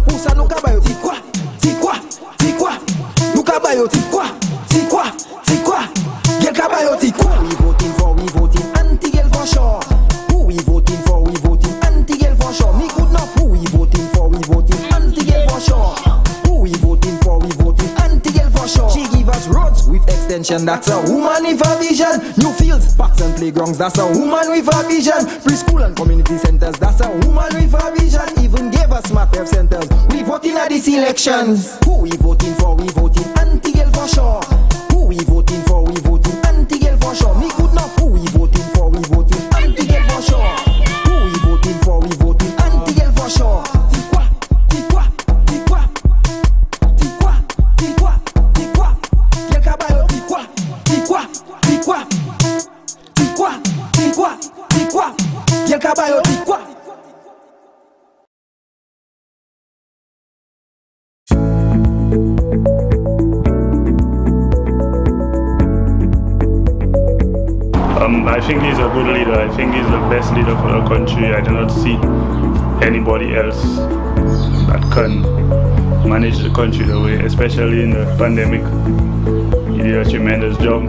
poussa nous cabayo ti quoi nous cabayo ti quoi Girl cabayo ti quoi we voting anti-girl for sure who we voting anti-girl for sure me good enough who we voting anti-girl for sure who we voting anti-girl for sure she give us roads with extension that's a woman with a vision new fields parks and playgrounds that's a woman with a vision preschool and community centers that's a woman with a vision even gave us smart health centers we voting at these elections who we voting anti-girl for sure who we voting anti-girl for sure me good enough who we voting anti-girl for sure who we voting anti-girl for sure ti quoi Girl cabayo ti quoi Girl cabayo ti quoi I think he's a good leader. I think he's the best leader for the country. I do not see anybody else that can manage the country the way, especially in the pandemic. He did a tremendous job.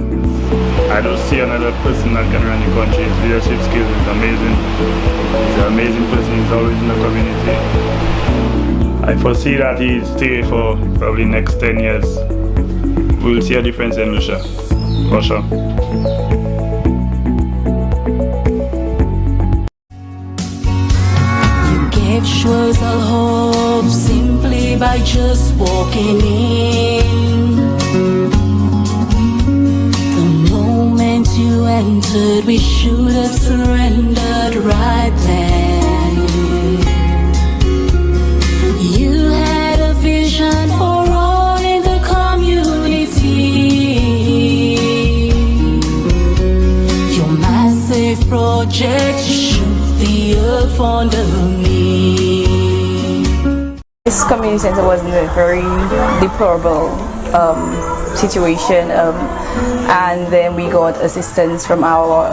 I don't see another person that can run the country. His leadership skills is amazing. He's an amazing person. He's always in the community. I foresee that he'll stay for probably next 10 years. We'll see a difference in Lucia, for sure. Was all hope simply by just walking in. The moment you entered, we should have surrendered right then. You had a vision for all in the community. Your massive project shook the earth under me. This community center was in a very deplorable situation, and then we got assistance from our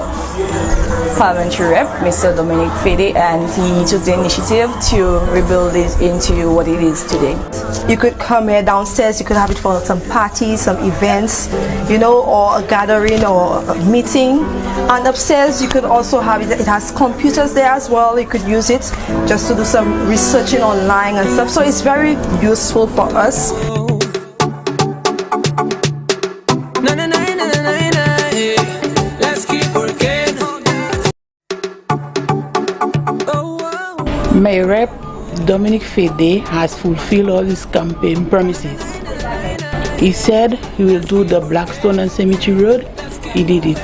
parliamentary rep, Mr. Dominic Fede, and he took the initiative to rebuild it into what it is today. You could come here downstairs, you could have it for some parties, some events, you know, or a gathering or a meeting. And upstairs you could also have it, it has computers there as well, you could use it just to do some researching online and stuff. So it's very useful for us. My rep, Dominic Fede, has fulfilled all his campaign promises. He said he will do the Blackstone and Cemetery Road, he did it.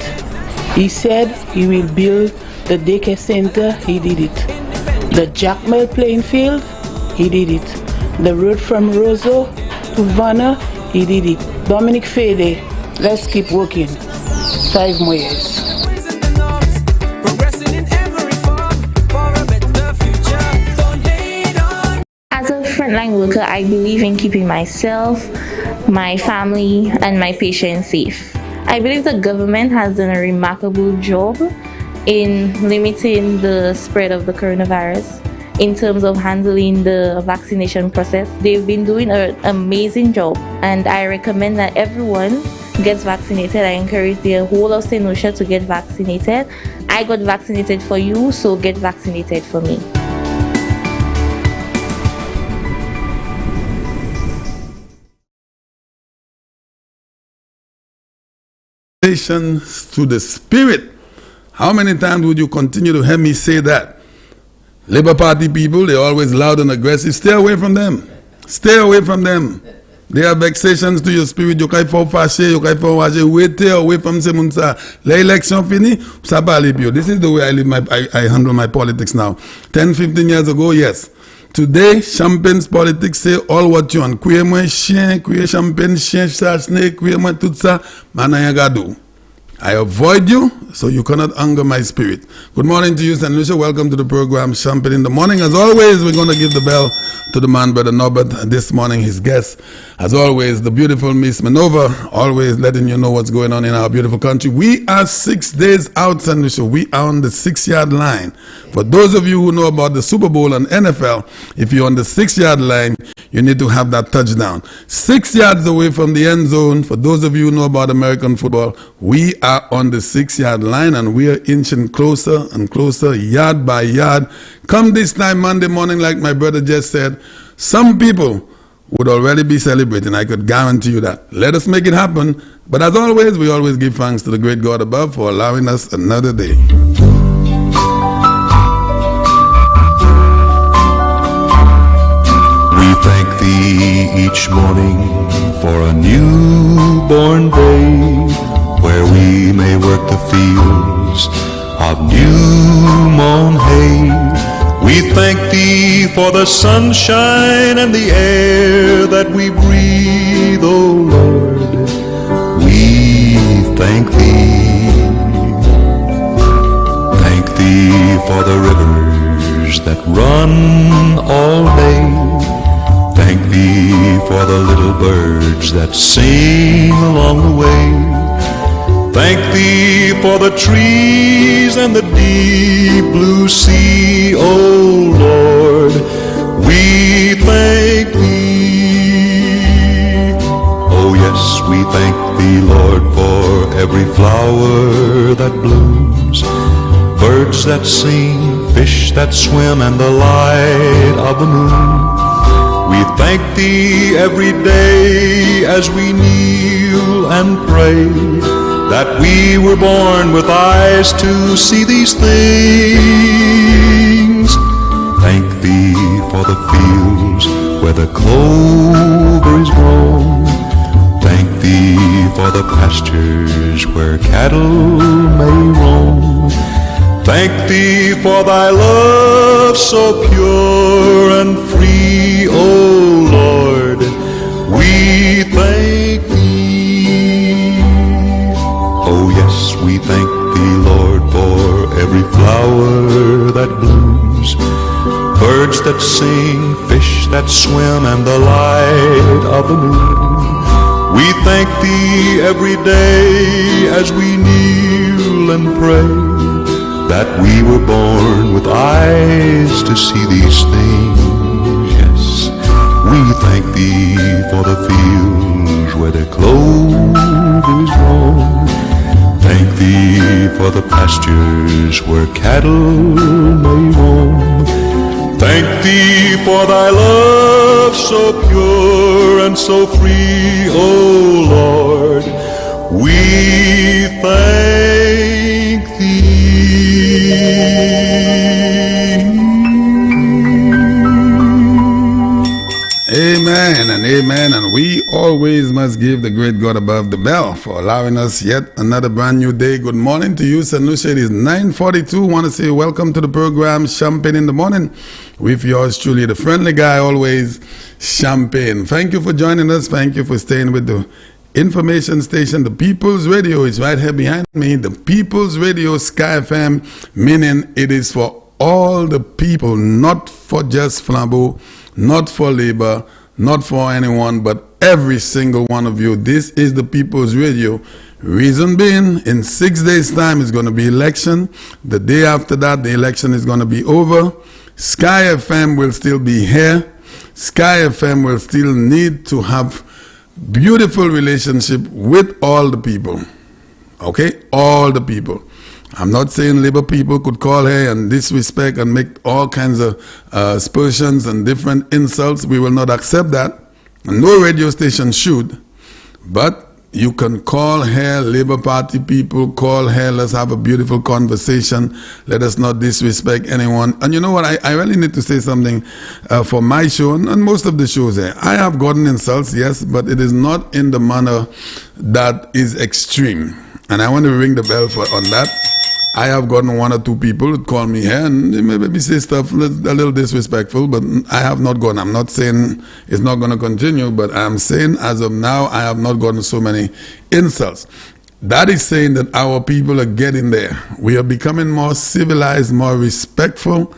He said he will build the daycare center, he did it. The Jackmel playing field, he did it. The road from Roseau to Vanna, he did it. Dominic Fede, let's keep working. 5 more years. As a frontline worker, I believe in keeping myself, my family, and my patients safe. I believe the government has done a remarkable job in limiting the spread of the coronavirus in terms of handling the vaccination process. They've been doing an amazing job, and I recommend that everyone gets vaccinated. I encourage the whole of St. Lucia to get vaccinated. I got vaccinated for you, so get vaccinated for me. To the spirit. How many times would you continue to hear me say that? Labour Party people, they're always loud and aggressive. Stay away from them. Stay away from them. They have vexations to your spirit. You can't fall fâché, you can't fall fâché. Wait away from them. L'election fini, ça va aller bien. This is the way I live I handle my politics now. 10, 15 years ago, yes. Today, Champagne's politics say all what you want. Kouye mwen chien, kouye champagne, chien, snake, kouye mwen tout ça, manaya gado. I avoid you, so you cannot anger my spirit. Good morning to you, St. Lucia. Welcome to the program, Champagne in the Morning. As always, we're going to give the bell to the man, Brother Norbert, this morning, his guest. As always, the beautiful Miss Manova, always letting you know what's going on in our beautiful country. We are 6 days out, Sunday Show. We are on the 6-yard line. For those of you who know about the Super Bowl and NFL, if you're on the 6-yard line, you need to have that touchdown. 6 yards away from the end zone. For those of you who know about American football, we are on the 6-yard line, and we are inching closer and closer, yard by yard. Come this time Monday morning, like my brother just said, some people would already be celebrating. I could guarantee you that. Let us make it happen. But as always, we always give thanks to the great God above for allowing us another day. We thank thee each morning for a newborn day, where we may work the fields of new mown hay. We thank thee for the sunshine and the air that we breathe, O Lord. We thank thee. Thank thee for the rivers that run all day. Thank thee for the little birds that sing along the way. Thank thee for the trees and the deep blue sea, O Lord. We thank thee. Oh yes, we thank thee, Lord, for every flower that blooms, birds that sing, fish that swim, and the light of the moon. We thank thee every day as we kneel and pray, that we were born with eyes to see these things. Thank thee for the fields where the clover is grown. Thank thee for the pastures where cattle may roam. Thank thee for thy love so pure and free, O Lord. We thank thee. Oh yes, we thank thee, Lord, for every flower that blooms, birds that sing, fish that swim, and the light of the moon. We thank thee every day as we kneel and pray, that we were born with eyes to see these things. Yes, we thank thee for the fields where the clover is grown. Thank thee for the pastures where cattle may roam. Thank thee for thy love so pure and so free, O Lord. We thank thee. Amen and amen, and we always must give the great God above the bell for allowing us yet another brand new day. Good morning to you, St. Lucia. It is 9:42. Want to say welcome to the program Champagne in the Morning with yours truly, the friendly guy always, Champagne. Thank you for joining us. Thank you for staying with the information station, the People's Radio. Is right here behind me, the People's Radio, Sky FM, meaning it is for all the people, not for just Flambeau, not for Labor, not for anyone, but every single one of you. This is the People's Radio. Reason being, in 6 days' time is going to be election. The day after that, the election is going to be over. Sky FM will still be here. Sky FM will still need to have beautiful relationship with all the people. Okay? All the people. I'm not saying Labour people could call her and disrespect and make all kinds of aspersions and different insults. We will not accept that. No radio station should. But you can call her, Labour Party people, call her, let's have a beautiful conversation. Let us not disrespect anyone. And you know what, I really need to say something for my show and most of the shows here. I have gotten insults, yes, but it is not in the manner that is extreme. And I want to ring the bell on that. I have gotten one or two people who call me here and they maybe say stuff a little disrespectful, but I have not gone. I'm not saying it's not going to continue, but I'm saying as of now, I have not gotten so many insults. That is saying that our people are getting there. We are becoming more civilized, more respectful,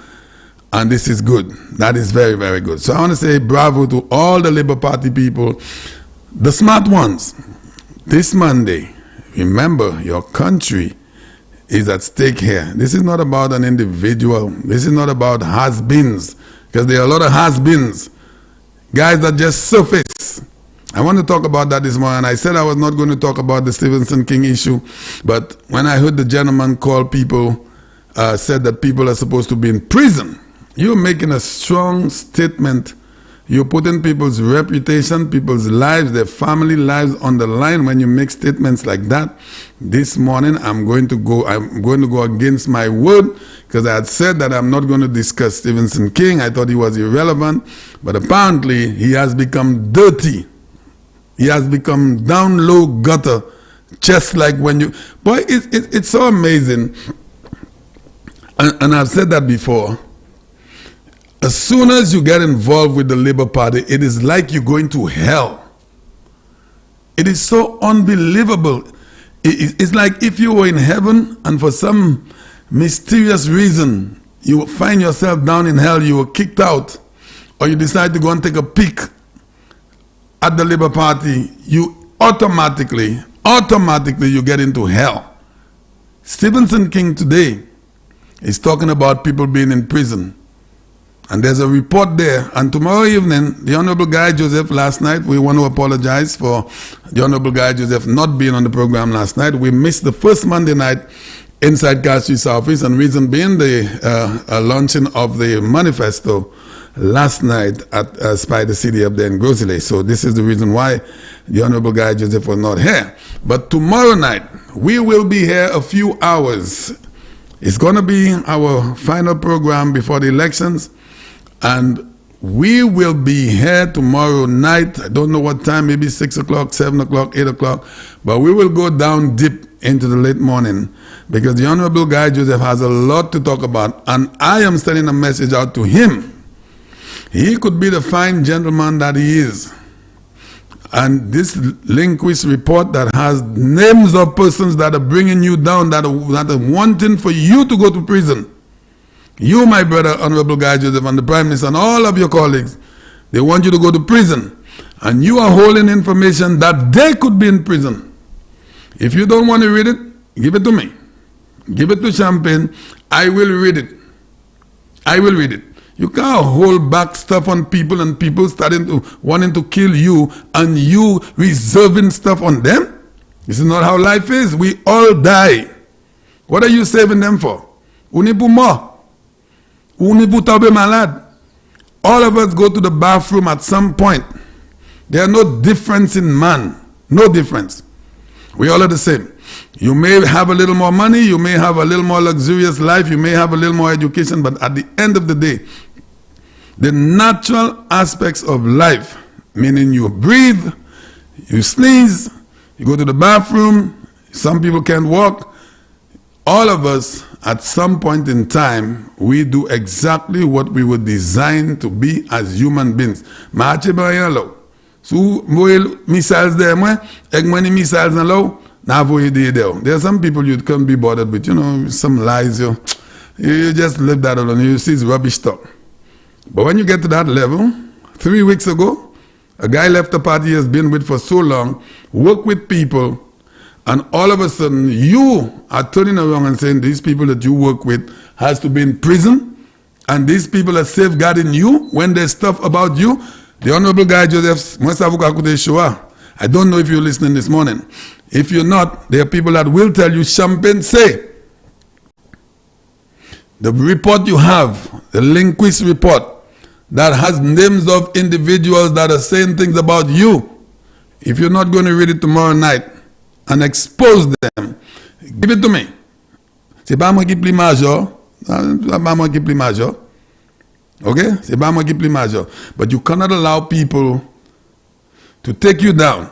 And this is good. That is very, very good. So I want to say bravo to all the Labour Party people, the smart ones. This Monday, remember, your country is at stake here. This is not about an individual. This is not about has-beens, because there are a lot of has-beens, guys that just surface. I want to talk about that this morning. I said I was not going to talk about the Stevenson King issue, but when I heard the gentleman call people, said that people are supposed to be in prison, you're making a strong statement. You're putting people's reputation, people's lives, their family lives on the line when you make statements like that. This morning, I'm going to go against my word, because I had said that I'm not going to discuss Stevenson King. I thought he was irrelevant, but apparently he has become dirty. He has become down low gutter, just like when you... Boy, it's so amazing. And I've said that before. As soon as you get involved with the Labour Party, it is like you're going to hell. It is so unbelievable. It's like if you were in heaven and for some mysterious reason you find yourself down in hell, you were kicked out, or you decide to go and take a peek at the Labour Party, you automatically you get into hell. Stevenson King today is talking about people being in prison. And there's a report there. And tomorrow evening, the Honorable Guy Joseph last night, we want to apologize for the Honorable Guy Joseph not being on the program last night. We missed the first Monday night inside Castries office, and reason being the launching of the manifesto last night at Spider City up there in Grosley. So this is the reason why the Honorable Guy Joseph was not here. But tomorrow night, we will be here a few hours. It's going to be our final program before the elections. And we will be here tomorrow night. I don't know what time, maybe 6 o'clock, 7 o'clock, 8 o'clock. But we will go down deep into the late morning, because the Honorable Guy Joseph has a lot to talk about. And I am sending a message out to him. He could be the fine gentleman that he is. And this Lindquist report that has names of persons that are bringing you down, that are wanting for you to go to prison. You, my brother, Honorable Guy Joseph, and the Prime Minister, and all of your colleagues, they want you to go to prison. And you are holding information that they could be in prison. If you don't want to read it, give it to me. Give it to Champagne. I will read it. I will read it. You can't hold back stuff on people, and people wanting to kill you, and you reserving stuff on them. This is not how life is. We all die. What are you saving them for? Uni pour moi. Uni pour tomber malade. All of us go to the bathroom at some point. There are no difference in man. No difference. We all are the same. You may have a little more money, you may have a little more luxurious life, you may have a little more education, but at the end of the day, the natural aspects of life, meaning you breathe, you sneeze, you go to the bathroom, some people can't walk, all of us at some point in time, we do exactly what we were designed to be as human beings. So, missiles there, missiles there are some people you can't be bothered with, you know, some lies, you just leave that alone, you see it's rubbish talk. But when you get to that level, 3 weeks ago, a guy left the party he has been with for so long, worked with people, and all of a sudden you are turning around and saying these people that you work with has to be in prison, and these people are safeguarding you when there's stuff about you. The Honorable Guy Joseph, I don't know if you're listening this morning. If you're not, there are people that will tell you, Champagne say. The report you have, the Lindquist report, that has names of individuals that are saying things about you. If you're not going to read it tomorrow night and expose them, give it to me. C'est pas moi qui plie major. C'est pas moi qui plie major. Okay? C'est pas moi qui plie major. But you cannot allow people to take you down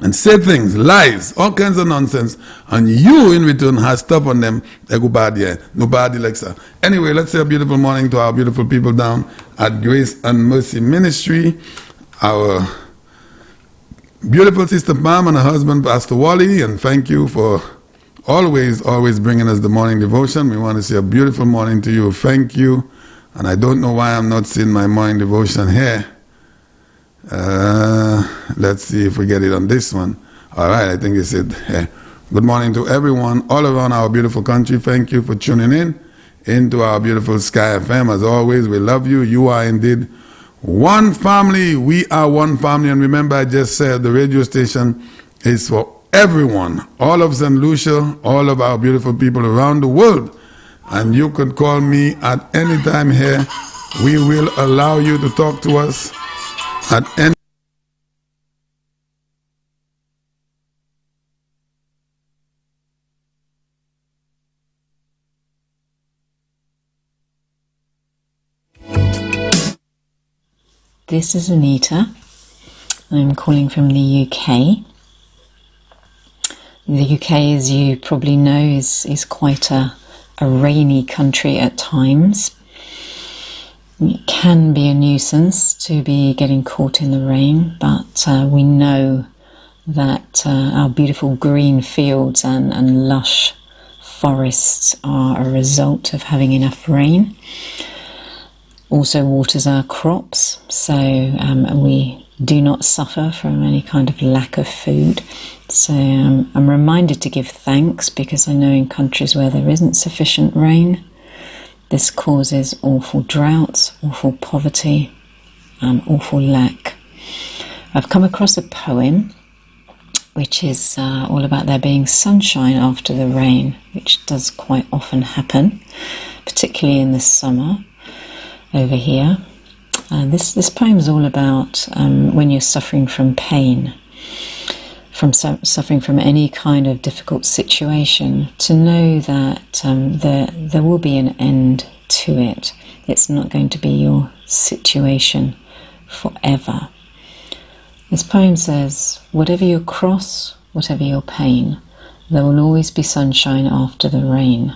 and say things, lies, all kinds of nonsense, and you in return has stuff on them. Nobody likes that. Anyway, let's say a beautiful morning to our beautiful people down at Grace and Mercy Ministry. Our beautiful sister Pam and her husband Pastor Wally, and thank you for always bringing us the morning devotion. We want to say a beautiful morning to you. Thank you And I don't know why I'm not seeing my morning devotion here. Let's see if we get it on this one. All right, I think it's it here. Good morning to everyone all around our beautiful country. Thank you for tuning in into our beautiful Sky FM. As always, we love you. You are indeed one family. We are one family. And remember, I just said the radio station is for everyone, all of St. Lucia, all of our beautiful people around the world. And you could call me at any time here. We will allow you to talk to us at any This is Anita. I'm calling from the UK. The UK, as you probably know, is quite a rainy country at times. It can be a nuisance to be getting caught in the rain, but we know that our beautiful green fields and lush forests are a result of having enough rain. Also waters our crops, so we do not suffer from any kind of lack of food. So I'm reminded to give thanks, because I know in countries where there isn't sufficient rain, this causes awful droughts, awful poverty, awful lack. I've come across a poem which is all about there being sunshine after the rain, which does quite often happen, particularly in the summer. Over here, this poem is all about when you're suffering from pain, from suffering from any kind of difficult situation, to know that there will be an end to it. It's not going to be your situation forever. This poem says, whatever your cross, whatever your pain, there will always be sunshine after the rain.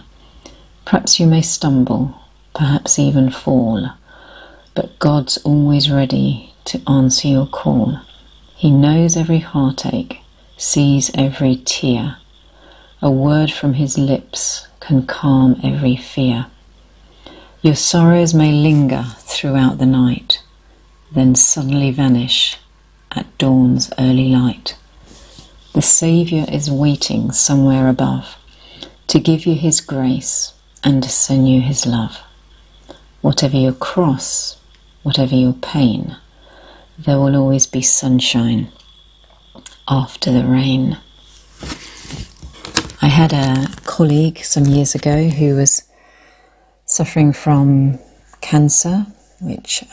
Perhaps you may stumble, perhaps even fall, but God's always ready to answer your call. He knows every heartache, sees every tear. A word from his lips can calm every fear. Your sorrows may linger throughout the night, then suddenly vanish at dawn's early light. The Saviour is waiting somewhere above to give you his grace and to send you his love. Whatever your cross, whatever your pain, there will always be sunshine after the rain. I had a colleague some years ago who was suffering from cancer, which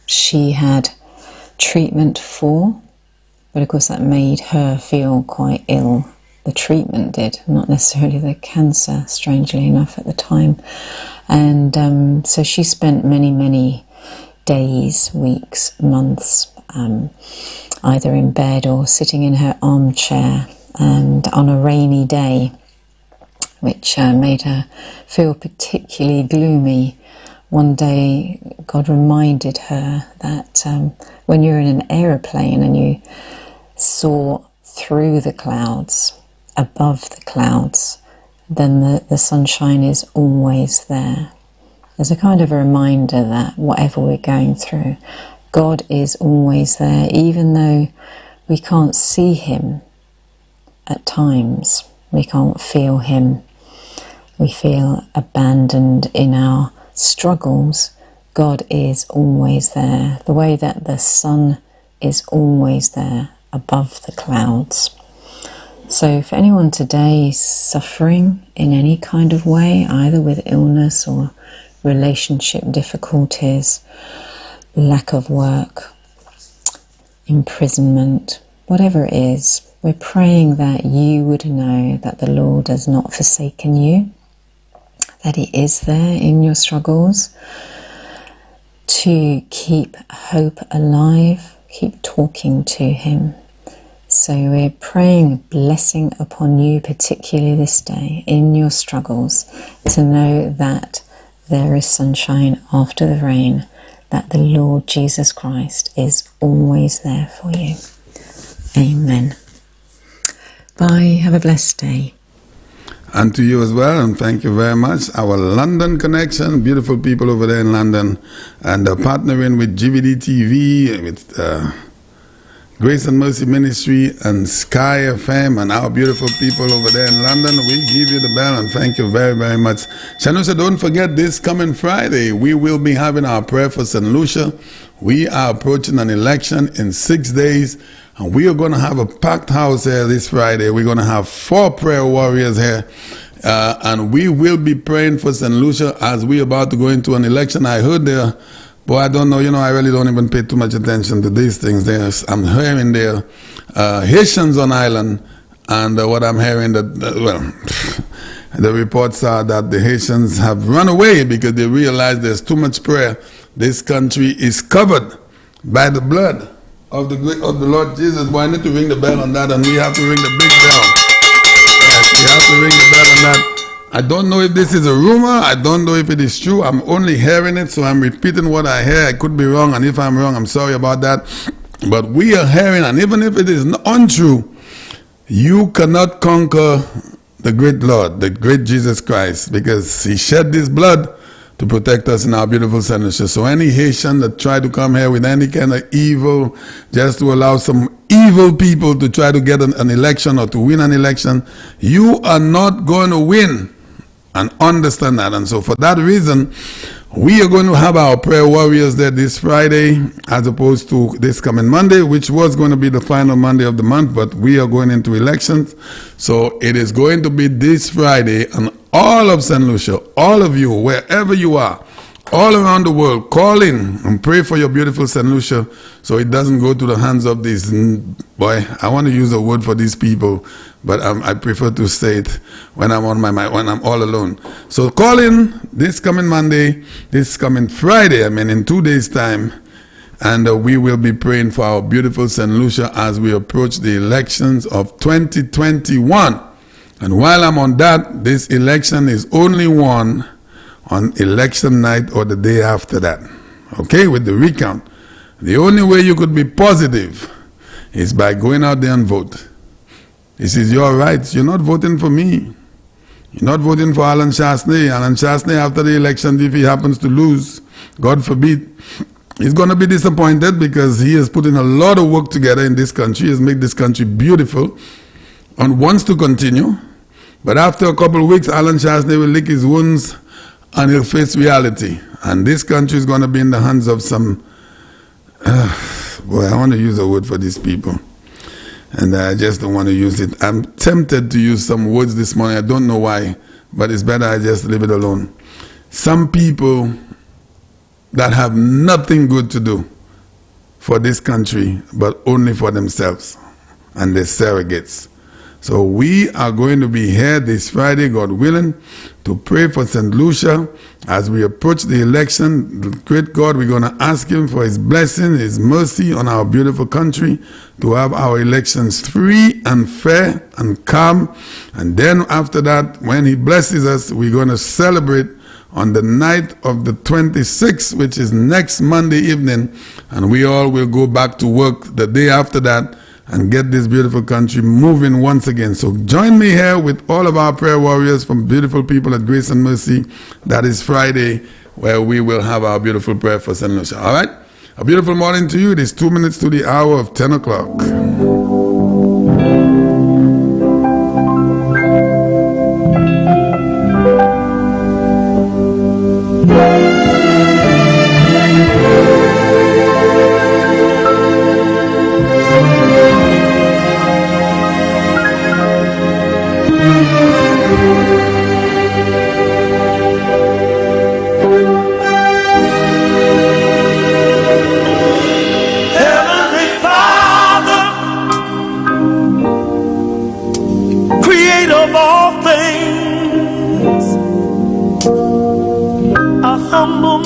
she had treatment for, but of course that made her feel quite ill. The treatment did, not necessarily the cancer, strangely enough, at the time. And so she spent many days, weeks, months, either in bed or sitting in her armchair, and on a rainy day, which made her feel particularly gloomy. One day God reminded her that when you're in an aeroplane and you soar through the clouds, above the clouds, then the sunshine is always there. There's a kind of a reminder that whatever we're going through, God is always there, even though we can't see him at times. We can't feel him. We feel abandoned in our struggles. God is always there, the way that the sun is always there above the clouds. So for anyone today suffering in any kind of way, either with illness or relationship difficulties, lack of work, imprisonment, whatever it is, we're praying that you would know that the Lord has not forsaken you, that he is there in your struggles, to keep hope alive, keep talking to him. So we're praying blessing upon you, particularly this day, in your struggles, to know that there is sunshine after the rain, that the Lord Jesus Christ is always there for you. Amen. Bye. Have a blessed day. And to you as well, and thank you very much. Our London connection, beautiful people over there in London, and partnering with GVD TV, with Grace and Mercy Ministry and Sky FM, and our beautiful people over there in London. We give you the bell and thank you very, very much. Shanusha, don't forget this coming Friday, we will be having our prayer for St. Lucia. We are approaching an election in 6 days, and we are going to have a packed house here this Friday. We're going to have 4 prayer warriors here, and we will be praying for St. Lucia as we're about to go into an election. I heard there, but I don't know, I really don't even pay too much attention to these things. I'm hearing there Haitians on island, and what I'm hearing that, the reports are that the Haitians have run away because they realize there's too much prayer. This country is covered by the blood of the Lord Jesus. Boy, I need to ring the bell on that, and we have to ring the big bell. Yes, we have to ring the bell on that. I don't know if this is a rumor. I don't know if it is true. I'm only hearing it, so I'm repeating what I hear. I could be wrong, and if I'm wrong, I'm sorry about that. But we are hearing, and even if it is untrue, you cannot conquer the great Lord, the great Jesus Christ, because he shed his blood to protect us in our beautiful St. Lucia. So any Haitian that try to come here with any kind of evil, just to allow some evil people to try to get an election or to win an election, you are not going to win. And understand that. And so for that reason, we are going to have our prayer warriors there this Friday as opposed to this coming Monday, which was going to be the final Monday of the month, but we are going into elections. So it is going to be this Friday, and all of St. Lucia, all of you, wherever you are, all around the world, call in and pray for your beautiful St. Lucia so it doesn't go to the hands of these, boy, I want to use a word for these people, but I prefer to say it when I'm on my mind, when I'm all alone. So call in this coming Monday, this coming Friday, in 2 days' time, and we will be praying for our beautiful St. Lucia as we approach the elections of 2021. And while I'm on that, this election is only won on election night or the day after that. Okay, with the recount. The only way you could be positive is by going out there and vote. This is your rights. You're not voting for me. You're not voting for Alan Chasney. Alan Chasney, after the election, if he happens to lose, God forbid, he's going to be disappointed because he has put in a lot of work together in this country. He has made this country beautiful and wants to continue. But after a couple of weeks, Alan Chasney will lick his wounds and he'll face reality. And this country is going to be in the hands of some, boy, I want to use a word for these people. And I just don't want to use it. I'm tempted to use some words this morning. I don't know why, but it's better I just leave it alone. Some people that have nothing good to do for this country, but only for themselves. And they're surrogates. So we are going to be here this Friday, God willing, to pray for St. Lucia as we approach the election. The great God, we're going to ask him for his blessing, his mercy on our beautiful country, to have our elections free and fair and calm. And then after that, when he blesses us, we're going to celebrate on the night of the 26th, which is next Monday evening, and we all will go back to work the day after that and get this beautiful country moving once again. So join me here with all of our prayer warriors from beautiful people at Grace and Mercy. That is Friday, where we will have our beautiful prayer for St. Lucia. All right? A beautiful morning to you. It is 2 minutes to the hour of 10 o'clock.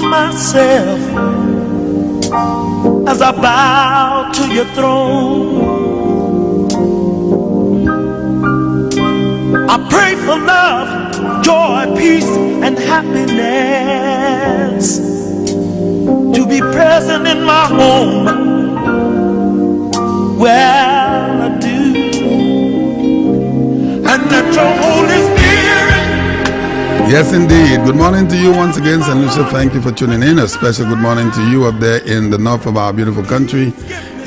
Myself as I bow to your throne, I pray for love, joy, peace, and happiness to be present in my home. Well, I do, and that your Holy Spirit Yes, indeed. Good morning to you once again, St. Lucia. Thank you for tuning in. A special good morning to you up there in the north of our beautiful country,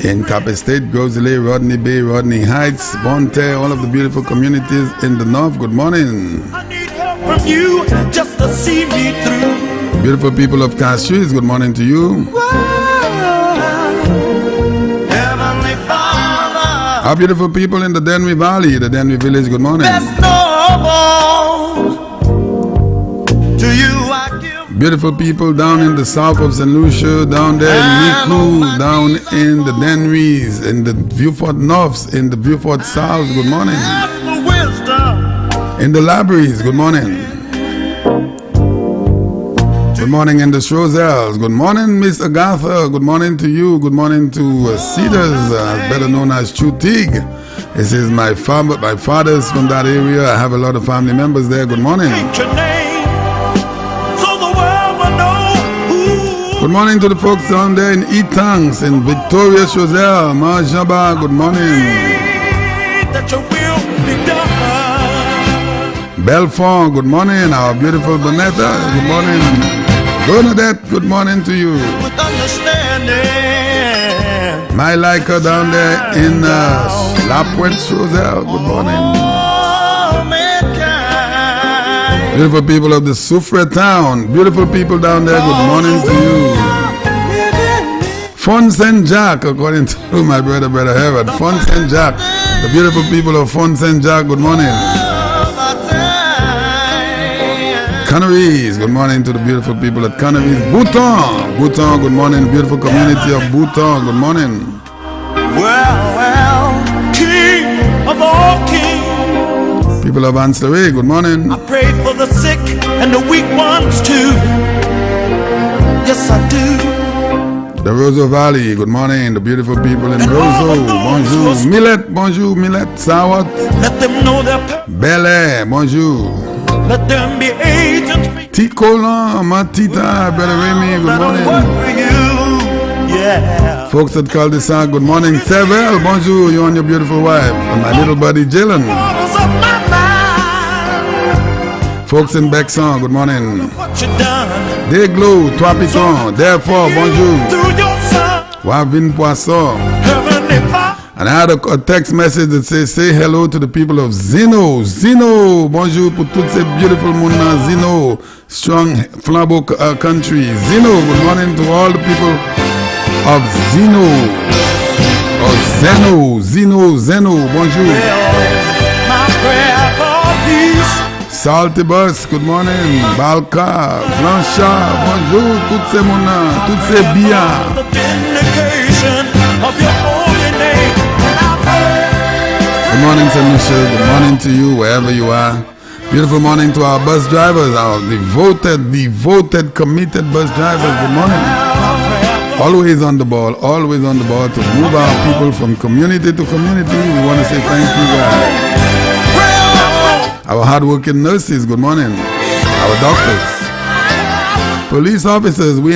in Cape State, Grosley, Rodney Bay, Rodney Heights, Bonte, all of the beautiful communities in the north. Good morning. I need help from you just to see me through. Beautiful people of Castries, good morning to you. Heavenly Father, Our beautiful people in the Denby Valley, the Denby Village, good morning. best of all, to you I give. Beautiful people down in the south of St. Lucia, down there in Miku, down in the Denrys, in the Beaufort Norths, in the Beaufort Souths, good morning. Ask for wisdom. In the Libraries, good morning. Good morning in the Strozels. Good morning, Miss Agatha. Good morning to you. Good morning to Cedars, better known as Chutig. This is my father's from that area. I have a lot of family members there. Good morning. Your name, so the world will know who. Good morning to the folks down there in Etangs, in Victoria, Chozel, Marjaba. Good morning. That your will be done. Belfort, good morning. Our beautiful Bonetta, good morning. Bernadette, good morning to you. With understanding. My Leica down there in Lapwet, Chozel, good morning. Oh, mankind. Beautiful people of the Soufrière town, beautiful people down there, good morning to you. Fon Saint Jacques, according to my brother Herod. Fon Saint Jacques, the beautiful people of Fon Saint Jacques, good morning. Canaries, good morning to the beautiful people at Canaries. Bouton, good morning, beautiful community of Bouton, good morning. Well, King of all kings. People of Ansley, good morning. I pray for the sick and the weak ones too. Yes, I do. The Roseau Valley, good morning. The beautiful people in Roseau, bonjour. Millet, bonjour, Millet. Sawat. Let them know their purpose. Bel Air, bonjour. Let them be agents. Tikolan, Matita, Brother Remy, good morning. Yeah. Folks at Cul-de-Sac, good morning. Sevel, bonjour, you and your beautiful wife. And my little buddy, Jalen. Folks in Bexon, good morning. What you done Des Glos, Trois Pitons, therefore, bonjour. through your son, Wavin Poisson. Heavenly Father. And I had a text message that says, say hello to the people of Zino. Zino, bonjour pour toutes ces beautiful mouna. Zino, strong Flambeau country. Zino, good morning to all the people of Zino. Or Zeno, bonjour. My prayer for peace. Salty Bus, good morning. Balka, Blanchard, bonjour, toutes ces mouna, toutes ces biens. The vindication of your holy name. Good morning, St. Lucia. Good morning to you, wherever you are. Beautiful morning to our bus drivers, our devoted, committed bus drivers. Good morning. Always on the ball to move our people from community to community. We want to say thank you, guys. Our hardworking nurses, good morning. Our doctors. Police officers, we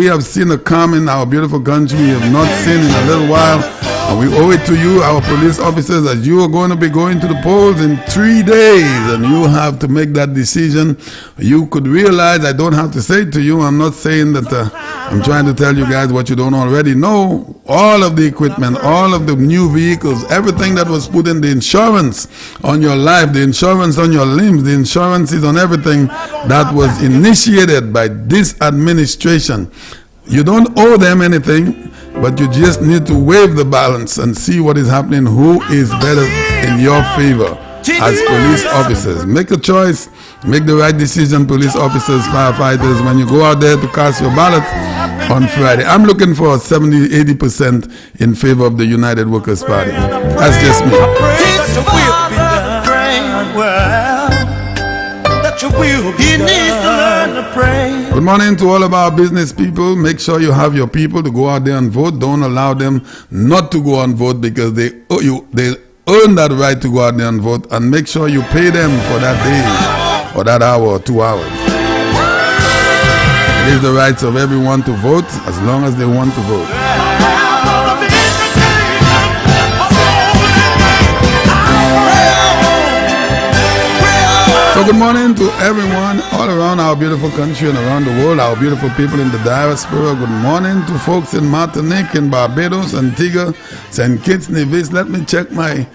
have seen a calm in our beautiful country we have not seen in a little while. And we owe it to you, our police officers, that you are going to be going to the polls in 3 days and you have to make that decision. You could realize, I don't have to say it to you, I'm not saying that I'm trying to tell you guys what you don't already know. All of the equipment, all of the new vehicles, everything that was put in the insurance on your life, the insurance on your limbs, the insurances on everything that was initiated by this administration. You don't owe them anything, but you just need to weigh the balance and see what is happening, who is better in your favor as police officers. Make a choice, make the right decision, police officers, firefighters, when you go out there to cast your ballot on Friday. I'm looking for 70-80% in favor of the United Workers' Party. That's just me. He needs to learn to pray. Good morning to all of our business people. Make sure you have your people to go out there and vote. Don't allow them not to go and vote because they earn that right to go out there and vote. And make sure you pay them for that day or that hour or 2 hours. It is the rights of everyone to vote as long as they want to vote. So good morning to everyone all around our beautiful country and around the world, our beautiful people in the diaspora. Good morning to folks in Martinique, in Barbados, Antigua, St. Kitts, Nevis. Let me check my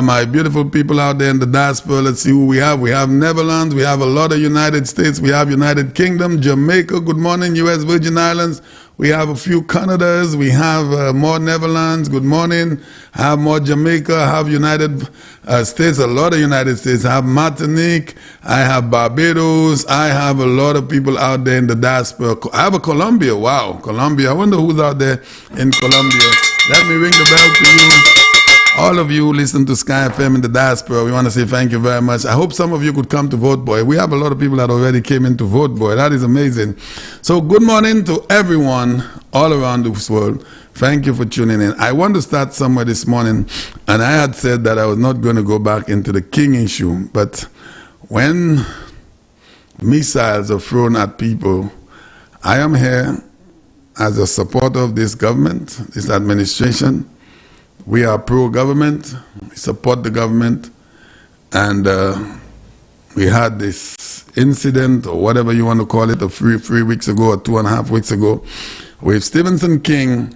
my beautiful people out there in the diaspora. Let's see who we have. We have Netherlands. We have a lot of United States. We have United Kingdom, Jamaica. Good morning, U.S. Virgin Islands. We have a few Canadas. We have more Netherlands. Good morning. I have more Jamaica. I have United States, a lot of United States. I have Martinique. I have Barbados. I have a lot of people out there in the diaspora. I have a Colombia. Wow, Colombia. I wonder who's out there in Colombia. Let me ring the bell to you. All of you who listen to Sky FM in the diaspora, we want to say thank you very much. I hope some of you could come to Vote Boy. We have a lot of people that already came in to Vote Boy. That is amazing. So good morning to everyone all around this world. Thank you for tuning in. I want to start somewhere this morning, and I had said that I was not going to go back into the King issue, but when missiles are thrown at people, I am here as a supporter of this government, this administration. We are pro-government, we support the government, and we had this incident, or whatever you want to call it, three weeks ago or 2.5 weeks ago, with Stephenson King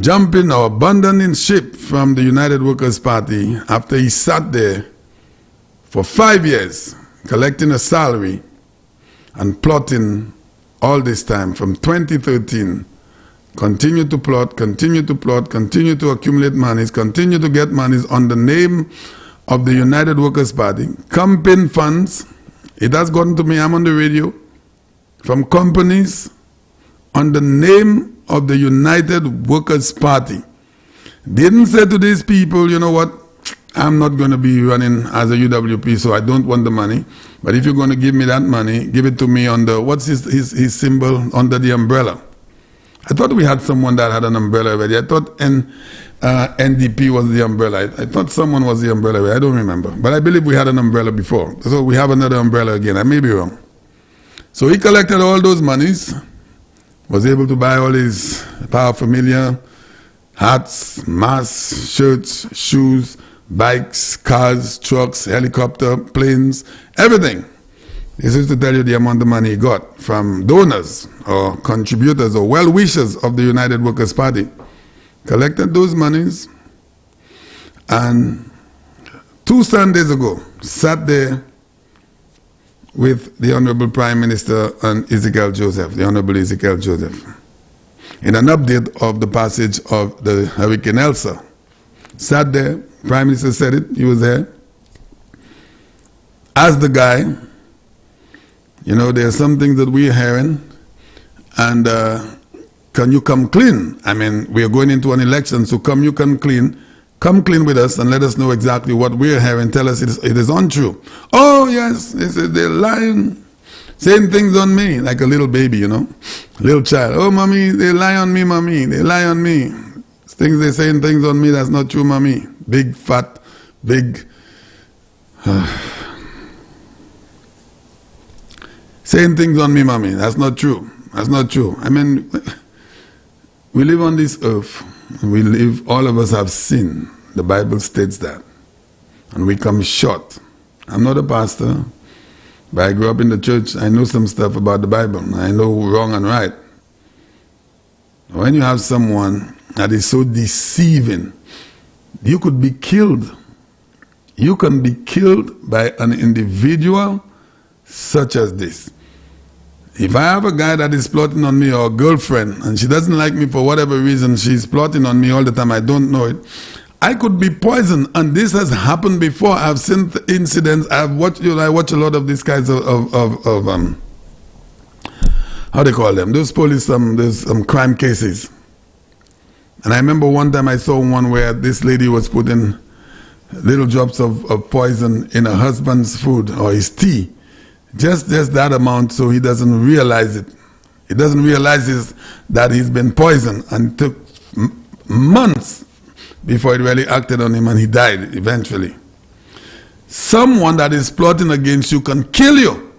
jumping or abandoning ship from the United Workers' Party after he sat there for 5 years collecting a salary and plotting all this time from 2013. Continue to plot, continue to plot, continue to accumulate monies, continue to get monies on the name of the United Workers' Party. Campaign funds, it has gotten to me, I'm on the radio, from companies on the name of the United Workers' Party. Didn't say to these people, you know what, I'm not going to be running as a UWP, so I don't want the money. But if you're going to give me that money, give it to me under, what's his symbol, under the umbrella. I thought we had someone that had an umbrella already. I thought NDP was the umbrella. I thought someone was the umbrella already. I don't remember. But I believe we had an umbrella before. So we have another umbrella again. I may be wrong. So he collected all those monies, was able to buy all his paraphernalia, hats, masks, shirts, shoes, bikes, cars, trucks, helicopter, planes, everything. This is to tell you the amount of money he got from donors or contributors or well-wishers of the United Workers' Party. Collected those monies, and 2 Sundays ago sat there with the Honorable Prime Minister and Ezekiel Joseph, the Honorable Ezekiel Joseph, in an update of the passage of the Hurricane Elsa. Sat there, Prime Minister said it, he was there. Asked the guy, you know, there are some things that we are hearing, and can you come clean? I mean, we are going into an election, so come clean with us and let us know exactly what we are hearing. Tell us it is untrue. Oh, yes, they're lying, saying things on me, like a little baby, you know, little child. Oh, mommy, they lie on me, mommy, they lie on me. They're saying things on me that's not true, mommy. Big, fat, big... saying things on me, mommy. That's not true. That's not true. I mean, we live on this earth. We live, all of us have sinned. The Bible states that. And we come short. I'm not a pastor, but I grew up in the church. I know some stuff about the Bible. I know wrong and right. When you have someone that is so deceiving, you could be killed. You can be killed by an individual such as this. If I have a guy that is plotting on me, or a girlfriend, and she doesn't like me for whatever reason, she's plotting on me all the time, I don't know it, I could be poisoned. And this has happened before. I've seen incidents. I watch a lot of these kinds of how they call them, those police, those crime cases. And I remember one time I saw one where this lady was putting little drops of poison in her husband's food or his tea. Just that amount, so he doesn't realize it. He doesn't realize that he's been poisoned, and it took months before it really acted on him, and he died eventually. Someone that is plotting against you can kill you.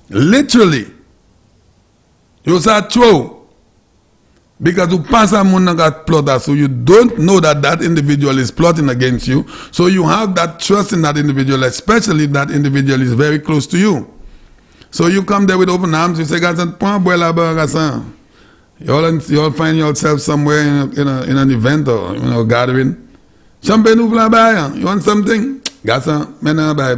Literally. You say true. Because you pass a moun got plotter, so you don't know that that individual is plotting against you. So you have that trust in that individual, especially if that individual is very close to you. So you come there with open arms, you say, you'll find yourself somewhere in an event or gathering. Champagne ou bla, you want something? Gasa, mena buy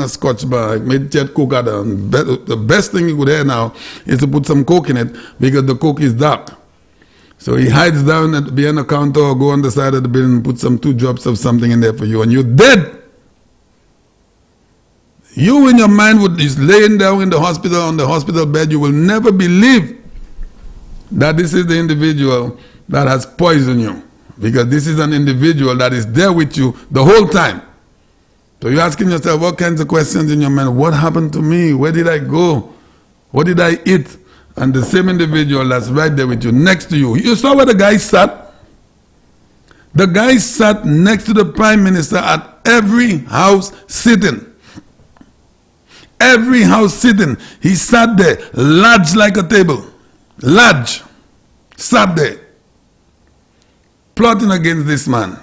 Scotch bar, made jet coke out of. The best thing you could have now is to put some coke in it because the coke is dark. So he hides down behind the counter or go on the side of the building and put some 2 drops of something in there for you, and you're dead. You in your mind would is laying down in the hospital on the hospital bed. You will never believe that this is the individual that has poisoned you, because this is an individual that is there with you the whole time. So you're asking yourself what kinds of questions in your mind. What happened to me? Where did I go? What did I eat? And the same individual that's right there with you, next to you. You saw where the guy sat? The guy sat next to the Prime Minister at every house sitting. Every house sitting. He sat there, large like a table. Large. Sat there. Plotting against this man.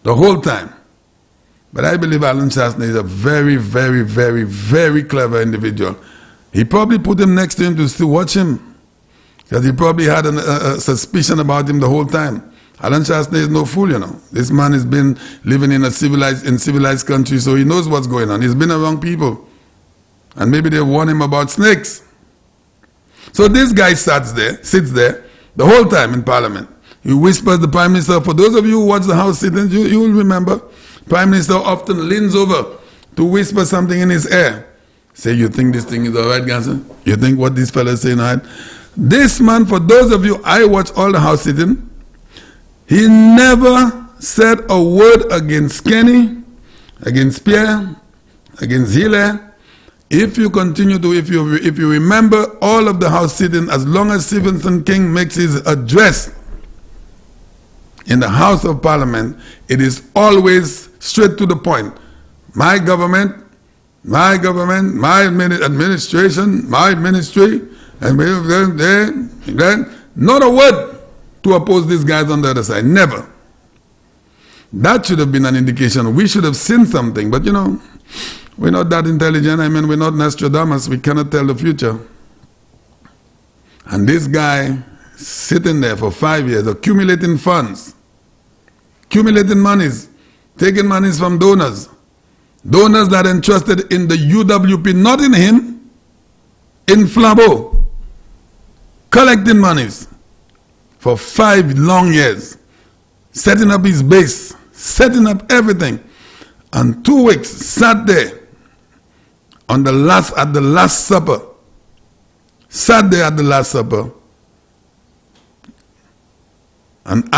The whole time. But I believe Alan Chastanet is a very, very, very, very clever individual. He probably put him next to him to still watch him. Because he probably had a suspicion about him the whole time. Alan Chastanet is no fool, you know. This man has been living in a civilized country, so he knows what's going on. He's been around people. And maybe they warn him about snakes. So this guy sits there the whole time in Parliament. He whispers the Prime Minister. For those of you who watch the House sittings, you will remember. Prime Minister often leans over to whisper something in his ear. Say, you think this thing is all right, Ganson? You think what this fella is saying all right? This man, for those of you, I watch all the House sitting. He never said a word against Kenny, against Pierre, against Hilaire. If you continue to, if you remember all of the House sitting, as long as Stephenson King makes his address in the House of Parliament, it is always straight to the point. My government, my administration, my ministry, and not a word to oppose these guys on the other side. Never. That should have been an indication. We should have seen something, but you know, we're not that intelligent. I mean, we're not Nostradamus. We cannot tell the future. And this guy sitting there for 5 years, accumulating funds, accumulating monies, taking monies from donors, donors that entrusted in the UWP, not in him, in Flabo, collecting monies for 5 long years, setting up his base, setting up everything, and 2 weeks sat there at the last supper, and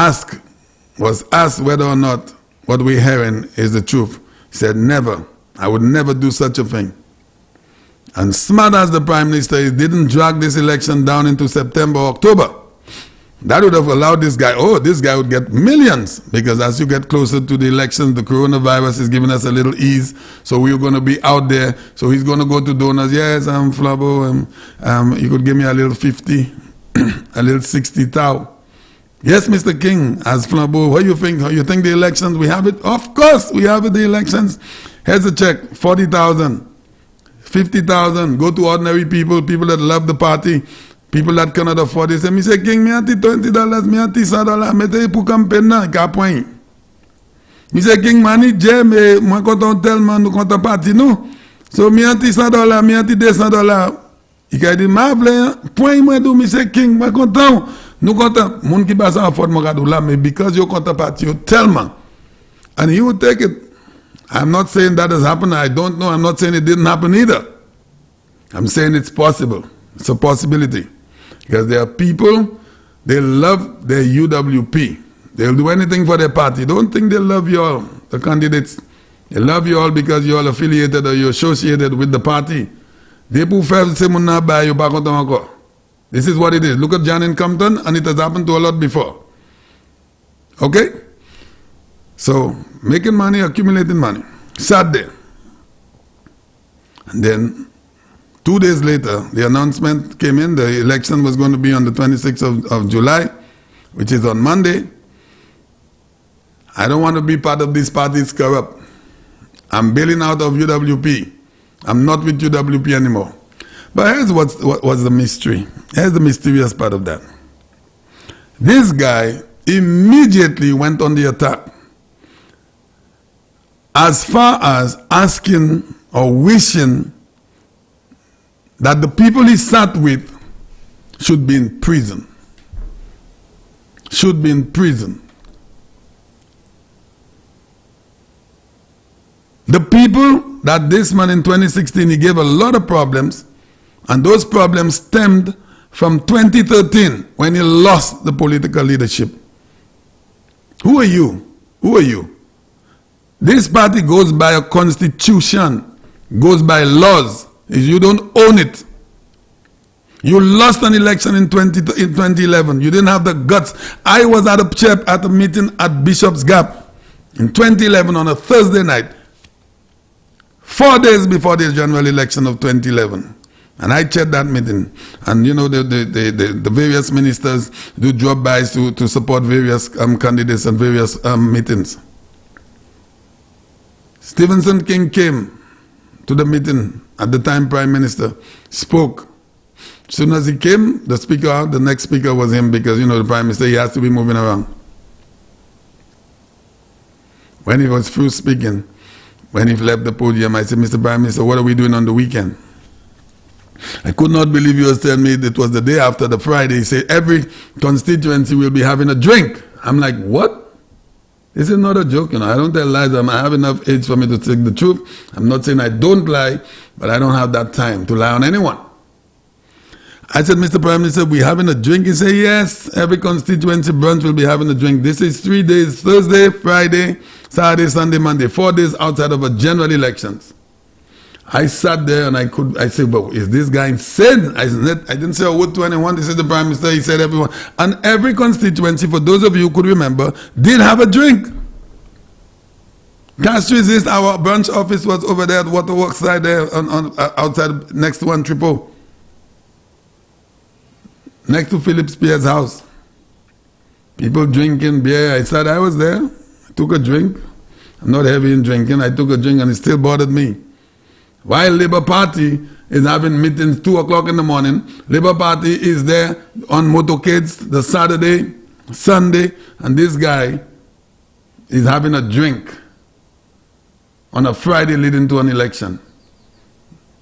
was asked whether or not what we're hearing is the truth. He said, never. I would never do such a thing. And smart as the Prime Minister is, didn't drag this election down into September or October. That would have allowed this guy, this guy would get millions, because as you get closer to the elections, the coronavirus is giving us a little ease, so we're going to be out there. So he's going to go to donors. Yes, I'm Flabo. You could give me a little 50, a little 60 thou. Yes, Mr. King, as Flabo, what do you think? You think the elections, we have it? Of course, we have it, the elections. Here's a check, 40,000, 50,000, go to ordinary people, people that love the party, people that cannot afford it. Say, Mr. King, me ati $20, me ati $100, mete pour campagne na, ka point. Mr. King, mani je, me, moi kontan tellement nous kontan parti nous. So, me ati $100, me ati $200. Il ka dit, ma vle, point moi do, Mr. King, moi kontan. Nous content, moun ki basa afford Mogadou là, mais because you content party, you tell man. And he would take it. I'm not saying that has happened, I don't know, I'm not saying it didn't happen either. I'm saying it's possible. It's a possibility. Because there are people, they love their UWP. They'll do anything for their party. Don't think they love you all, the candidates. They love you all because you're all affiliated or you're associated with the party. They pou faire se moun na bay, you pa kontan encore. This is what it is. Look at John in Compton, and it has happened to a lot before. Okay? So, making money, accumulating money. Sat there. And then, 2 days later, the announcement came in, the election was going to be on the 26th of July, which is on Monday. I don't want to be part of this party, it's corrupt. I'm bailing out of UWP. I'm not with UWP anymore. But here's what's the mystery. Here's the mysterious part of that. This guy immediately went on the attack, as far as asking or wishing that the people he sat with should be in prison. Should be in prison. The people that this man in 2016, he gave a lot of problems, and those problems stemmed from 2013 when he lost the political leadership. Who are you? Who are you? This party goes by a constitution, goes by laws. If you don't own it, you lost an election in 2011. You didn't have the guts. I was at a meeting at Bishop's Gap in 2011 on a Thursday night, 4 days before the general election of 2011. And I chaired that meeting. And you know, the various ministers do drop by to support various candidates and various meetings. Stephenson King came to the meeting, at the time Prime Minister, spoke. As soon as he came, the speaker out, the next speaker was him, because you know the Prime Minister, he has to be moving around. When he was through speaking, when he left the podium, I said, Mr. Prime Minister, what are we doing on the weekend? I could not believe you was telling me it was the day after the Friday. He said, every constituency will be having a drink. I'm like, what? This is not a joke, you know. I don't tell lies. I have enough age for me to take the truth. I'm not saying I don't lie, but I don't have that time to lie on anyone. I said, Mr. Prime Minister, we having a drink? He said, yes, every constituency branch will be having a drink. This is 3 days, Thursday, Friday, Saturday, Sunday, Monday, 4 days outside of a general elections. I sat there and I said, but is this guy insane? I didn't say a word to anyone. This is the Prime Minister. He said everyone. And every constituency, for those of you who could remember, did have a drink. Castro East, our branch office was over there at Waterworks side there, outside, next to 100, next to Philip Spears' house. People drinking beer. I said I was there. I took a drink. I'm not heavy in drinking. I took a drink and it still bothered me. While Labour Party is having meetings 2 o'clock in the morning, Labour Party is there on motorcades the Saturday, Sunday, and this guy is having a drink on a Friday leading to an election.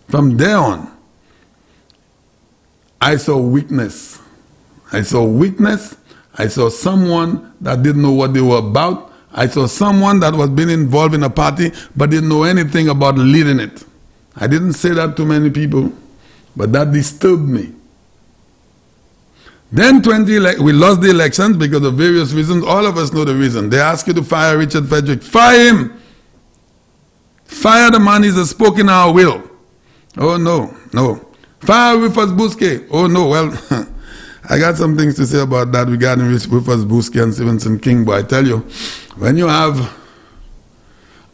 From there on, I saw weakness. I saw weakness. I saw someone that didn't know what they were about. I saw someone that was being involved in a party but didn't know anything about leading it. I didn't say that to many people, but that disturbed me. Then we lost the elections because of various reasons. All of us know the reason. They asked you to fire Richard Frederick. Fire him! Fire the man, he's a spoke in our will. Oh no, no. Fire Rufus Bousquet. Oh no, well, I got some things to say about that regarding Rufus Bousquet and Stephenson King, but I tell you, when you have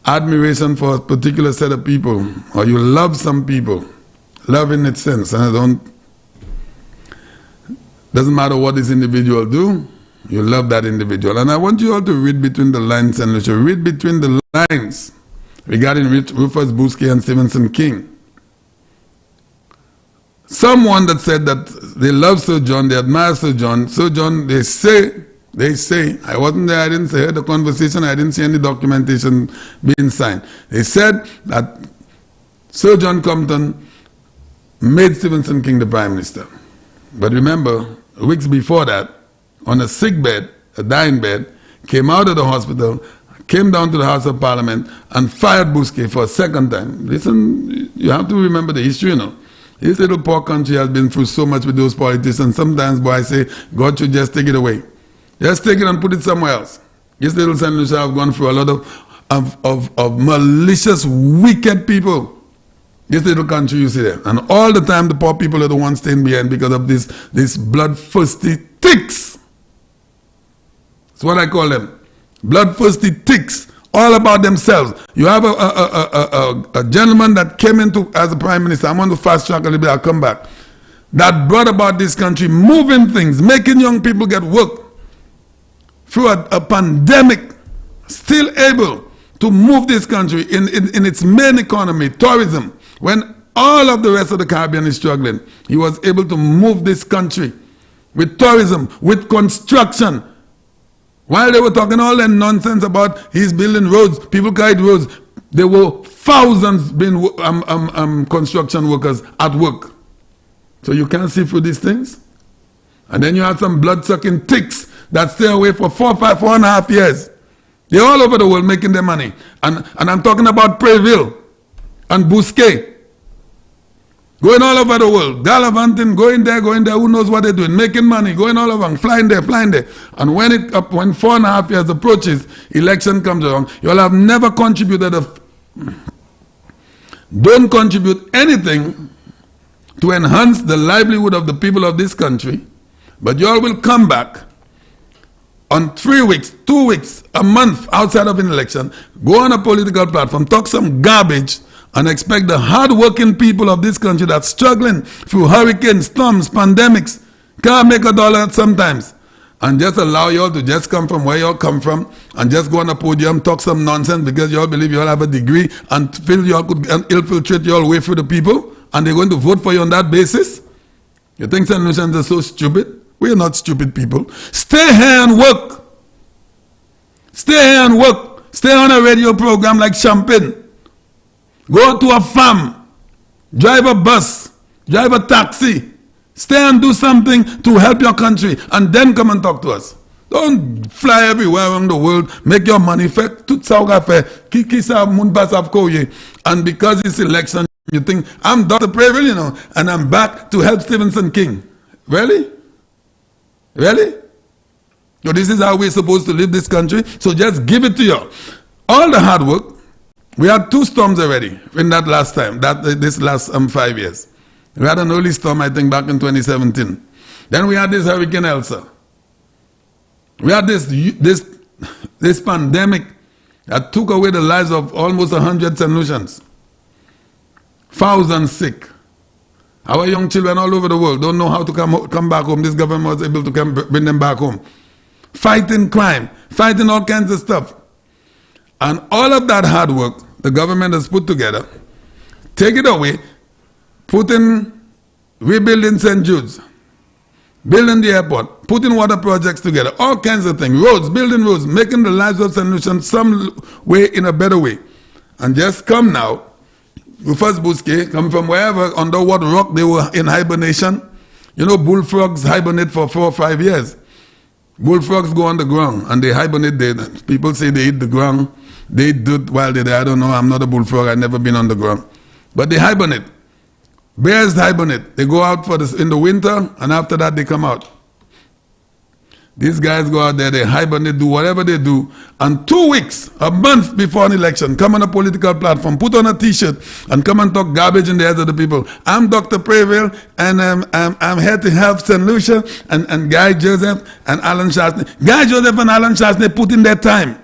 admiration for a particular set of people, or you love some people, love in its sense, and doesn't matter what this individual do, you love that individual. And I want you all to read between the lines, and Lucia, read between the lines regarding Rufus Bousquet and Stephenson King. Someone that said that they love Sir John, they admire Sir John. Sir John, they say, I wasn't there, I didn't hear the conversation, I didn't see any documentation being signed. They said that Sir John Compton made Stephenson King the Prime Minister. But remember, weeks before that, on a sick bed, a dying bed, came out of the hospital, came down to the House of Parliament and fired Bousquet for a second time. Listen, you have to remember the history, you know. This little poor country has been through so much with those politicians. Sometimes, boy, I say, God should just take it away. Just take it and put it somewhere else. This little St. Lucia have gone through a lot of malicious, wicked people. This little country you see there. And all the time the poor people are the ones staying behind because of these bloodthirsty ticks. That's what I call them. Bloodthirsty ticks all about themselves. You have a gentleman that came into as a prime minister. I'm going to fast track a little bit, I'll come back. That brought about this country, moving things, making young people get work through a pandemic, still able to move this country in its main economy, tourism. When all of the rest of the Caribbean is struggling, he was able to move this country with tourism, with construction. While they were talking all that nonsense about he's building roads, people carried roads, there were thousands being construction workers at work. So you can't see through these things. And then you have some blood-sucking ticks that stay away for 4.5 years. They're all over the world making their money. And I'm talking about Prayville and Bousquet. Going all over the world, gallivanting, going there, who knows what they're doing, making money, going all over, flying there. And when 4.5 years approaches, election comes along, you'll have never contributed, don't contribute anything to enhance the livelihood of the people of this country, but you all will come back on 3 weeks, 2 weeks, a month outside of an election, go on a political platform, talk some garbage, and expect the hard-working people of this country that's struggling through hurricanes, storms, pandemics, can't make a dollar sometimes, and just allow you all to just come from where you all come from and just go on a podium, talk some nonsense because you all believe you all have a degree and feel you all could infiltrate you all way through the people, and they're going to vote for you on that basis? You think St. Lucians are so stupid? We are not stupid people. Stay here and work. Stay here and work. Stay on a radio program like Champagne. Go to a farm, drive a bus, drive a taxi, stay and do something to help your country, and then come and talk to us. Don't fly everywhere around the world, make your money, and because it's election, you think, I'm Dr. Prayville, you know, and I'm back to help Stevenson King. Really? Really? So this is how we're supposed to live this country, so just give it to you. All the hard work. We had 2 storms already in that last time, this last 5 years. We had an early storm, I think, back in 2017. Then we had this Hurricane Elsa. We had this pandemic that took away the lives of almost 100 St. Lucians. Thousands sick. Our young children all over the world don't know how to come back home. This government was able to bring them back home. Fighting crime, fighting all kinds of stuff. And all of that hard work the government has put together, take it away, rebuilding St. Jude's, building the airport, putting water projects together, all kinds of things, roads, building roads, making the lives of St. Lucians some way in a better way. And just come now, Rufus Bousquet, come from wherever, under what rock they were in hibernation. You know, bullfrogs hibernate for 4 or 5 years. Bullfrogs go on the ground and they hibernate there. People say they eat the ground. They do it while they're there. I don't know. I'm not a bullfrog. I've never been on the ground. But they hibernate. Bears hibernate. They go out in the winter, and after that they come out. These guys go out there, they hibernate, do whatever they do, and 2 weeks, a month before an election, come on a political platform, put on a t-shirt, and come and talk garbage in the heads of the people. I'm Dr. Prayville, and I'm here to help St. Lucia, and Guy Joseph and Alan Chastanet. Guy Joseph and Alan Chastanet put in their time.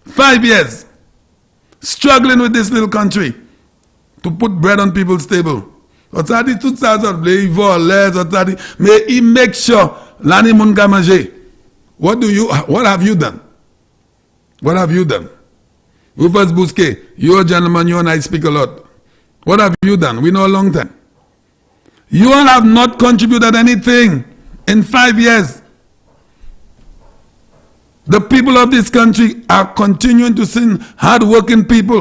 5 years, struggling with this little country to put bread on people's table. May he make sure Lani Mungamaje. What have you done? What have you done? Rufus Bousquet, you're a gentleman, you and I speak a lot. What have you done? We know a long time. You all have not contributed anything in 5 years. The people of this country are continuing to send hard-working people,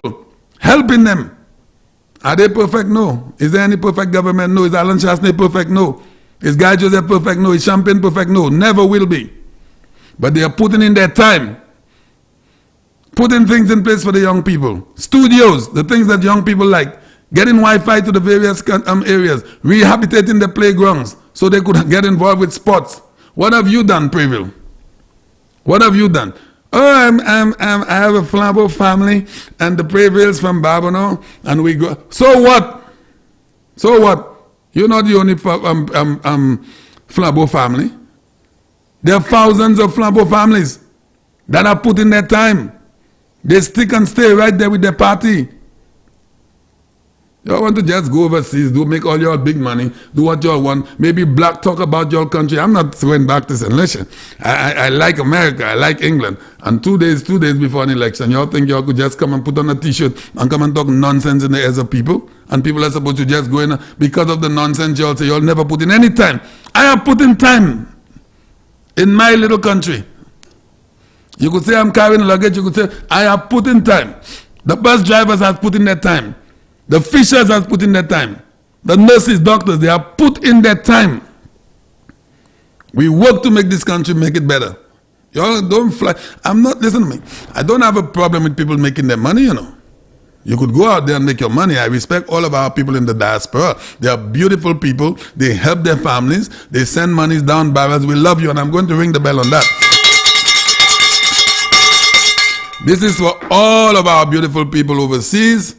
helping them. Are they perfect? No. Is there any perfect government? No. Is Alan Chastanet perfect? No. Is Guy Joseph perfect? No. Is Champagne perfect? No. Never will be. But they are putting in their time, putting things in place for the young people. Studios, the things that young people like, getting Wi-Fi to the various areas, rehabilitating the playgrounds so they could get involved with sports. What have you done, Prayville? What have you done? Oh, I have a Flambeau family, and the Prayvilles from Barbano, and we go. So what? So what? You're not the only Flambeau family. There are thousands of Flambeau families that are putting their time, They stick and stay right there with their party. Y'all want to just go overseas, make all your big money, do what y'all want, maybe black talk about your country. I'm not going back to St. Lucia. I like America, I like England. And 2 days before an election, y'all think y'all could just come and put on a t-shirt and come and talk nonsense in the ears of people? And people are supposed to just go in, because of the nonsense y'all say, y'all never put in any time. I have put in time in my little country. You could say I'm carrying luggage, you could say I have put in time. The bus drivers have put in their time. The fishers have put in their time. The nurses, doctors, they have put in their time. We work to make this country make it better. Y'all don't fly. Listen to me. I don't have a problem with people making their money, you know. You could go out there and make your money. I respect all of our people in the diaspora. They are beautiful people. They help their families. They send monies down barrels. We love you, and I'm going to ring the bell on that. This is for all of our beautiful people overseas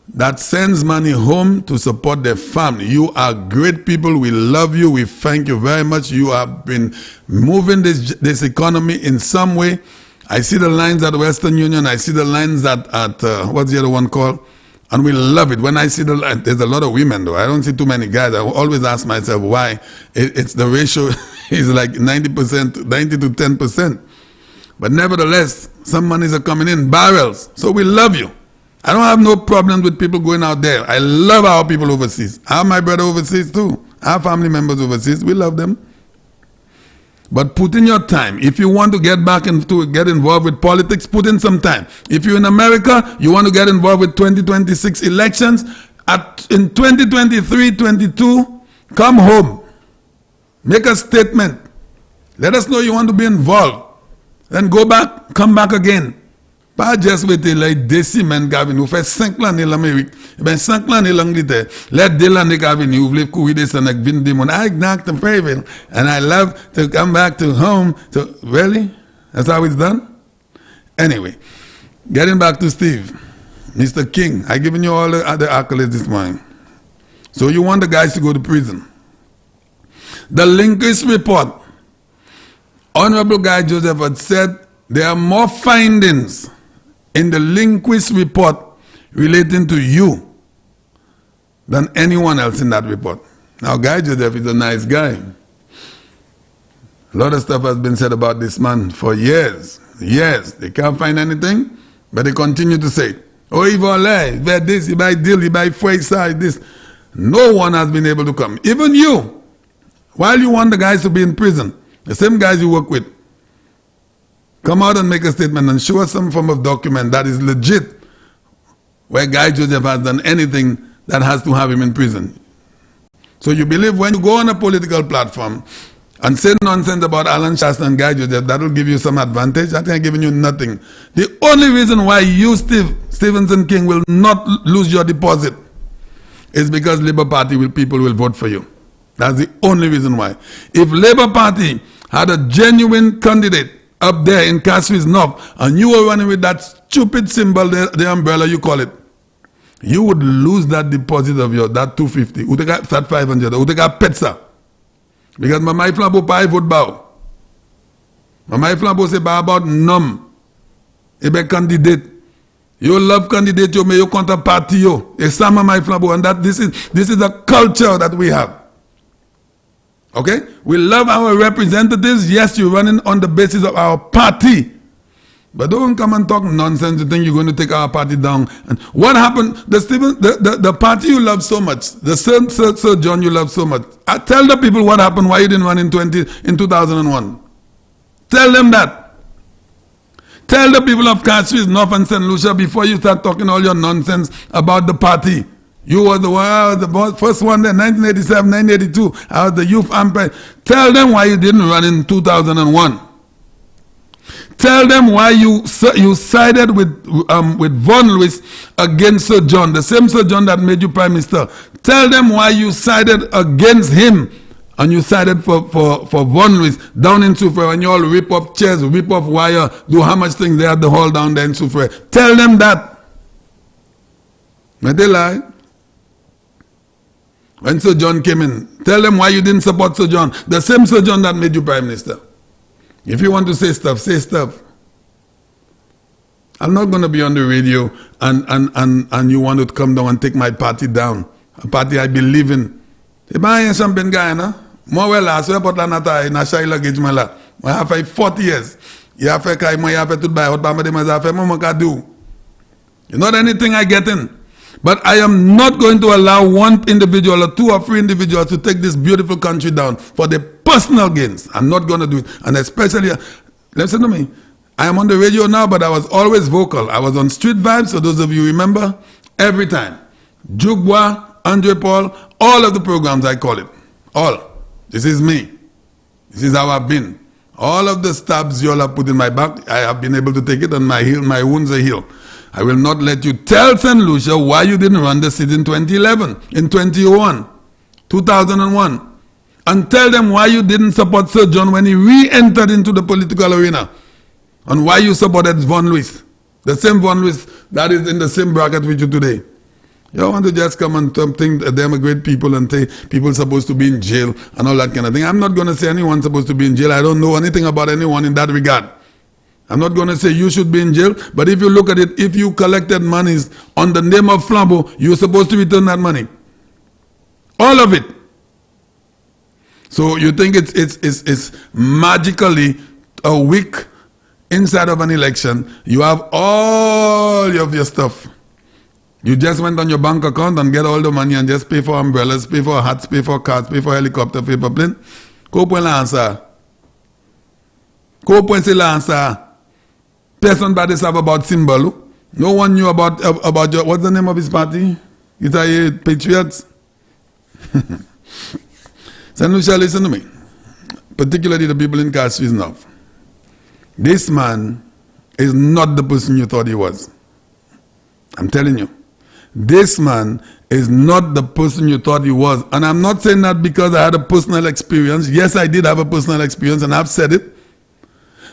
that sends money home to support their family. You are great people. We love you. We thank you very much. You have been moving this economy in some way. I see the lines at Western Union. I see the lines at what's the other one called? And we love it. When I see there's a lot of women though. I don't see too many guys. I always ask myself why. It's the ratio is like 90%, 90 to 10%. But nevertheless, some monies are coming in, barrels. So we love you. I don't have no problems with people going out there. I love our people overseas. I have my brother overseas too. I have family members overseas. We love them. But put in your time. If you want to get back into get involved with politics, put in some time. If you're in America, you want to get involved with 2026 elections, in 2023-22, come home. Make a statement. Let us know you want to be involved. Then go back, come back again. Pas just wait like desi men Gavin ou fait 5 l'année l'Amérique. Ben 5 l'année l'Angleterre. Let 2 l'année Gavin ou vle courir des sanak vin demon. I knocked the favor and I love to come back to home to really? That's how it's done? Anyway, getting back to Steve. Mr. King, I given you all the other accolades this morning. So you want the guys to go to prison. The Lindquist report. Honorable Guy Joseph had said there are more findings in the Lindquist report relating to you than anyone else in that report. Now, Guy Joseph is a nice guy. A lot of stuff has been said about this man for years. Yes, they can't find anything, but they continue to say, oh, he buy this, he buy deal, he buy side this. No one has been able to come. Even you, while you want the guys to be in prison, the same guys you work with, come out and make a statement and show us some form of document that is legit where Guy Joseph has done anything that has to have him in prison. So you believe when you go on a political platform and say nonsense about Alan Shasta and Guy Joseph, that will give you some advantage? That ain't giving you nothing. The only reason why you, Stevenson King, will not lose your deposit is because Labour Party people will vote for you. That's the only reason why. If Labour Party had a genuine candidate up there in Castres North, and you were running with that stupid symbol, the umbrella you call it, you would lose that deposit of yours, that 250. You take that 500. You take a petsa. Because my flambo pay vote bow. My flambo say about num. Ebe candidate. You love candidate, you may you counter party you. A sama my flambo, and that this is a culture that we have. Okay? We love our representatives. Yes, you're running on the basis of our party. But don't come and talk nonsense. You think you're going to take our party down. And what happened? The party you love so much, the Sir John you love so much. Tell the people what happened, why you didn't run in 2001. Tell them that. Tell the people of Castres North and St. Lucia before you start talking all your nonsense about the party. You were the first one there, 1987, 1982. I was the youth umpire. Tell them why you didn't run in 2001. Tell them why you sided with Vaughan Lewis against Sir John, the same Sir John that made you Prime Minister. Tell them why you sided against him and you sided for Vaughan Lewis down in Soufrière, and you all rip off chairs, rip off wire, do how much things they had the hall down there in Soufrière. Tell them that. May they lie? When Sir John came in, tell them why you didn't support Sir John. The same Sir John that made you Prime Minister. If you want to say stuff, say stuff. I'm not going to be on the radio and you want to come down and take my party down. A party I believe in. If I ain't something guy, na, more well as well, but I na shy luggage mala. I have 40 years. You have to kai, you have to buy what Bama de Mazafe, Mama can do. You not anything I get in. But I am not going to allow one individual or 2 or 3 individuals to take this beautiful country down for their personal gains. I'm not going to do it. And especially, listen to me. I am on the radio now, but I was always vocal. I was on Street Vibes, so those of you remember, every time. Jugwa, Andre Paul, all of the programs I call it. All. This is me. This is how I've been. All of the stabs you all have put in my back, I have been able to take it, and my wounds are healed. I will not let you tell St. Lucia why you didn't run the city in 2011, in 2001, 2001. And tell them why you didn't support Sir John when he re-entered into the political arena. And why you supported Von Luis. The same Von Luis that is in the same bracket with you today. You want to just come and think that they're great people and say people supposed to be in jail and all that kind of thing. I'm not going to say anyone's supposed to be in jail. I don't know anything about anyone in that regard. I'm not going to say you should be in jail, but if you look at it, if you collected monies on the name of Flambeau, you're supposed to return that money. All of it. So you think it's magically a week inside of an election, you have all of your stuff. You just went on your bank account and get all the money and just pay for umbrellas, pay for hats, pay for cars, pay for helicopter, pay for plane. Ko point la answer. Ko point se la answer. Person bad have about Simbolu. No one knew about your, what's the name of his party? Is that Patriots? St. Lucia, listen to me. Particularly the people in Castries now. This man is not the person you thought he was. I'm telling you. This man is not the person you thought he was. And I'm not saying that because I had a personal experience. Yes, I did have a personal experience and I've said it.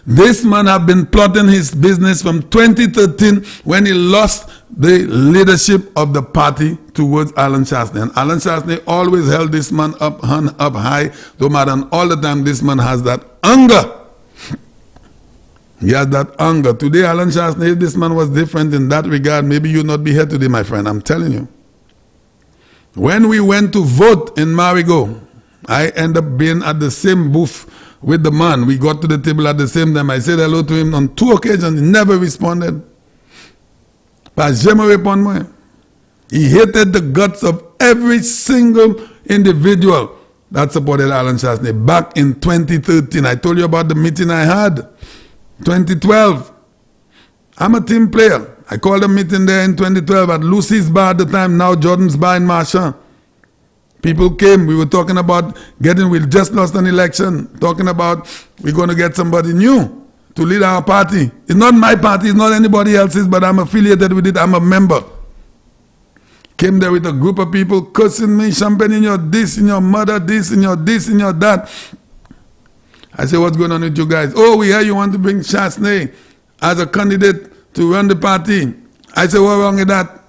This man have been plotting his business from 2013 when he lost the leadership of the party towards Alan Chastanet. And Alan Chastanet always held this man up high, no matter, and all the time this man has that anger. He has that anger. Today, Alan Chastanet, if this man was different in that regard, maybe you'd not be here today, my friend. I'm telling you. When we went to vote in Marigot, I ended up being at the same booth with the man. We got to the table at the same time. I said hello to him on 2 occasions. He never responded. He hated the guts of every single individual that supported Alan Chastanet back in 2013. I told you about the meeting I had. 2012. I'm a team player. I called a meeting there in 2012 at Lucy's bar at the time, now Jordan's bar in Marchand. People came, we were talking about we just lost an election, talking about we're going to get somebody new to lead our party. It's not my party, it's not anybody else's, but I'm affiliated with it, I'm a member. Came there with a group of people cursing me, champagne in your this, in your mother, this, in your this, in your that. I said, what's going on with you guys? Oh, we hear you want to bring Chastanet as a candidate to run the party. I said, what's wrong with that?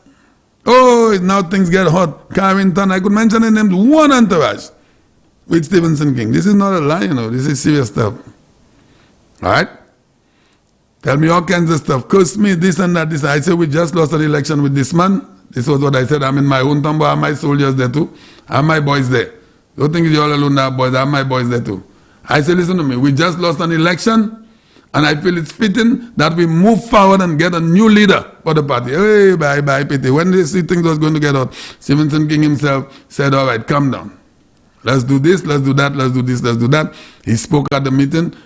Oh, now things get hot. Carrington, I could mention the names, one entourage with Stephenson King. This is not a lie, you know. This is serious stuff. All right? Tell me all kinds of stuff. Curse me, this and that, this. I said, we just lost an election with this man. This was what I said. I'm in my own tombo. I have my soldiers there too. I have my boys there. Don't think you're all alone now, boys. I have my boys there too. I say, listen to me, we just lost an election, and I feel it's fitting that we move forward and get a new leader for the party. Hey, bye, Pity. When they see things was going to get out, Stephenson King himself said, all right, calm down. Let's do this, let's do that, let's do this, let's do that. He spoke at the meeting.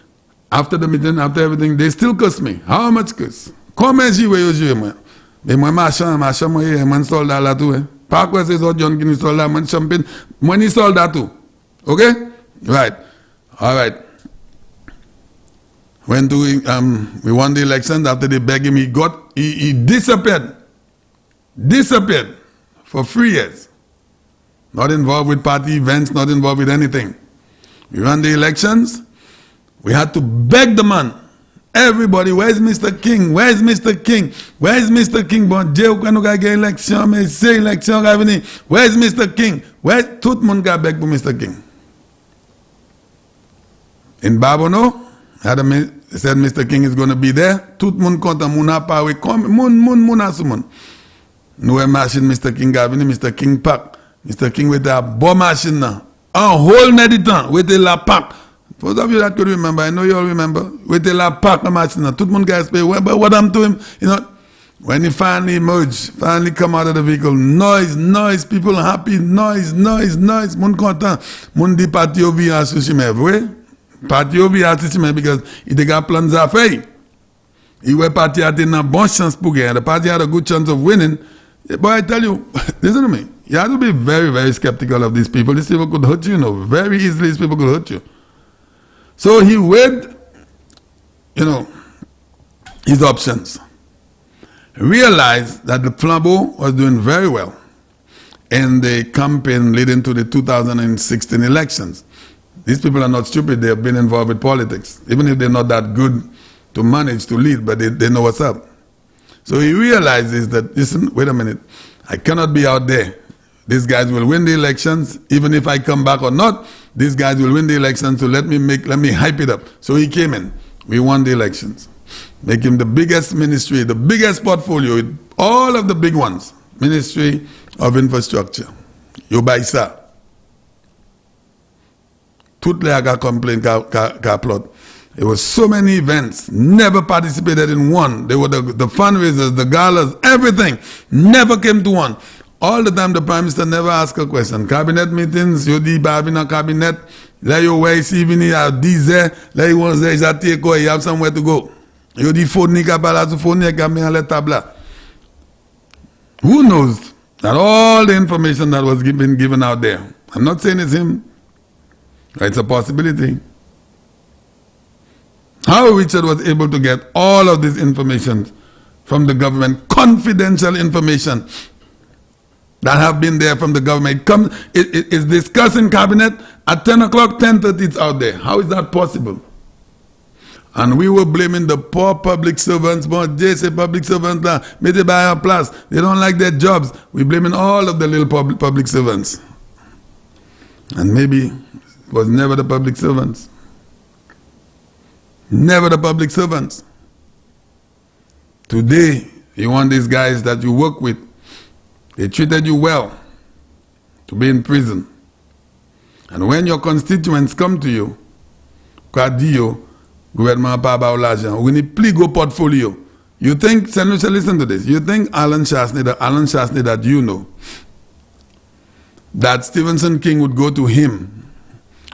After the meeting, after everything, they still curse me. How much curse? Come and see where you jouer, moi. Mais moi, machin, moi, man soldat là tout. Parfois, c'est ça, John qui nous soldat, man champagne. Moi, ni soldat tout. Okay? Right. All right. When we won the elections, after they begged him, he disappeared. Disappeared for 3 years. Not involved with party events, not involved with anything. We won the elections. We had to beg the man. Everybody, where's Mr. King? Where's Mr. King? Where's Mr. King? Bon Dieu, quand nous avons gagné l'élection, mais c'est l'élection qui a venu. Where's Mr. King? Tout le monde a begged pour Mr. King. In Babono, They said Mr. King is going to be there. Tout moun kontan, moun a pa we kom, moun a sou moun. Nou e machine Mr. King gavini, Mr. King pak. Mr. King wete a bo machine na. An whole meditant, wete la pak. For those of you that could remember, I know you all remember, wete la pak na machine na. Tout moun guys pay, but what happened to him? You know, when he finally emerged, finally come out of the vehicle, noise, people happy, noise, moun kontan. Moun di parti yo vi a sushime, vwe? Parti yo vi a sushime because he te got plans a fey. He were party had a bon chance pour gagner. The party had a good chance of winning. But I tell you, listen to me. You have to be very, very skeptical of these people. These people could hurt you, you know. Very easily, these people could hurt you. So he weighed, you know, his options. Realized that the Flambeau was doing very well in the campaign leading to the 2016 elections. These people are not stupid. They have been involved with politics. Even if they're not that good to manage, to lead, but they know what's up. So he realizes that, listen, wait a minute, I cannot be out there. These guys will win the elections, even if I come back or not, these guys will win the elections, so let me hype it up. So he came in. We won the elections. Make him the biggest ministry, the biggest portfolio, all of the big ones. Ministry of Infrastructure. Yo bay sa. Tout le aga complain ka plot. There were so many events, never participated in one. There were the fundraisers, the galas, everything. Never came to one. All the time the Prime Minister never asked a question. Cabinet meetings, you di ba in a cabinet, let you wait, see even you have these there, let you want to say, you have somewhere to go. You di phone ni kapala to phone ni kame ale tabla. Who knows that all the information that was been given out there, I'm not saying it's him, it's a possibility. How Richard was able to get all of this information from the government, confidential information that have been there from the government. It's discussed in cabinet at 10 o'clock, 10:30 it's out there. How is that possible? And we were blaming the poor public servants, but they say public servants, they buy a plus. They don't like their jobs. We're blaming all of the little public servants. And maybe it was never the public servants. Never the public servants. Today, you want these guys that you work with, they treated you well, to be in prison. And when your constituents come to you, Kwadio, gouvernement pa ba ou l'argent, we need pligo portfolio. You think, Senator, listen to this, you think Alan Chastanet that you know, that Stephenson King would go to him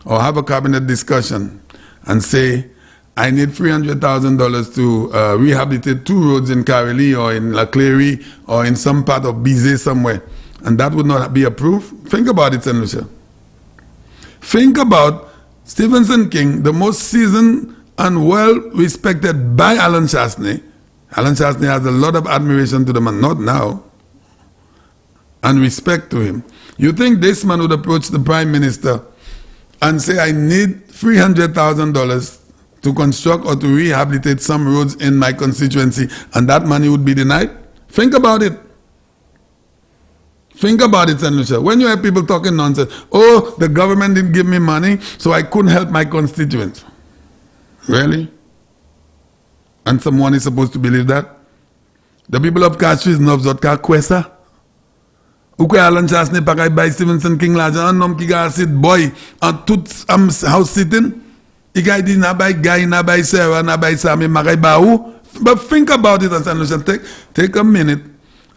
or have a cabinet discussion and say, I need $300,000 to rehabilitate 2 roads in Kareli or in La Clery or in some part of Bizet somewhere, and that would not be approved? Think about it, Senator. Think about Stephenson King, the most seasoned and well-respected by Alan Chastanet. Alan Chastanet has a lot of admiration to the man, not now, and respect to him. You think this man would approach the Prime Minister and say, I need $300,000 to construct or to rehabilitate some roads in my constituency, and that money would be denied? Think about it. Think about it, St. Lucia. When you have people talking nonsense, oh, the government didn't give me money, so I couldn't help my constituents. Really? And someone is supposed to believe that? The people of Castries Novzot ka kwesa? Ou kwe Alan Chastanet pa kay bay Stephenson King l'argent, un homme qui ga sit boy, en tout house sitting, I kay di na bay guy, na bay Sarah, na bay Sammy, makay ba ou? But think about it, St. Lucia. Take a minute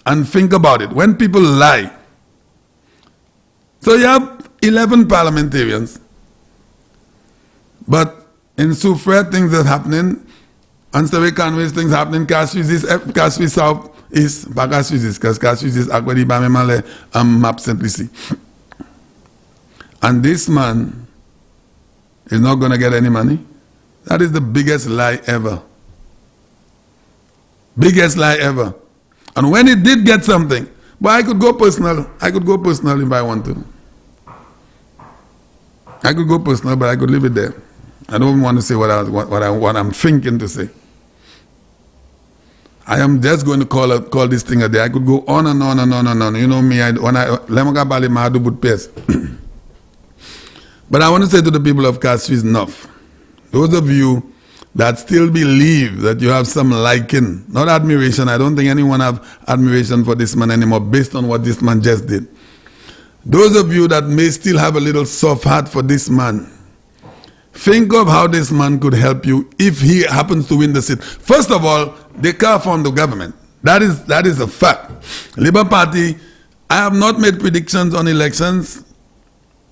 and think about it. When people lie, so you have 11 parliamentarians, but in Soufrière things are happening, and Surrey Conway's things happening, Castries South is, pas Castries East, because Castries is actually by me map simplicity. And this man is not going to get any money. That is the biggest lie ever. Biggest lie ever. And when he did get something, but I could go personal. I could go personal if I want to. I could go personal, but I could leave it there. I don't want to say what I'm thinking to say. I am just going to call this thing a day. I could go on and on and on and on. You know me, But I want to say to the people of Castries, enough. Those of you that still believe that you have some liking, not admiration. I don't think anyone have admiration for this man anymore based on what this man just did. Those of you that may still have a little soft heart for this man, think of how this man could help you if he happens to win the seat. First of all, they can't form the government. That is a fact. Labour Party, I have not made predictions on elections,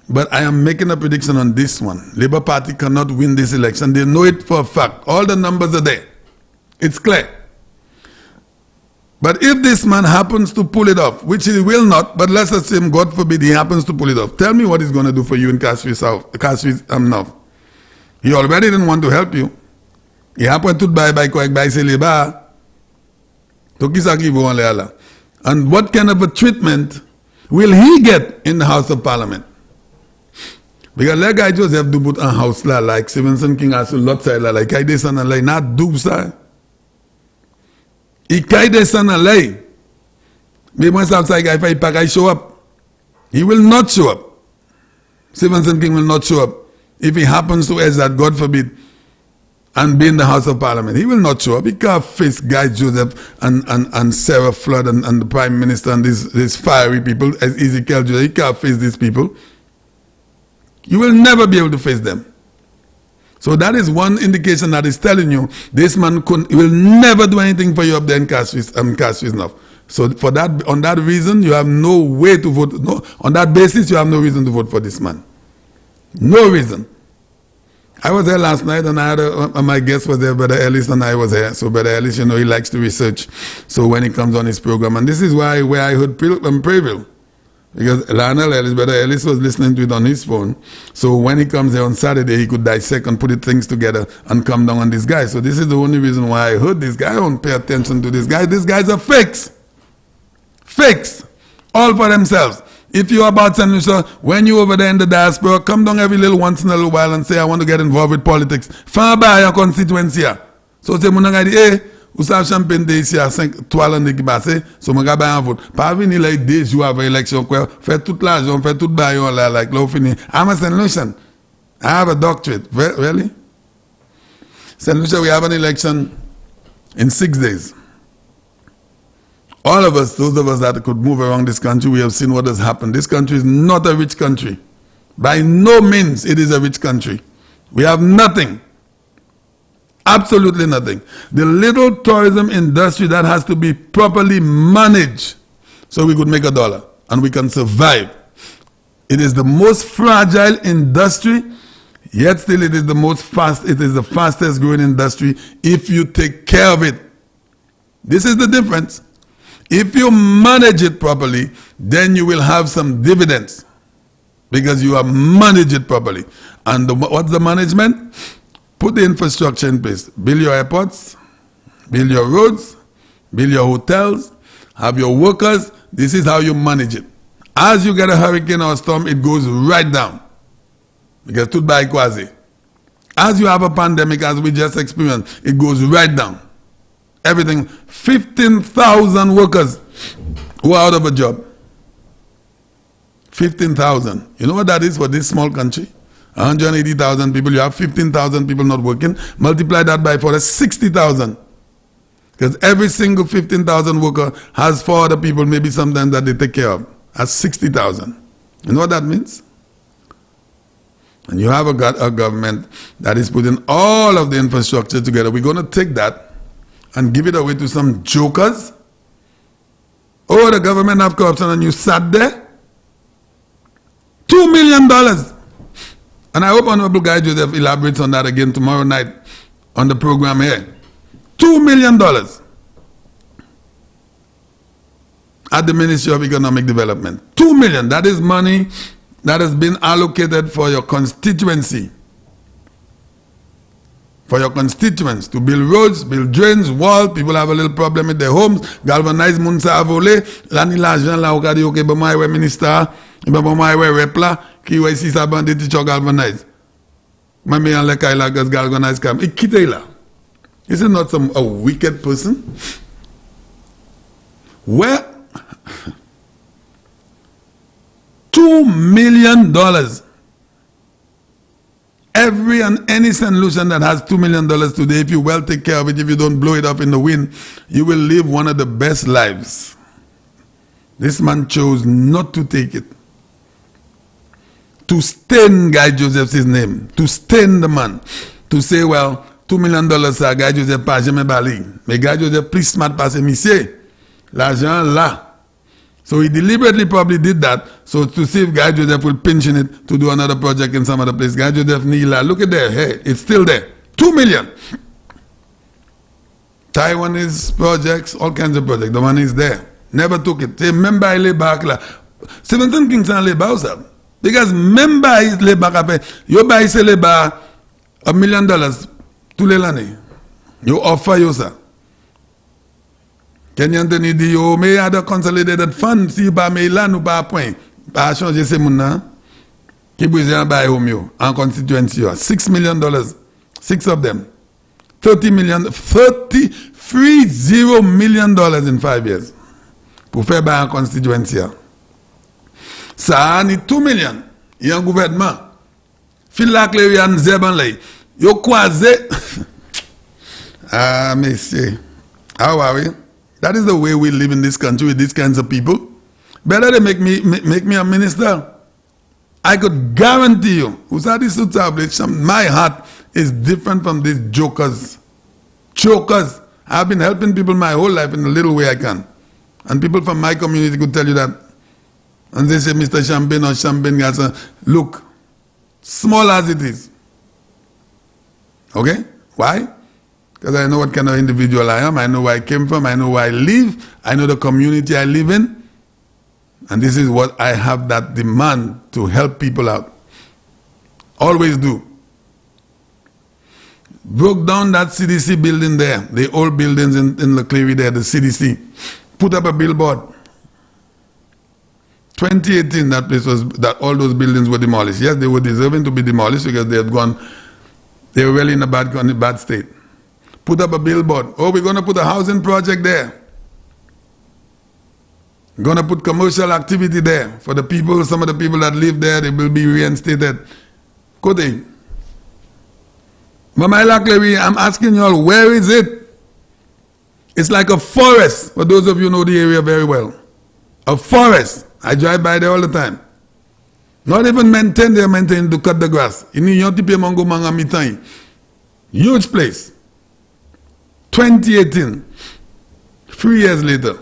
but I am making a prediction on this one. Labour Party cannot win this election. They know it for a fact. All the numbers are there. It's clear. But if this man happens to pull it off, which he will not, but let's assume, God forbid, he happens to pull it off, tell me what he's going to do for you in Kasvi North. He already didn't want to help you. He happened to buy Labour. And what kind of a treatment will he get in the House of Parliament? Because like guy Joseph do put a house like Stevenson King has a lot side like I did son like not do sir. He kaide son like me myself say if I pack I show up. He will not show up. Stevenson King will not show up. If he happens to edge that, God forbid, and be in the House of Parliament, he will not show up. He can't face Guy Joseph and Sarah Flood and the Prime Minister and these fiery people as Ezekiel Joseph. He can't face these people. You will never be able to face them. So that is one indication that is telling you this man will never do anything for you up there in Kasvi North. So for that, on that reason, you have no way to vote. No, on that basis, you have no reason to vote for this man. No reason. I was there last night and I had my guest was there, Brother Ellis, and I was here. So Brother Ellis, you know, he likes to research. So when he comes on his program, and this is where I heard Prayville. Because Lionel Ellis, Brother Ellis was listening to it on his phone. So when he comes here on Saturday, he could dissect and put things together and come down on this guy. So this is the only reason why I heard this guy. I don't pay attention to this guy. These guys are fakes. Fakes. All for themselves. If you're about St. Lucia, when you're over there in the diaspora, come down every little once in a little while and say, I want to get involved with politics. Far by your constituency. So say, hey, vous savez, champagne de ici à 5, 3 l'année qui passe, so je vais un vote. Pas venir là, des jours avant l'élection, faire toute l'argent, faire tout baillon là, like là, fini. I'm a St. Lucian. I have a doctorate. Really? St. Lucia, we have an election in 6 days. All of us, those of us that could move around this country, we have seen what has happened. This country is not a rich country. By no means it is a rich country. We have nothing. Absolutely nothing. The little tourism industry that has to be properly managed so we could make $1 and we can survive. It is the most fragile industry, yet still it is the fastest growing industry if you take care of it. This is the difference. If you manage it properly, then you will have some dividends because you have managed it properly. And what's the management? Put the infrastructure in place. Build your airports, build your roads, build your hotels, have your workers. This is how you manage it. As you get a hurricane or a storm, it goes right down. Because tut by quasi. As you have a pandemic, as we just experienced, it goes right down. Everything. 15,000 workers who are out of a job. 15,000. You know what that is for this small country? 180,000 people. You have 15,000 people not working. Multiply that by 4, that's 60,000. Because every single 15,000 worker has 4 other people, maybe sometimes that they take care of. That's 60,000. You know what that means? And you have a government that is putting all of the infrastructure together. We're going to take that and give it away to some jokers. Oh, the government have corruption and you sat there? $2 million. And I hope Honorable Guy Joseph elaborates on that again tomorrow night on the program here. $2 million at the Ministry of Economic Development. $2 million. That is money that has been allocated for your constituency. For your constituents to build roads, build drains, walls. People have a little problem with their homes. Galvanize Munsa Avole. Lani l'argent là, au cas de ok, moi ouais ministre, moi ouais rep là, qui ouais si ça bandit tu galvanize. Mami en le cas là gas galvanize cam. It quitte là. Is it not a wicked person? Where $2 million Every and any St. Lucian that has $2 million today, if you well take care of it, if you don't blow it up in the wind, you will live one of the best lives. This man chose not to take it. To stain Guy Joseph's name, to stain the man, to say, well, $2 million, ça, Guy Joseph pas jamais bali. Mais Guy Joseph plus smart parce que monsieur, l'argent là. So he deliberately probably did that, so to see if Guy Joseph will pinch in it to do another project in some other place. Guy Joseph Nila, look at there, hey, it's still there. 2 million. Taiwanese projects, all kinds of projects, the money is there. Never took it. Say, member I lay back la. 17 Kings and lay back, sir. Because member is lay back up. You buy say lay back $1 million tous les l'année. You offer you, sir. Kenyan Tony dit, yo, mais il y a de consolidated fund, si pas mais là, nous pas point. Pas changer ces mouns qui besoin buy home yo, en constituency. $6 million. 6 of them. $30 million in 5 years. Pour faire buy en constituency. Ça, ni 2 million. Il y a un gouvernement. Fil la clé, en zeban lay. Yo croisé. Ah, messieurs. How are we? That is the way we live in this country with these kinds of people. Better they make me a minister. I could guarantee you, my heart is different from these jokers. Jokers. I've been helping people my whole life in the little way I can. And people from my community could tell you that. And they say, Mr. Champagne or Champagne, look, small as it is. Okay? Why? Because I know what kind of individual I am. I know where I came from. I know where I live. I know the community I live in. And this is what I have that demand to help people out. Always do. Broke down that CDC building there, the old buildings in Leclerc there, the CDC. Put up a billboard. 2018, that place was, that all those buildings were demolished. Yes, they were deserving to be demolished because they were really in a bad state. Put up a billboard. Oh, we're going to put a housing project there. We're going to put commercial activity there for the people. Some of the people that live there, they will be reinstated. Kote. Mama Elaklewi, I'm asking you all, where is it? It's like a forest, for those of you who know the area very well. A forest. I drive by there all the time. Not even maintained, they're maintained to cut the grass. Huge place. 2018. 3 years later.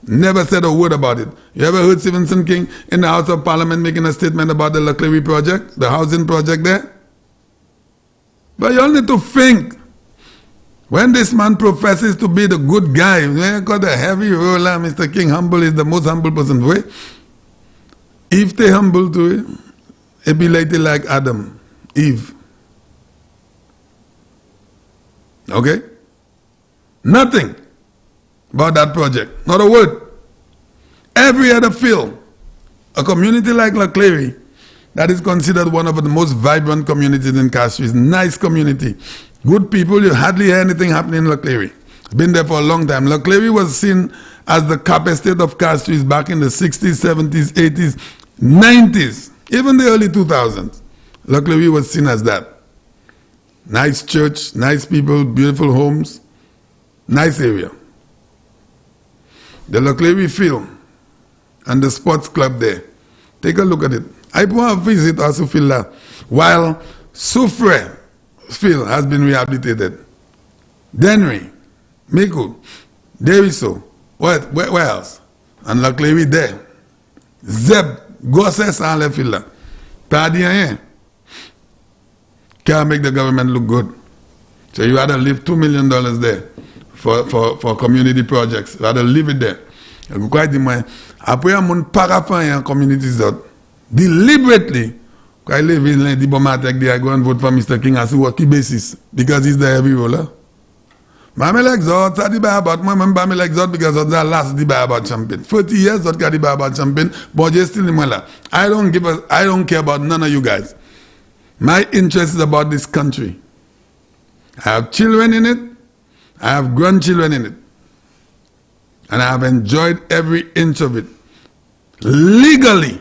Never said a word about it. You ever heard Stevenson King in the House of Parliament making a statement about the Leclerc project, the housing project there? But you all need to think. When this man professes to be the good guy, got a heavy roller, Mr. King, humble is the most humble person. If they humble to it, it be like Adam, Eve. Okay? Nothing about that project. Not a word. Every other field, a community like Leclerc, that is considered one of the most vibrant communities in Castries. Nice community. Good people, you hardly hear anything happening in Leclerc. Been there for a long time. Leclerc was seen as the cap estate of Castries back in the 60s, 70s, 80s, 90s, even the early 2000s. Leclerc was seen as that. Nice church, nice people, beautiful homes, nice area. The Leclerc field and the sports club there. Take a look at it. I want to visit Asufila while Soufrière field has been rehabilitated. Dennery, Miku, Deriso, where else? And Leclerc there. Zeb, Gosses and Lefila. Padien can't make the government look good. So you rather leave $2 million there for community projects. You rather leave it there. Après, on parafin en communities out. Deliberately, I live in the Bomatek there, I go and vote for Mr. King as what basis because he's the heavy roller. Mamel exhort, I buy about my Mamel exhort because of the last buy about champagne. 40 years that can buy about champagne, but just still in my life. I don't care about none of you guys. My interest is about this country. I have children in it, I have grandchildren in it. And I have enjoyed every inch of it. Legally.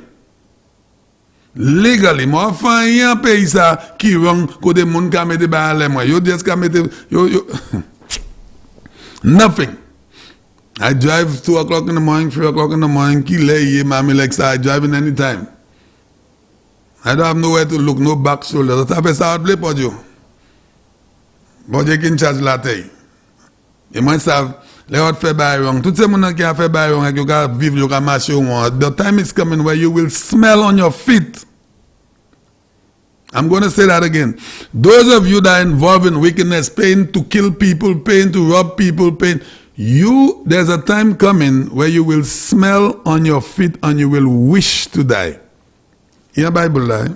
Legally, moi fin un pays ça qui wrong côté monde ka mette ba les moi. You just ka mette you nothing. I drive 2 o'clock in the morning, 3 o'clock in the morning, ki lay mommy like I driving anytime. I don't have nowhere to look, no back shoulder. Ça fait ça play pour you. Bon Dieu qui charge la taille. Et moi ça les autres fait bail wrong. Tout ces monde qui a fait bail wrong, you can vivre, you can marcher au monde. The time is coming where you will smell on your feet. I'm going to say that again. Those of you that are involved in wickedness, paying to kill people, paying to rob people, there's a time coming where you will smell on your feet and you will wish to die. In the Bible, right?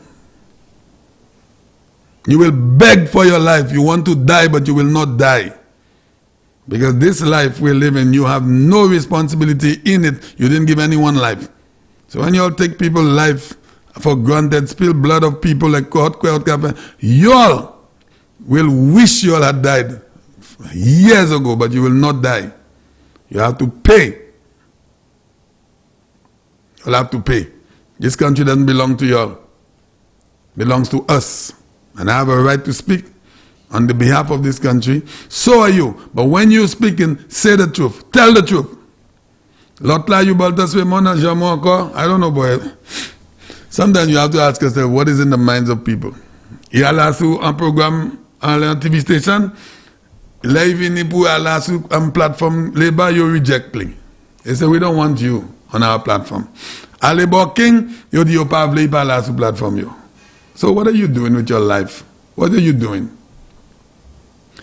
You will beg for your life. You want to die, but you will not die. Because this life we live in, you have no responsibility in it. You didn't give anyone life. So when you all take people's life for granted, spill blood of people like you all will wish you all had died years ago, but you will not die. You have to pay. You'll have to pay. This country doesn't belong to you all. It belongs to us. And I have a right to speak on the behalf of this country. So are you. But when you're speaking, say the truth. Tell the truth. L'autre you baltas I don't know, boy. Sometimes you have to ask yourself, what is in the minds of people? Il y a là sur un programme à la TV station, là il vient pour aller sur une plateforme, les bas you reject play. They say we don't want you on our platform. Allez King, you dit you pas vle pas là sur plateforme yo. So what are you doing with your life? What are you doing?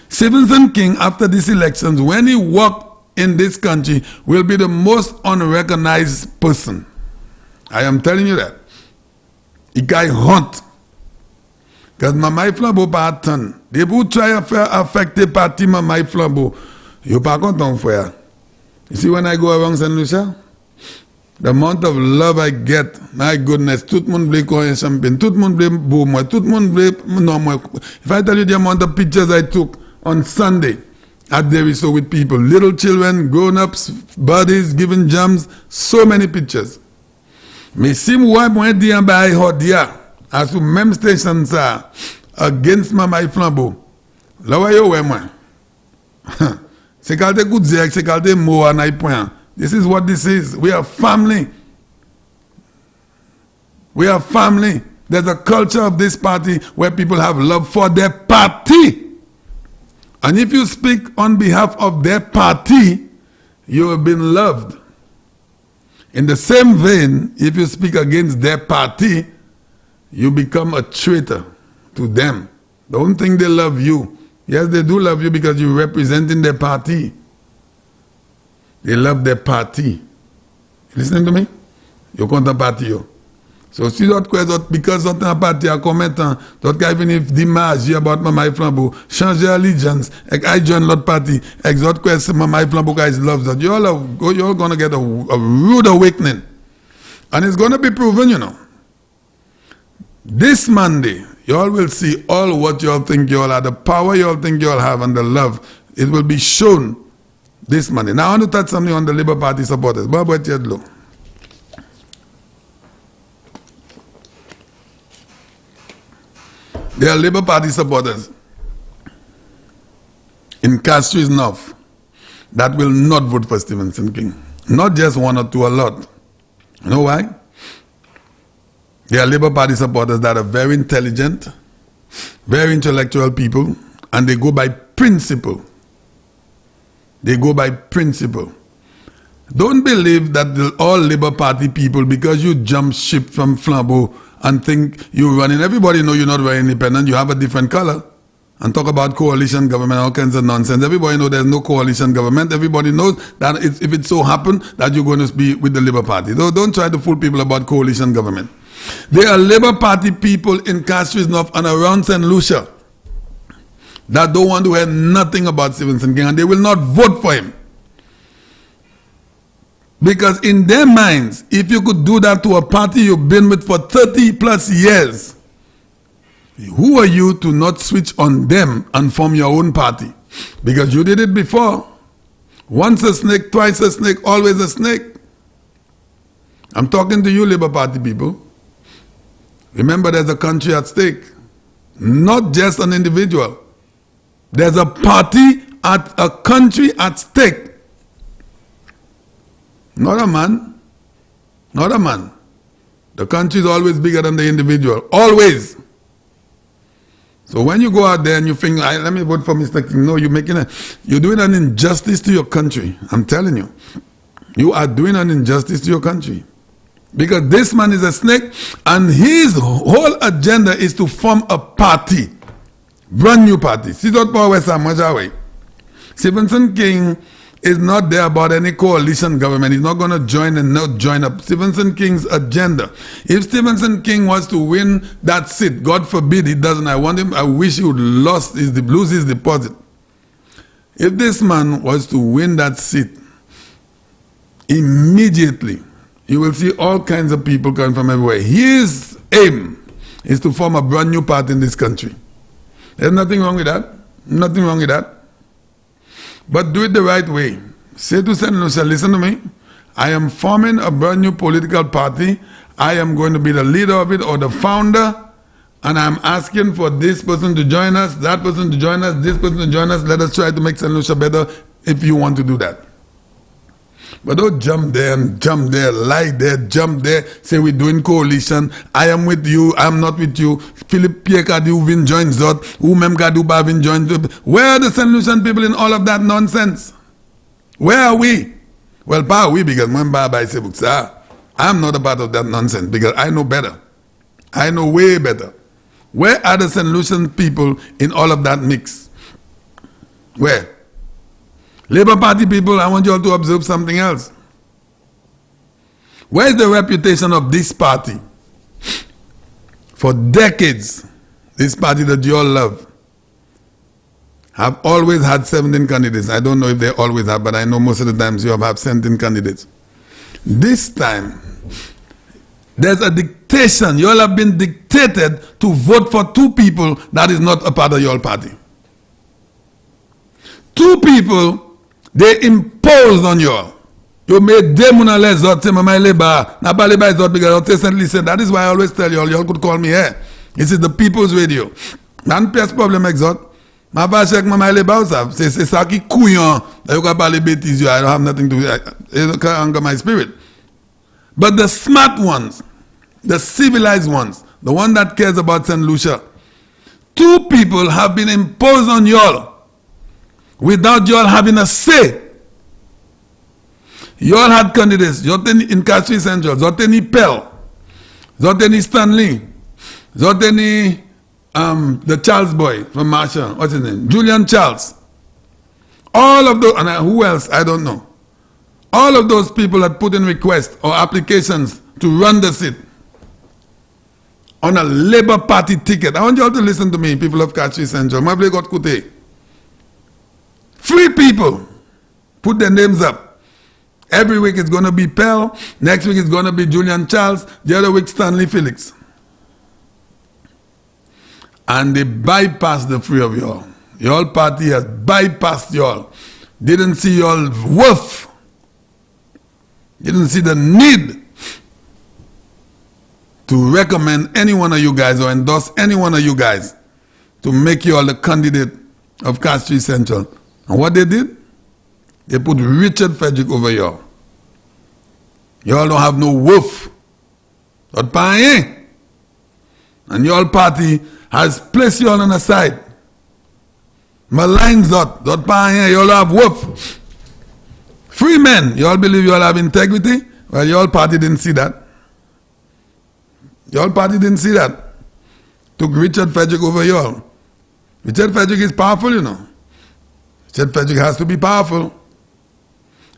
Stephen King, after these elections, when he walked in this country, will be the most unrecognized person. I am telling you that. He guy hunt. Because Mamai Flambeau pas attendre. They will try to affect party Mamai Flambeau. You pas content frère. You see when I go around St. Lucia? The amount of love I get, my goodness, tout le monde veut courir champagne, tout le monde veut beau moi, tout le monde veut non moi. If I tell you the amount of pictures I took on Sunday at Deriso with people, little children, grown-ups, buddies, giving jams, so many pictures. Mais si moi dis en bas hot dia, à ce même station ça, against Mamai Flambeau, là où yo ouais moi. C'est quand tu écoutes direct, c'est quand tu mot en ay point. This is what this is. We are family. We are family. There's a culture of this party where people have love for their party. And if you speak on behalf of their party, you have been loved. In the same vein, if you speak against their party, you become a traitor to them. Don't think they love you. Yes, they do love you because you're representing their party. They love their party. Listen to me? You compte un parti yo. So si d'autres quoi because d'autres un parti à commettant, d'autres qui venir d'image about Mamai Flambeau, changer allegiance, I join l'autre party, d'autres quoi Mamai Flambeau guys loves that. You're all gonna get a rude awakening. And it's gonna be proven, you know. This Monday, you all will see all what you all think you all are, the power you all think you all have and the love. It will be shown this Monday. Now I want to touch something on the Labour Party supporters. They are Labour Party supporters in Castries North that will not vote for Stephen King. Not just one or two, a lot. You know why? They are Labour Party supporters that are very intelligent, very intellectual people, and they go by principle. They go by principle. Don't believe that all Labour Party people, because you jump ship from Flambeau and think you're running, everybody know you're not very independent, you have a different color. And talk about coalition government, all kinds of nonsense. Everybody knows there's no coalition government. Everybody knows that if it so happens that you're going to be with the Labour Party. Don't try to fool people about coalition government. There are Labour Party people in Castries North and around St. Lucia that don't want to hear nothing about Stephen King, and they will not vote for him. Because in their minds, if you could do that to a party you've been with for 30 plus years, who are you to not switch on them and form your own party? Because you did it before. Once a snake, twice a snake, always a snake. I'm talking to you Labour Party people. Remember, there's a country at stake. Not just an individual. There's a party at a country at stake. Not a man. Not a man. The country is always bigger than the individual. Always. So when you go out there and you think, let me vote for Mr. King. No, you're doing an injustice to your country. I'm telling you. You are doing an injustice to your country. Because this man is a snake and his whole agenda is to form a party. Brand new party. See that power West Away. Stephenson King is not there about any coalition government. He's not going to join and not join up. Stephenson King's agenda. If Stephenson King was to win that seat, God forbid he doesn't. I wish he would lose his deposit. If this man was to win that seat, immediately you will see all kinds of people coming from everywhere. His aim is to form a brand new party in this country. There's nothing wrong with that. Nothing wrong with that. But do it the right way. Say to St. Lucia, listen to me. I am forming a brand new political party. I am going to be the leader of it or the founder. And I'm asking for this person to join us, that person to join us, this person to join us. Let us try to make St. Lucia better if you want to do that. But don't jump there and jump there, lie there, jump there, say we're doing coalition, I am with you, I'm not with you. Philip Pierre Kadu vin join Zot, who Mem Kadu ba vin join Zot. Where are the St. Lucian people in all of that nonsense? Where are we? Well, pa we because I'm not a part of that nonsense because I know better. I know way better. Where are the St. Lucian people in all of that mix? Where? Labour Party people, I want you all to observe something else. Where is the reputation of this party? For decades, this party that you all love have always had 17 candidates. I don't know if they always have, but I know most of the times you have 17 candidates. This time, there's a dictation. You all have been dictated to vote for two people that is not a part of your party. Two people they imposed on you all. You made them on a lesot, say, my labor. Now, labor is not because I recently said that is why I always tell you all could call me here. This is the People's Radio. Man, PS problem exot. My check my labor say, Saki Kuyon, you can parle betis you. I don't have nothing to do. It can't anger my spirit. But the smart ones, the civilized ones, the one that cares about St. Lucia, two people have been imposed on you all without you all having a say. You all had candidates. Zoteni in Castries Central, Zoteni Pell, Zoteni Stanley, Zoteni the Charles boy from Marshall, what's his name? Julian Charles. All of those, and who else? I don't know. All of those people had put in requests or applications to run the seat on a Labour Party ticket. I want you all to listen to me, people of Castries Central. My got Kute. 3 people put their names up. Every week it's going to be Pell. Next week it's going to be Julian Charles. The other week Stanley Felix. And they bypassed the 3 of y'all. Your party has bypassed y'all. Didn't see y'all worth. Didn't see the need to recommend any one of you guys or endorse any one of you guys to make you all the candidate of Castries Central. And what they did? They put Richard Frederick over y'all. Y'all don't have no wolf. Not paying. And your party has placed y'all on the side. Maligns that. Not paying. Y'all have wolf. Free men. Y'all believe y'all have integrity? Well, your party didn't see that. Your party didn't see that. Took Richard Frederick over y'all. Richard Frederick is powerful, you know. Richard Frederick has to be powerful.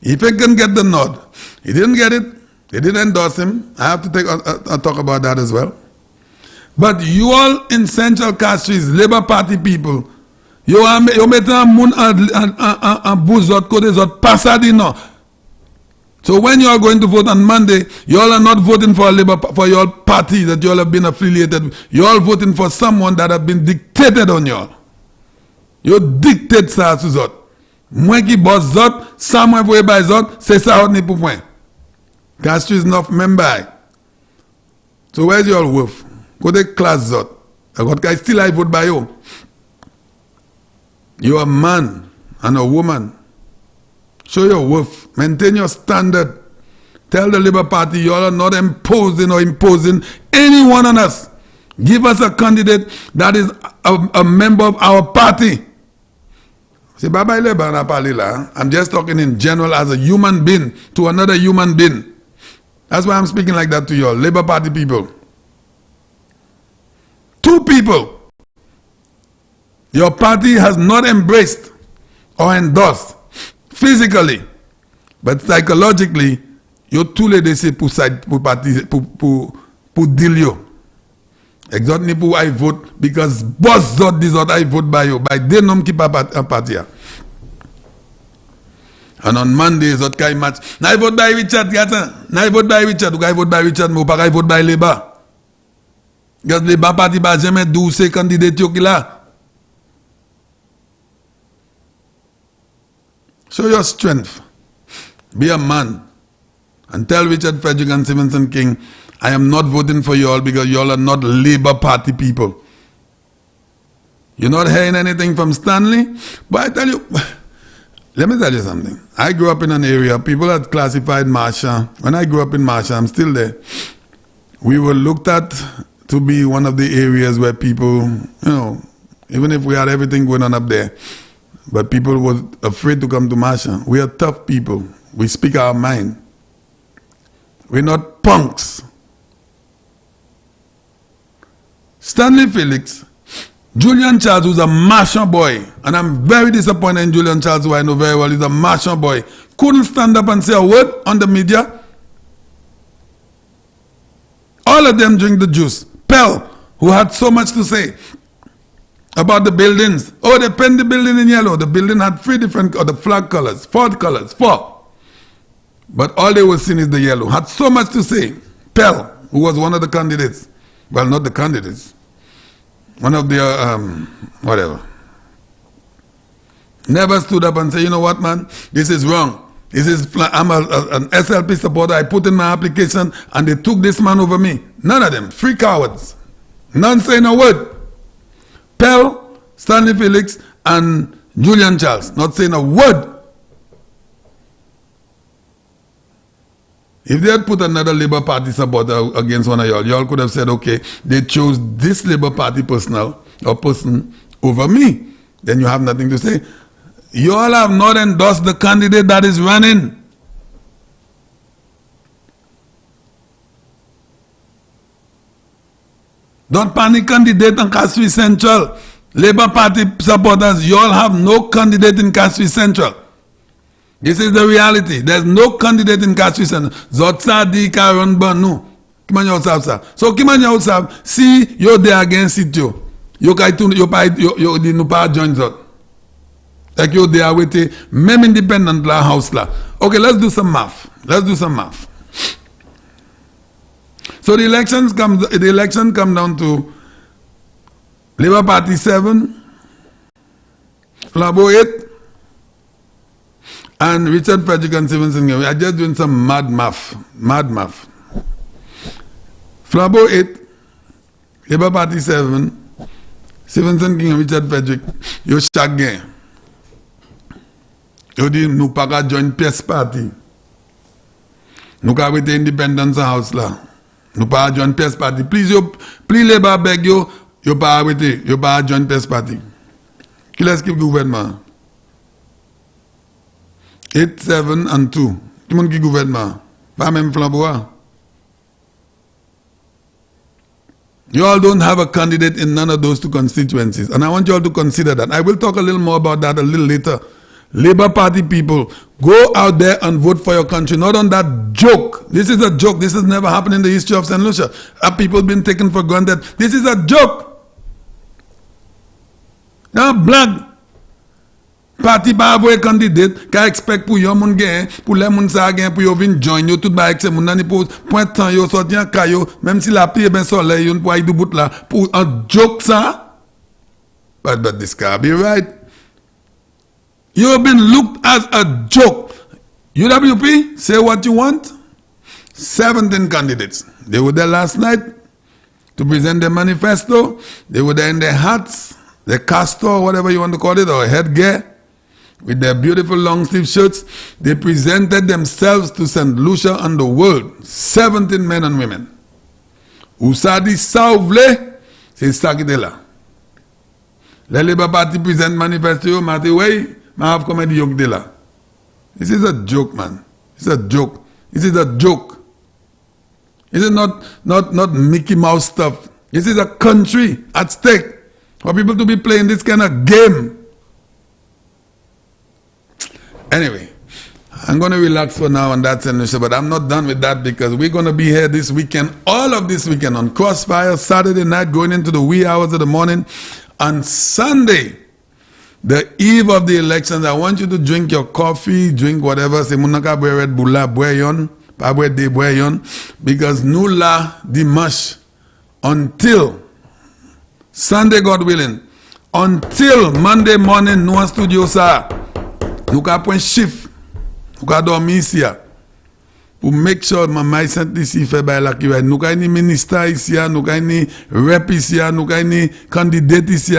If he can get the nod, he didn't get it. They didn't endorse him. I have to take a talk about that as well. But you all in Central Castries, Labour Party people, you met a moon and boozot kodezot pasadino. So when you are going to vote on Monday, you all are not voting for a Labour for your party that you all have been affiliated with. You all voting for someone that have been dictated on you all. You dictate ça sous autres. Moi qui bosse zot, ça moi voye by zot, c'est ça autre ni pour point. Castries enough member. So where's your wolf? Go to class out. I got guys still I vote by you. You're a man and a woman. Show your worth. Maintain your standard. Tell the Labour Party you all are not imposing anyone on us. Give us a candidate that is a member of our party. See, Baba Labour na palila. I'm just talking in general as a human being to another human being. That's why I'm speaking like that to you all, Labour Party people. 2 people your party has not embraced or endorsed physically, but psychologically, you too late they say pour deal you. Exactly pour I vote because boss zot this what I vote by you. By they nom keep a party. And on Monday zot kai match. Na I vote by Richard gata. Na I vote by Richard. I vote by Richard. Mais pas I vote by Labour. Because Labour Party ba jamais 12 candidats qui là. Show your strength. Be a man. And tell Richard Frederick and Stevenson King, I am not voting for you all because you all are not Labour Party people. You're not hearing anything from Stanley. But I tell you, let me tell you something. I grew up in an area, people had classified Marsha. When I grew up in Marsha, I'm still there. We were looked at to be one of the areas where people, even if we had everything going on up there, but people were afraid to come to Marsha. We are tough people. We speak our mind. We're not punks. Stanley Felix, Julian Charles, who's a Marsha boy, and I'm very disappointed in Julian Charles, who I know very well, he's a Marsha boy, couldn't stand up and say a word on the media. All of them drink the juice. Pell, who had so much to say about the buildings. Oh, they paint the building in yellow. The building had 3 different, the flag colors, 4 colors, 4. But all they were seeing is the yellow. Had so much to say. Pell, who was one of the candidates. Well, not the candidates. One of the, whatever. Never stood up and said, you know what, man? This is wrong. I'm an SLP supporter. I put in my application and they took this man over me. None of them. 3 cowards. None saying a word. Pell, Stanley Felix, and Julian Charles. Not saying a word. If they had put another Labour Party supporter against one of y'all could have said, okay, they chose this Labour Party person over me. Then you have nothing to say. You all have not endorsed the candidate that is running. Don't panic candidate in Kasui Central. Labour Party supporters, you all have no candidate in Kasui Central. This is the reality. There's no candidate in Kasui Central. Zotsa di Karon Banu. Kimanya Osab. So Kimanya Osab, see you're there against it you. You di nupa join zot. Like you're there with the mem independent la house la. Okay, let's do some math. So the election come down to Labour Party 7, Flabo 8, and Richard Frederick and Stevenson. We are just doing some mad math. Flabo 8, Labour Party 7, Stevenson King and Richard Frederick, you shag game. You di nou pa ka join PS Party. Nou ka wete independence house la. Nou pa join PS Party. Please Labour beg you pa wete, you pa join PS Party. Ki les ki gouvernement? 8, 7 and 2. Ki moun ki gouvernement? Pa même Flamboa. You all don't have a candidate in none of those 2 constituencies. And I want you all to consider that. I will talk a little more about that a little later. Labour Party people, go out there and vote for your country, not on that joke. This is a joke. This has never happened in the history of St. Lucia. Have people been taken for granted? This is a joke. Now, black party pa avoye candidate, ka expect pour yon moun gen, pour les moun sa gen, pour yon vin join yo, tout ba ek se moun nan pou point temps yo, sorti an kayo, même si la pluie ben soleil, yon pou ay du bout la, pour un joke ça. But this can't be right. You have been looked as a joke. UWP, say what you want. 17 candidates. They were there last night. to present their manifesto. They were there in their hats, their castor, whatever you want to call it, or headgear, with their beautiful long sleeve shirts. They presented themselves to St. Lucia and the world, 17 men and women. Usadi Sauvle, c'est ça qui est là. Le Labour Party present manifesto, Mati way, ma have come di yok de là. This is a joke, man. It's a joke. This is a joke. This is not Mickey Mouse stuff. This is a country at stake for people to be playing this kind of game. Anyway, I'm going to relax for now on that sentence, but I'm not done with that because we're going to be here this weekend, all of this weekend on Crossfire, Saturday night, going into the wee hours of the morning. On Sunday, the eve of the elections, I want you to drink your coffee, drink whatever, say munaka boy red bulla boyon, pa boy de boyon, because nula dimash until Sunday, God willing, until Monday morning, no studio sa, nuka point shift, nuka dormi ici, pour make sure my sent ici fait by la kiwa, nuka ni minister ici, nuka ni rep ici, nuka ni candidate ici.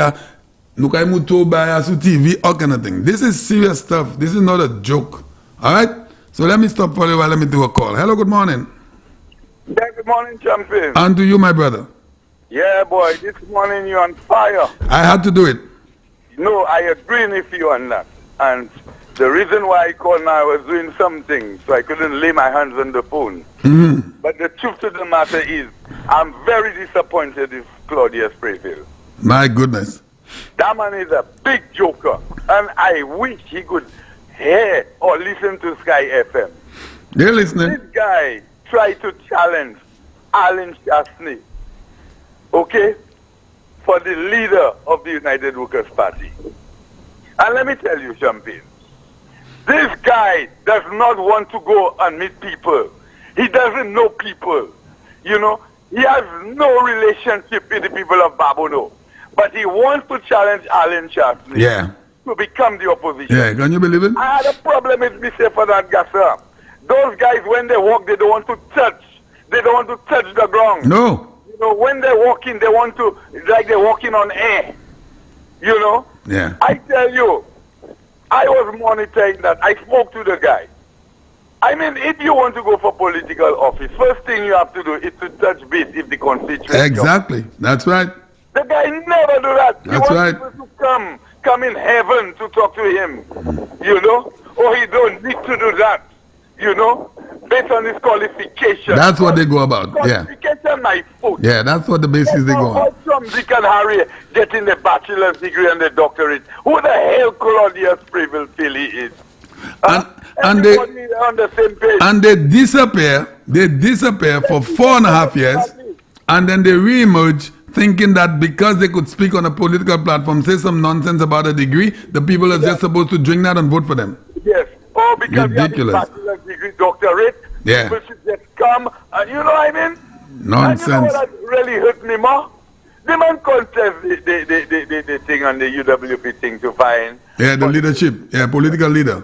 TV, all kind of thing. This is serious stuff. This is not a joke. All right? So let me stop for a while. Let me do a call. Hello, good morning. Yeah, good morning, champion. And to you, my brother. Yeah, boy, this morning you're on fire. I had to do it. No, I agree with you on that. And the reason why I called now, I was doing something, so I couldn't lay my hands on the phone. Mm-hmm. But the truth of the matter is, I'm very disappointed with Claudia Sprayville. My goodness. That man is a big joker, and I wish he could hear or listen to Sky FM. They're listening. This guy tried to challenge Alan Chastney, okay, for the leader of the United Workers' Party. And let me tell you, Champagne, this guy does not want to go and meet people. He doesn't know people. You know, he has no relationship with the people of Babono. But he wants to challenge Alan Chastney to become the opposition. Yeah, can you believe it? I had a problem with Mr. for that, Gassa. Those guys, when they walk, they don't want to touch. They don't want to touch the ground. No. You know, when they're walking, they want to, like they're walking on air. You know? Yeah. I tell you, I was monitoring that. I spoke to the guy. I mean, if you want to go for political office, first thing you have to do is to touch base if the constituency. Exactly. That's right. The guy never do that. That's right. He wants people to come in heaven to talk to him, you know? Or he don't need to do that, you know? Based on his qualification. That's what they go about, yeah. Qualification, my foot. Yeah, that's what the basis they go on. How come Dick and Harry getting the bachelor's degree and the doctorate? Who the hell Claudia Sprayville feel he is? And they on the same page. And they disappear for 4.5 years, and then they re-emerge thinking that because they could speak on a political platform, say some nonsense about a degree, the people are just supposed to drink that and vote for them. Yes. Or because ridiculous. You have a bachelor's degree, doctorate, yeah. people should just come, and you know what I mean? Nonsense. And you know what really hurt me more? The man contest the thing on the UWP thing to find. Yeah, the leadership. Yeah, political leader.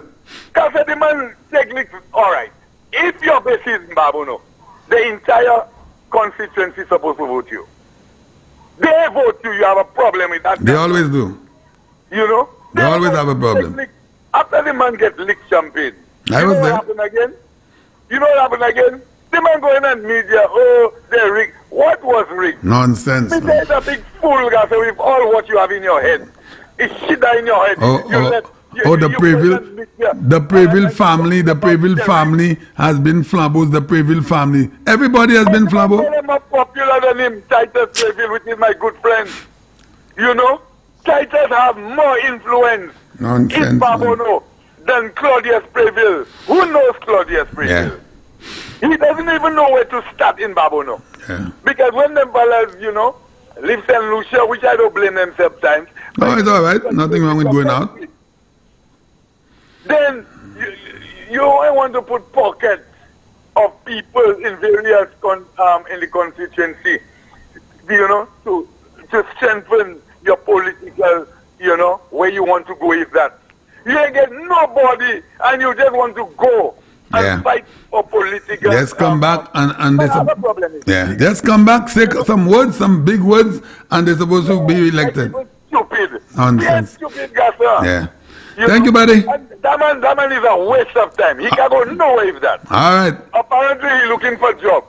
Because the man technically, all right, if your base is in Babono, the entire constituency is supposed to vote you. They vote you have a problem with that. They always do. You know? They always have a problem. After the man gets licked champagne, I was there. What happened again? You know what happened again? The man going on media, oh, they're rigged. What was rigged? Nonsense. It's a big fool, guys, with all what you have in your head. It's shit that in your head. The Preville family has been flambos. The Preville family. Everybody has been flambos. I'm more popular than him, Titus Preville, which is my good friend. You know? Titus have more influence in Babono than Claudius Preville. Who knows Claudius Preville? Yeah. He doesn't even know where to start in Babono. Yeah. Because when them fellas, you know, live St. Lucia, which I don't blame them sometimes. No, it's all right. Nothing wrong with going out. Then you want to put pockets of people in various in the constituency, you know, to strengthen your political, you know, where you want to go with that. You ain't get nobody, and you just want to go and fight for political. Let's come back and But other problem is let's come back, say some words, some big words, and they're supposed to be elected. Stupid. Nonsense. Yes, stupid Gasser. Yeah. Thank you, buddy. That man is a waste of time. He can go nowhere with that. All right. Apparently, he's looking for a job.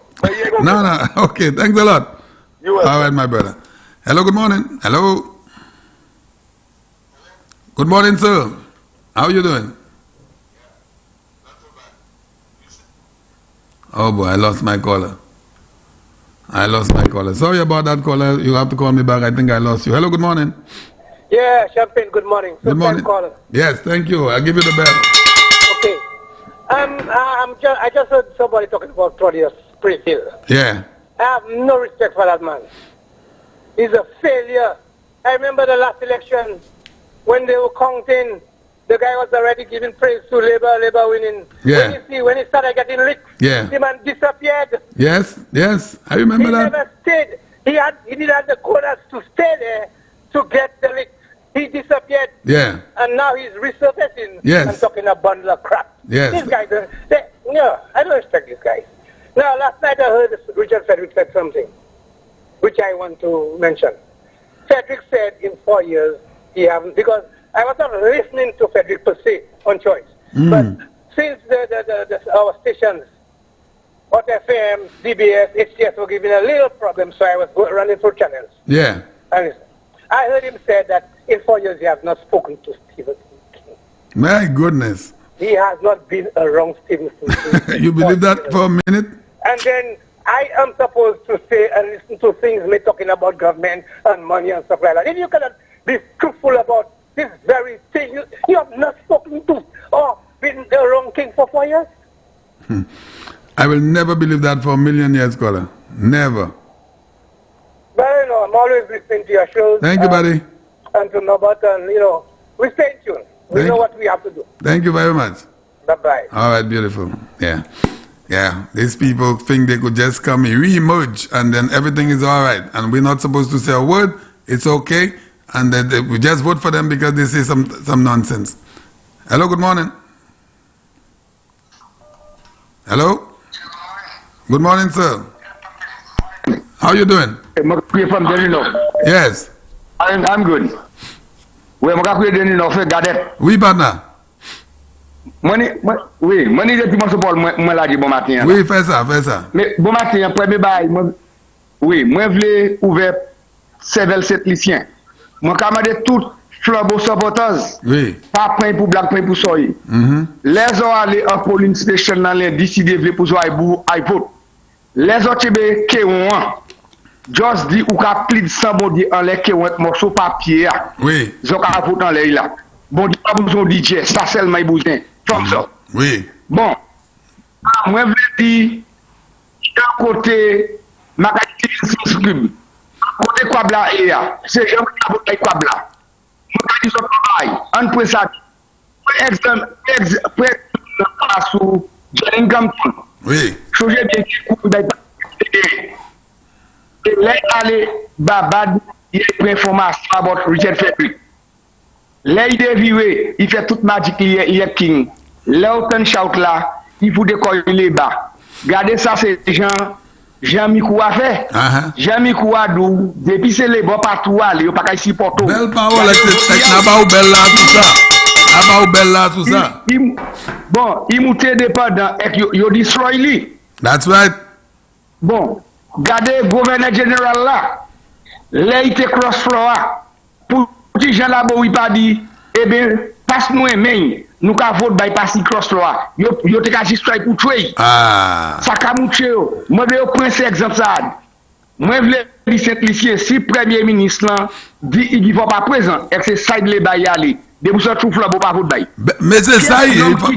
No. Okay, thanks a lot. All right, my brother. Hello, good morning. Hello. Good morning, sir. How are you doing? Oh boy, I lost my caller. Sorry about that caller. You have to call me back. I think I lost you. Hello, good morning. Yeah, Champagne, good morning. Good morning. Caller. Yes, thank you. I'll give you the bell. Okay. I just heard somebody talking about Claudius Pretil. Yeah. I have no respect for that man. He's a failure. I remember the last election when they were counting, the guy was already giving praise to Labour winning. Yeah. When he started getting licked, yeah, the man disappeared. Yes, I remember that. He never stayed. He didn't have the courage to stay there to get the lick. He disappeared. Yeah. And now he's resurfacing and talking a bundle of crap. Yes. These guys, I don't respect these guys. Now, last night I heard Richard Frederick said something, which I want to mention. Frederick said in 4 years, he haven't, because I was not listening to Frederick per se on choice. But since our stations, Hot FM, DBS, HTS were giving a little problem, so I was running through channels. Yeah. And I heard him say that in 4 years he has not spoken to Stephen King. My goodness. He has not been around Stephen King. You believe that for a minute? And then I am supposed to say and listen to things me talking about government and money and stuff like that. If you cannot be truthful about this very thing, you have not spoken to or been the wrong king for 4 years? I will never believe that for a million years, caller. Never. But I'm always listening to your shows. Thank you, buddy. And to Norbert, and we stay in tune. We know what we have to do. Thank you very much. Bye-bye. All right, beautiful. Yeah. These people think they could just come re-emerge and then everything is all right. And we're not supposed to say a word. It's okay. And then we just vote for them because they say some nonsense. Hello, good morning. Hello? Good morning, sir. How are you doing? From Denino. Yes. I'm good. Oui, oui, partner. Money depuis mon support, moi l'a dit bon matin. Oui, fais ça. Mais bon matin, premier bail, oui, moi voulais ouvrir Sevel Saint Lucien. Moi commandé tout flambeau supporters. Oui. Pas point pour black, point pour soyer. Les ont allé en polling station dans les décidé pour soyer pour iPod. Les autres que Just dit ou ka pli de sang bon Dieu en l'air que un morceau papier. Oui. Ils ont ka voter en l'air là. Bon Dieu pas besoin DJ, ça seulement il besoin. Comme ça. Oui. Bon. Moi je dis d'un côté ma qualité cube. Côté quoi bla c'est jean quoi bla. Moi dit ça travail. On peut ça. Exemple sous Jane Campton. Oui. Changer bien coup d'aide. Et là, allez, Babad, il y a une information about Richard Frederick. Là, il est il fait toute magique, il est king. Là, autant shout là, il faut décoller les bas. Regardez ça, c'est Jean-Michou a fait. Jean-Michou a dou, depuis c'est les bons partout, il n'y a pas qu'à s'y porter. Belle parole, n'a pas ou belle là, tout ça. N'a pas ou belle là, tout ça. Bon, il m'a été dépendant, et il destroy lui. That's right. Bon. Gardez le gouverneur général là, là il était cross-floor, pour que gens là-bas il pas dit, eh bien, passe-nous un main, nous qu'à vote by passer cross-floor, yo te qu'à strike pour tuer. Ça qu'a mouché, moi je prends cet exemple ça. Moi je veux dire cette lycée, si premier ministre là, dit il ne va pas présent, et que c'est ça les bail aller, de vous sortir tout là-bas pas vote by. Mais c'est ça, il faut...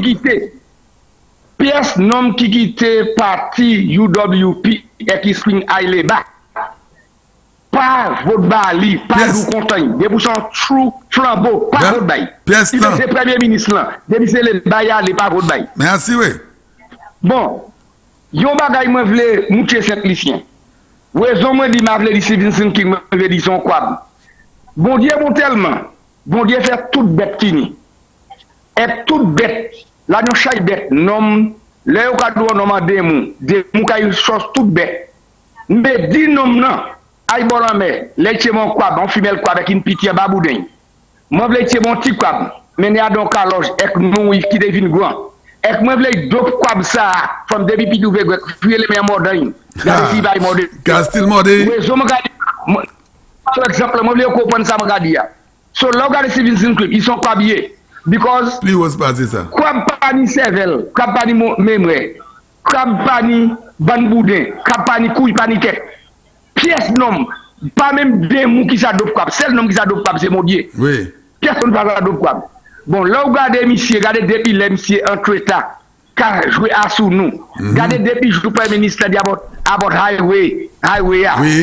Pièce nom qui quitte parti UWP et qui swing aille bas. Pas votre bali, pas vous content. Des bouchons true flambeau, pas votre bail. Pièce là. C'est premier ministre là. Depuis c'est le bail aller pas votre bail. Merci oui. Bon. Yon bagay moi vle moucher Saint-Lucien. Raison moi dit m'a vle di Stevenson qui me veut dire son quoi. Bon Dieu bon tellement. Bon Dieu fait toute bête fini. Et toute bête. Là, nous chaque bête, nom Là, au cas où on a des mous qui sont tout bêtes. Mais dis non, non. Aïe, bon, mais, les mon quoi, on fume le quoi avec une pitié baboudin. Moi, je mon petit quoi, mais il y a donc à l'âge, et nous, qui devine grand. Et moi, je deux quoi ça, from début, puis d'ouvrir, puis les meilleurs modernes. Castil modé. Oui, je me regarde. Par exemple, moi, je comprends ça, me regarde. So, là, regardez Citizen Club, ils sont pas habillés. Because, lui was passé ça. Quoi pas ni cervelle, quoi pas ni mémoire, quoi pas ni banboudin, quoi pas ni couille, pas ni tête. Pièce nom, pas même des mots qui s'adoptent quoi. Seul nom qui s'adopte pas, c'est mon Dieu. Oui. Personne ne va s'adopter quoi. Bon, là, regardez, monsieur, regardez depuis les monsieur entre état, car jouer à sous nous. Regardez depuis le Premier ministre dit about highway,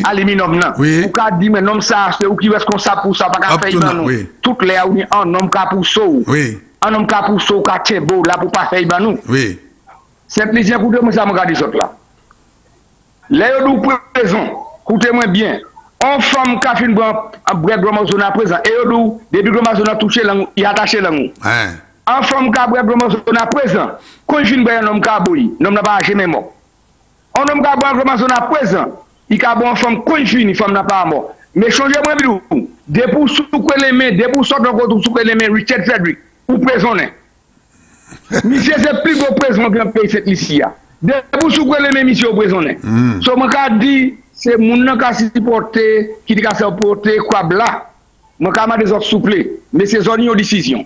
aluminium, non. Oui. Ou qu'a dit, mais non, ça, c'est où qui est responsable pour ça, pas qu'à faire, non. Toutes les, un homme qui a pour ça. Oui. Un homme qui a pour ça, qui a tché beau, là, pour pas faire, nous. Oui. C'est plaisir, écoutez-moi ça, me regarde ça, là. Là, nous présent, écoutez-moi bien. On femme qui a fait une grand à présent, et nous, depuis que Amazon a touché, il a attaché la mou. En femme qui a fait une à présent, quand je viens un homme qui a bouilli, l'homme n'a pas jamais mort. Un homme qui a fait une à présent, il a bon femme quand je viens, femme n'a pas mort. Mais changez-moi bien, depuis sous les mains, depuis sous les mains, Richard Frederick, ou prisonnier. Monsieur, c'est plus beau président qui a payé cette liste. Depuis sous les mains, monsieur, prisonnier. So, je dis, c'est mon qui a supporté, qui a supporté, quoi, bla. Je vais des autres souple, mais c'est une décision.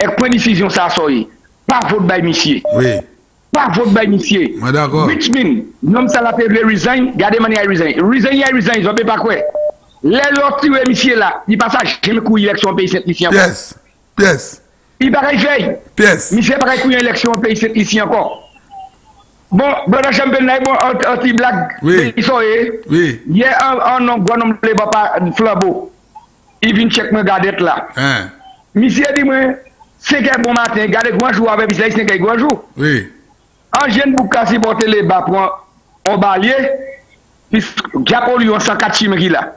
Et point décision, ça a sorti. Pas votre bail, monsieur. Oui. Pas votre bail, monsieur. D'accord. Which means, non, ça l'a fait resign, gardez manière resign. Resign, ils ne pas quoi. Les autres, monsieur là, il passe à jamais couille élection pays cette mission. Yes. Yes. Il pareil fait. Yes. Monsieur pareil couille élection pays cette mission encore. Bon, brother Champagne, bon, anti-blague. Oui. Oui. Il y a un homme, bon homme, le papa, Flambeau. Il vient check me garder là. Monsieur dit, moi, 5 h bon matin, gardez grand jour avec lui, 5 h grand jour. Oui. En jeune pour casser porter les bas pour un balier, puis Japoli on 104 chimères là.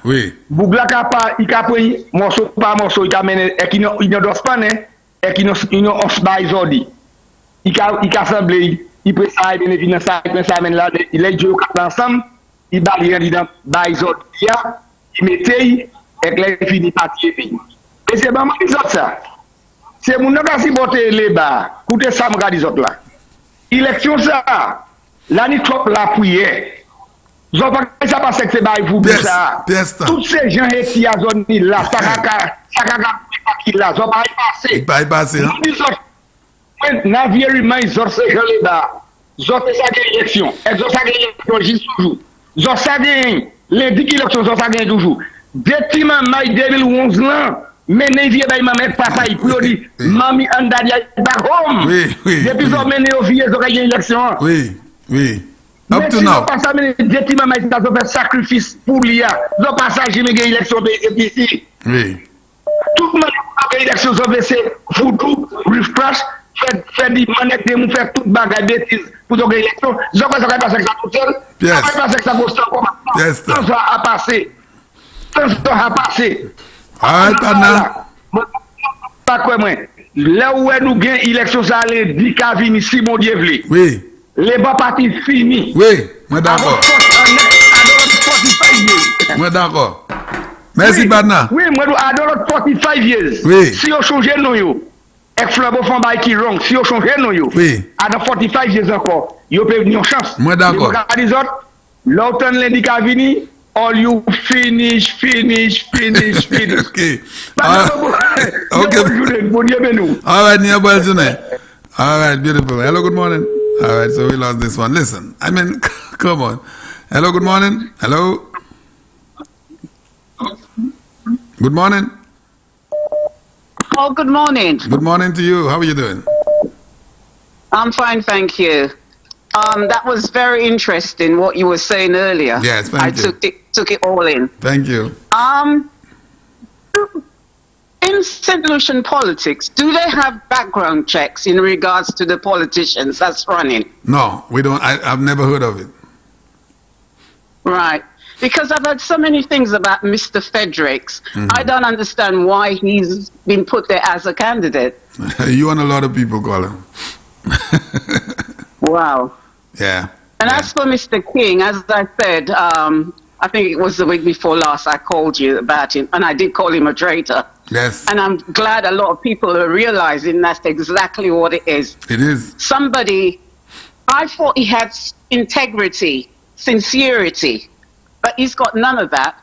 Oui. Bougla kapa, il a pris morceau par morceau, il a mené, et qui ne doit pas, et qui ne on se bat aujourd'hui. Il a assemblé, il peut ça, il vient ça, il ça, là, il est joué ensemble, il balaye dans aujourd'hui, il mettait, et là, il finit par tirer. Et c'est pas mal ça. C'est mon nom qui a supporté les bas. Écoutez ça, je dis là. Élection ça, l'année trop la prière. Je ne sais pas ça parce que c'est pas pour ça. Tous ces gens qui à zone là, ça qui là, ça va y passer. Pas y passer. Navire mais ils ont ces gens là. Ils ont ça élection. Ils ont ça élection juste toujours. Ils ont ça les 10 élections ils ont ça toujours. Depuis mai 2011 là. Mais les vieux bails maman papa il peut dire mami andadia back home. Oui. Depuis ça mené aux vieux ont gagné l'élection. Oui. Up to now. Pas ça mais depuis maman ils ont fait sacrifice pour l'IA. Ils passage j'ai gagné l'élection ici. Oui. Tout le monde a gagné l'élection ils ont fait voodoo, refresh, fait des manettes de nous faire toute bagarre bêtise pour gagner l'élection. Ils ont pas ça passer ça tout seul. Ça pas passer ça comme ça comme ça a passé. Ça a passé. Ah, pas quoi moi. Là où nous gagnons l'élection, ça allait dire qu'à venir Simon Dievli. Oui. Les bas partis finis. Oui, moi d'accord. Moi d'accord. Merci, Badna. Oui, moi, à 45 years. Oui. Si on change nous, et Flambeau font bail qui wrong, si on change nous, oui. À 45 years encore, vous pouvez venir en chance. Moi d'accord. Les autres, l'automne lundi qu'à venir, all you finish. Okay. Okay. All right, Nia Balzune. All right, beautiful. Hello, good morning. All right, so we lost this one. Listen, I mean, come on. Hello, good morning. Hello. Good morning. Oh, good morning. Good morning to you. How are you doing? I'm fine, thank you. That was very interesting what you were saying earlier. Yes, thank you. I took it all in. Thank you. In St. Lucian politics, do they have background checks in regards to the politicians that's running? No, we don't. I've never heard of it. Right. Because I've heard so many things about Mr. Fredericks. I don't understand why he's been put there as a candidate. You and a lot of people, Colin. Wow. Yeah. And as for Mr. King, as I said, I think it was the week before last I called you about him, and I did call him a traitor. Yes. And I'm glad a lot of people are realizing that's exactly what it is. It is. Somebody, I thought he had integrity, sincerity, but he's got none of that.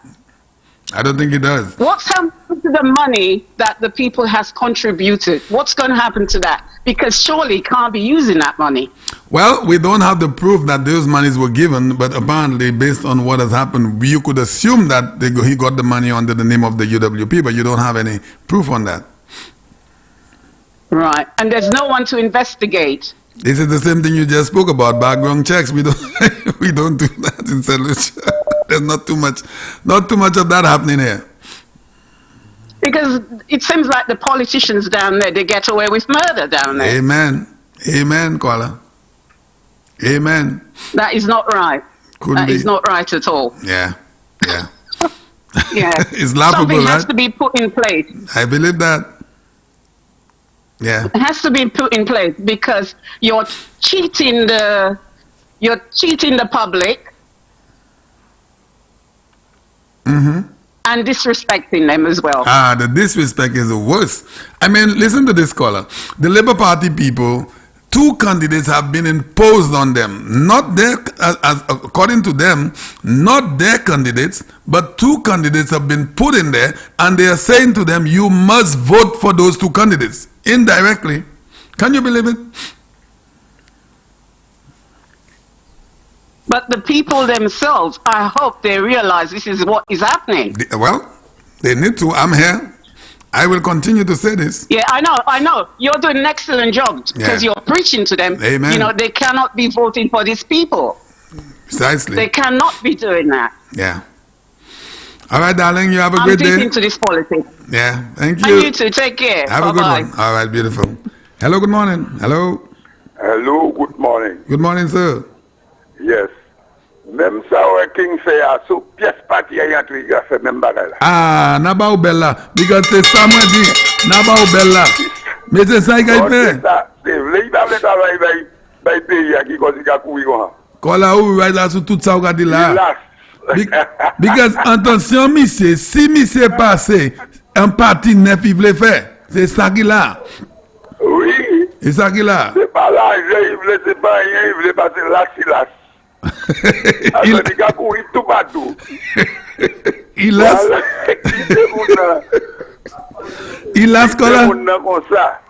I don't think he does. What's happened to the money that the people has contributed? What's going to happen to that? Because surely he can't be using that money. Well, we don't have the proof that those monies were given, but apparently, based on what has happened, you could assume that he got the money under the name of the UWP, but you don't have any proof on that. Right. And there's no one to investigate. This is the same thing you just spoke about, background checks. We don't we don't do that in St. Lucia. There's not too much of that happening here. Because it seems like the politicians down there, they get away with murder down there. Amen. Amen, Kuala. Amen. That is not right. That is not right at all. Yeah. Yeah. Yeah. It's laughable, Something has right? to be put in place. I believe that. Yeah. It has to be put in place because you're cheating the public. Mm-hmm. And disrespecting them as well. The disrespect is the worst. I mean, listen to this caller. The Labour Party people, 2 candidates have been imposed on them. Not their, according to them, not their candidates, but 2 candidates have been put in there, and they are saying to them, you must vote for those 2 candidates. Indirectly. Can you believe it? But the people themselves, I hope they realize this is what is happening. Well, they need to. I'm here. I will continue to say this. Yeah, I know. You're doing an excellent job because you're preaching to them. Amen. You know, they cannot be voting for these people. Precisely. They cannot be doing that. Yeah. All right, darling, you have a I'm great deep day. into this politics. Yeah, thank you. And you too. Take care. Have Bye-bye. a good one. All right, beautiful. Hello, good morning. Hello. Hello, good morning. Good morning, sir. Yes. Même ça, King say, so pièce parti a yantri, il a fait même bagay la. Ah, naba ou bella. Because c'est ça, moi, dit. Naba ou bella. Mais c'est ça qu'il fait. C'est ça. C'est vrai, il va le travail, il va payer qui cause il a couru comme ça. Quand là, où, right là, sur tout ça, on dit là. Because, attention, monsieur, si monsieur passé, un parti neuf, il voulait faire. C'est ça qu'il a. Oui. C'est ça qu'il a. C'est pas l'argent, il voulait, c'est pas rien, il voulait passer là. Alors, il a couru tout partout. Il a. Il a ce qu'on a. Comme ça.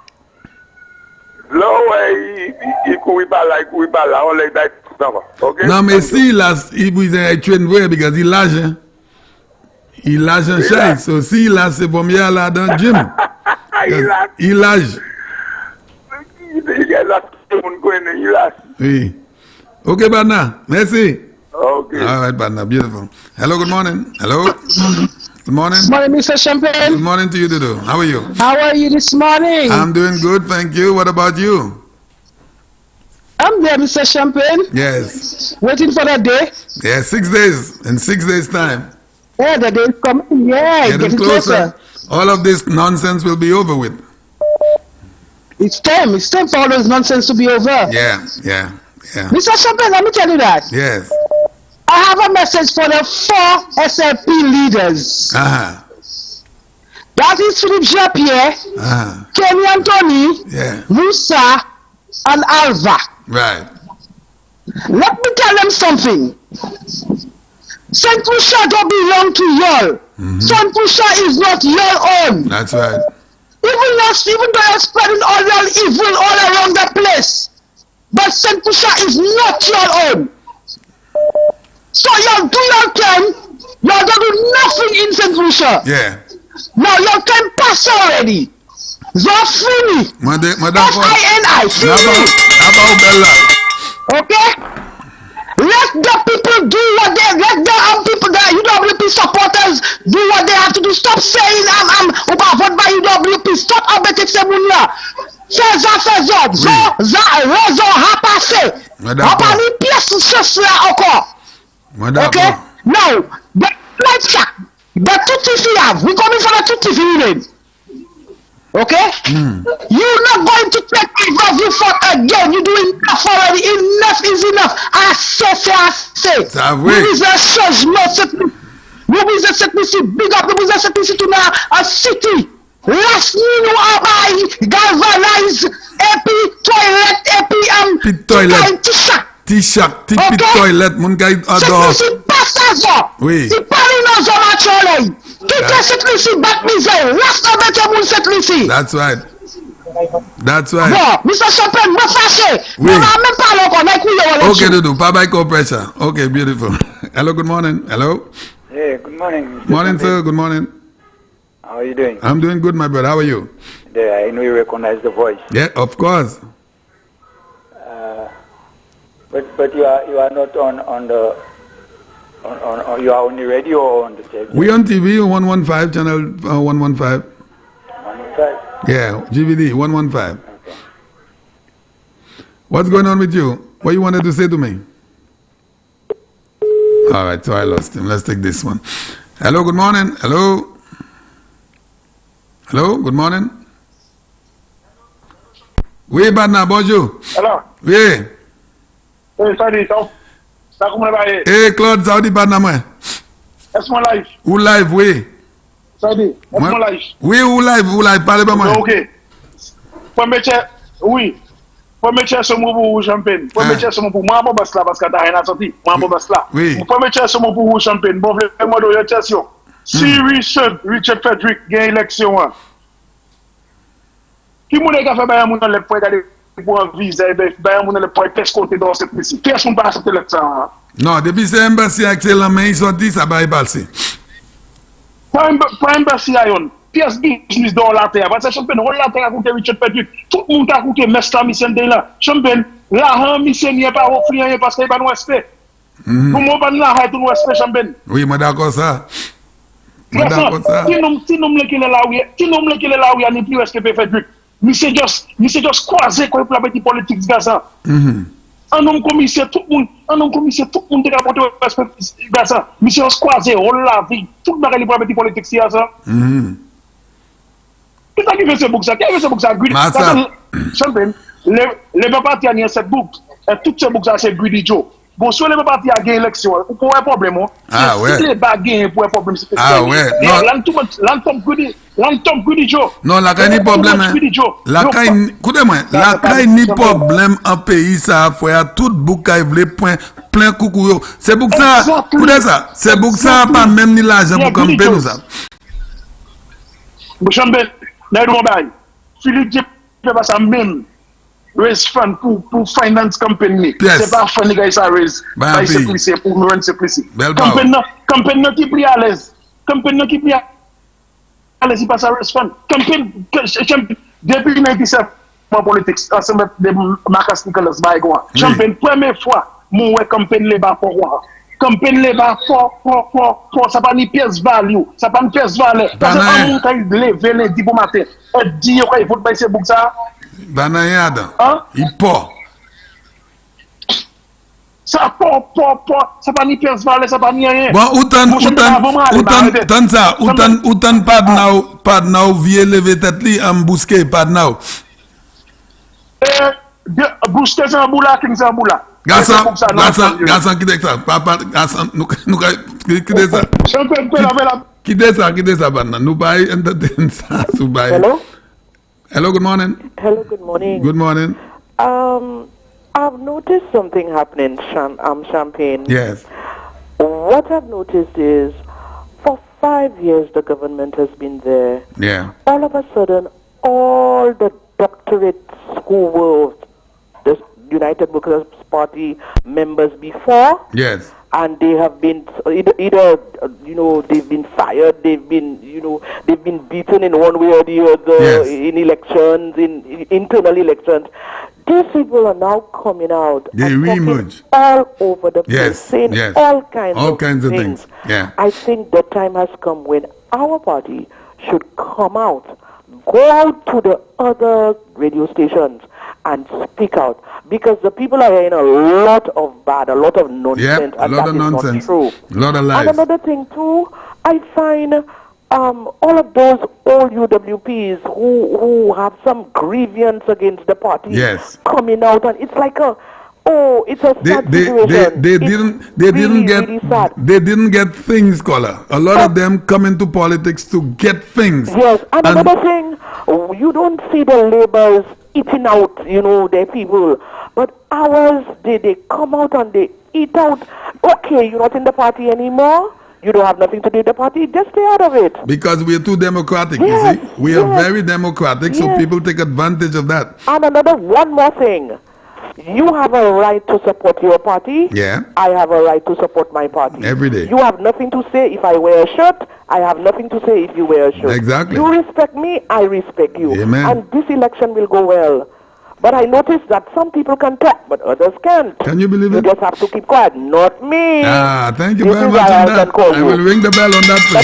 Là, il courit par là, on l'a dit tout ça. Ok? Non, mais si il a, il vous a tué une vraie, parce qu'il lâche. Il lâche un chien. So, si il a, c'est pour mieux là dans le gym. Il lâche. Il lâche. Oui. Okay, Badna. Merci. Okay. All right, Badna. Beautiful. Hello, good morning. Hello. Good morning. Good morning, Mr. Champagne. Good morning to you, Dudu. How are you? How are you this morning? I'm doing good, thank you. What about you? I'm there, Mr. Champagne. Yes. Waiting for that day. Yeah, 6 days. In 6 days' time. Yeah, the day is coming. Yeah, it's getting closer. All of this nonsense will be over with. It's time. It's time for all those nonsense to be over. Yeah. Mr. Champagne, let me tell you that. Yes. I have a message for the 4 SLP leaders. That is Philippe Jean-Pierre, Kenny Anthony, Musa, and Alva. Right. Let me tell them something. St. Lucia don't belong to y'all. St. Lucia is not your own. That's right. Even though you're spreading all your evil all around the place. But St. Lucia is not your own. So y'all do your time. Y'all don't do nothing in St. Lucia. Yeah. Now your time passed already. You're free. F-I-N-I. Okay? Let the people do what they, let the people, the UWP supporters do what they have to do. Stop saying I'm vote by UWP. Stop abetek se moun la. Fais-en. Raison a passé. A pas ni pièce ce là encore. Okay? Now, the light check. The tutti fiav. We coming for the tutti fiav. Okay? You're not going to take over you for again. You're doing enough already. is enough. Assez, c'est assez. Ça Nous vrai. besoin de changement. Nous besoin de cette mission. Big up, nous besoin de cette mission tout dans la city. Last nous abaye, galvanize, et puis toilette, et puis Pit toilet. t-shirt. T-shirt, pit Ok. toilet, moun kay adore. Cette mission passe ça. Oui. C'est pas une zone à soleil. Quittez cette mission, bat misère. Last nous mettez moun cette mission. That's right. That's right. Bon, Mr. Champagne, moi fâché. Oui. On va même pas encore, mais couillon. Okay, Dudu. Bye-bye, co-pressure. Okay, beautiful. Hello, good morning. Hello. Hey, good morning. Mr. Morning, Champagne. sir. Good morning. How are you doing? I'm doing good, my brother. How are you? Yeah, I know you recognize the voice. Yeah, of course. But you are not on the you are on the radio or on the TV? We on TV, 115, channel 115. 115. Yeah, GVD, 115. What's going on with you? What you wanted to say to me? All right, so I lost him. Let's take this one. Hello, good morning. Hello. Hello, good morning. Oui, Badna, bonjour. Hello. Oui. Salut, ça comment va? Hey, Claude, Saudi Badna, moi. Est-ce mon live? Ou live, oui. Salut, est-ce mon live? Oui, ou live, parlez pas moi. Ok. Pour mettre, oui. Pour mettre ce mot pour champagne. Pour mettre ce mot pour moi, parce que t'as rien à sortir. Moi, parce là. Oui. Pour mettre ce mot pour champagne. Bon, vraiment d'orientation. Si Richard Frederick gagne l'élection, qui m'a dit fait Bayern Mouna le point d'aller pour un visa, Bayern Mouna le point qu'est-ce qu'on dans cette mission. Qu'est-ce qu'on va accepter l'élection? Non, depuis c'est embassy excellent, mais ils sont dit ça va y passer. Pas embassy ayon. Pièce business dans la terre. Parce que champagne, on la terre à côté Richard Frederick. Tout le monde a côté Mestre mission de là. Champagne, là, mission n'est pas offrir parce qu'il n'y a pas de respect. Pour moi, pas de là, tout le respect, champagne. Oui, moi d'accord ça. Moi d'accord ça. Si nous me qu'il est là où il y a ni plus respect Frederick. Monsieur just croisé quoi pour la petite politique de Gaza. Un homme commissaire tout le monde de rapporter respect Gaza. Monsieur just croisé on la vie tout le monde pour la petite politique c'est ça. Qu'est-ce qui fait ce book ça? Qui fait ce book ça? Champagne. Les partis a cette book et tout ce book ça c'est Greedy Joe. Bon, si les partis a gagné l'élection, pour un problème, ah ouais. Si les pas gagné pour un problème, c'est ah ouais. L'antom Greedy Joe. Non, la caille ni problème. La caille, écoutez-moi, la caille ni problème en pays, ça faut à tout boucaille plein coucou. C'est pour ça, écoutez ça, c'est pour ça, pas même ni l'argent pour camper nous ça. Bouchambe, Philippe Diep fait pas ça même. Raise fund pour finance company. C'est pas fund les gars raise. C'est pour nous rendre c'est campagne qui pris à l'aise. Campagne qui pris à l'aise il passe à raise fund. Campagne depuis 1997 en politique ensemble de Marcus Nicholas Baigwa. Campagne première fois mon campagne les bas pour moi. Campagne les bas for ça pas ni pièce value, ça pas ni pièce valeur. Parce que on quand lever lundi bon matin et dire il faut baisser pour ça. Banayada. Il pas. Ça pas ni pièce valeur, ça pas ni rien. Bon, outan pas now vie lever tête li en bousquet pas now. Bousquet c'est un boula qui c'est un boula. Garçon qui dit ça. Papa garçon nous qui dit ça. Qui dit ça banna. Nous pas entertain ça sous bail. Hello? Hello, good morning. Hello, good morning. Good morning. I've noticed something happening, Champagne. Yes. What I've noticed is, for 5 years the government has been there. Yeah. All of a sudden, all the doctorates who were the United Workers' Party members before, yes, and they have been either they've been fired, they've been beaten in one way or the other, yes, in elections, in internal elections. These people are now coming out they re-emerge all over the place, yes, saying yes, all kinds of things. Yeah. I think the time has come when our party should come out, go out to the other radio stations and speak out, because the people are hearing a lot of bad, a lot of nonsense, and that is not true. A lot of lies. And another thing too, I find all of those old UWPs who have some grievance against the party, yes, coming out, and it's like Oh, it's a sad situation. They didn't get things, Scholar. A lot of them come into politics to get things. Yes, and another thing, you don't see the laborers eating out, their people. But ours, they come out and they eat out. Okay, you're not in the party anymore. You don't have nothing to do with the party. Just stay out of it. Because we are too democratic, you see. We are very democratic, so people take advantage of that. And one more thing. You have a right to support your party. Yeah. I have a right to support my party. Every day. You have nothing to say if I wear a shirt. I have nothing to say if you wear a shirt. Exactly. You respect me, I respect you. Amen. And this election will go well. But I noticed that some people can talk, but others can't. Can you believe it? You just have to keep quiet. Not me. Thank you very much on that. I will ring the bell on that for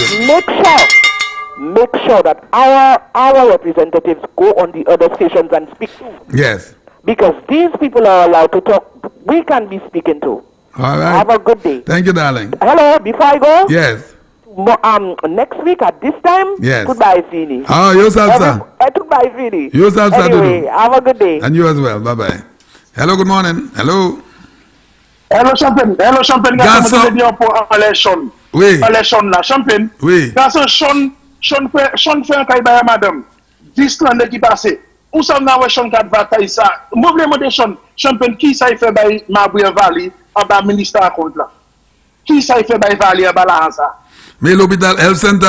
you. Make sure that our representatives go on the other stations and speak too. Yes. Because these people are allowed to talk. We can be speaking to. All right. Have a good day. Thank you, darling. Hello, before I go? Yes. Next week at this time? Yes. Goodbye, Fini. Oh, you salsa. Goodbye, Fini. You salsa, anyway, have a good day. And you as well. Bye-bye. Hello, good morning. Hello. Hello, Champagne. Hello, Champagne. Garçon. Pour élection. Oui. Élection là, Champagne. Oui. Garçon, Sean fait un caille à madame. 10 l'année qui passé. Où ça n'a pas Sean quatre bataille ça. Moi voulais demander Champagne qui ça il fait bail Maboué Valley en bas ministère à compte là. Qui ça il fait bail Valley en bas là ça. Mais l'hôpital Health Center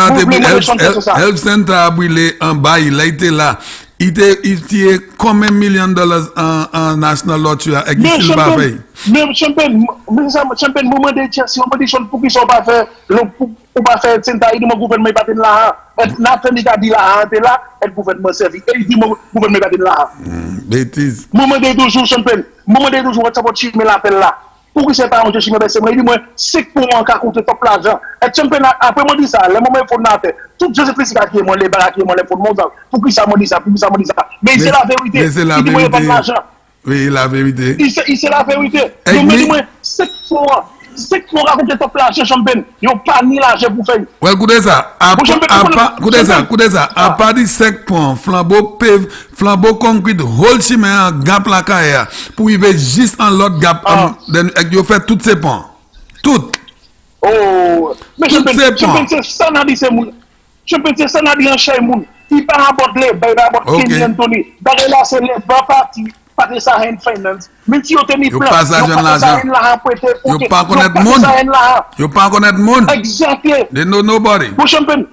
Health Center a brûlé en bas, il a été là. Il était combien de millions de dollars en National Lottery avec il va payer. Mais Champagne, moment de si on me dit pour qu'ils sont pas faire pour pas faire center il dit mon gouvernement pas là. Nathan il a dit là et le gouvernement servi et il dit mon gouvernement pas là. Bêtise. Moment de toujours Champagne, moment de toujours ça pour chimer l'appel là. Pour que c'est pas un jeu chimé c'est moi il dit moi c'est pour moi qui compte top l'argent. Et Champagne après moi dit ça, le moment il faut nater. Tout Joseph Priscilla qui est moi les baraques moi les fonds mondial. Pour que ça me dit ça, Mais c'est la vérité. Mais c'est la vérité. Il dit moi pas d'argent. Oui, la vérité. C'est la vérité. Donc, me dis moi, c'est pour raconter top l'argent, Champagne. Ils n'ont pas ni l'argent pour faire. Ouais, écoutez ça. À part du sec pont, flambeau concrete, whole chemin, gap la carrière, pour y aller juste en l'autre gap, ils fait toutes ces ponts. Toutes. Oh, mais Champagne, c'est ça, n'a dit c'est moun. Champagne, c'est ça, n'a dit un chez moun. Il part à bord de l'eau, il part à bord de Kenny Anthony. D'ailleurs, là, c'est les 20 parties. Pas de ça en finance. Même si on tenait plan, pas connaître monde. You pas connaître monde. Exactly. They know nobody. Pour Champagne.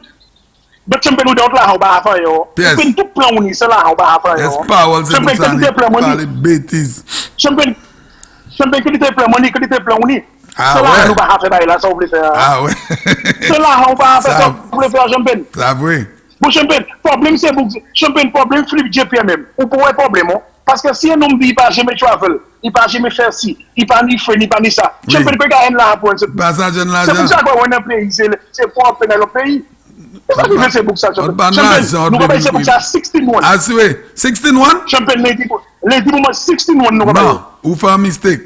Mais Champagne nous donne là on va faire yo. Champagne tout plan on c'est là on va faire yo. Yes, power c'est pour ça. Parler bêtises. Champagne que tu plan money, que tu plan on c'est là on va faire là ça on veut faire. Ah ouais. C'est là on va faire ça pour faire Champagne. Ça vrai. Pour Champagne, problème c'est pour Champagne problème Philippe JP même. Ou pour un problème. Parce que si un homme dit il pas jamais travel, il pas jamais faire ci, il pas ni fait ni pas ni ça. Je peux pas gagner là pour c'est pour ça qu'on a pays c'est pour peine le pays. C'est pour ça nous c'est pour ça 61. Ah oui, 61? Champagne les dit moment 61 nous non, ou fait un mistake.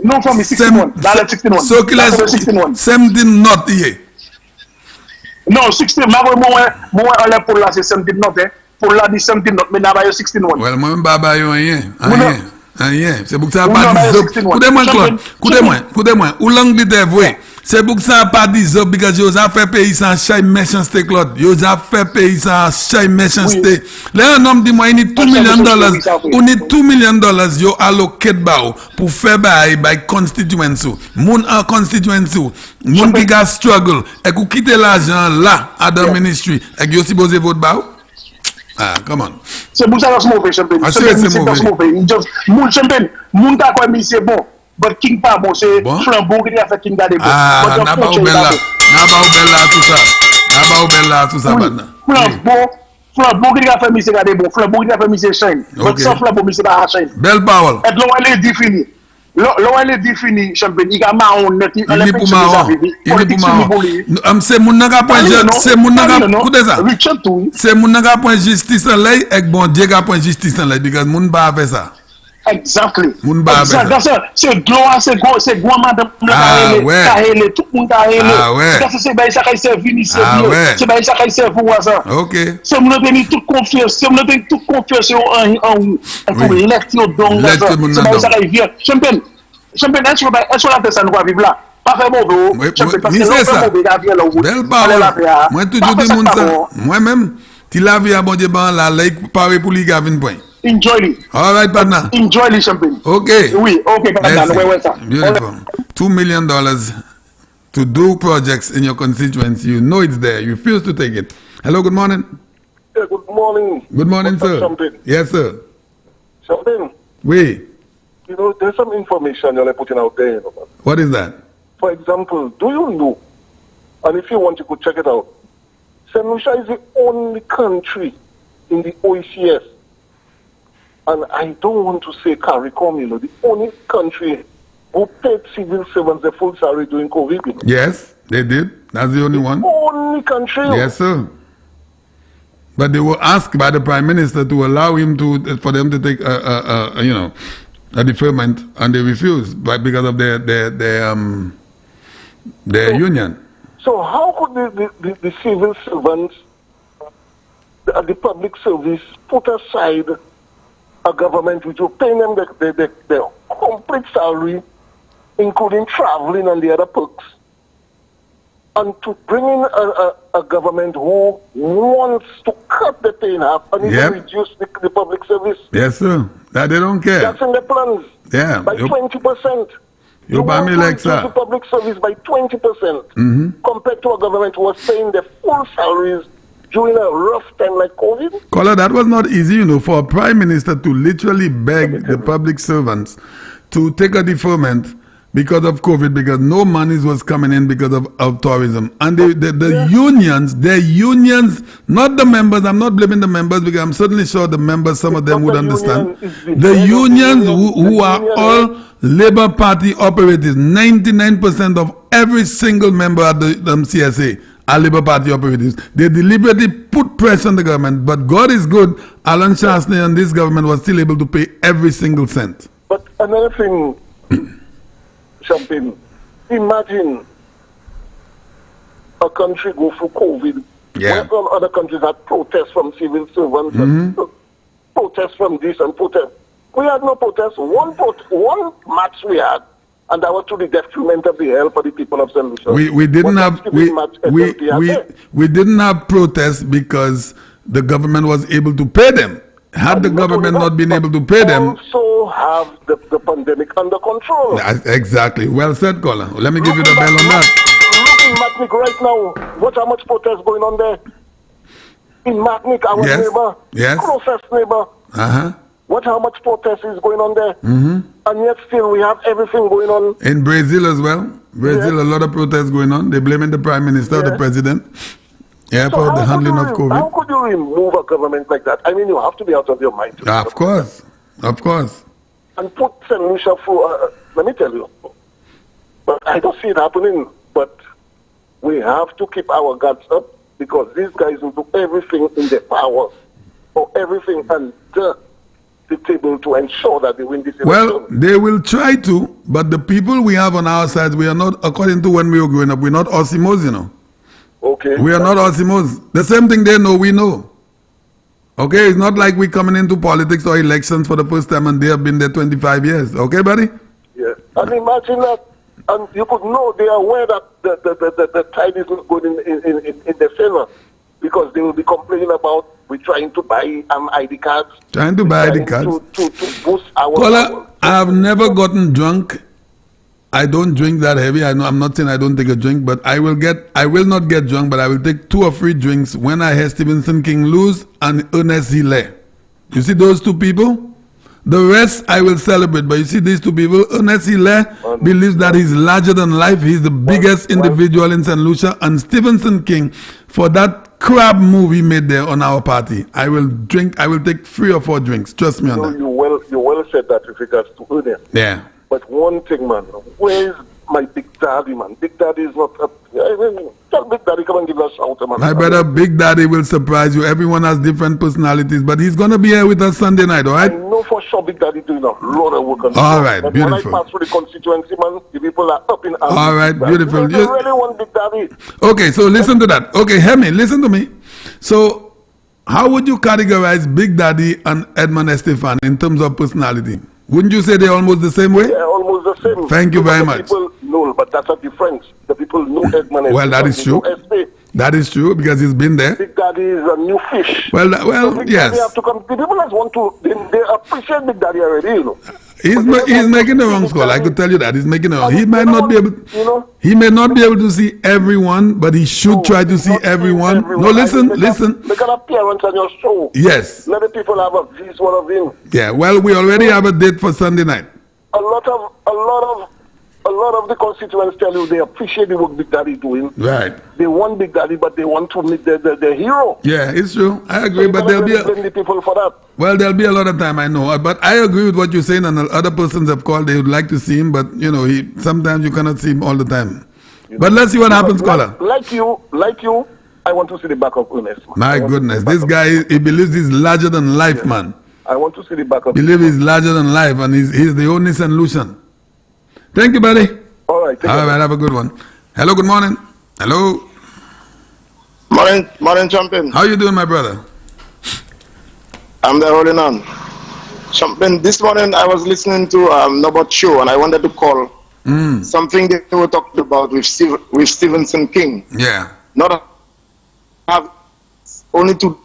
Non, for me 61. Dans le 61. So qu'il a 61 not here. Non, 61 moi on pour là c'est 61 not hein. Pour la dit 17 notes, mais d'abord 61. Well, moi-même, baba, rien. C'est pour ça pas dit. Coudez-moi, Claude. Coudez-moi. Ou langue dit vrai. C'est pour ça pas dit ça, parce que vous avez fait pays sans chay méchanceté, Claude. Vous avez fait pays sans chay méchanceté. Là, un homme dit, moi, il need $2 million. On need $2 million, yo allocate pour faire by constituency. Moun en constituency. Moun qui a struggle. Et vous quittez l'argent là, à dans ministry. Et vous supposez vote bao. Ah, come on. C'est pour ça que c'est mauvais, Champagne. C'est mauvais. Moun Champagne, moun ta quoi mis c'est bon. But King pas bon, c'est Flambeau qui a fait King garder bon. Ah, n'a pas ou bella tout ça maintenant. Flambeau qui a fait mis c'est garder bon. Flambeau qui a fait mis c'est chaîne. But sans Flambeau mis c'est pas chaîne. Belle parole. Et l'on elle est définie. L'on est défini, Champagne, il y a marron net, il est pour marron. C'est mon naga point c'est mon naga point justice en l'air et bon Dieu a point justice en l'air parce que mon pas fait ça. Exactly. That's c'est gloire, c'est gros madame tout le monde a aimé. C'est ben ça qui servi ni c'est ben ça qui servi pour ça. OK. C'est mon donner toute confiance, c'est mon donner toute confiance en pour lecture donc c'est ben ça qui vient. Champagne, est-ce que la ça nous va vivre là? Pas faire mauvais. Parce que moi toujours dis monde ça. Moi-même, tu la vie à bon Dieu ban la like paré pour lui Gavin point. Enjoy it. All right, partner. Enjoy the champagne. Okay. Oui, okay, partner. Beautiful. $2 million to do projects in your constituency. You know it's there. You refuse to take it. Hello, good morning. Yeah, good morning. Good morning, sir. Champagne. Yes, sir. Champagne. Oui. You know, there's some information you're putting out there. You know, what is that? For example, do you know, and if you want, you could check it out, St. Lucia is the only country in the OECS, and I don't want to say CARICOM, you know, the only country who paid civil servants the full salary during COVID. You know? Yes, they did. That's the only one. Only country. Yes, sir. But they were asked by the Prime Minister to allow him for them to take a deferment, and they refused because of their union. So how could the civil servants, the public service, put aside a government which will pay them their complete salary, including traveling and the other perks, and to bring in a government who wants to cut the pay in half and even reduce the public service? Yes, sir. That they don't care. That's in the plans. Yeah. By 20%. You buy me like that. The public service by 20% compared to a government who was paying the full salaries during a rough time like COVID. Caller, that was not easy, you know, for a prime minister to literally beg the public servants to take a deferment because of COVID, because no monies was coming in because of tourism. And the unions, their unions, not the members, I'm not blaming the members because I'm certainly sure the members, some of them would understand. The unions who are all Labour Party operatives, 99% of every single member at the CSA are Labour Party operatives. They deliberately put pressure on the government, but God is good, Alan Chastanet and this government was still able to pay every single cent. But another thing, Champagne, imagine a country go through COVID. Yeah. Where other countries had protests from civil servants, and protests from this and protests. We had no protests. One match we had, and that was to the detriment of the health for the people of St. Lucia. We didn't have we didn't have protests because the government was able to pay them. Had the government not been able to pay them, also have the pandemic under control. Exactly. Well said, caller. Let me give you the bell on that. Look in Matnik right now. Watch how much protest going on there. In Matnik, our neighbor, closest neighbor. Watch how much protest is going on there. And yet still we have everything going on. In Brazil as well. Brazil, a lot of protests going on. They're blaming the Prime Minister, the President. Yeah, for the handling of COVID. How could you remove a government like that? I mean, you have to be out of your mind. Of course. Of course. And put St. Lucia through, let me tell you, but I don't see it happening, but we have to keep our guards up because these guys will do everything in their power or everything under the table to ensure that they win this election. Well, they will try to, but the people we have on our side, we are not, according to when we were growing up, we're not Osimos, you know. Okay. We are not Osimos. The same thing they know, we know. Okay, it's not like we're coming into politics or elections for the first time and they have been there 25 years. Okay, buddy? Yes. And imagine that, and you could know they are aware that the tide is not good in the favor because they will be complaining about we're trying to buy ID cards. Trying to buy ID cards. To boost our... Caller, I have never gotten drunk. I don't drink that heavy. I know I'm not saying I don't take a drink, but I will not get drunk, but I will take 2 or 3 drinks when I hear Stephenson King lose and Ernest Hilaire. You see those 2 people? The rest I will celebrate, but you see these 2 people, Ernest Hilaire believes that he's larger than life. He's the biggest individual in St. Lucia, and Stephenson King, for that crab move he made there on our party, I will take 3 or 4 drinks. Trust me on that. You well said that with regards to Ernest. Yeah. But one thing, man, where's my Big Daddy, man? Big Daddy is not Tell Big Daddy come and give us out, man. My brother, Big Daddy will surprise you. Everyone has different personalities, but he's going to be here with us Sunday night, all right? I know for sure Big Daddy doing a lot of work on all right, but beautiful. When I pass through the constituency, man, the people are up in arms. All right, beautiful. They really want Big Daddy. Okay, so listen to that. Okay, hear me, listen to me. So, how would you categorize Big Daddy and Edmond Estefan in terms of personality? Wouldn't you say they're almost the same way? Yeah, almost the same. Thank you very much. People know, but that's a difference. The people know Edmond Estefan. Well, that is true. That is true because he's been there. Big Daddy is a new fish. Well, so Big yes. Daddy have to come. The people that want to, they appreciate Big Daddy already, you know. He's making the wrong call. I could tell you that he's making the wrong. He might not be able. He may not be able to see everyone, but he should try to see everyone. No, listen. Make an appearance on your show. Yes. Let the people have a piece, one of him. Yeah. Well, we already have a date for Sunday night. A lot of the constituents tell you they appreciate the work Big Daddy doing. Right. They want Big Daddy, but they want to meet their hero. Yeah, it's true. I agree, so but there'll be blame the people for that. Well, there'll be a lot of time, I know. But I agree with what you're saying, and other persons have called. They would like to see him, but you know, sometimes you cannot see him all the time. But let's see what happens, caller. Like you, I want to see the back of Ernest. My goodness, this guy, he believes he's larger than life, man. I want to see the back of. Believe he's larger than life, and he's the only solution. Thank you, buddy. All right. All right, have a good one. Hello, good morning. Hello. Morning, champion. How you doing, my brother? I'm there holding on. Champion, this morning I was listening to Nobot show and I wanted to call something they were talking about with Stephenson King. Yeah. Not have only to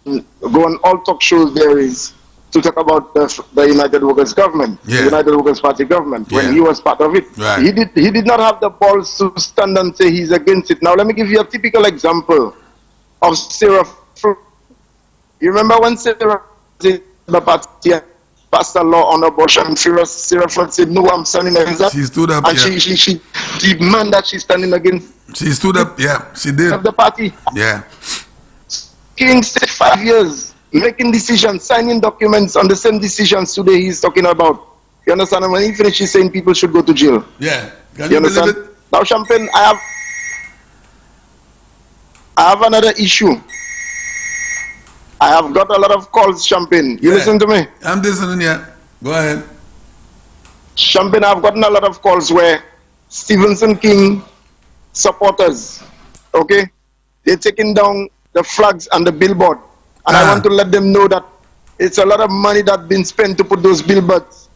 go on all talk shows there is to talk about the United Workers government, the United Workers Party government, when he was part of it. Right. He did not have the balls to stand and say he's against it. Now let me give you a typical example of Sarah Fruit. You remember when Sarah the party passed a law on abortion, Sarah Fruit said, no, I'm standing against that. She stood up, and she demanded that she's standing against. She stood up, yeah, she did. Of the party. Yeah. King stayed 5 years, making decisions, signing documents on the same decisions today he's talking about. You understand? And when he finished, he's saying people should go to jail. Yeah. Can you understand? Now, Champagne, I have another issue. I have got a lot of calls, Champagne. You listen to me? I'm listening, yeah. Go ahead. Champagne, I've gotten a lot of calls where Stephenson King supporters, okay, they're taking down the flags and the billboard. And I want to let them know that it's a lot of money that's been spent to put those billboards.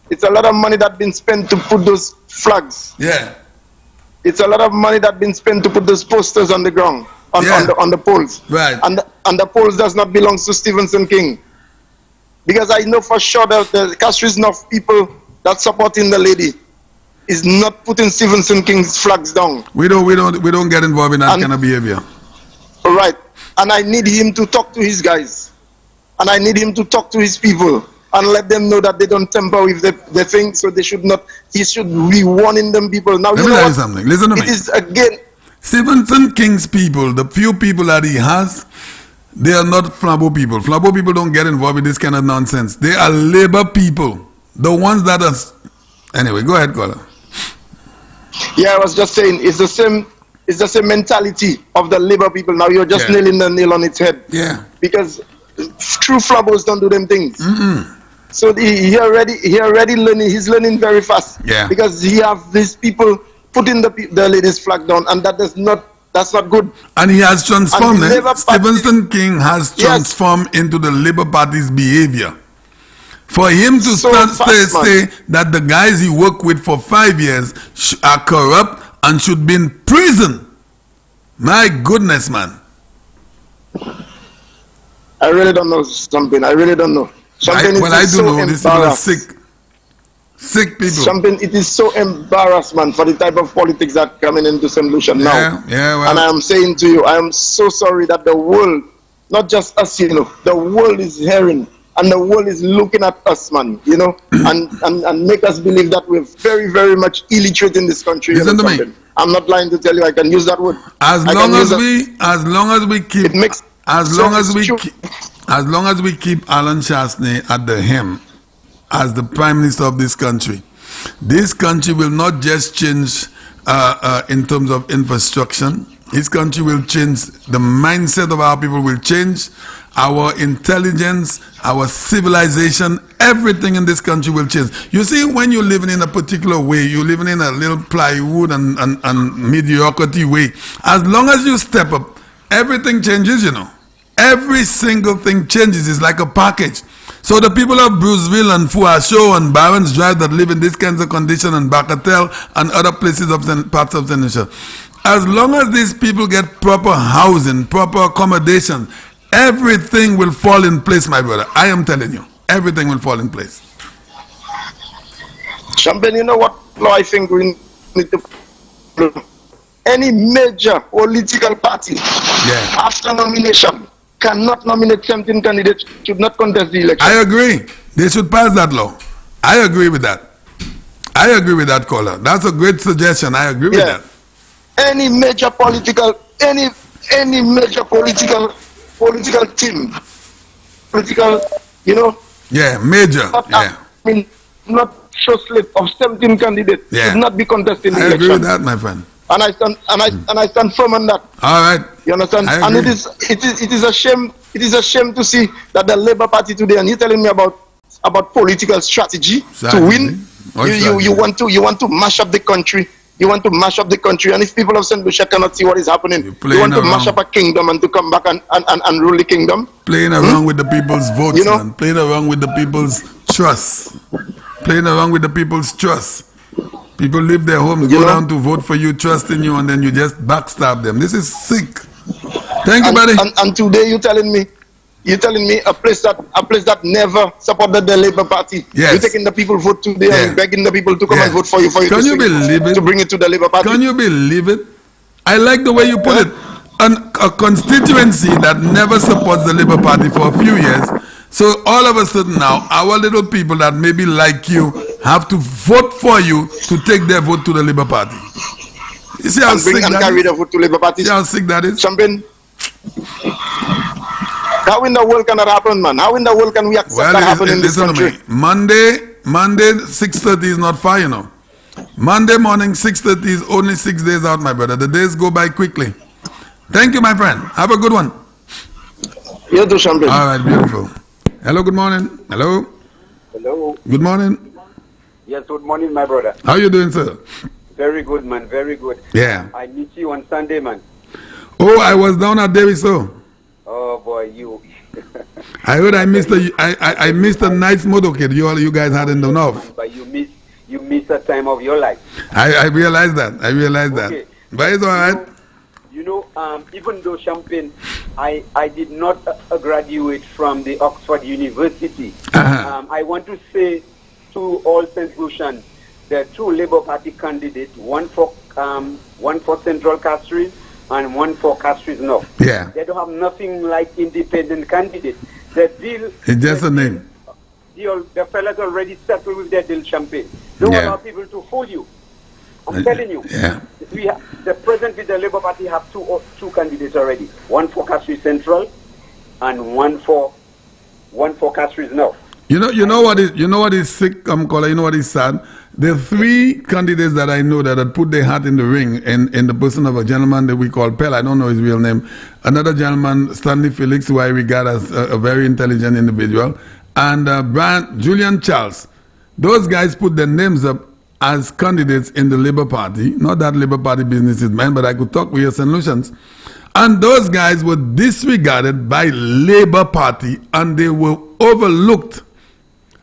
It's a lot of money that's been spent to put those flags. Yeah. It's a lot of money that's been spent to put those posters on the ground, on the poles. Right. And the poles does not belong to Stephenson King. Because I know for sure that the Castries North people that's supporting the lady is not putting Stephenson King's flags down. We don't get involved in that kind of behavior. Right. And I need him to talk to his guys. And I need him to talk to his people and let them know that they don't tamper with the thing, so they should not, he should be warning them people. Now, let me tell you something. Listen to me. It is again. Stephenson King's people, the few people that he has, they are not Flabo people. Flabo people don't get involved with this kind of nonsense. They are labor people. The ones that are... Anyway, go ahead, caller. Yeah, I was just saying, it's the same mentality of the labor people. Now you're just nailing the nail on its head. Yeah. Because true Flabos don't do them things. So he already learning. He's learning very fast. Yeah. Because he have these people putting the ladies' flag down, and that's not good. And he has transformed. Stephenson King has transformed into the Labour Party's behavior. For him to say that the guys he worked with for 5 years are corrupt and should be in prison. My goodness, man. I really don't know something. I really don't know. I do know. These people are sick. Sick people. Something, it is so embarrassment for the type of politics that coming into St. Lucia now. And I am saying to you, I am so sorry that the world, not just us, the world is hearing and the world is looking at us, man, and make us believe that we're very, very much illiterate in this country. Listen to me. I'm not lying to tell you, I can use that word. As long as we keep Alan Chastanet at the helm as the Prime Minister of this country will not just change in terms of infrastructure. His country will change. The mindset of our people will change. Our intelligence, our civilization, everything in this country will change. You see, when you're living in a particular way, you're living in a little plywood and mediocrity way. As long as you step up, everything changes, you know. Every single thing changes. It's like a package. So the people of Bruceville and Fuasho and Barons Drive that live in these kinds of conditions and Bacatel and other places of parts of St. Lucia, as long as these people get proper housing, proper accommodation, everything will fall in place, my brother. I am telling you, everything will fall in place. Champagne, you know what law I think we need to do? Any major political party after nomination cannot nominate 17 candidates, should not contest the election. I agree. They should pass that law. I agree with that. I agree with that, caller. That's a great suggestion. I agree with that. Any major political, any major political team, political, you know. Yeah, major. Not show slip of 17 candidates should not be contesting the election. I agree with that, my friend. And I stand firm on that. All right. You understand? And it is a shame. It is a shame to see that the Labour Party today, and you're telling me about political strategy to win. You want to mash up the country. You want to mash up the country, and if people of St. Lucia cannot see what is happening, you want to mash up a kingdom and to come back and rule the kingdom. Playing around with the people's votes, you know? Man. Playing around with the people's trust. Playing around with the people's trust. People leave their homes, go down to vote for you, trust in you, and then you just backstab them. This is sick. Thank you, buddy. And today you're telling me a place that never supported the Labour Party. Yes. You're taking the people vote today and begging the people to come and vote for you. Can you believe it? To bring it to the Labour Party. Can you believe it? I like the way you put it. A constituency that never supports the Labour Party for a few years. So all of a sudden now, our little people that maybe like you have to vote for you to take their vote to the Labour Party. You see how sick that is? Carry the vote to Labour Party. See how sick that is? Champagne. How in the world can that happen, man? How in the world can we accept that happen in this country? Monday 6:30 is not far, you know. Monday morning 6:30 is only 6 days out, my brother. The days go by quickly. Thank you, my friend. Have a good one. You too, Champagne. All right, beautiful. Hello, good morning. Hello. Hello. Good morning. Yes, good morning, my brother. How you doing, sir? Very good, man. Very good. Yeah. I meet you on Sunday, man. Oh, I was down at Daviso. Oh boy, you. I heard I missed a nice motorcade you guys had in the north. But you miss the time of your life. I realized that. Okay. But it's all right. You know, even though Champagne, I did not graduate from the Oxford University. I want to say to all St. Lucians, there are two Labour Party candidates, one for Central Castries and one for Castries North. Yeah. They don't have nothing like independent candidates. The deal. It's just a name. The fellas already settled with their deal, Champagne. Don't allow people to fool you. I'm telling you. Yeah. The present with the Labour Party have two candidates already. One for Castries Central and one for Castries North. You know what is sick, caller, you know what is sad? There are three candidates that I know that had put their hat in the ring in the person of a gentleman that we call Pell. I don't know his real name. Another gentleman, Stanley Felix, who I regard as a very intelligent individual, and Julian Charles. Those guys put their names up as candidates in the Labour Party. Not that Labour Party business is mine, but I could talk with your St. Lucians. And those guys were disregarded by Labour Party and they were overlooked.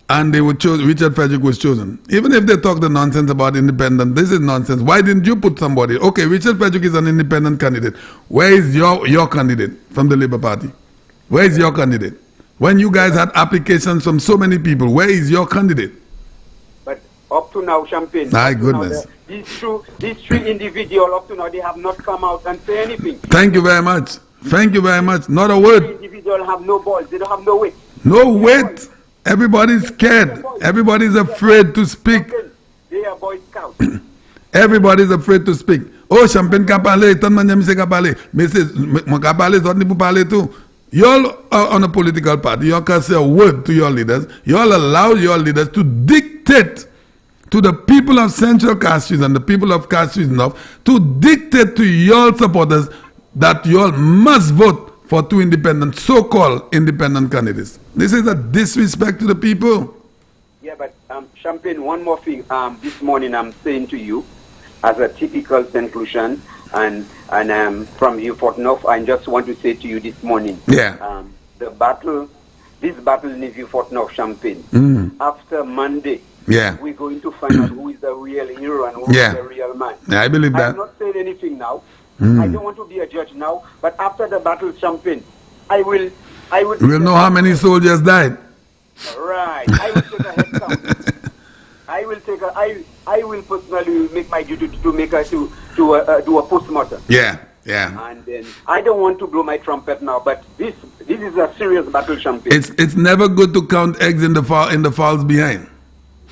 And they were chosen. Richard Frederick was chosen. Even if they talk the nonsense about independent, this is nonsense. Why didn't you put somebody? Okay, Richard Frederick is an independent candidate. Where is your candidate from the Labour Party? Where is your candidate? When you guys had applications from so many people, where is your candidate? But up to now, Champagne. My goodness. These three individuals, up to now, they have not come out and say anything. Thank you very much. Thank you very much. Not a word. Individuals have no balls. They don't have no weight. No weight. Everybody's scared. Everybody's afraid to speak. They are Boy Scouts. Everybody's afraid to speak. Oh, Champagne ka parler, tant man yam se ka parler. Mais c'est mon ka parler, zot ni pou parler too. Y'all are on a political party. Y'all can say a word to your leaders. Y'all allow your leaders to dictate to the people of Central Castries and the people of Castries North to dictate to your supporters that you all must vote for two independent, so-called independent candidates. This is a disrespect to the people. Yeah, but Champagne, one more thing. This morning I'm saying to you, as a typical St. Lucian, and from you, Fort North, I just want to say to you this morning, this battle in Vieux Fort North, Champagne, after Monday, we're going to find out who is the real hero and who is the real man. Yeah, I believe that. I'm not saying anything now. I don't want to be a judge now, but after the battle, Champagne, I will. We'll know how many soldiers died. Right. I will take a head count. I will personally make my duty to make do a postmortem. Yeah. And then I don't want to blow my trumpet now, but this is a serious battle, Champagne. It's never good to count eggs in the falls behind.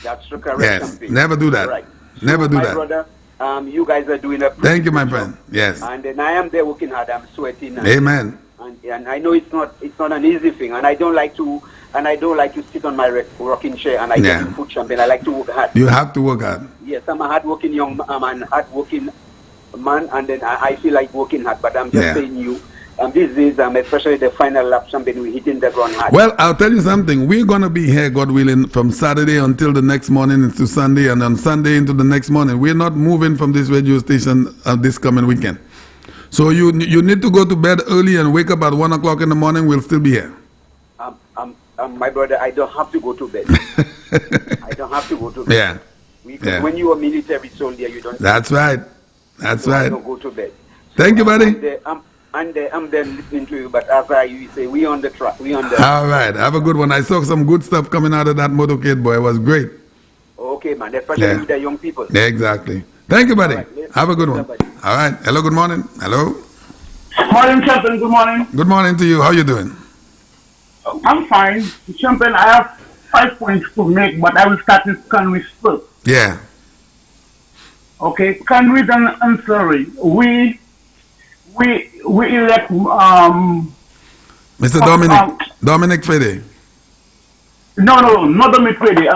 That's the correct. Yes. Champagne. Never do that. Right. Never do my that. Brother, you guys are doing a Thank you, my friend. Yes. And then I am there working hard. I'm sweating. Amen. And I know it's not an easy thing, and I don't like to sit on my rocking chair and I get food, Champagne. I like to work hard. You have to work hard. Yes, I'm a hard-working young man, hard-working man, and then I feel like working hard. But I'm just saying you, these days, especially the final lap, Champagne, we're hitting the ground hard. Well, I'll tell you something. We're going to be here, God willing, from Saturday until the next morning into Sunday, and on Sunday into the next morning. We're not moving from this radio station this coming weekend. So you need to go to bed early and wake up at 1 o'clock in the morning. We'll still be here. My brother, I don't have to go to bed. I don't have to go to Yeah. bed. When you are a military soldier, you don't. That's right. That's right. Don't go to bed. Thank you, buddy. I'm there listening to you, but as you say, we on the track. All right. Have a good one. I saw some good stuff coming out of that motorcade, boy. It was great. Okay, man. Especially with the young people. Yeah, exactly. Thank you, buddy. Have a good one. All right. Hello, good morning. Hello. Morning, Champagne. Good morning. Good morning to you. How you doing? I'm fine. Champagne, I have 5 points to make, but I will start with Canris first. Yeah. Okay, Canris and Surrey. We elect Mr. Dominic Fede. No, not Dominic Fede.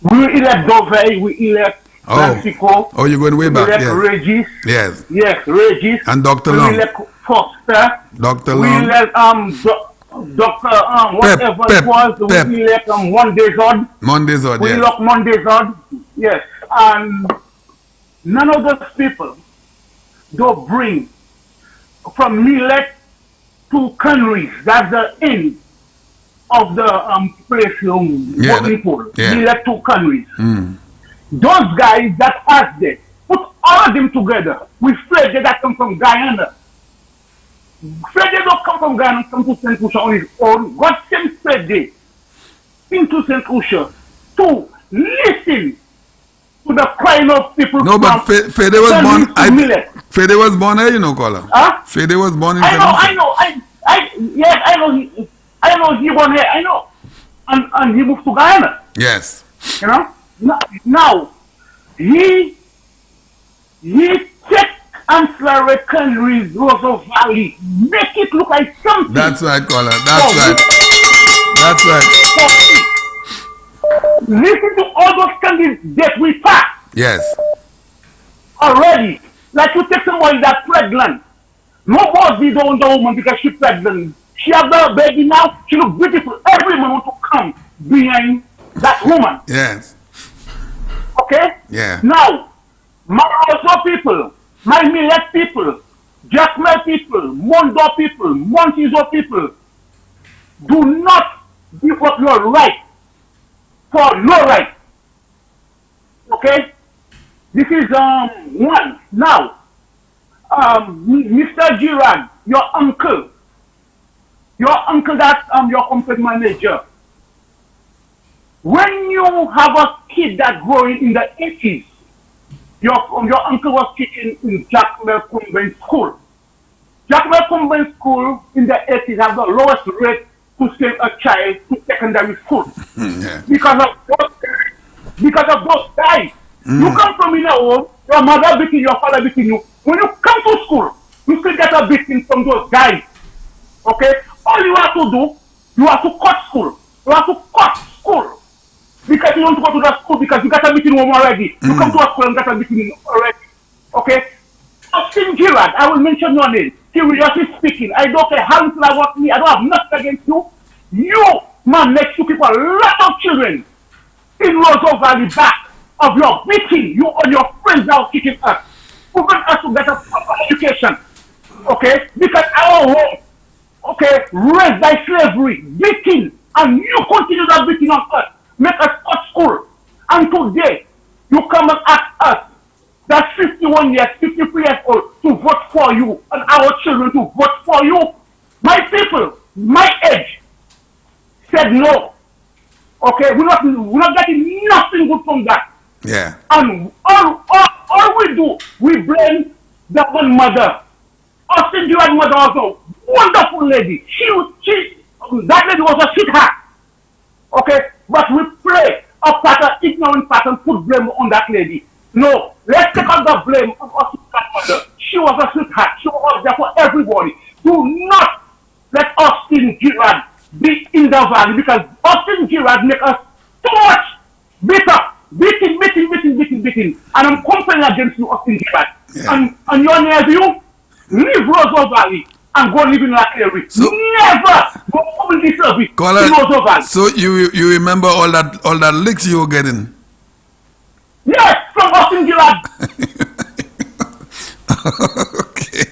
We elect Dovey, we elect Francisco. Oh, you're going way back. We elect Regis. Yes. Yes, Regis. And Dr. Long. We elect Foster. Dr. Long. We elect Dr. Whatever it was. We elect Mondays odd. Mondays odd, We elect Mondays odd. Yes. And none of those people don't bring from millet to Canris. That's the end of the place voting for. Millet to Canris. Those guys that asked them, put all of them together with Fred that come from Guyana. Fred don't come from Guyana, come to St. Lucia on his own. God sent Fred into St. Lucia to listen to the crying of people. No, but Fede was born. Fede was born here, you know, caller. Huh? Fede was born in I know. Yes, I know he born here. I know, and he moved to Guyana. Yes. You know. Now he take Ancillary Canris, Roseau Valley, make it look like something. That's right, caller. That's right. That's right. Listen to all those candidates that we passed. Yes. Already. Like you take somebody that's pregnant. Nobody don't want the woman because she's pregnant. She has the baby now. She looks beautiful. Everyone wants to come behind that woman. Yes. Okay? Yeah. Now, my also people, my millet people, Jackmel people, Mondo people, Montizo people, do not give up your right for no right. Okay? This is one. Now, Mr. Girard, your uncle that your company manager, when you have a kid that growing in the 80s, your uncle was teaching in Jackmel Convent School. Jackmel Convent School in the 80s have the lowest rate to send a child to secondary school. Yeah. Because of those guys. You come from in a home, your mother beating, your father beating you. When you come to school, you still get a beating from those guys. Okay? All you have to do, you have to cut school. You have to cut school. Because you want to go to the school because you got a meeting room already. You come to a school and got a meeting room already. Okay? Austin Gerard, I will mention your name. Seriously speaking, I don't care how little I want me. I don't have nothing against you. You, man, makes you keep a lot of children in Roseau Valley back of your beating. You and your friends are kicking us. We want us to get a proper education. Okay? Because our home, okay, raised by slavery, beating, and you continue that beating on us. Make us cut school. And today, you come and ask us, that's 51 years, 53 years old, to vote for you, and our children to vote for you. My people, my age, said no. Okay, we're not getting nothing good from that. Yeah. And all we do, we blame that one mother. Austin Gerard's mother was a wonderful lady. That lady was a sweetheart. Okay, but we pray a pattern, ignorant pattern, put blame on that lady. No, let's take out the blame of Austin Gerard's mother. She was a sweetheart. She was there for everybody. Do not let Austin Gerard be in the valley because Austin Gerard make us too much bitter. Beating. And I'm complaining against you, Austin Gerard. Yeah. And your nephew, leave Roseau Valley and go live in La Clary. So, never go publicly service in Roseau Valley. So you remember all that licks you were getting? Yes, from Austin Gerard. Okay.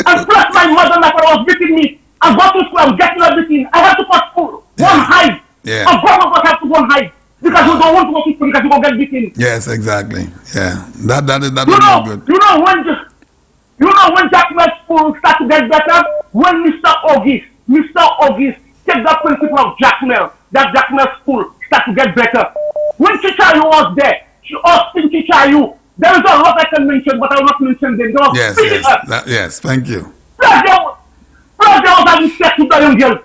And plus my mother and my father was beating me. I go to school, I'm getting everything. I have to cut school. Yeah. One hide. Yeah. And both of us have to go and hide. Because we don't want to go to school because we don't get beaten. Yes, exactly. Yeah. That is not good. You know when Jackman's school start to get better? When Mr. August take the principal of Jackman, that Jackman school start to get better. When Chichayu was there, Austin Chichayu, there is a lot I can mention, but I will not mention them. Yes, thank you. Plus there was having sex with the young girl.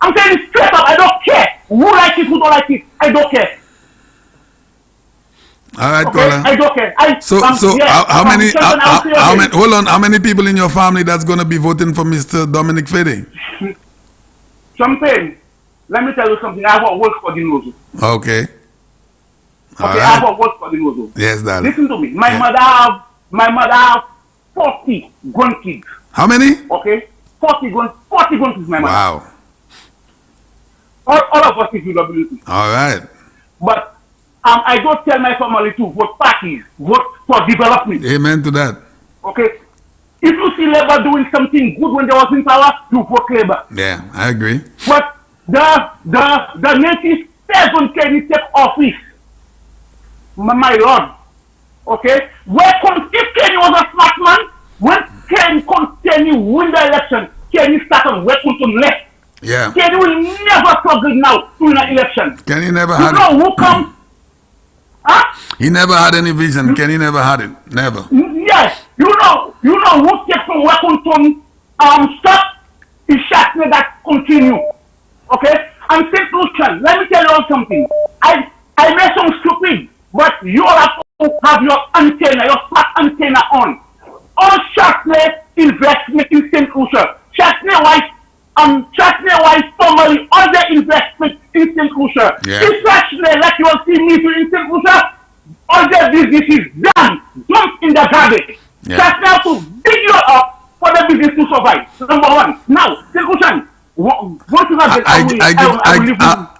I'm saying it straight up, I don't care. Who like it, who don't like it, I don't care. All right, okay? Kola. I don't care. How many people in your family that's going to be voting for Mr. Dominic Fede? Champagne, let me tell you something. I have a word for the Nozo. Okay. I have a word for the Nozo. Yes, darling. Listen to me. My mother have 40 grown kids. How many? Okay. 40 grown kids, my mother. Wow. All of us is UWP. All right. But I don't tell my family to vote parties, vote for development. Amen to that. Okay? If you see Labour doing something good when they was in power, you vote Labour. Yeah, I agree. But the 97 Kenny take office, my lord, okay? If Kenny was a smart man, when Kenny win the election, Kenny started working left. Yeah. Kenny will never struggle now to win an election. Kenny never had it. Who comes? Huh? He never had any vision. Kenny never had it. Never. Yes. You know who takes from Washington stop is Shastner that continue. Okay? And St. Lucian, let me tell you all something. I may sound stupid, but you all have to have your antenna, your smart antenna on. All Shastner investment in St. Lucian. Shastner Wife formally all the investment in St. Lucia. Especially like you will see me in St. Lucia, all the business is done, dumped in the garbage. Shastner have to dig you up for the business to survive. Number one. Now, St. Lucia,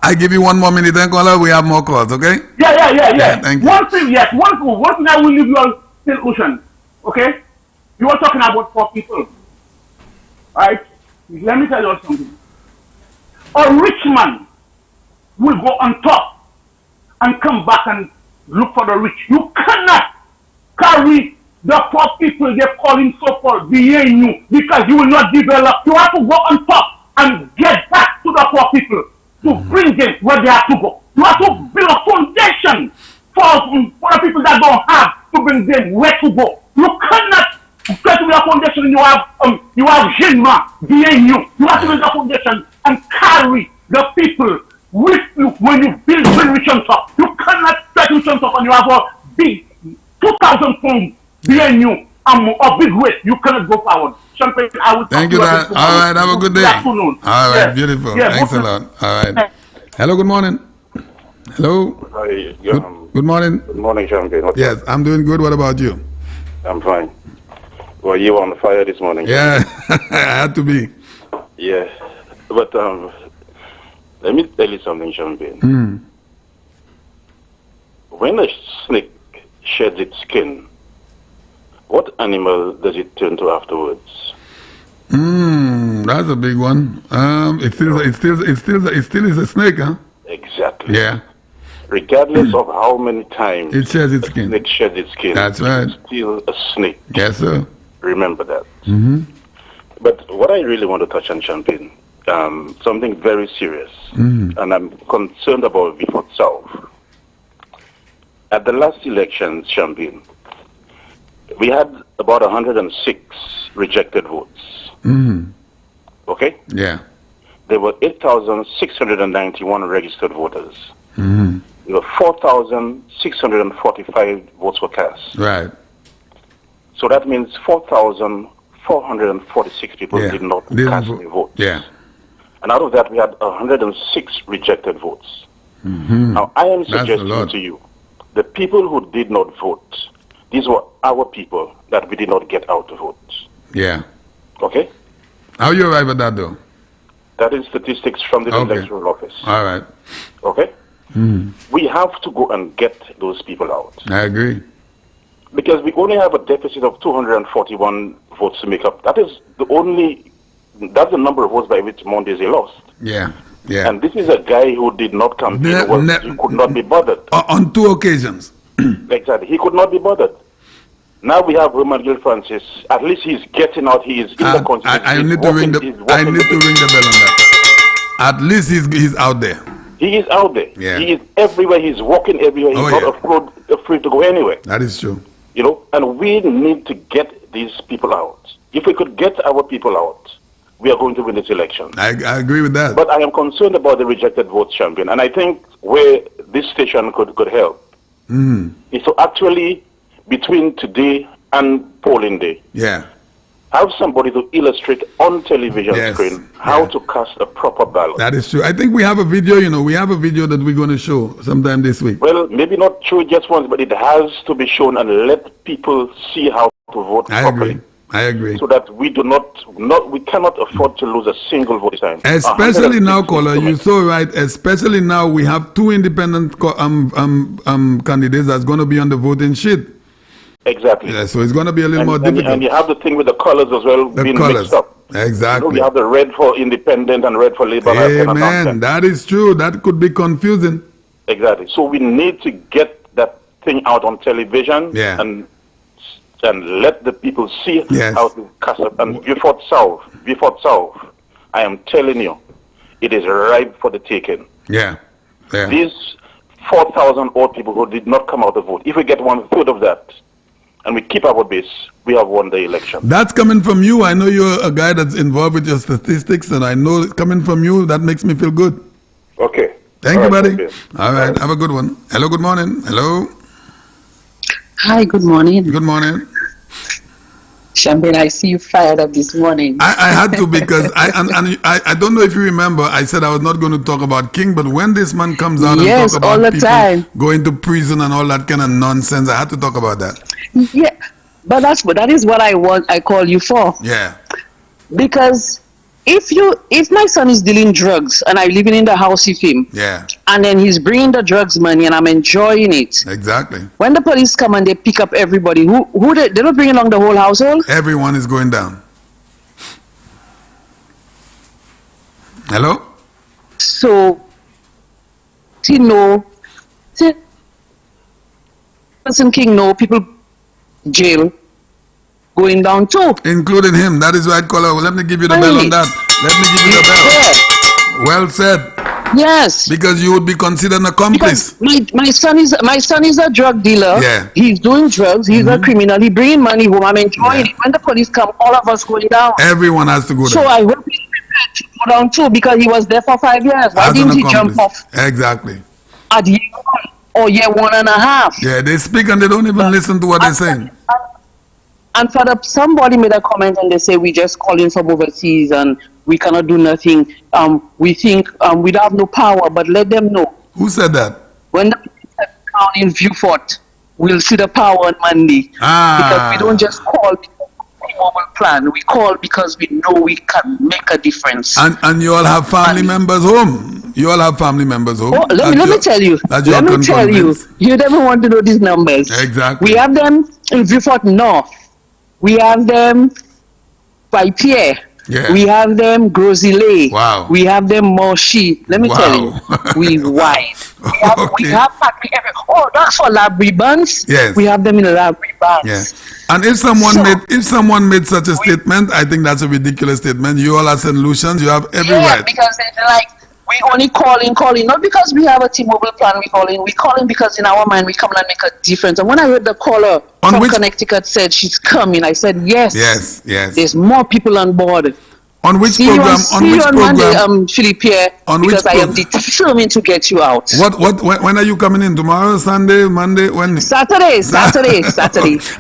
I give you 1 more minute, then caller, we have more calls, okay? Yeah. Thank you. One thing I will leave you all, St. Lucia, okay? You are talking about 4 people, right? Let me tell you something. A rich man will go on top and come back and look for the rich. You cannot carry the poor people they're calling so-called behind you because you will not develop. You have to go on top and get back to the poor people to bring them where they have to go. You have to build a foundation for the people that don't have to bring them where to go. You cannot try to build a foundation and you have Genma behind you. You have to build a foundation and carry the people with you when you build rich on top. You cannot try to reach on top and you have a big 2,000 pounds behind you and a big weight. You cannot go forward. Champagne, I will thank you, Dad. All right, have a good day. Afternoon. All right, beautiful. Thanks a lot. All right. Hello, good morning. Hello. Hi. Good morning. Good morning, Champagne. Yes, I'm doing good. What about you? I'm fine. Well, you were on fire this morning. Yeah, I had to be. Yeah. But let me tell you something, Champagne. Mm. When a snake sheds its skin, what animal does it turn to afterwards? That's a big one. It still is a snake, huh? Exactly. Yeah. Regardless of how many times it sheds its skin. Snake sheds its skin. That's right. It's still a snake. Yes, sir. Remember that. Mm-hmm. But what I really want to touch on, Champagne, something very serious, and I'm concerned about Beaufort South. At the last elections, Champagne, we had about 106 rejected votes. Okay? Yeah. There were 8,691 registered voters. Mm-hmm. 4,645 votes were cast. Right. So that means 4,446 people did not cast a vote. Yeah. And out of that, we had 106 rejected votes. Mm-hmm. Now, I am That's a suggesting lot. to you, the people who did not vote, these were our people that we did not get out to vote. Yeah. Okay? How you arrive at that, though? That is statistics from the Okay. electoral office. All right. Okay? Mm. We have to go and get those people out. I agree. Because we only have a deficit of 241 votes to make up. That's the number of votes by which Mondays he lost. Yeah. Yeah. And this is a guy who did not campaign, he could not be bothered. On 2 occasions. Exactly. He could not be bothered. Now we have Roman Gil Francis. At least he's getting out. He is in the constituency. I need to ring the bell on that. At least he's out there. He is out there. Yeah. He is everywhere. He's walking everywhere. He's not afraid to go anywhere. That is true. You know, and we need to get these people out. If we could get our people out, we are going to win this election. I agree with that. But I am concerned about the rejected votes, Champion. And I think where this station could help is to actually, between today and polling day, have somebody to illustrate on television screen how to cast a proper ballot. That is true. I think we have a video, we have a video that we're going to show sometime this week. Well, maybe not show it just once, but it has to be shown and let people see how to vote properly. I agree. So that we we cannot afford to lose a single vote this time. Especially now, caller, you're so right. Especially now, we have 2 independent candidates that's going to be on the voting sheet. Exactly. Yeah, so it's going to be a little more difficult. And you have the thing with the colors as well being mixed up. Exactly. You have the red for independent and red for labor. Amen. That is true. That could be confusing. Exactly. So we need to get that thing out on television and let the people see how to cast it. And Beaufort South, I am telling you, it is ripe for the taking. Yeah. These 4,000 old people who did not come out to vote, if we get 1/3 of that, and we keep our base, we have won the election. That's coming from you. I know you're a guy that's involved with your statistics, and I know coming from you, that makes me feel good. Okay. Thank you, buddy. All right. Have a good one. Hello, good morning. Hello. Hi, good morning. Good morning. Champagne, I see you fired up this morning. I had to because I don't know if you remember, I said I was not going to talk about King, but when this man comes out and talk about all the people time. going to prison and all that kind of nonsense, I had to talk about that. Yeah, but that is what I call you for. Yeah. Because if my son is dealing drugs and I'm living in the house with him, and then he's bringing the drugs money and I'm enjoying it. Exactly. When the police come and they pick up everybody, who they don't bring along the whole household? Everyone is going down. Hello? So, King know people jail going down too. Including him. That is right, caller. Let me give you the bell on that. Let me give you the bell. Well said. Yes. Because you would be considered an accomplice. Because my son is a drug dealer. Yeah. He's doing drugs. He's a criminal. He bringing money home. I'm enjoying it. When the police come, all of us going down. Everyone has to go down. So I hope he's prepared to go down too, because he was there for 5 years. Why didn't he jump off Exactly. at year 1 or year 1.5? Yeah, they speak and they don't even listen to what they're saying. And somebody made a comment and they say we just calling from overseas and we cannot do nothing. We think we don't have no power, but let them know. Who said that? when the town in Viewfort, we'll see the power on Monday. Because we don't just call mobile plan. We call because we know we can make a difference. And you all have family members home. You all have family members home. Oh, let me tell you. Let me tell you. You never want to know these numbers. Exactly. We have them in Viewfort North. We have them by Pierre. Yeah. We have them Grosile. Wow. We have them Moshi. Let me tell you. We wide. We have factory everywhere. Oh, that's for lab ribbons. Yes. We have them in lab ribbons. Yeah. And if someone made such a statement, I think that's a ridiculous statement. You all are St. Lucians, you have every right. Because they're like, we only calling, not because we have a T-Mobile plan we calling because in our mind we come and make a difference. And when I heard the caller from Connecticut said she's coming, I said yes. Yes. There's more people on board. On which program? Monday, Philippe, because I am determined to get you out. When are you coming in? Tomorrow, Sunday, Monday, when? Saturday.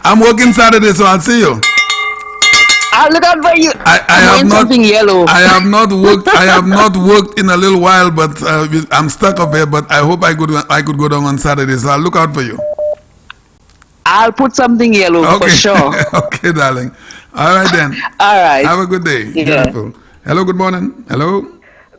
I'm working Saturday, so I'll see you. I'll look out for you. I have not something yellow. I have not worked in a little while, but I'm stuck up here. But I hope I could go down on Saturday, so I'll look out for you. I'll put something yellow for sure. Okay, darling. All right then. All right. Have a good day. Yeah. Beautiful. Hello. Good morning. Hello.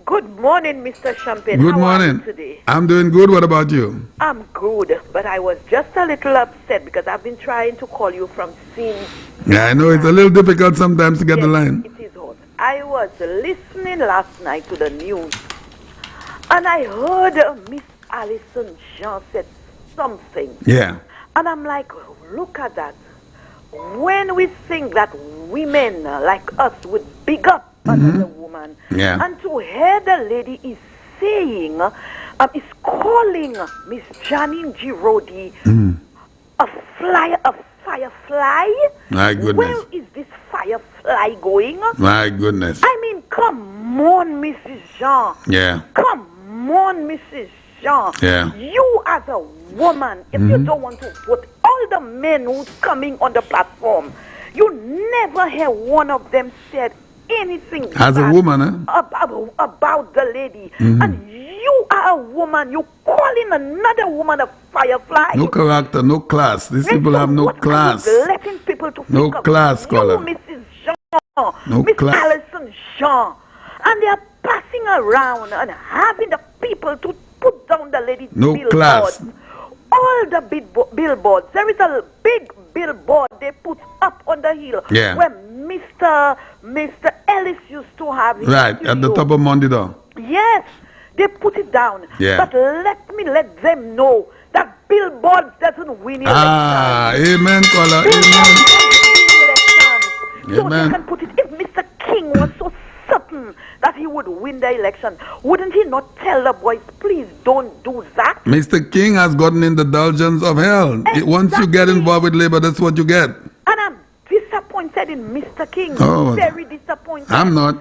Good morning, Mr. Champagne. Good How morning. are you today? I'm doing good. What about you? I'm good, but I was just a little upset because I've been trying to call you from since. Yeah, I know it's a little difficult sometimes to get the line. It is hard. I was listening last night to the news, and I heard Miss Alison Jean said something. Yeah. And I'm like, look at that. When we think that women like us would big up another woman, and to hear the lady is saying, is calling Miss Janine Girodi a firefly. My goodness. Where is this firefly going? My goodness. I mean, come on, Mrs. Jean. Yeah. Come on, Mrs. Jean. Yeah. You as a woman, if you don't want to vote, all the men who's coming on the platform, you never hear one of them said anything as a woman, about the lady. And you are a woman, you calling another woman a firefly. No character, no class. These people have no class. Letting people to no class, caller. Mrs. Jean, Miss Alison Jean, and they are passing around and having the people to put down the lady's billboards. Class. All the billboards. There is a big billboard they put up on the hill where Mr. Ellis used to have his right studio. At the top of Monday door. Yes, they put it down. Yeah. But let them know that billboards doesn't win elections. Amen, caller. Amen. So they can put it. If Mr. King was so certain that he would win the election, wouldn't he not tell the boys, please don't do that? Mr. King has gotten in the dungeons of hell. Exactly. Once you get involved with Labour, that's what you get. And I'm disappointed in Mr. King. Oh, very disappointed. I'm not.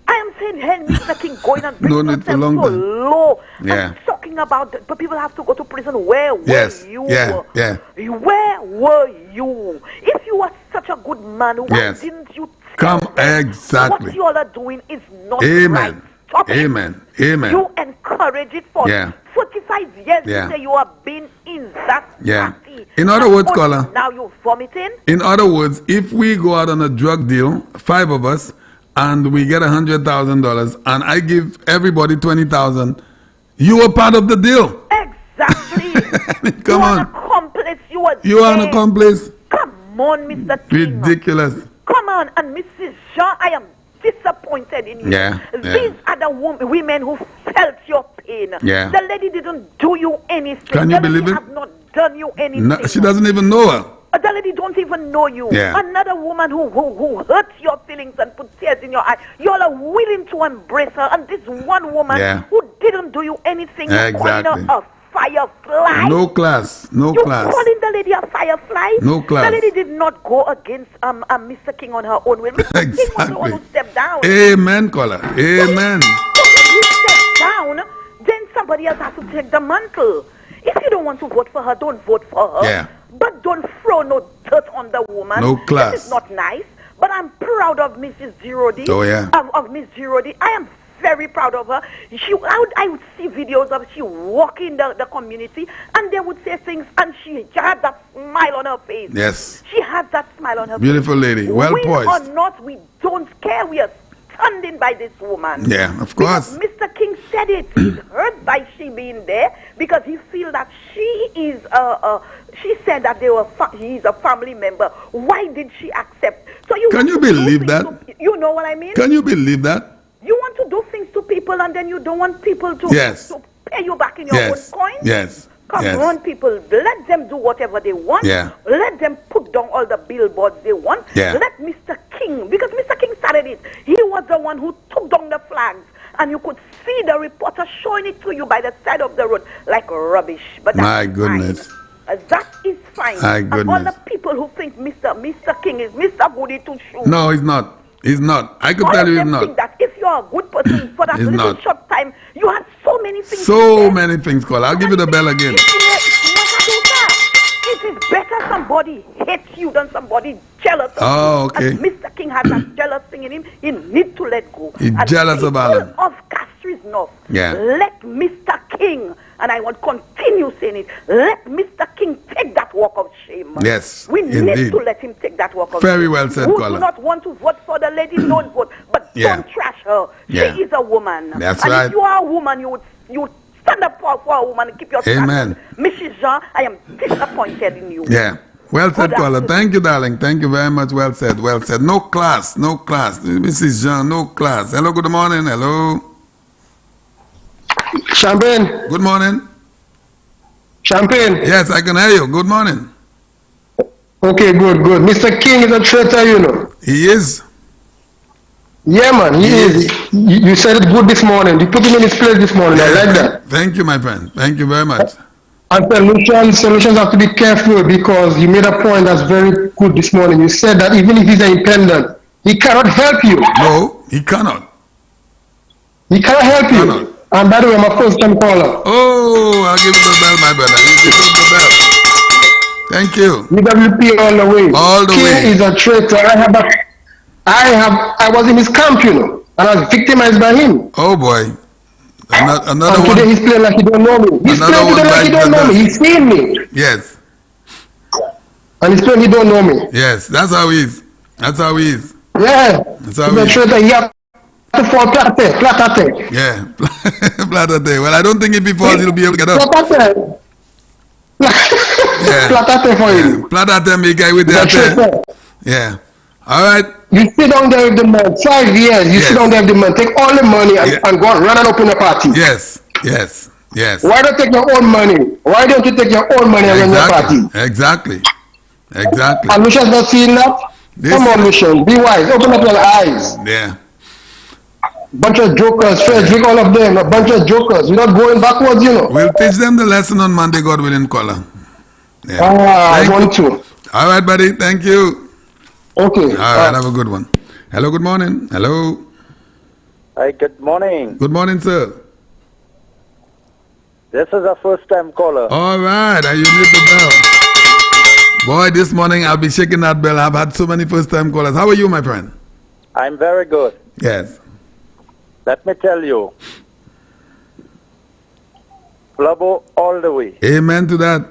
I am saying, hey, Mr. King going and No bringing need for himself so long low. Yeah. And talking about, but people have to go to prison. Where were you? Yeah. Where were you? If you were such a good man, why didn't you come exactly? What you all are doing is not Amen. right. Stop it. Amen. Amen. You encourage it for 45 years. You say you have been in that party. In other words, caller. Now you're vomiting. In other words, if we go out on a drug deal, 5 of us, and we get $100,000, and I give everybody $20,000, you are part of the deal. Exactly. Come on. An accomplice. You are an accomplice. Come on, Mr. King. Ridiculous. Come on, and Mrs. Jean, I am disappointed in you. These are the women who felt your pain. The lady didn't do you anything. Can you believe it? Have not done you anything. No, she doesn't even know her. The lady don't even know you. Another woman who hurt your feelings and put tears in your eyes. You all are willing to embrace her, and this one woman who didn't do you anything, you're calling her a firefly. No class. No You're class. calling the lady a firefly? No class. The lady did not go against Mr. King on her own will. Mr. King was the one who stepped down. Amen, caller. Amen. So if you step down, then somebody else has to take the mantle. If you don't want to vote for her, don't vote for her. But don't throw no dirt on the woman. No class. This is not nice. But I'm proud of Mrs. Girodi. Oh, yeah. Of Miss Girodi. I am very proud of her. I would see videos of she walking the community, and they would say things, and she had that smile on her face. Yes. She has that smile on her Beautiful face. lady, well poised. Win or not, we don't care. We are standing by this woman. Yeah, of course. Because Mr. King said it. He's hurt by she being there because he feels that she is she said that he is a family member. Why did she accept? So can you believe that? You know what I mean? Can you believe that? You want to do things to people and then you don't want people to, to pay you back in your own coin? Yes. Come on, people. Let them do whatever they want. Yeah. Let them put down all the billboards they want. Yeah. Let Mr. King, because Mr. King started it. He was the one who took down the flags. And you could see the reporter showing it to you by the side of the road like rubbish. But that's my goodness. Fine. That is fine. My And goodness. all the people who think Mr. King is Mr. Goody Two Shoes. No, he's not. He's not. I could tell you he's not. Think that if you're a good person for that He's little not. short time, you have so many things. So many things, Call. I'll give you the bell again. It is better somebody hates you than somebody jealous of Oh, you. okay. And Mr. King has that jealous thing in him. He needs to let go. He's jealous of Alan. Of Castries North. Yeah. Let Mr. King, and I want to continue saying it, let Mr. King take that walk of shame. Yes, We need indeed. to let him take that walk of Very shame. well said, Who Colin. do not want to vote for the lady, don't vote. But Yeah. don't trash her. Yeah. She is a woman. That's and right. if you are a woman, you would stand up for a woman and keep your Amen. standards. Mrs. Jean, I am disappointed in you. Yeah. Well said, Good caller. afternoon. Thank you, darling. Thank you very much. Well said. Well said. No class. No class. Mrs. Jean, no class. Hello, good morning. Hello. Champagne. Good morning. Champagne. Yes, I can hear you. Good morning. Okay, good. Mr. King is a traitor, you know. He is. Yeah, man, he is. You said it good this morning. You put him in his place this morning. Yeah, I like that. Thank you, my friend. Thank you very much. And solutions have to be careful because you made a point that's very good this morning. You said that even if he's an independent, he cannot help you. No, he cannot. He cannot help you. And by the way, I'm a first-time caller. Oh, I'll give you the bell, my brother. You give you the bell. Thank you. UWP all the way. All the King way. is a traitor. I was in his camp, you know, and I was victimized by him. Oh boy. Another and one. today he's playing like he don't know me. He's playing today like he don't know me. He's seen me. Yes. And he's playing he don't know me. Yes, that's how he is. That's how he is. Yeah. That's how He's he a is. traitor. He has to fall platate. Yeah. Platate. Well, I don't think if he falls, he'll be able to get up. Platate. Yeah. Platate for him. Platate, me guy with He's a that. traitor. Yeah. All right. You sit down there with the man, 5 years, you sit down there with the man, take all the money and go and run and open a party. Yes. Yes. Yes. Why don't you take your own money? Why don't you take your own money and run your party? Exactly. Exactly. And Lucian's not seeing that? Come on, Lucian, be wise, open up your eyes. Yeah. Bunch of jokers, Frederick, all of them, a bunch of jokers. You're not going backwards, you know. We'll teach them the lesson on Monday, God willing, caller. Yeah. I want to. All right, buddy. Thank you. Okay. All right. Have a good one. Hello. Good morning. Hello. Hi. Good morning. Good morning, sir. This is a first-time caller. All right. You need the bell. Boy, this morning I'll be shaking that bell. I've had so many first-time callers. How are you, my friend? I'm very good. Yes. Let me tell you, Flubbo all the way. Amen to that.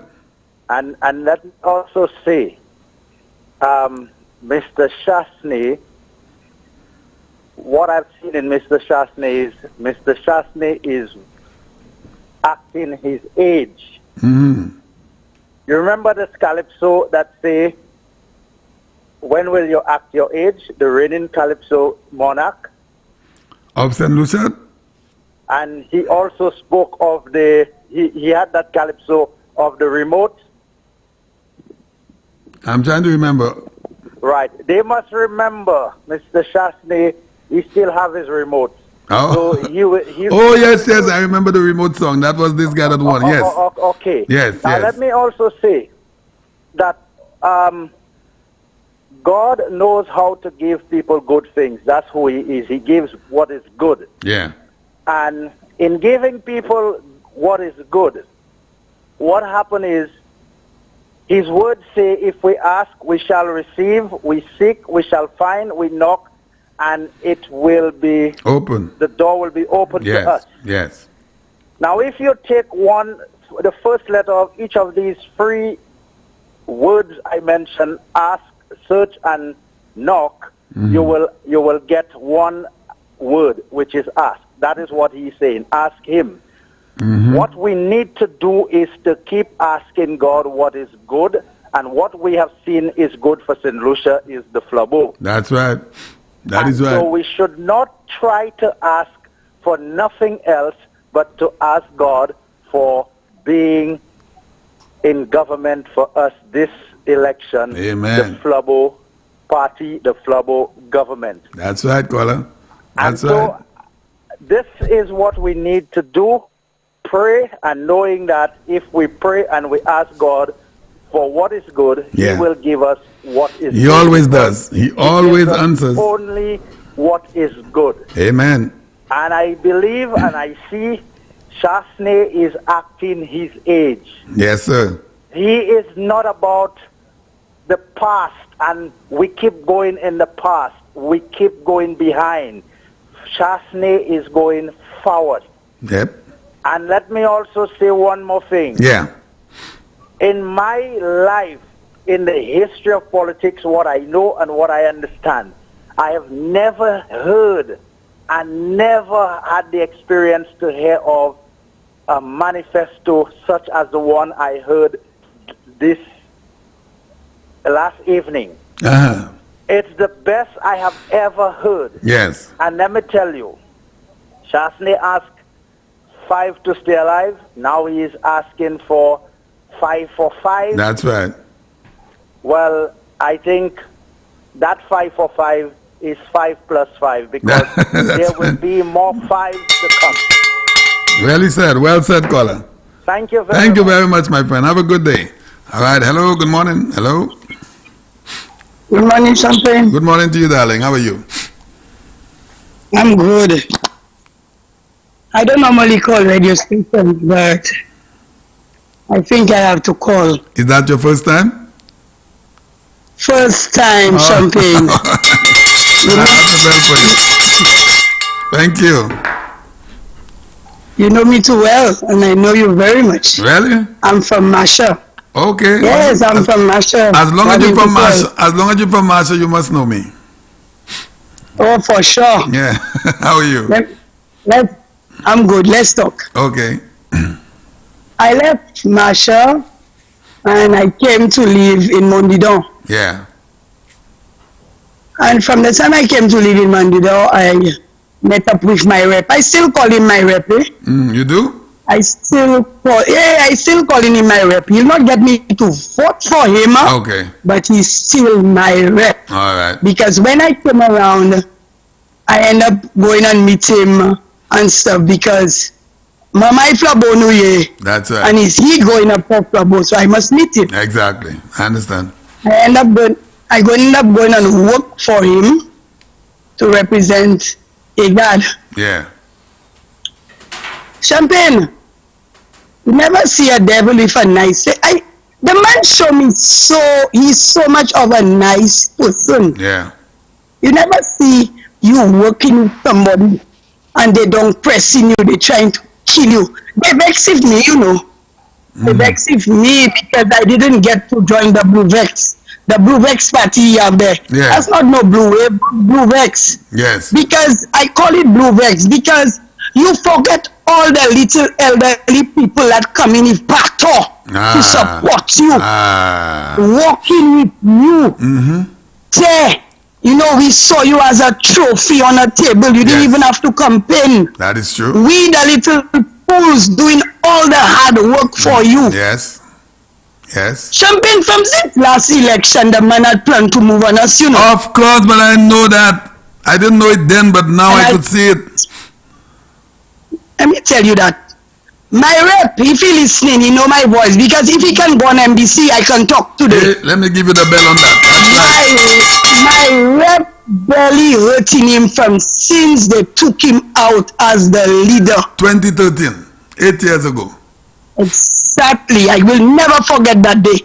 And let me also say, Mr. Shastny, what I've seen in Mr. Shastny is acting his age. Mm-hmm. You remember this calypso that say, when will you act your age? The reigning calypso monarch. Of St. Lucia? And he also spoke of he had that calypso of the remote. I'm trying to remember. Right. They must remember, Mr. Shastny, he still have his remote. Oh. So he oh, yes. I remember the remote song. That was this guy that won. Yes. Okay. Yes, now yes. let me also say that God knows how to give people good things. That's who he is. He gives what is good. Yeah. And in giving people what is good, what happened is, his words say, if we ask, we shall receive, we seek, we shall find, we knock, and it will be open. The door will be open to us. Yes. Now, if you take the first letter of each of these 3 words I mentioned, ask, search, and knock, you will get one word, which is ask. That is what he's saying. Ask him. What we need to do is to keep asking God what is good, and what we have seen is good for St. Lucia is the Flabo. That's right. That is right. So we should not try to ask for nothing else but to ask God for being in government for us this election. Amen. The Flabo party, the Flabo government. That's right, caller. That's and so right. This is what we need to do. Pray, and knowing that if we pray and we ask God for what is good, He will give us what is good. He always does. He always answers. Only what is good. Amen. And I believe and I see Shasne is acting his age. Yes, sir. He is not about the past, and we keep going in the past. We keep going behind. Shasne is going forward. Yep. And let me also say one more thing. Yeah. In my life, in the history of politics, what I know and what I understand, I have never heard and never had the experience to hear of a manifesto such as the one I heard this last evening. It's the best I have ever heard. Yes. And let me tell you, Shasne asked 5 to stay alive. Now he is asking for 5 for 5. That's right. Well, I think that 5 for 5 is 5 plus 5, because there will be more 5s to come. Well said, caller. Thank you very much. Thank you very much, my friend. Have a good day. All right. Hello. Good morning. Hello. Good morning, Champagne. Good morning to you, darling. How are you? I'm good. I don't normally call radio stations, but I think I have to call. Is that your first time? First time, Champagne. Thank you. You know me too well, and I know you very much. Really? I'm from Masha. Okay. Yes, I'm from Masha. As long as you're from Masha, you must know me. Oh, for sure. Yeah. How are you? I'm good. Let's talk. Okay. I left Masha and I came to live in Mondidon. Yeah. And from the time I came to live in Mondidon, I met up with my rep. I still call him my rep. You do? I still calling him my rep. He'll not get me to vote for him. Okay. But he's still my rep. All right. Because when I came around, I end up going and meet him and stuff, because Mama Flabo Nuye. That's right. And is he going up for Flabo, so I must meet him. Exactly. I understand. I end up going and work for him to represent Egad. Yeah. Champagne, you never see a devil with a nice. The man show me he's so much of a nice person. Yeah. You never see you working with somebody and they don't pressing you, they trying to kill you. They vex with me, you know. They vex with me because I didn't get to join the Blue Vex. The Blue Vex party you have there. Yeah. That's not no Blue Wave, Blue Vex. Yes. Because I call it Blue Vex because you forget all the little elderly people that come in with pato to support you, walking with you. Say, you know, we saw you as a trophy on a table. You didn't even have to campaign. That is true. We, the little fools, doing all the hard work for you. Yes. Yes. Champagne, from this last election, the man had planned to move on us, you know. Of course, but I know that. I didn't know it then, but now I could see it. Let me tell you that. My rep, if he listening, he know my voice. Because if he can go on NBC, I can talk today. Hey, let me give you the bell on that. My rep barely hurting him from since they took him out as the leader. 2013, 8 years ago. Exactly. I will never forget that day.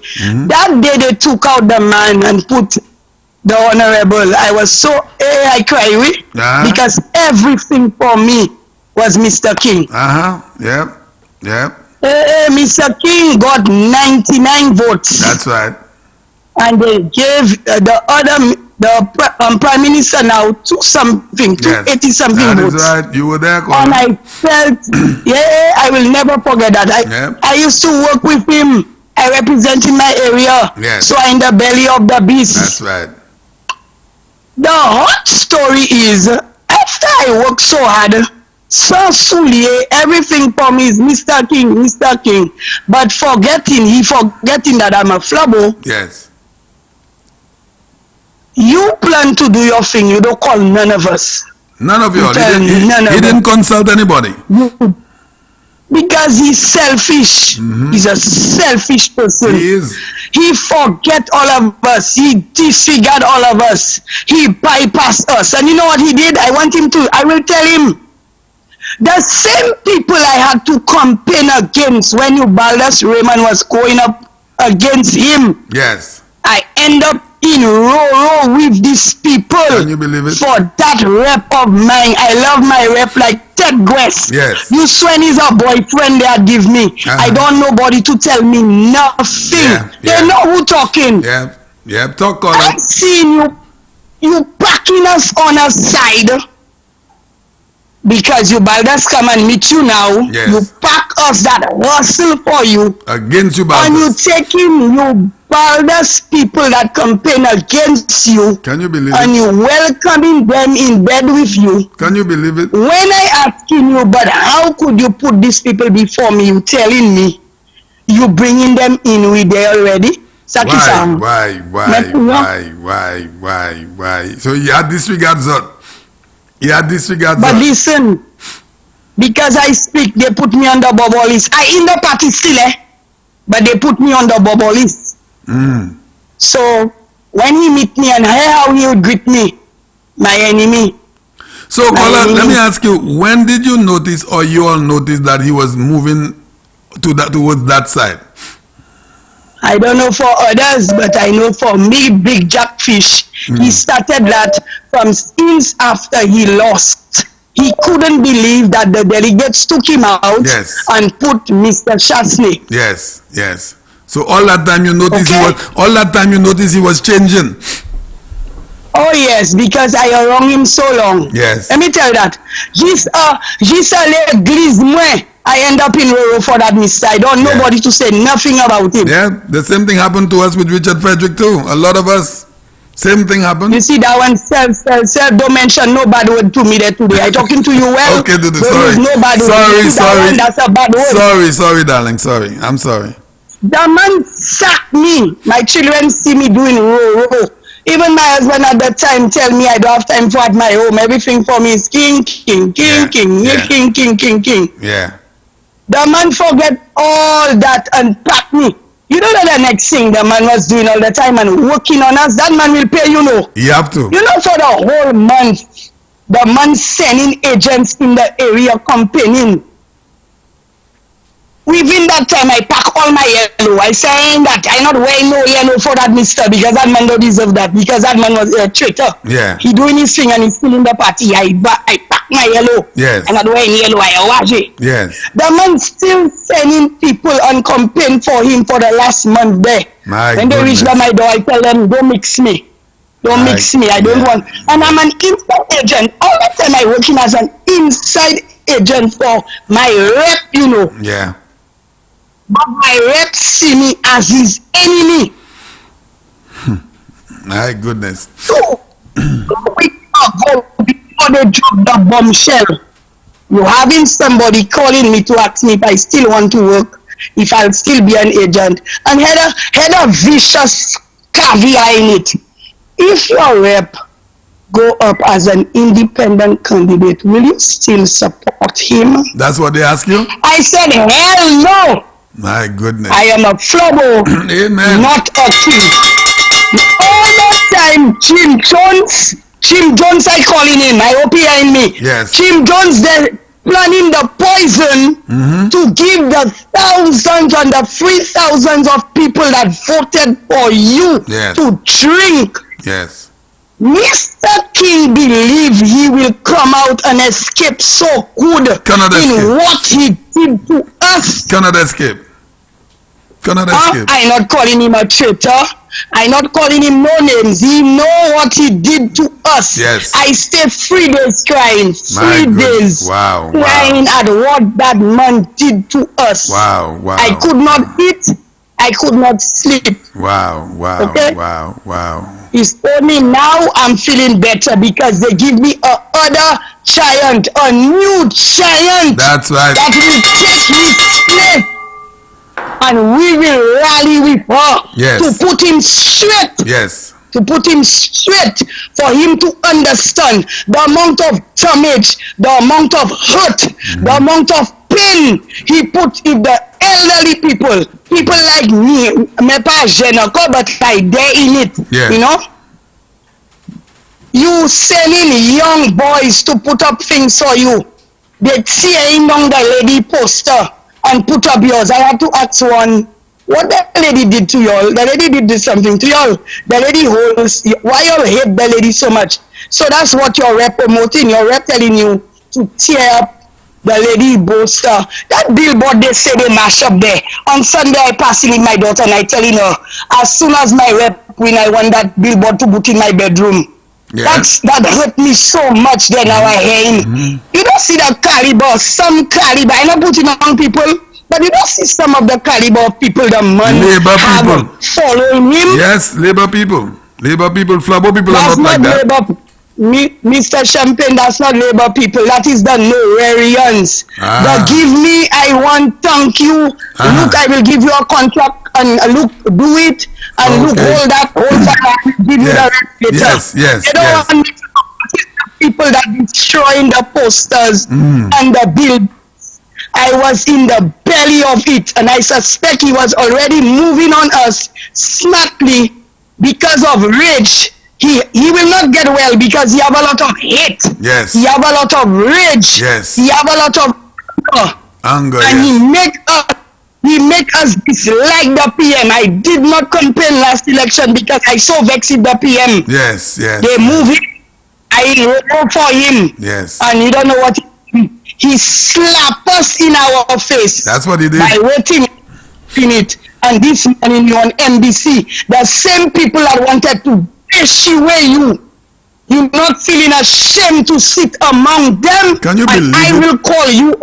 That day they took out the man and put the Honorable. I was so, I cry because everything for me was Mr. King. Yep. Mr. King got 99 votes. That's right. And they gave the Prime Minister now 280 something that votes. That is right. You were there, Colin. And I felt, I will never forget that. I used to work with him. I represent in my area. Yes. So I'm in the belly of the beast. That's right. The hot story is, after I worked so hard, so Soulier, everything for me is Mr. King. But he forgetting that I'm a flubbo. Yes. You plan to do your thing, you don't call none of us. None of you all. He didn't consult anybody. Because he's selfish. He's a selfish person. He is. He forget all of us. He disregard all of us. He bypassed us. And you know what he did? I will tell him. The same people I had to campaign against when Eubaldas Raymond was going up against him. Yes. I end up in row with these people. Can you believe it? For that rep of mine. I love my rep like Ted Gwes. Yes. You Swen is a boyfriend they had give me. I don't nobody to tell me nothing. They know who talking. Talk, Colin. I seen you backing us on a side. Because Eubaldas come and meet you now. Yes. You pack us that hustle for you. Against Eubaldas. And you taking Eubaldas people that campaign against you. Can you believe and it? And you welcoming them in bed with you. Can you believe it? When I asking you, but how could you put these people before me? You telling me you bringing them in with there already? Why? So you had disregard that. But listen, because I speak, they put me on the bubble list. I in the party still, but they put me on the bubble list. So when he meet me and how he would greet me, my enemy. So Colin, let me ask you, when did you notice, or you all noticed, that he was moving towards that side? I don't know for others, but I know for me, Big Jack Fish, he started that from since after he lost. He couldn't believe that the delegates took him out and put Mr. Chasney. Yes. So all that time you noticed he was changing. Oh yes, because I wrong him so long. Yes. Let me tell you that. Just l'église moi. I end up in Roro for that Mr. I don't nobody to say nothing about it. Yeah, the same thing happened to us with Richard Frederick too. A lot of us, same thing happened. You see that one, self, don't mention no bad word to me there today. I talking to you well. Okay, Dudu, sorry. No bad word. Sorry. That's a bad word. Sorry, darling, sorry. I'm sorry. The man sacked me. My children see me doing Roro. Even my husband at that time tell me I don't have time for at my home. Everything for me is king. Yeah. The man forget all that and pack me. You know that the next thing the man was doing all the time and working on us, that man will pay, you know. You have to. You know, for the whole month, the man sending agents in the area campaigning. Within that time, I pack all my yellow. I saying that I not wearing no yellow for that mister because that man don't deserve that because that man was a traitor. Yeah. He doing his thing and he's still in the party. I pack my yellow. Yes. I'm not wearing yellow. I wash it. Yes. The man still sending people on campaign for him for the last month there. When they reach by my door, I tell them, don't mix me. Don't mix me. I don't want. And I'm an inside agent. All the time I working as an inside agent for my rep, you know. Yeah. But my rep see me as his enemy. My goodness. 2 weeks ago, before they dropped the bombshell, you having somebody calling me to ask me if I still want to work, if I'll still be an agent, and had a vicious caveat in it. If your rep go up as an independent candidate, will you still support him? That's what they ask you? I said, hell no! My goodness. I am a flubbo, Amen. not a king. All that time, Jim Jones, I calling him, I hope he in me. Yes. Jim Jones, they're planning the poison to give the thousands and the 3,000s of people that voted for you to drink. Yes. Mr. King believes he will come out and escape so good what he did to us. Cannot escape. Cannot escape. I'm not calling him a traitor. I'm not calling him no names. He know what he did to us. Yes. I stay 3 days crying. 3 days. Wow. Crying at what that man did to us. Wow. Wow. I could not eat. I could not sleep. Wow. Wow. Okay? Wow. Wow. It's only now I'm feeling better because they give me a other giant, a new giant. That's right. That will take his place. And we will rally with her to put him straight. Yes. To put him straight for him to understand the amount of damage, the amount of hurt, the amount of pain he put in the elderly people like me, but I dare in it. Yeah. You know? You sending young boys to put up things for you. They tearing down the lady poster and put up yours. I had to ask one, what the lady did to y'all? The lady did something to y'all. The lady holds, why y'all hate the lady so much? So that's what your rep promoting. Your rep telling you to tear up the lady poster. That billboard they say they mash up there. On Sunday I passing with my daughter and I telling her, as soon as my rep win, I want that billboard to put in my bedroom. Yeah. That hurt me so much then now I hear him. You don't see the caliber, some caliber, I don't put it on people, but you don't see some of the caliber of people the man have following him. Yes, labor people, Flabo people are not like that. Mr. Champagne, that's not labor people, that is the Norwegians. The give me, I want, thank you. Look, I will give you a contract and look, do it. And look, hold that, give you the rep. Yes. They don't want me to people that destroying the posters and the bill. I was in the belly of it, and I suspect he was already moving on us smartly because of rage. He will not get well because he have a lot of hate. Yes. He have a lot of rage. Yes. He have a lot of anger. And he make us dislike the PM. I did not campaign last election because I so vexed with the PM. Yes. They move him. I vote for him. Yes. And you don't know what he slapped us in our face. That's what he did. By voting in it. And this morning on NBC, the same people that wanted to dish away you. You're not feeling ashamed to sit among them. Can you believe I will call you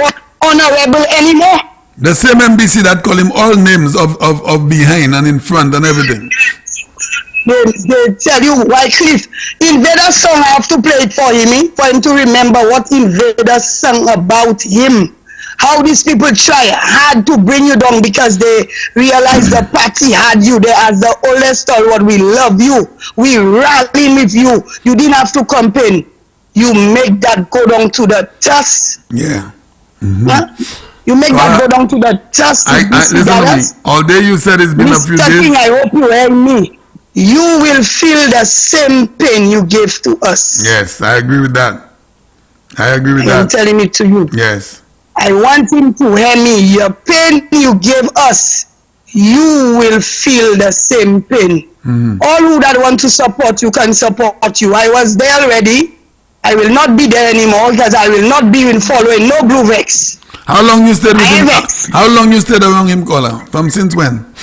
honorable anymore. The same NBC that call him all names of behind and in front and everything. They tell you, Wycliffe, Invader song, I have to play it for him to remember what Invader sung about him. How these people try hard to bring you down because they realize the party had you there as the oldest stalwart. We love you. We rallying with you. You didn't have to campaign. You make that go down to the dust. Yeah. Huh? You make that go down to the dust. Listen to me. All day you said it's been a few days. King, I hope you hear me. You will feel the same pain you gave to us. Yes, I agree with that. I'm telling it to you. Yes. I want him to hear me. Your pain you gave us, you will feel the same pain. All who that want to support you can support you. I was there already. I will not be there anymore because I will not be following no blue vex. How long you stayed with him? How long you stayed around him, Kola? From since when?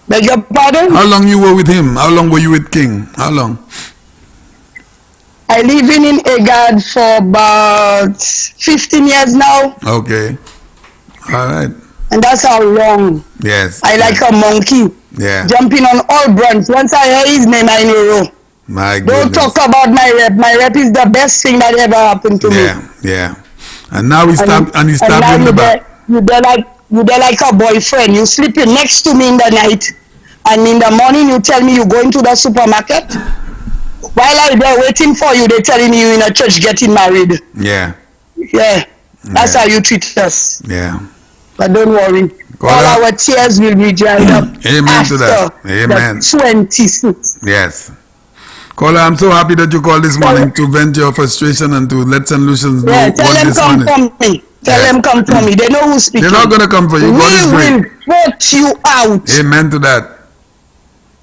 Beg your pardon? How long you were with him? How long were you with King? How long? I live in Agard for about 15 years now. Okay. All right. And that's how long. Yes. I like a monkey. Yeah. Jumping on all brands. Once I hear his name, I know. My goodness. Don't talk about my rep. My rep is the best thing that ever happened to me. Yeah. And now he stabbed you in the back. You there like a boyfriend. You sleeping next to me in the night, and in the morning you tell me you going to the supermarket. While I'm there waiting for you, they're telling you in a church getting married. Yeah. That's how you treat us. Yeah. But don't worry. All our tears will be dried up. Amen to that. Amen. 26. Yes. Kola, I'm so happy that you called this morning to vent your frustration and to let St. Lucians know what this morning. Tell them come for me. Tell them come for me. They know who's speaking. They're not going to come for you. God is great. We will vote you out. Amen to that.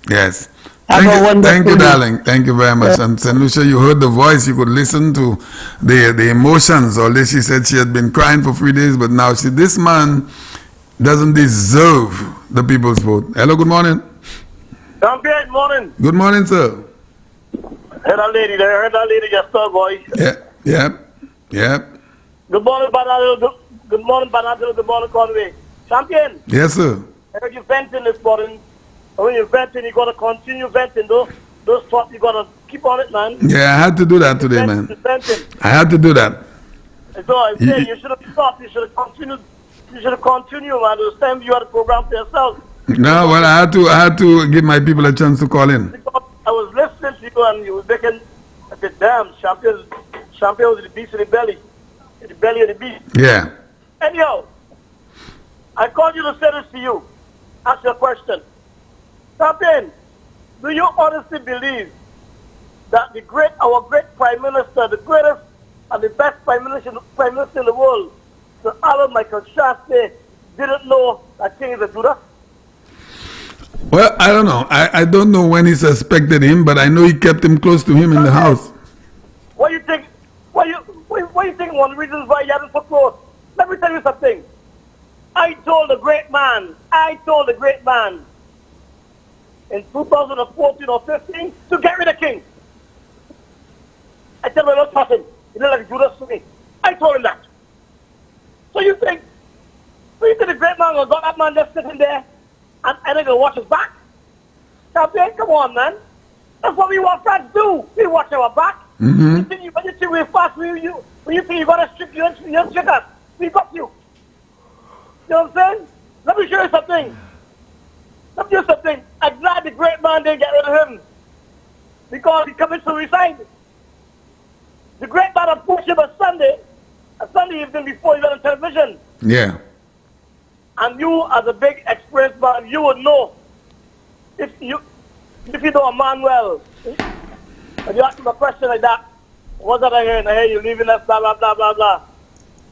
Yes. Thank you, darling. Thank you very much. And St. Lucia, you heard the voice. You could listen to the emotions. Although she said she had been crying for 3 days, but now this man doesn't deserve the people's vote. Hello, good morning. Good morning. Good morning, sir. Heard that lady there. Heard that lady just talk, boy. Yeah. Good morning, Bernardo. Good morning, Bernardo. Good morning, Conway. Champion. Yes, sir. I heard you venting this morning. When you're venting, you got to continue venting, though. Those thoughts, you got to keep on it, man. Yeah, I had to do that today, man. Venting. I had to do that. So I'm saying you should have stopped. You should have continued. You should have continued, man. It was time you had a program for yourself. No, well, I had to give my people a chance to call in. Because I was listening to you and you was making a bit damn champion with the beast in the belly. In the belly of the beast. Yeah. Anyhow, I called you to say this to you. Ask you a question. Champion, do you honestly believe that our great Prime Minister, the greatest and the best Prime Minister in the world, Sir Alan Michael Shaftesbury, didn't know that King is a Judas? Well, I don't know. I don't know when he suspected him, but I know he kept him close to him in the house. What do you think? What do you think one of the reasons why he hadn't put close? Let me tell you something. I told the great man in 2014 or 15 to get rid of King. I tell him, don't touch him. He looked like Judas to me. I told him that. So you think the great man will got that man just sitting there and they're going to watch his back? Champion, come on, man. That's what we want France to do. We watch our back. Mm-hmm. When you think we're fast, when you think you got to strip you, you trick us. We got you. You know what I'm saying? Let me show you something. I'm glad the great man didn't get rid of him because he committed suicide. The great man approached him a Sunday evening before he went on television. Yeah. And you, as a big experienced man, you would know if you know a man well, and you ask him a question like that, what's that I hear? I hear you leaving us, blah, blah, blah, blah, blah.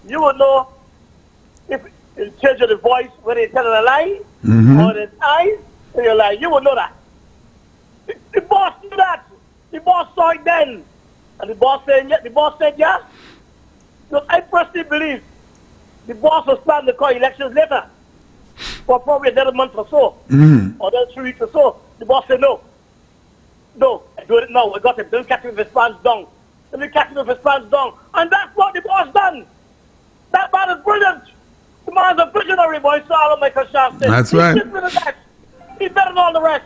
You would know if in change of the voice, whether you're telling a lie, or in his eyes, when you lie. You would know that. The boss knew that. The boss saw it then. And the boss said yes. So I personally believe the boss was planning to call elections later, for probably another month or so, or then 3 weeks or so. The boss said no. No, I do it now. I got him. Don't catch him with his pants down. Let me catch him with his pants down. And that's what the boss done. That man is brilliant. The man's a visionary, boy. So Alan Michael Shaftesbury. That's right. He's better than all the rest.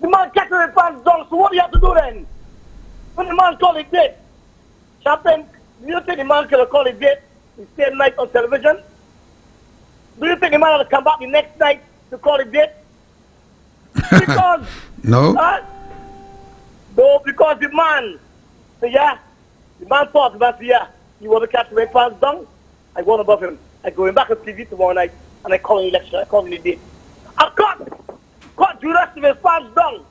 The man catch him with his pants down. So what do you have to do then? When the man called it dead, Champagne, do you think the man could have called it dead the same night on television? Do you think the man would come back the next night to call it dead? Because no. No, because the man said, the man thought, you want to catch my pants down? I won above him. I go back on TV tomorrow night and I call an election. I call him the date. I caught Judas with his pants down.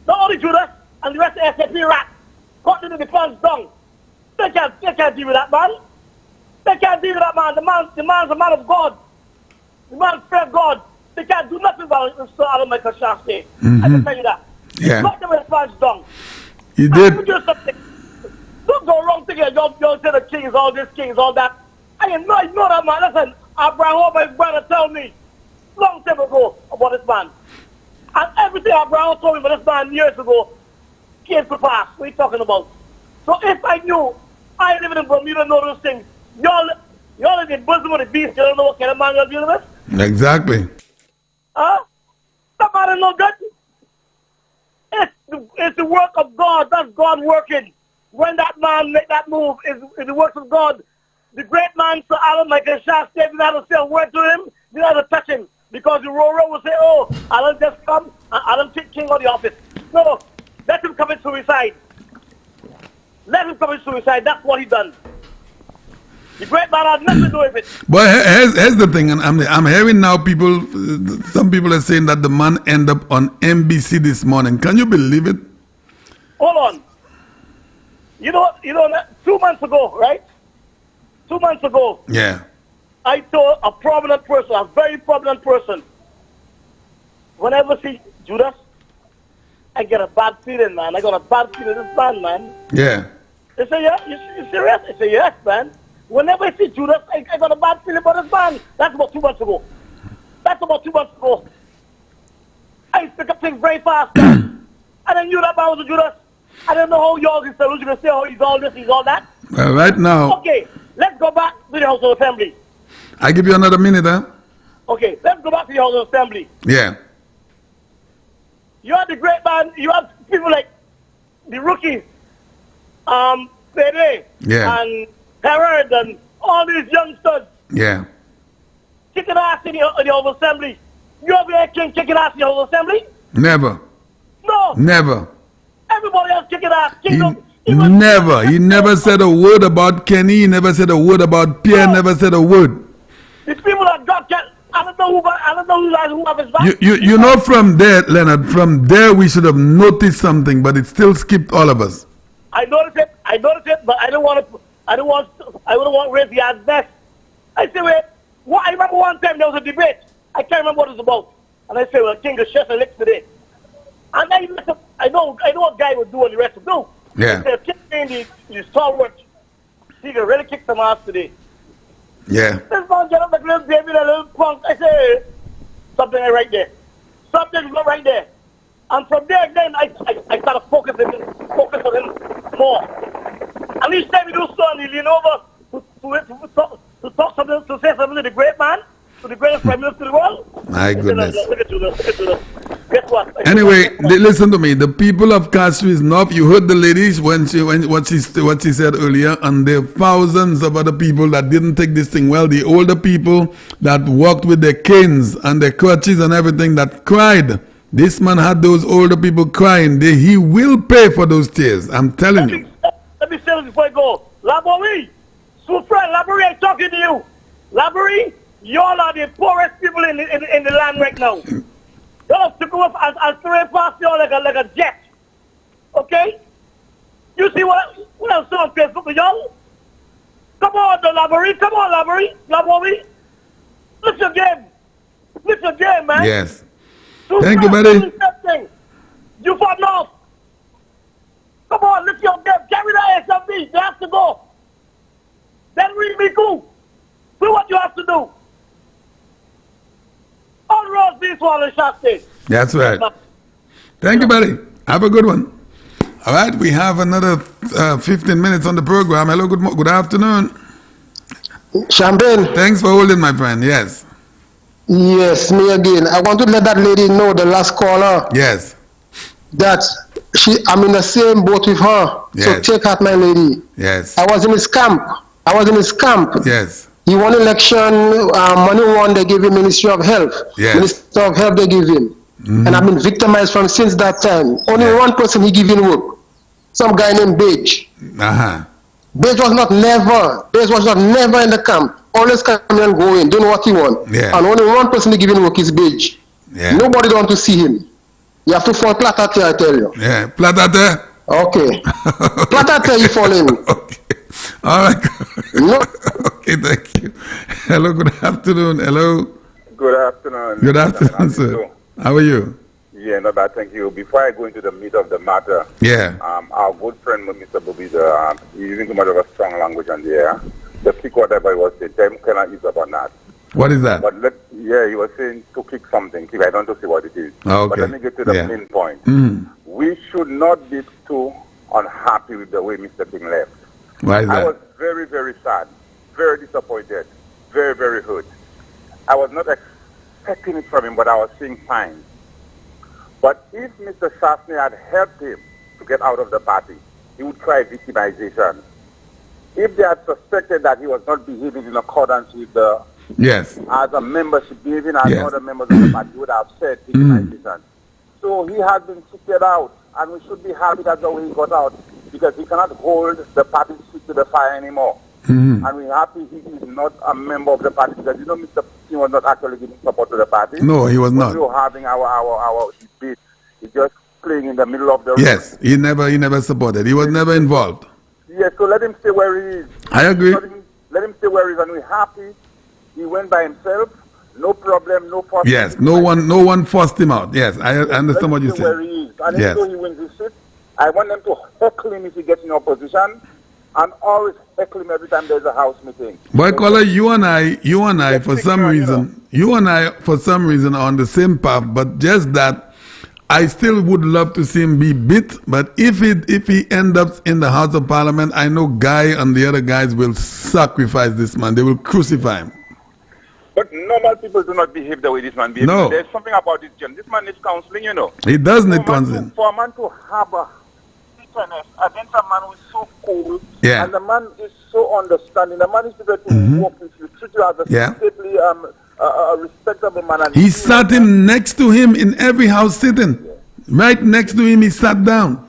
Not only Judas and the rest of SAP rat. Caught them with the pants down. They can't deal with that man. They can't deal with that man. The man's a man of God. The man's fear of God. They can't do nothing about it. So Alan Michael Shaftesbury. I can tell you that. Yeah. Caught them with his pants down. He did. Don't go wrong thinking you're say the king is all this, king is all that. I know that man. Listen, Abraham, my brother, tell me long time ago about this man. And everything Abraham told me about this man years ago came to pass. What are you talking about? So if I knew, I live in Bermuda, know those things. Y'all in the bosom of the beast, you don't know what kind of man you're dealing with? Exactly. Huh? That man is no good. It's the work of God. That's God working. When that man make that move, is the works of God. The great man, Sir Alan Michael Shaftesbury, didn't have to say a word to him, didn't have to touch him. Because the Roro will say, oh, Alan just come, and Alan take King of the office. No, let him commit suicide. Let him commit suicide. That's what he done. The great man had nothing to do with it. But here's the thing, and I'm hearing now some people are saying that the man ended up on NBC this morning. Can you believe it? Hold on. You know, 2 months ago, right? 2 months ago. Yeah. I told a prominent person, a very prominent person, whenever see Judas, I get a bad feeling, man. I got a bad feeling this man, man. Yeah. They say, yeah, you serious? I say, yes, man. Whenever I see Judas, I got a bad feeling about this man. That's about 2 months ago. I pick up things very fast, man. I didn't knew that man was a Judas. I didn't know how y'all is going to say, oh, he's all this, he's all that. Well, right now. Okay, let's go back to the House of Assembly. I give you another minute, huh? Okay, let's go back to the House of Assembly. Yeah. You have the great man, you have people like the rookies, Pede, and Herod, and all these youngsters. Yeah. Kicking ass in the House of Assembly. You ever hear King kicking ass in the House of Assembly? Never. No. Never. Everybody else kicking ass. Never. He never said a word about Kenny. He never said a word about Pierre. No. Never said a word. These people that got I don't know who have his back. You know, from there, Leonard, from there we should have noticed something, but it still skipped all of us. I noticed it, but I don't want to raise the odds best. I say, wait, I remember one time there was a debate. I can't remember what it was about. And I say, well, King of Chester licks today. And I know what guy would do what the rest would do. Yeah. If King the stalwart, he can really kick some ass today. Yeah. This man get up like little David, a little punk. I say, something right there. Something's not right there. And from there, then I started focusing on him more. And each time he do so, he lean over to talk something, to say something to the great man, to the greatest prime minister in the world. My goodness. Look at you. Guess what? Anyway, listen to me. The people of Castries North, you heard the ladies what she said earlier, and there are thousands of other people that didn't take this thing well. The older people that walked with their canes and their crutches and everything that cried. This man had those older people crying. He will pay for those tears. I'm telling you. Let me say this before I go. Laborie, Laborie, I'm talking to you. Laborie, y'all are the poorest people in the land right now. Y'all took off as straight past y'all like a jet. Okay? You see what I'm saying on Facebook with y'all? Come on, Laborie. Come on, Laborie. Lift your game, man. Yes. Thank you, buddy. You fought North. Come on, lift your game. Carry that SMB. They have to go. Then read me cool. Do what you have to do. All roads lead to all in Shasta. That's right. Thank you, buddy. Have a good one. All right, we have another 15 minutes on the program. Hello, good afternoon. Champagne. Thanks for holding, my friend. Yes. Yes, me again. I want to let that lady know, the last caller. Yes. That I'm in the same boat with her. Yes. So take out my lady. Yes. I was in his camp. Yes. He won election, money won, they gave him Ministry of Health. Yes. Minister of Health, they give him. And I've been victimized from since that time. Only one person he giving work. Some guy named Bage. Bage was not never in the camp. Always coming and going, doing what he want. Yeah. And only one person he giving work is Bage. Yeah. Nobody want to see him. You have to fall Platate, I tell you. Yeah, Platate. Okay. Platate, you fall in. Okay. All right. No. Okay, thank you. Hello, good afternoon. Hello. Good afternoon. Good afternoon, sir. How are you? Yeah, not bad, thank you. Before I go into the meat of the matter, our good friend, Mr. Bobida, he's using too much of a strong language on the air. The kick whatever he was saying, time cannot use up on that. What is that? But he was saying to kick something. I don't know what it is. Okay. But let me get to the main point. We should not be too unhappy with the way Mr. King left. Why is that? I was very, very sad, very disappointed, very, very hurt. I was not expecting it from him, but I was seeing signs. But if Mr. Shastny had helped him to get out of the party, he would try victimization. If they had suspected that he was not behaving in accordance with the as a membership, behaving as other members of the party, he would have said victimization. So he has been kicked out, and we should be happy that's the way he got out, because he cannot hold the party's feet to the fire anymore. And we're happy he is not a member of the party, because Mr. King was not actually giving support to the party. No, he was not. When we were having our debate, he just playing in the middle of the room. Yes, he never supported. He was never involved. Yes, so let him stay where he is. I agree. Let him stay where he is, and we're happy he went by himself. No problem, no problem. Yes, no one forced him out. Yes, I understand what you said. Where he is. And yes. If he wins his seat, I want them to heckle him if he gets in opposition, and always heckle him every time there's a house meeting. Boy, caller, you and I, for some reason, are on the same path, but just that I still would love to see him be beat. But if he ends up in the House of Parliament, I know Guy and the other guys will sacrifice this man. They will crucify him. But normal people do not behave the way this man behaves. No. There's something about this John. This man needs counseling, you know. He does need counseling. For a man to have a bitterness against a man who is so cold, yeah. And the man is so understanding. The man is prepared to work with you, treat you as a stately, a respectable man. And he sat him next to him in every house sitting. Yeah. Right next to him, he sat down.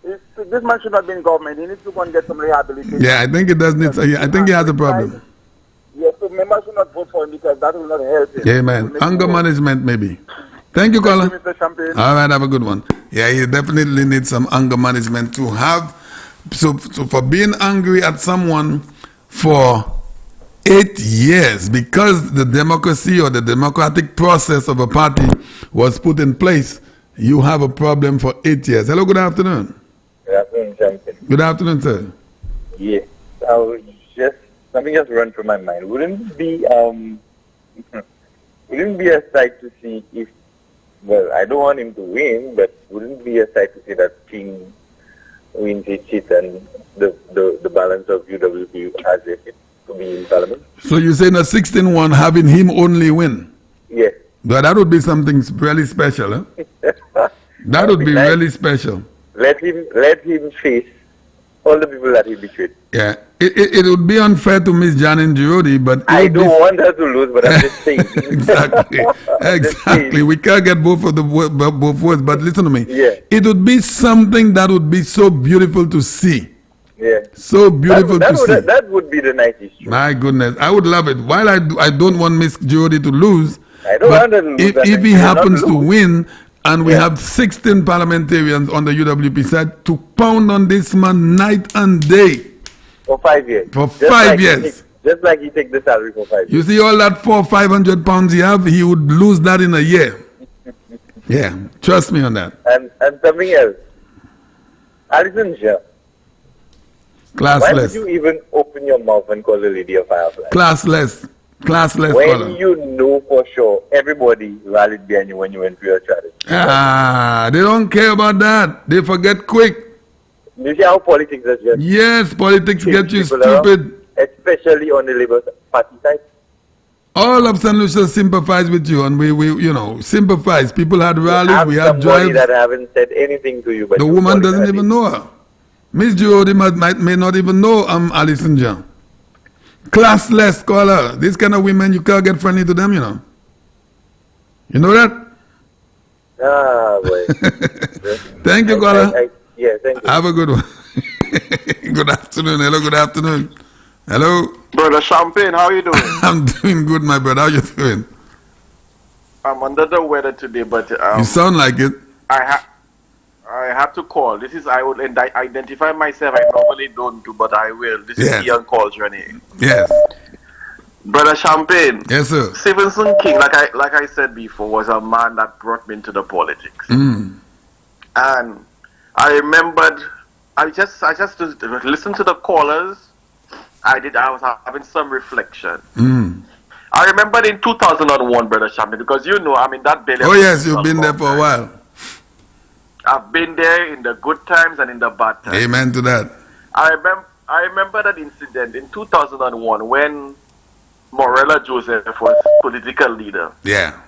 This man should not be in government. He needs to go and get some rehabilitation. Yeah, I think it does need. I think he has a problem. Yes, so members should not vote for him because that will not help him. Yeah, man. Anger management, maybe. Thank you, caller. Mr. Champagne. All right, have a good one. Yeah, you definitely need some anger management to have. So for being angry at someone for 8 years because the democracy or the democratic process of a party was put in place, you have a problem for 8 years. Hello, good afternoon. Good afternoon, Champion. Good afternoon, sir. Yes, something just run through my mind. Wouldn't it be a sight to see if, well, I don't want him to win, but wouldn't it be a sight to see that King wins his seat and the balance of UWP as if it could be in Parliament? So you're saying a 16-1 having him only win? Yes. But that would be something really special, huh? That would be really special. Let him face all the people that he betrayed. Yeah, it would be unfair to Miss Janine Girodi, but I don't want her to lose, but I'm just saying. Exactly. We can't get both words, but listen to me. Yeah. It would be something that would be so beautiful to see. Yeah. So beautiful to see. That would be the nicest. My goodness, I would love it. While I don't want Miss Girodi to lose, I don't want her to lose. If he happens to win, and we have 16 parliamentarians on the UWP side to pound on this man night and day. For 5 years. For 5 years. Just like he take the salary for 5 years. You see all that 400-500 pounds he have, he would lose that in a year. Yeah, trust me on that. And something else. Alison Jah. Classless. Why would you even open your mouth and call the lady a firefly? Classless. Classless. When caller. you know for sure everybody rallied behind you when you went to your charity. They don't care about that. They forget quick. You see how politics is just... Yes, politics get you stupid. Especially on the Labour Party side. All of St. Lucia sympathize with you, and we sympathize. People had rallies, we had drives. That haven't said anything to you, but the woman doesn't even know her. Miss Girodi may not even know Alison Jah. Classless caller. These kind of women, you can't get friendly to them, you know. You know that? Boy. Thank you, caller. Yeah, thank you. Have a good one. Good afternoon. Hello, good afternoon. Hello. Brother Champagne, how are you doing? I'm doing good, my brother. How you doing? I'm under the weather today, but... you sound like it. I have to call. I would identify myself. I normally don't do, but I will. This is Ian Caldrony. Yes. Brother Champagne. Yes, sir. Stevenson King, like I said before, was a man that brought me into the politics. Mm. And I remembered, I just listened to the callers. I was having some reflection. Mm. I remembered in 2001, Brother Champagne, because I'm in that belly. Oh yes, you've been there for a while. I've been there in the good times and in the bad times. Amen to that. I remember that incident in 2001 when Morella Joseph was political leader. Yeah.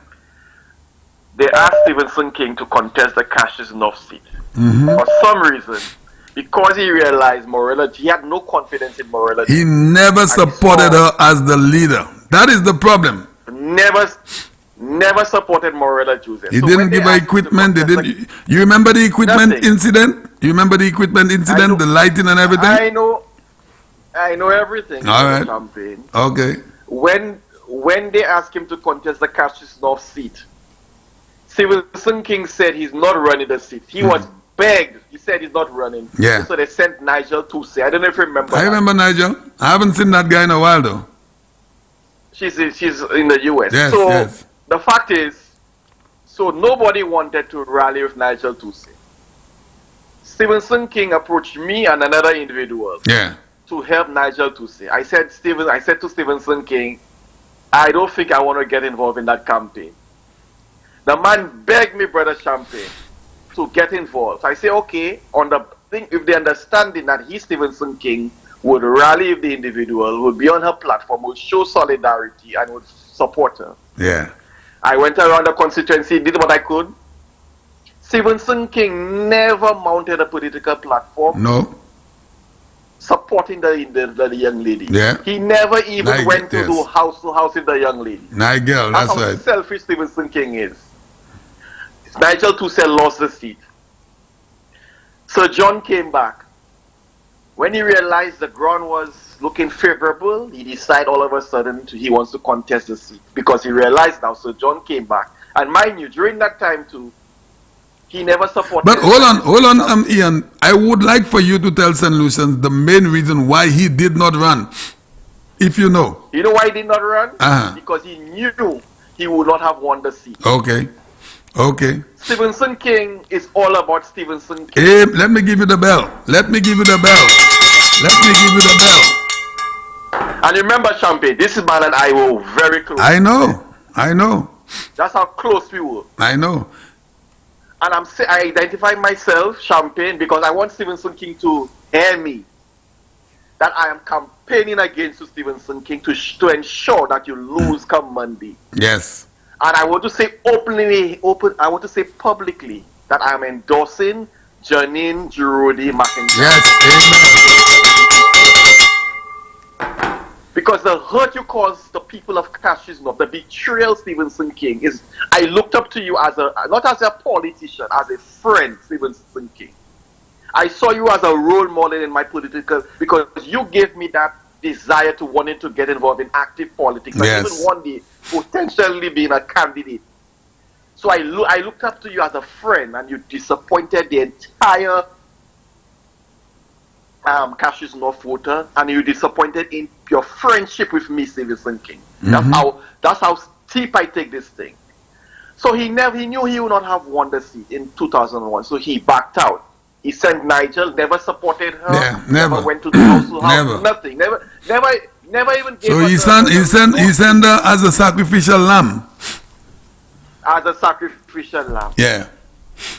They asked Stevenson King to contest the Cassius North seat. Mm-hmm. For some reason, because he realized he had no confidence in Morella. He never supported her as the leader. That is the problem. Never supported Morella Joseph. He didn't give her equipment. You remember the equipment incident? You remember the equipment incident, the lighting and everything? I know everything. All right. Champagne. Okay. When they asked him to contest the Cassius North seat, Stevenson King said he's not running the seat. He was begged. He said he's not running. Yeah. So they sent Nigel Toucey. I don't know if you remember. I remember Nigel. I haven't seen that guy in a while though. She's in the US. Yes, so yes. the fact is, so nobody wanted to rally with Nigel Tussey. Stephenson King approached me and another individual to help Nigel Tussey. I said to Stephenson King, I don't think I want to get involved in that campaign. The man begged me, Brother Champagne, to get involved. I say, okay, on the thing, if the understanding that he, Stephenson King, would rally with the individual, would be on her platform, would show solidarity and would support her. Yeah. I went around the constituency, did what I could. Stephenson King never mounted a political platform. No. Supporting the young lady. Yeah. He never even went to do house to house with the young lady. Nigel, that's how right. selfish Stephenson King is. Nigel Tussey lost the seat. Sir John came back. When he realized the ground was looking favorable, he decided all of a sudden he wants to contest the seat because he realized now Sir John came back. And mind you, during that time too, he never supported. But hold on, Ian. I would like for you to tell St. Lucians the main reason why he did not run, if you know. You know why he did not run? Because he knew he would not have won the seat. Okay. Okay. Stephenson King is all about Stephenson King. Hey, let me give you the bell. Let me give you the bell. Let me give you the bell. And remember, Champagne, this man and I were very close. I know. I know. That's how close we were. I know. And I identify myself, Champagne, because I want Stephenson King to hear me. That I am campaigning against you, Stephenson King, to ensure that you lose come Monday. Yes. And I want to say I want to say publicly that I am endorsing Janine Giraudy McIntyre. Yes, amen. Because the hurt you caused the people of Cassius North, the betrayal, Stephenson King, is I looked up to you as not as a politician, as a friend, Stephenson King. I saw you as a role model in my political, because you gave me that desire to wanting to get involved in active politics, and even one day potentially being a candidate. So I looked up to you as a friend, and you disappointed the entire Cassius North voter, and you disappointed in your friendship with me, Stephenson King. That's how steep I take this thing. So he knew he would not have won the seat in 2001, so he backed out. He sent Nigel, never supported her. Yeah, never went to the house to house, nothing. Never even gave so her he sent her as a sacrificial lamb. As a sacrificial lamb. Yeah.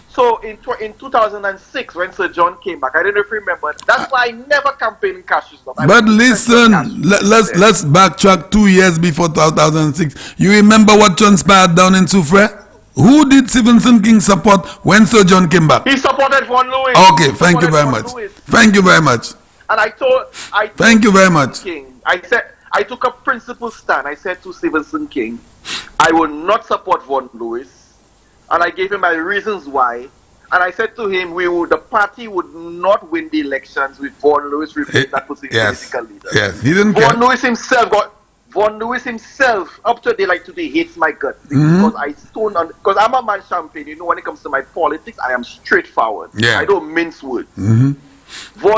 So in 2006, when Sir John came back, I don't know if you remember, that's why I never campaigned in Cassius North. But listen, let's backtrack 2 years before 2006. You remember what transpired down in Soufrière? Who did Stephenson King support when Sir John came back? He supported Von Lewis. Okay, thank you very much. Thank you very much. And I told thank you very much. King, I said, I took a principle stand. I said to Stephenson King, I will not support Von Lewis. And I gave him my reasons why. And I said to him, the party would not win the elections with Von Lewis replacing that political leader. Yes, he didn't Von Lewis himself, up to today, hates my guts because I'm a man Champagne. You know, when it comes to my politics, I am straightforward. Yeah. I don't mince words. Von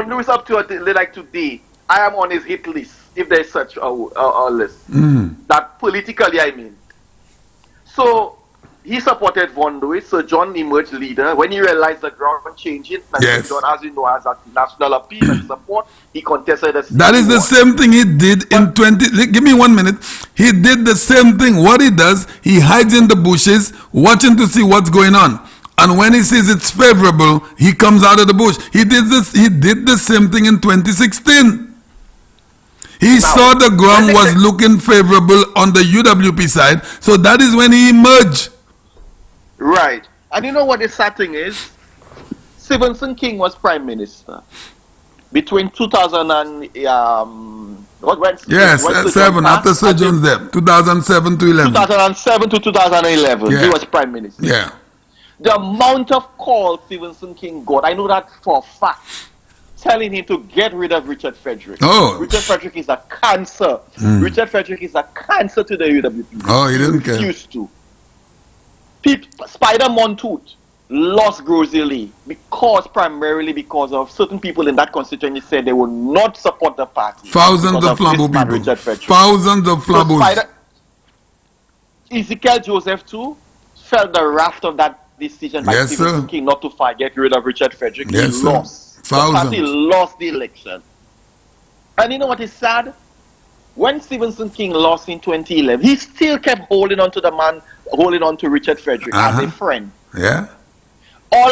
Lewis, up to today, I am on his hit list, if there is such a list. That politically, I mean. So he supported Von Lewis. Sir John emerged leader. When he realized the ground changing, Sir John, as you know, has a national appeal and support, he contested the That is the same thing he did in 20. Give me 1 minute. He did the same thing. What he does, he hides in the bushes, watching to see what's going on. And when he sees it's favorable, he comes out of the bush. He did the same thing in 2016. He saw the ground was looking favorable on the UWP side, so that is when he emerged. Right. And you know what the sad thing is? Stephenson King was Prime Minister between 2000 and seven after Sir John's death, 2007 to 11. 2007 to 2011, he was Prime Minister. Yeah. The amount of calls Stephenson King got, I know that for a fact, telling him to get rid of Richard Frederick. Richard Frederick is a cancer. Richard Frederick is a cancer to the UWP. He didn't care. Used to. Spider Montoot, lost grossly primarily because of certain people in that constituency said they would not support the party. Thousands of Flambeau people. Thousands of Flambeaus. Ezekiel Joseph too felt the wrath of that decision by Stephen King not to get rid of Richard Frederick. Yes, he lost. The party lost the election. And you know what is sad? When Stephen King lost in 2011, he still kept holding on to Richard Frederick as a friend. Yeah. All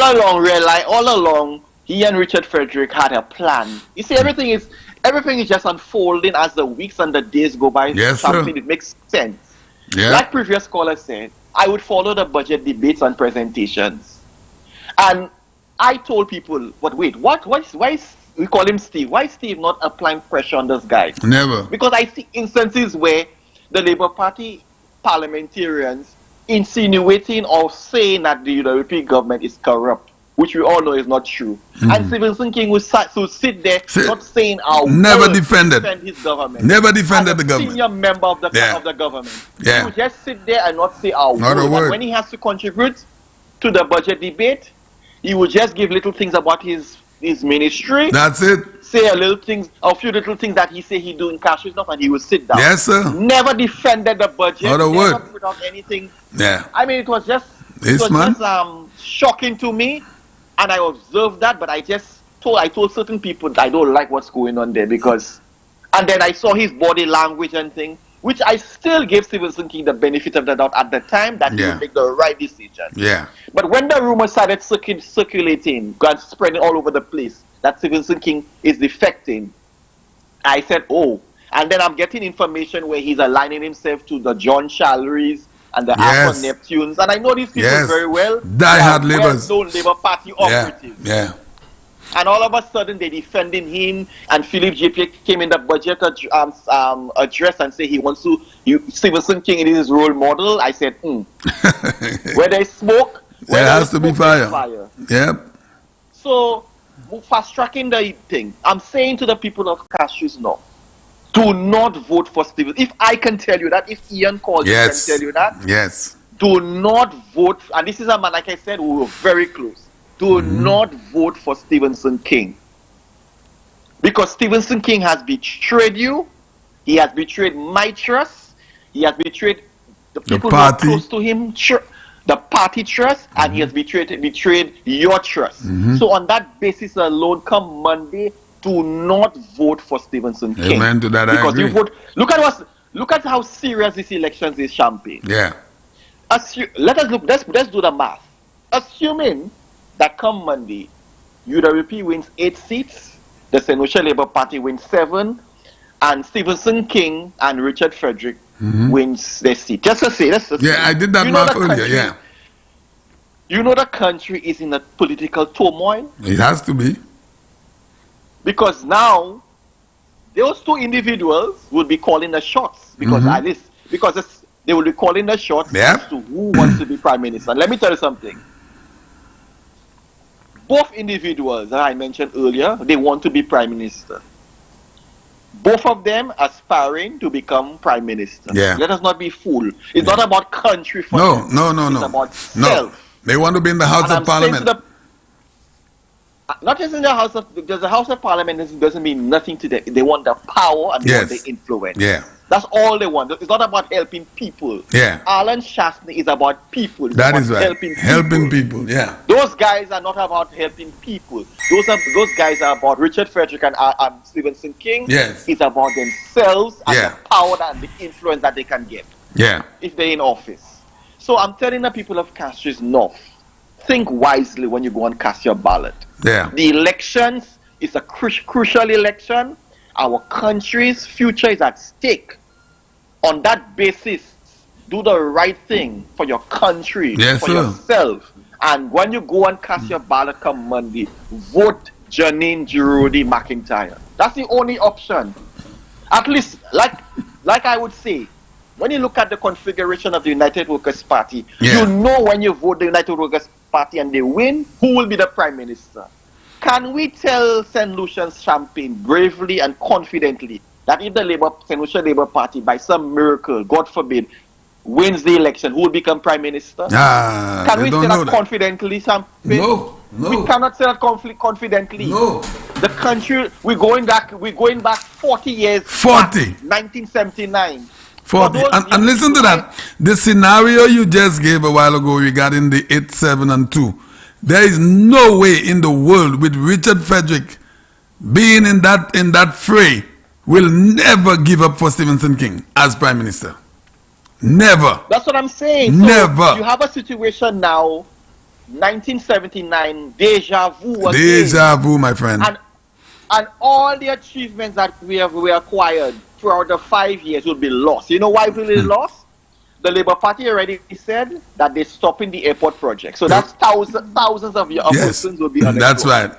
along, he and Richard Frederick had a plan. You see, everything is just unfolding as the weeks and the days go by. Yes, sir. It makes sense. Yeah. Like previous caller said, I would follow the budget debates and presentations. And I told people, but wait, why is we call him Steve? Why is Steve not applying pressure on this guy? Never. Because I see instances where the Labour Party parliamentarians insinuating or saying that the UWP government is corrupt, which we all know is not true. And Stephen King would sit there not saying never defended his government. Never defended the government. Senior member of the government. Yeah. He would just sit there and not say a word. When he has to contribute to the budget debate, he would just give little things about his ministry. That's it. Say a few little things that he say he do in cash enough, and he would sit down. Yes, sir. Never defended the budget. Not a word. Never put out anything. Yeah. I mean, it was just shocking to me, and I observed that. But I told certain people I don't like what's going on there because, and then I saw his body language and things, which I still gave Stephen King the benefit of the doubt at the time that he would make the right decision. Yeah. But when the rumors started circulating, spreading all over the place, that Stephen King is defecting, I said, oh. And then I'm getting information where he's aligning himself to the John Shalleries and the Afro Neptunes. And I know these people very well. Die-hard Labours. Well-known Labour Party operatives. Yeah. And all of a sudden, they're defending him. And Philip JP came in the budget address and said he wants to. Stephen King is his role model. I said, where there's smoke, there has to be fire. Yep. So, fast tracking the thing. I'm saying to the people of Cashews now, do not vote for Stephen. If I can tell you that, if Ian calls you can tell you that, do not vote. And this is a man, like I said, we were very close. Do not vote for Stephen King. Because Stephen King has betrayed you. He has betrayed my trust. He has betrayed the people who are close to him, the party trust, and he has betrayed your trust. So on that basis alone, come Monday, do not vote for Stephen King. Amen to that. Because I agree. you vote. Look at how serious this election is, Champagne. Yeah. Let's do the math. Assuming that come Monday, UWP wins 8 seats, the St. Lucia Labour Party wins 7, and Stephen King and Richard Frederick wins their seat. Just to say, I did that math earlier. You know the country is in a political turmoil. It has to be. Because now, those two individuals will be calling the shots. Because they will be calling the shots as to who wants to be Prime Minister. And let me tell you something. Both individuals that I mentioned earlier, they want to be Prime Minister. Both of them aspiring to become Prime Minister. Yeah. Let us not be fooled. It's not about country for No. It's about self. They want to be in the House of Parliament. Not just in the House of... Because the House of Parliament doesn't mean nothing to them. They want the power and they want the influence. Yeah. That's all they want. It's not about helping people. Yeah. Alan Shastney is about people. It's that about is right. Helping people. Yeah. Those guys are not about helping people. Those guys are about Richard Frederick and Stephen King. Yes. It's about themselves and the power and the influence that they can get. Yeah. If they're in office. So I'm telling the people of Castres North, think wisely when you go and cast your ballot. Yeah. The elections is a crucial election. Our country's future is at stake. On that basis, do the right thing for your country, for yourself. And when you go and cast your ballot come Monday, vote Janine Giraudy McIntyre. That's the only option. At least, like I would say, when you look at the configuration of the United Workers' Party, you know when you vote the United Workers' Party and they win, who will be the Prime Minister. Can we tell St. Lucian's Champagne bravely and confidently that if the St. Lucia Labour Party, by some miracle, God forbid, wins the election, who will become prime minister? Can we say that confidently, Champagne? No. We cannot say that confidently. No. The country, we're going back 40 years. 1979. 40. And listen to that. The scenario you just gave a while ago regarding the 8, 7, and 2. There is no way in the world with Richard Frederick being in that fray will never give up for Stephenson King as prime minister. Never. That's what I'm saying. Never. So you have a situation now, 1979, deja vu. Deja vu, my friend. And all the achievements that we acquired throughout the 5 years will be lost. You know why it will be lost? The Labour Party already said that they're stopping the airport project. So that's thousands of persons will be unemployed. That's right.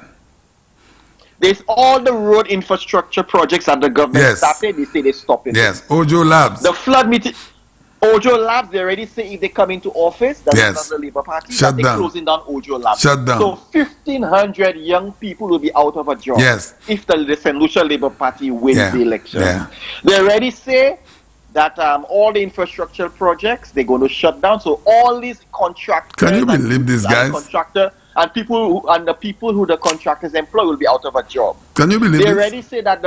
There's all the road infrastructure projects that the government started. They say they're stopping. Yes, Ojo Labs. The flood meeting. Ojo Labs, they already say if they come into office, that's the Labour Party, they're closing down Ojo Labs. Shut down. So 1,500 young people will be out of a job if the St. Lucia Labour Party wins the election. Yeah. They already say that all the infrastructure projects, they're going to shut down. So all these contractors... Can you believe these guys? And the people who the contractors employ will be out of a job. Can you believe They already say that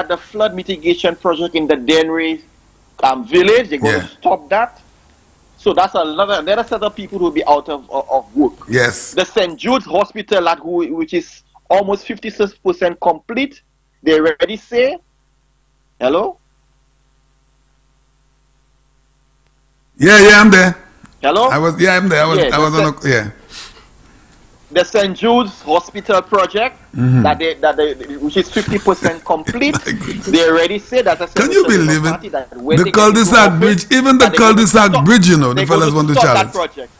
the flood mitigation project in the Dennery village, they're going to stop that. So that's another set of people who will be out of work. Yes. The St. Jude's Hospital, which is almost 56% complete, they already say, hello? Yeah, I'm there. Hello? I'm there. I was on a, The St. Jude's Hospital project, which is 50% complete, they already said that. Can you believe it? The cul-de-sac bridge, even the cul-de-sac bridge, you know, the fellas want to challenge.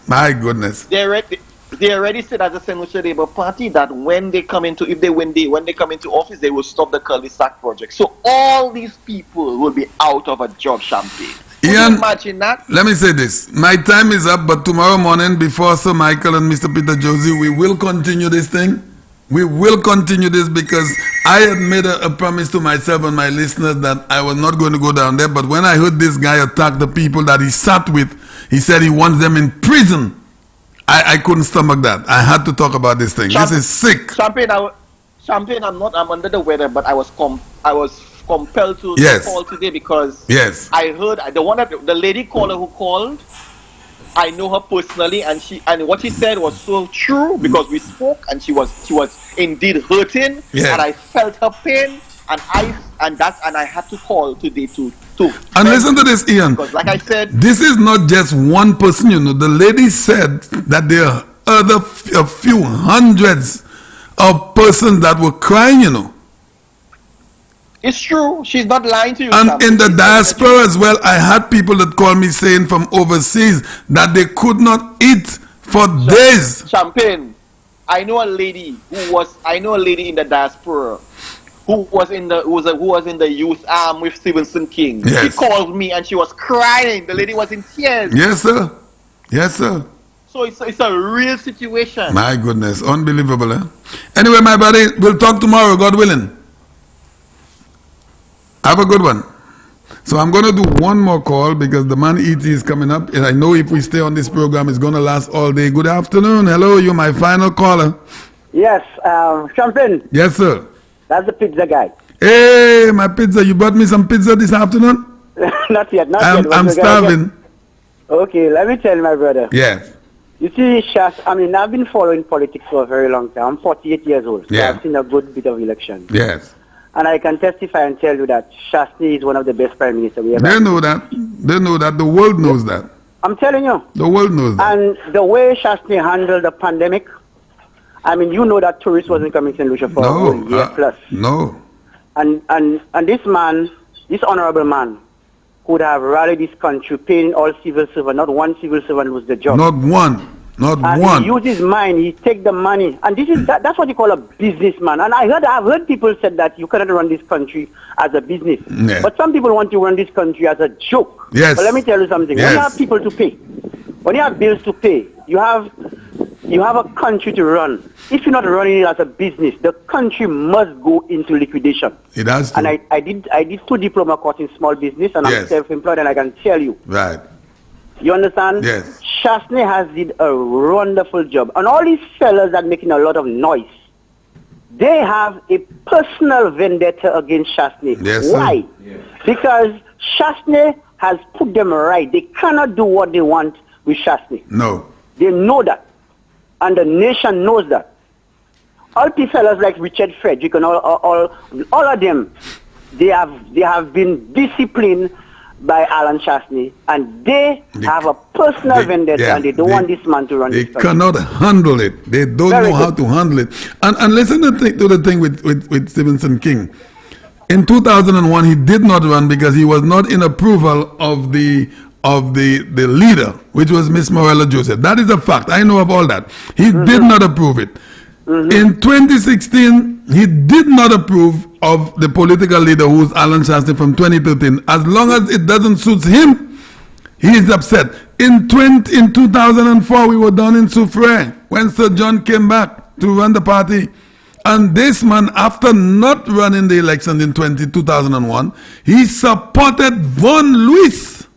My goodness. They already said as a St. Lucia Labour Party that when they come into office, they will stop the cul-de-sac project. So all these people will be out of a job, Champagne. Ian, imagine that? Let me say this. My time is up, but tomorrow morning before Sir Michael and Mr. Peter Josie, we will continue this thing. We will continue this because I had made a promise to myself and my listeners that I was not going to go down there. But when I heard this guy attack the people that he sat with, he said he wants them in prison. I couldn't stomach that. I had to talk about this thing. This is sick. Champagne, I'm under the weather, but I was compelled to call today because I heard the lady caller who called, I know her personally, and what she said was so true because we spoke and she was indeed hurting and I felt her pain and I had to call today to and listen to this, Ian, because like I said, this is not just one person, you know. The lady said that there are a few hundreds of persons that were crying, you know. It's true. She's not lying to you. And in the diaspora as well, I had people that called me saying from overseas that they could not eat for days. Champagne. I know a lady in the diaspora who was in the youth arm with Stephenson King. Yes. She called me and she was crying. The lady was in tears. Yes, sir. Yes, sir. So it's a real situation. My goodness, unbelievable, eh? Anyway, my buddy, we'll talk tomorrow, God willing. Have a good one. So I'm going to do one more call because the man E.T. is coming up. And I know if we stay on this program, it's going to last all day. Good afternoon. Hello, you're my final caller. Yes, Champagne. Yes, sir. That's the pizza guy. Hey, my pizza. You brought me some pizza this afternoon? Not yet. I'm starving. Okay, let me tell you, my brother. Yes. You see, I've been following politics for a very long time. I'm 48 years old. So I've seen a good bit of elections. Yes. And I can testify and tell you that Shastri is one of the best prime ministers we ever had. They know that. They know that. The world knows that. I'm telling you. The world knows that. And the way Shastri handled the pandemic, I mean, you know that tourists wasn't coming to St. Lucia for a whole year plus. No. And this man, this honorable man, could have rallied this country, paying all civil servants. Not one civil servant lose the job. Not one. Not one. He used his mind. He take the money, and that's what you call a businessman. And I've heard people said that you cannot run this country as a business. Yeah. But some people want to run this country as a joke. Yes. But let me tell you something. Yes. When you have people to pay, when you have bills to pay, you have you have a country to run. If you're not running it as a business, the country must go into liquidation. It has to. And I did 2 diploma course in small business, and I'm self-employed, and I can tell you. Right. You understand? Yes. Shasney has did a wonderful job. And all these fellas that are making a lot of noise, they have a personal vendetta against Shasney. Yes, why? Yes. Because Shasney has put them right. They cannot do what they want with Shasney. No. They know that. And the nation knows that. All these fellas like Richard Frederick and all of them, they have been disciplined by Alan Shasney, and they have a personal vendetta, and they don't want this man to run this country. They cannot handle it. They don't know how to handle it. And listen to the thing with Stevenson King. In 2001, he did not run because he was not in approval of the leader, which was Miss Morella Joseph. That is a fact. I know of all that. He did not approve it. In 2016, he did not approve of the political leader who was Alan Shasney from 2013. As long as it doesn't suit him, he is upset. In 2004, we were down in Soufrière when Sir John came back to run the party. And this man, after not running the election in 2001, he supported Von Lewis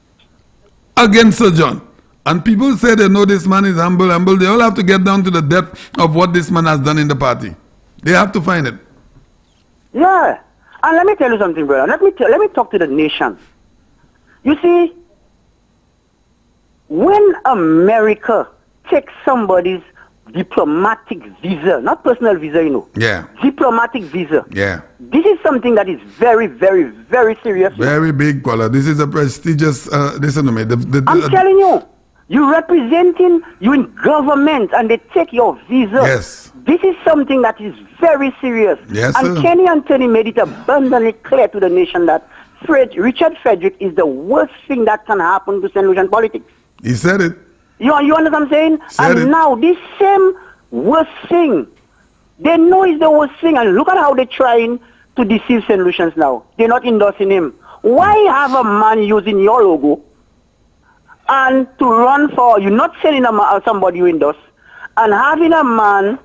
against Sir John. And people say they know this man is humble. They all have to get down to the depth of what this man has done in the party. They have to find it. Yeah. And let me tell you something, brother. Let me talk to the nation. You see, when America takes somebody's diplomatic visa, not personal visa, you know. Yeah. Diplomatic visa. Yeah. This is something that is very, very, very serious. Very big, Paula. This is a prestigious, listen to me. I'm telling you, you're representing, you in government, and they take your visa. Yes. This is something that is very serious. Yes, and sir. Kenny Anthony made it abundantly clear to the nation that Richard Frederick is the worst thing that can happen to St. Lucian politics. He said it. You understand what I'm saying? Now this same worst thing, they know it's the worst thing, and look at how they're trying to deceive St. Lucians now. They're not endorsing him. Why have a man using your logo and to run for, you're not sending somebody you endorse, and having a man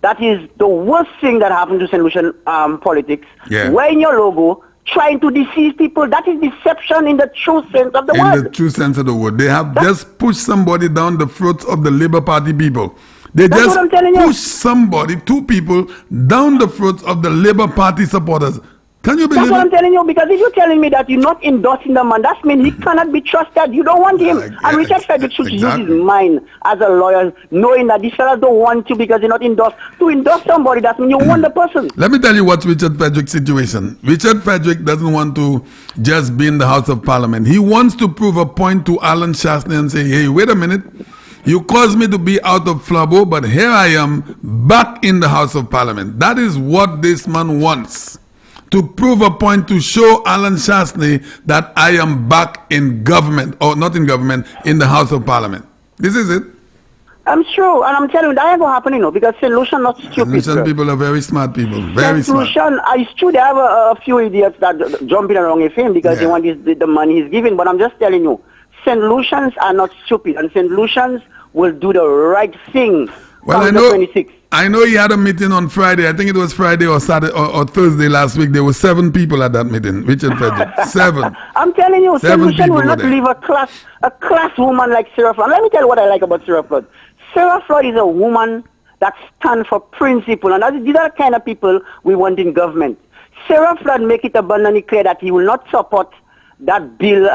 that is the worst thing that happened to St. Lucian politics, wearing your logo, trying to deceive people? That is deception in the true sense of the word. In the true sense of the word. They have just pushed somebody down the throats of the Labour Party people. They just pushed somebody, 2 people, down the throats of the Labour Party supporters. Can you believe That's what I'm telling you, because if you're telling me that you're not endorsing the man, that means he cannot be trusted. You don't want him. And Richard Frederick should use his mind as a lawyer, knowing that these fellas don't want you because you're not endorsed. To endorse somebody, that means you want the person. Let me tell you what's Richard Frederick's situation. Richard Frederick doesn't want to just be in the House of Parliament. He wants to prove a point to Alan Shasney and say, hey, wait a minute. You caused me to be out of Flabo, but here I am back in the House of Parliament. That is what this man wants. To prove a point to show Alan Shasney that I am back in government, or not in government, in the House of Parliament. This is it. I'm sure, and I'm telling you, that ain't going to happen, you know, because St. Lucian not stupid. St. Lucian people are very smart people, very smart. St. Lucian, it's true they have a few idiots that jumping around with him because they want the money he's giving, but I'm just telling you, St. Lucians are not stupid, and St. Lucians will do the right thing. Well, I know he had a meeting on Friday. I think it was Friday or Saturday or Thursday last week. There were 7 people at that meeting. Richard Frederick, 7. I'm telling you, St. Lucian will not leave a class woman like Sarah Flood. Let me tell you what I like about Sarah Flood. Sarah Flood is a woman that stands for principle, and these are the kind of people we want in government. Sarah Flood make it abundantly clear that he will not support that bill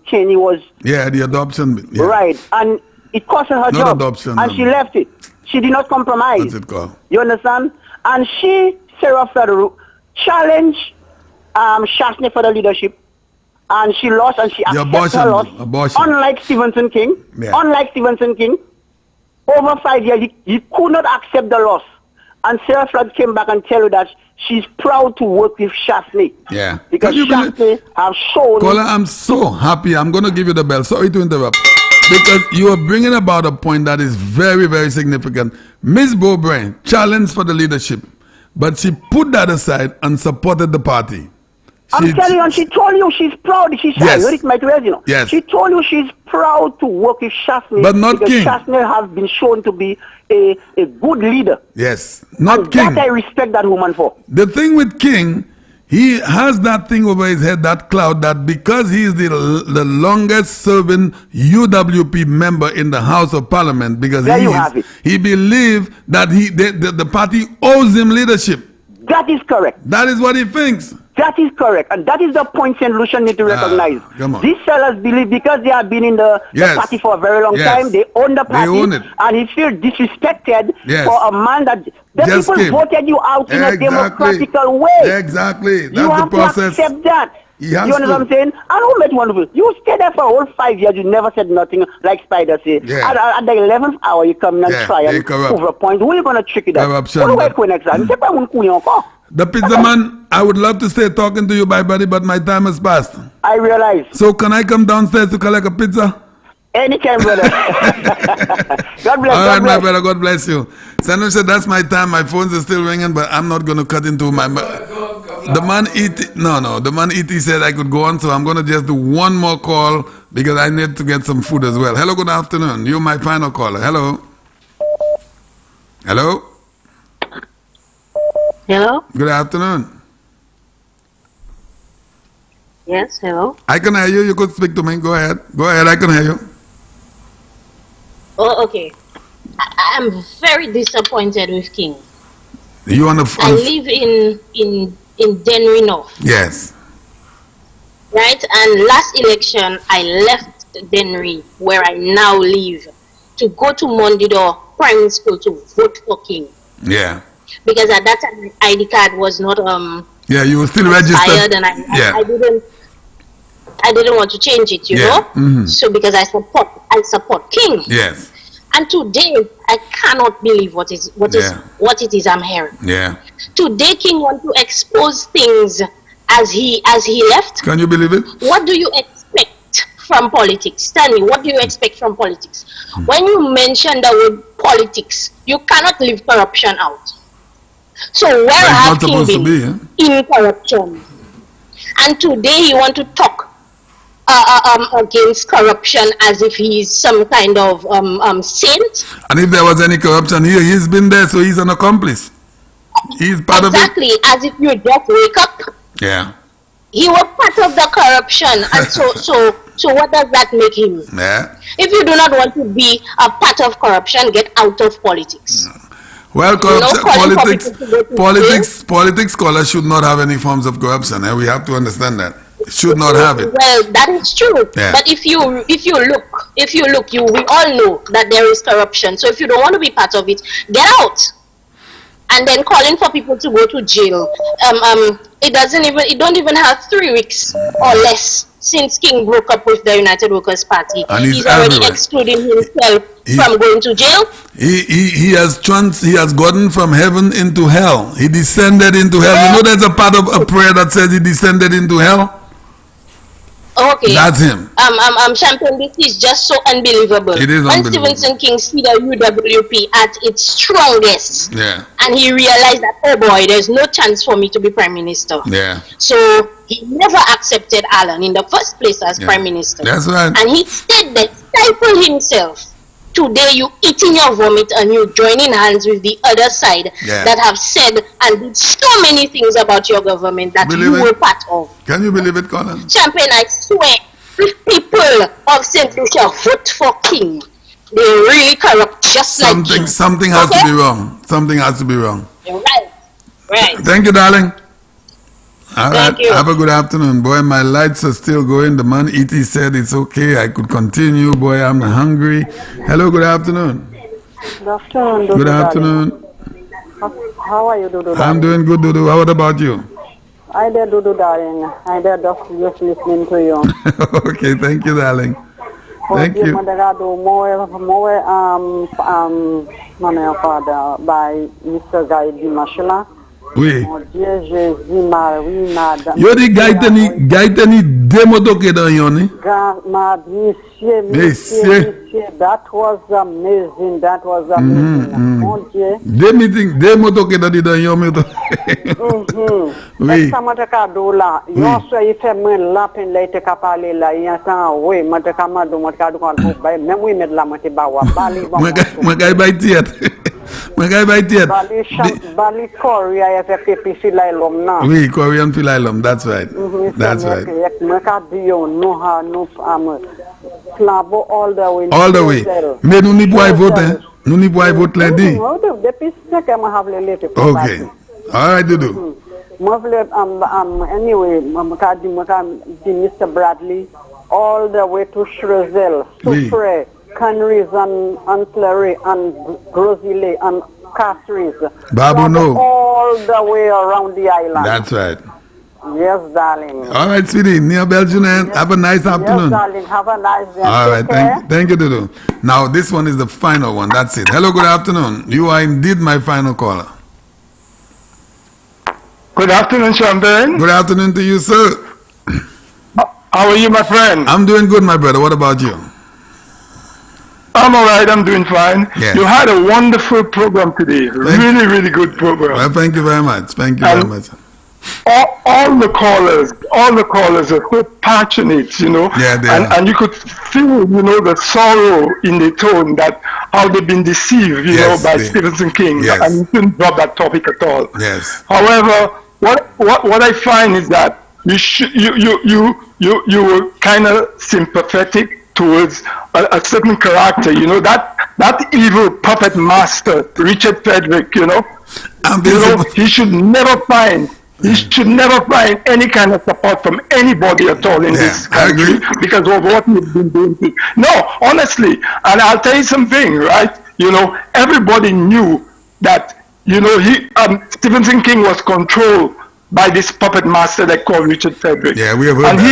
Cheney was... Yeah, the adoption bill. Yeah. Right, and it cost her job, adoption, and she left it. She did not compromise. What's it called? You understand? And Sarah Flood, challenged Shasney for the leadership, and she lost, and she accepted her loss. Abortion. Unlike Stevenson King, over 5 years, he could not accept the loss. And Sarah Flood came back and tell you that she's proud to work with Shasney. Yeah. Because Shasney have shown... Kola, I'm so happy. I'm going to give you the bell. Sorry to interrupt. Because you are bringing about a point that is very, very significant. Ms. Beaubrain challenged for the leadership, but she put that aside and supported the party. I'm telling you, and she told you she's proud. She said, yes. It might well, you know. Yes. She told you she's proud to work with Shasney. But not because King. Shasney has been shown to be a good leader. Yes, not and King. That I respect that woman for. The thing with King, he has that thing over his head, that cloud, that because he is the longest serving UWP member in the House of Parliament, because he believes that the party owes him leadership. That is correct. That is what he thinks. That is correct. And that is the point St. Lucian need to recognize. These fellas believe because they have been in the party for a very long time, they own the party. They own it. And he feels disrespected for a man that the people voted you out in a democratical way. Exactly. That's you have the process. to accept that. You understand what I'm saying? And who met one of you? You stayed there for a whole 5 years. You never said nothing, like Spider say. Yeah. At the 11th hour, you come and try and prove a point. Who are you going to trick it at? Corruption. The pizza man, I would love to stay talking to you, my buddy, but my time has passed. I realize. So can I come downstairs to collect a pizza? Anytime, brother. God bless. All right, my brother. God bless you. Senator said, that's my time. My phones are still ringing, but I'm not going to cut into my... The man the man E.T. said I could go on, so I'm going to just do one more call because I need to get some food as well. Hello, good afternoon. You're my final caller. Hello. Hello. Hello? Good afternoon. Yes, hello? I can hear you. You could speak to me. Go ahead. Go ahead. I can hear you. Oh, okay. I'm very disappointed with King. You on the I live in Dennery North. Yes. Right? And last election, I left Dennery, where I now live, to go to Mondidor Primary School to vote for King. Yeah. Because at that time, my ID card was not you were still registered. And I didn't want to change it, you know. Mm-hmm. So because I support King. Yes. And today I cannot believe what it is I'm hearing. Yeah. Today King wants to expose things as he left. Can you believe it? What do you expect from politics? Tell me, what do you expect from politics? When you mention the word politics, you cannot leave corruption out. So where has King been in corruption? And today he wants to talk against corruption as if he is some kind of saint. And if there was any corruption here, he's been there, so he's an accomplice. He's part of it. Exactly, as if you just wake up. Yeah. He was part of the corruption, and so what does that make him? Yeah. If you do not want to be a part of corruption, get out of politics. Well, politics scholars should not have any forms of corruption. We have to understand that. Should not have it. Well, that is true. Yeah. But if you look, we all know that there is corruption. So if you don't want to be part of it, get out. And then calling for people to go to jail. It don't even have 3 weeks or less since King broke up with the United Workers' Party. And he's already excluding himself from going to jail. He has gotten from heaven into hell. He descended into hell. You know there's a part of a prayer that says he descended into hell? Okay. That's him. Champagne, this is just so unbelievable. It is when Stevenson King see the UWP at its strongest, and he realized that, oh boy, there's no chance for me to be Prime Minister. Yeah. So he never accepted Alan in the first place as Prime Minister. That's right. And he said that, stifled himself. Today you eating your vomit and you joining hands with the other side that have said and did so many things about your government that you were part of. Can you believe it, Colin? Champagne, I swear, if people of St. Lucia vote for King, they really corrupt just like King. Something has to be wrong. Something has to be wrong. Right. Thank you, darling. All right. Thank you. Have a good afternoon. Boy, my lights are still going. The man E.T. said it's okay. I could continue. Boy, I'm hungry. Hello, good afternoon. Good afternoon, Dudu. Good afternoon. How are you, Dudu? I'm doing good, Dudu. How about you? I did, Dudu, darling. I did just listening to you. Okay, thank you, darling. Thank you. Father, by Mr. Guy Dimashula. Oui. Mon Dieu, Jésus, Marie, madame. Yo di gaiteni demotoke dans yon. Monsieur, that was amazing. That was amazing. Mon Dieu. Demotoke dans yon. Oui. Ça m'a cadeau là. Yo so y fait moi là pen là te parler là y entend oui, m'a te cadeau même oui mettre la m'a te ba wa bali bon. Moi gay bay tiet. Bali Korea avec PC là l'homme là. Oui, Korean philylum, that's right. That's right. All the way. All the way. Mais nous n'y pouvons voter. Nous n'y pouvons voter lundi. Okay. All right, Dudu. Anyway, Mr. Bradley, all the way to Shrevell, Supre, Canries and Antlery and Grosile and Castries. Babu, no. All the way around the island. That's right. Yes, darling. All right, sweetie. Near Belgium, and have a nice afternoon. Yes, darling. Have a nice day. All right, thank you, Dudu. Now, this one is the final one. That's it. Hello, good afternoon. You are indeed my final caller. Good afternoon, Champagne. Good afternoon to you, sir. How are you, my friend? I'm doing good, my brother. What about you? I'm all right. I'm doing fine. Yes. You had a wonderful program today. Really good program. Well, thank you very much. Thank you very much. All the callers are so passionate, you know. Yeah, they and you could feel, you know, the sorrow in the tone that how they've been deceived, you know, by Stephen King. Yes. And you couldn't drop that topic at all. Yes. However, what I find is that you were kind of sympathetic towards a certain character, you know, that evil puppet master, Richard Frederick, you know. He should never find any kind of support from anybody at all in this country because of what he's been doing. No, honestly, and I'll tell you something, right? You know, everybody knew that, you know, Stephen King was controlled by this puppet master they call Richard Frederick. Yeah, we have heard and that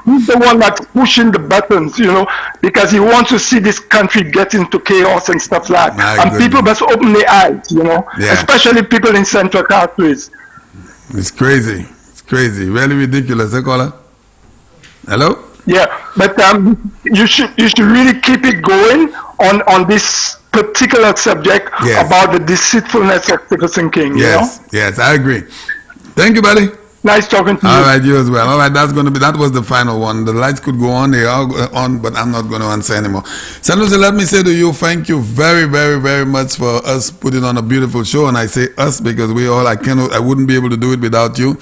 he's the one that's pushing the buttons, you know, because he wants to see this country get into chaos and stuff like that. And people must open their eyes, you know, especially people in Central Castries. It's crazy. It's crazy. Really ridiculous, eh, caller? Hello? Yeah, but you should really keep it going on this particular subject about the deceitfulness of Stephen King. Yes, you know? Yes, I agree. Thank you, buddy. Nice talking to you. All right, you as well. All right, that was the final one. The lights could go on, they are on, but I'm not going to answer anymore. St. Lucia, let me say to you, thank you very, very, very much for us putting on a beautiful show. And I say us because I wouldn't be able to do it without you.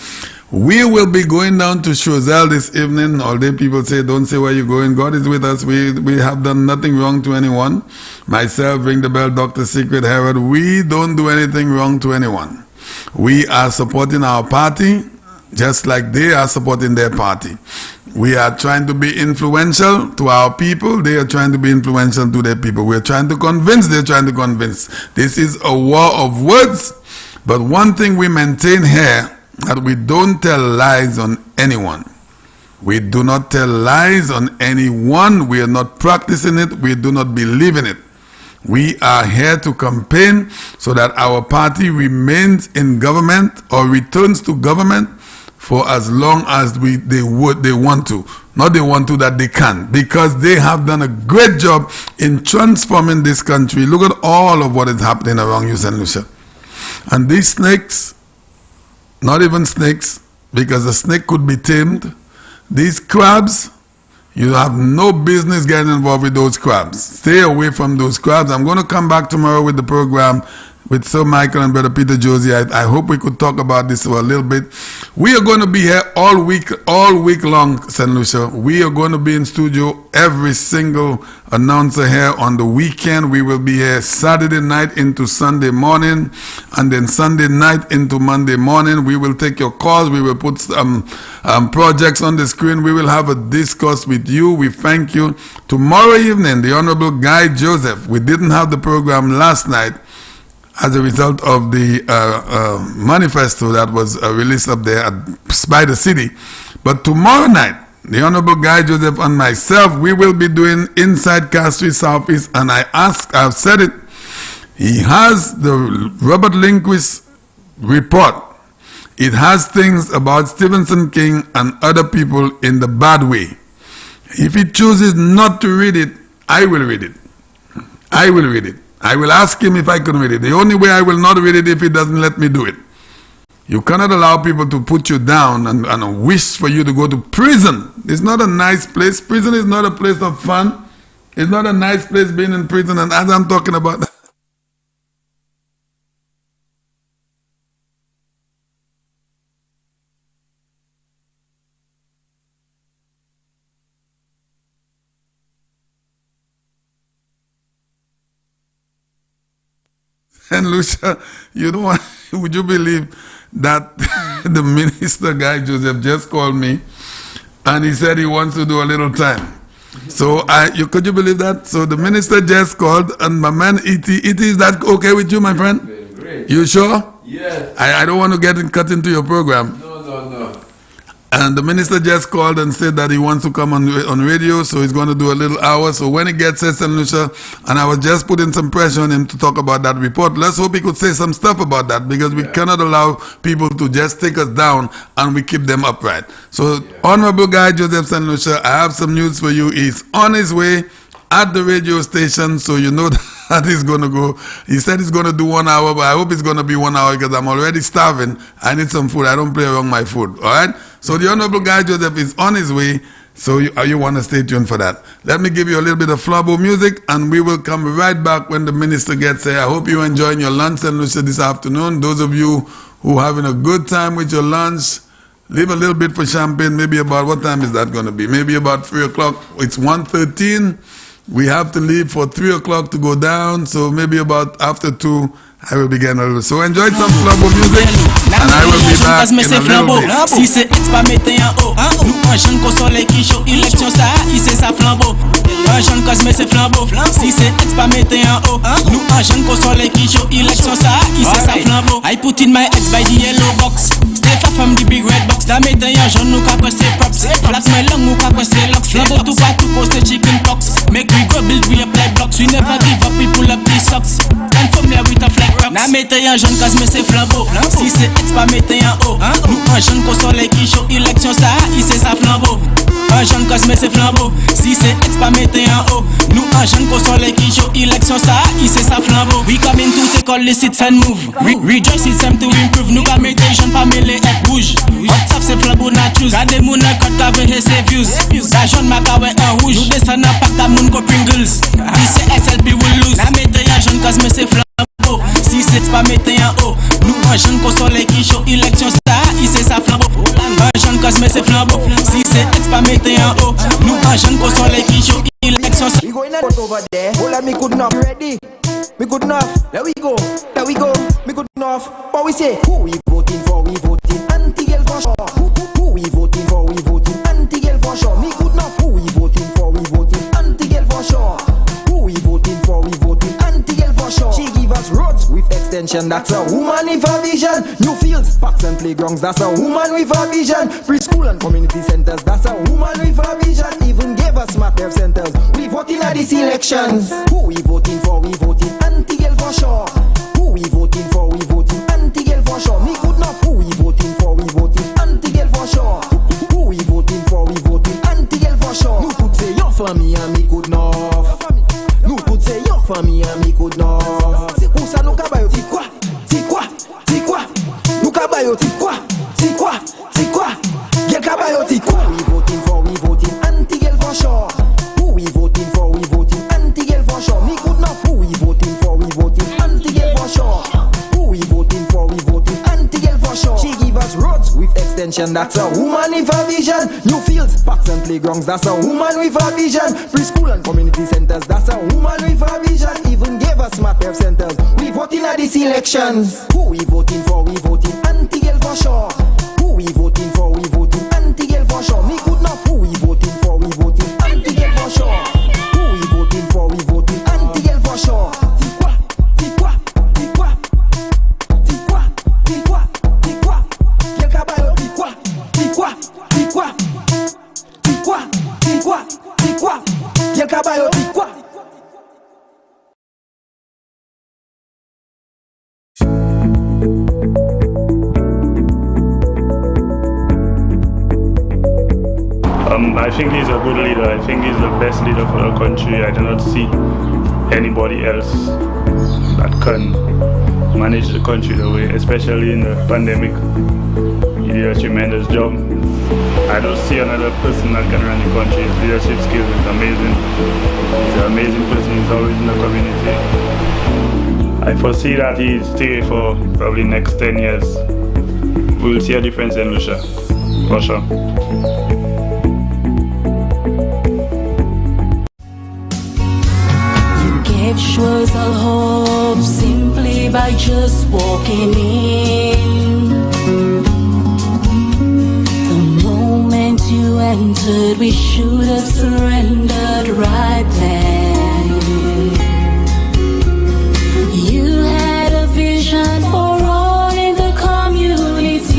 We will be going down to Choiseul this evening. All day people say, don't say where you're going. God is with us. We have done nothing wrong to anyone. Myself, Ring the Bell, Dr. Secret, Herod, we don't do anything wrong to anyone. We are supporting our party just like they are supporting their party. We are trying to be influential to our people. They are trying to be influential to their people. We are trying to convince. They're trying to convince. This is a war of words. But one thing we maintain here, that we don't tell lies on anyone. We do not tell lies on anyone. We are not practicing it. We do not believe in it. We are here to campaign so that our party remains in government or returns to government for as long as they want to. Not they want to, that they can. Because they have done a great job in transforming this country. Look at all of what is happening around you, St. Lucia. And these snakes, not even snakes, because a snake could be tamed. These crabs, you have no business getting involved with those crabs. Stay away from those crabs. I'm going to come back tomorrow with the program with Sir Michael and Brother Peter Josie. I hope we could talk about this for a little bit. We are going to be here all week long, St. Lucia. We are going to be in studio, every single announcer here on the weekend. We will be here Saturday night into Sunday morning, and then Sunday night into Monday morning. We will take your calls. We will put some projects on the screen. We will have a discourse with you. We thank you. Tomorrow evening, the Honorable Guy Joseph. We didn't have the program last night as a result of the manifesto that was released up there at Spider City. But tomorrow night, the Honorable Guy Joseph and myself, we will be doing Inside Castries Southeast, and I've said it, he has the Robert Lindquist report, it has things about Stephenson King and other people in the bad way. If he chooses not to read it, I will read it. I will read it. I will ask him if I can read it. The only way I will not read it if he doesn't let me do it. You cannot allow people to put you down and wish for you to go to prison. It's not a nice place. Prison is not a place of fun. It's not a nice place being in prison. And as I'm talking about that, and Lucia, you know what? Would you believe that the minister guy Joseph just called me and he said he wants to do a little time? So could you believe that? So the minister just called and my man E.T. is that okay with you, my friend? Great. You sure? Yes. I don't want to get cut into your program. No. And the minister just called and said that he wants to come on radio, so he's going to do a little hour. So when he gets here, St. Lucia, and I was just putting some pressure on him to talk about that report. Let's hope he could say some stuff about that, because we cannot allow people to just take us down and we keep them upright. So, Honorable Guy Joseph St. Lucia, I have some news for you. He's on his way at the radio station, so you know that he's going to go. He said he's going to do 1 hour, but I hope it's going to be 1 hour because I'm already starving. I need some food. I don't play around my food. All right? So the Honorable Guy Joseph is on his way, so you want to stay tuned for that. Let me give you a little bit of Flabo music, and we will come right back when the minister gets here. I hope you're enjoying your lunch, St. Lucia, this afternoon. Those of you who are having a good time with your lunch, leave a little bit for champagne. Maybe about, what time is that going to be? Maybe about 3 o'clock. It's 1:13. We have to leave for 3 o'clock to go down, so maybe about after 2, I will begin a little. So enjoy some Flabo music, and I will be back in a little bit. Si c'est pas mettre en haut, nous un jeune qu'on soleil qui chaud, élection ça, il c'est ça flambeau. Un jeune cosme c'est flambeau. Si c'est pas mettre en haut, nous un jeune qu'on soleil qui chaud, élection ça, il c'est ça flambeau. I put in my ex by the yellow box. Stay far from the big red box. La mettre en jaune, nous qu'à c'est props. Flat my long, nous qu'à c'est locks. Flambeau tout partout, post chicken pox. Make we go build, we apply blocks. We never give up, we pull up these socks. Stand for me with a flag rocks. Na mettre en jaune, cause me c'est flambeau. Si c'est pas mettre en haut, nous un jeune qu'on soleil qui chaud, élection ça, il c'est ça flambeau. Un jeune cosme c'est flambeau. Si c'est pas mettre en haut, nous un jeune qu'on soleil qui chaud, élection ça, il c'est ça flambeau. We come in to take all the seats and move. Rejoice it's time to improve. Nous comme mettre jeune pas mêler et rouge. WhatsApp c'est flambeau na choose. Gardez mon code avec ses views. La jaune ma kawe en rouge. Nous descend à pack ta moun ko Pringles. Si c'est SLP will lose. La mettre en jeune cosme c'est flambeau. Si c'est pas mettre en haut, nous un jeune qu'on soleil qui chaud, élection ça, il c'est ça flambeau. Un jeune cosme c'est flambeau. Si c'est pas mettre en haut, nous un jeune qu'on soleil qui chaud, élection ça. We going over there. Hold on, me good enough. You ready? Me good enough. There we go. There we go. Me good enough. What we say? Who we voting for? We voting anti-girl for sure. Who we voting for? We voting anti-girl for sure. Me good enough. Who we voting for? We voting anti-girl for sure. Who we voting for? We voting anti-girl for sure. She give us roads with extension. That's a woman with a vision. New fields, parks and playgrounds. That's a woman with a vision. Preschool and community centers. That's a woman with a vision. Even gave us smart health centers. We voting at these elections. Who we voting for? We voting anti-girl for sure. Who we voting for? We voting anti-girl for sure. Me good enough. Who we voting for? We voting anti-girl for sure. Who we voting for? We voting anti-girl for sure. You could say your family and me good enough. You could say your family and me good enough. Où ça nous cabayo? Ti quoi? Ti quoi? Ti quoi? Nous cabayo? Ti quoi? Ti quoi? Ti quoi? Girl cabayo? Ti quoi? We voting for? We voting anti-girl for sure. Who we voting for? We voting anti-girl for sure. Me good enough. Who we voting for? We voting anti-girl for sure. Who we voting for? We voting anti-girl for sure. She give us roads with extension. That's a woman with a vision. New fields, parks and playgrounds. That's a woman with a vision. Preschool and community centers. That's a woman with a vision. Even gave us smart health centers. We voting at these elections. Who we voting for? We voting anti-girl for sure. Who we voting for? We voting anti-girl for sure. Me good enough. Who we voting for? We voting anti-girl for sure. Who we voting for? We voting anti-girl for sure. Ti quoi? Ti quoi? Ti quoi? Ti quoi? Ti quoi? Ti quoi? Quel cabayo? Ti quoi? Ti quoi? Ti quoi? Ti quoi? Ti quoi? Ti quoi? Quel cabayo? Ti quoi? I think he's a good leader. I think he's the best leader for the country. I do not see anybody else that can manage the country the way, especially in the pandemic. He did a tremendous job. I don't see another person that can run the country. His leadership skills is amazing. He's an amazing person. He's always in the community. I foresee that he'll stay for probably next 10 years. We will see a difference in Lucia, for sure. Was all hope simply by just walking in. The moment you entered, we should have surrendered right then. You had a vision for all in the community.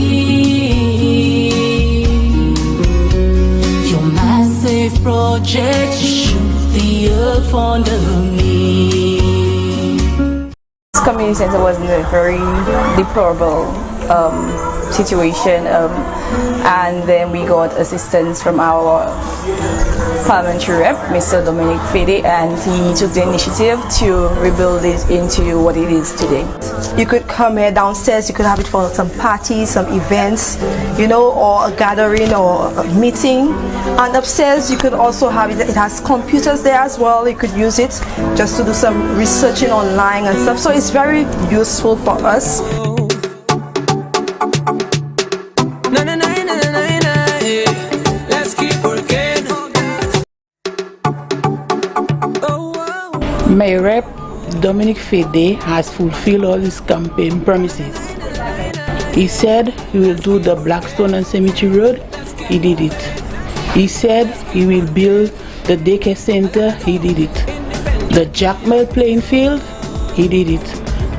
Your massive project shook the earth under me. Community center was in a very deplorable situation, and then we got assistance from our parliamentary rep, Mr. Dominic Fede, and he took the initiative to rebuild it into what it is today. You could come here downstairs, you could have it for some parties, some events, you know, or a gathering or a meeting. And upstairs you could also have it, it has computers there as well, you could use it just to do some researching online and stuff. So it's very useful for us. My rep, Dominic Fede, has fulfilled all his campaign promises. He said he will do the Blackstone and Cemetery Road, he did it. He said he will build the daycare center, he did it. The Jack Mill playing field, he did it.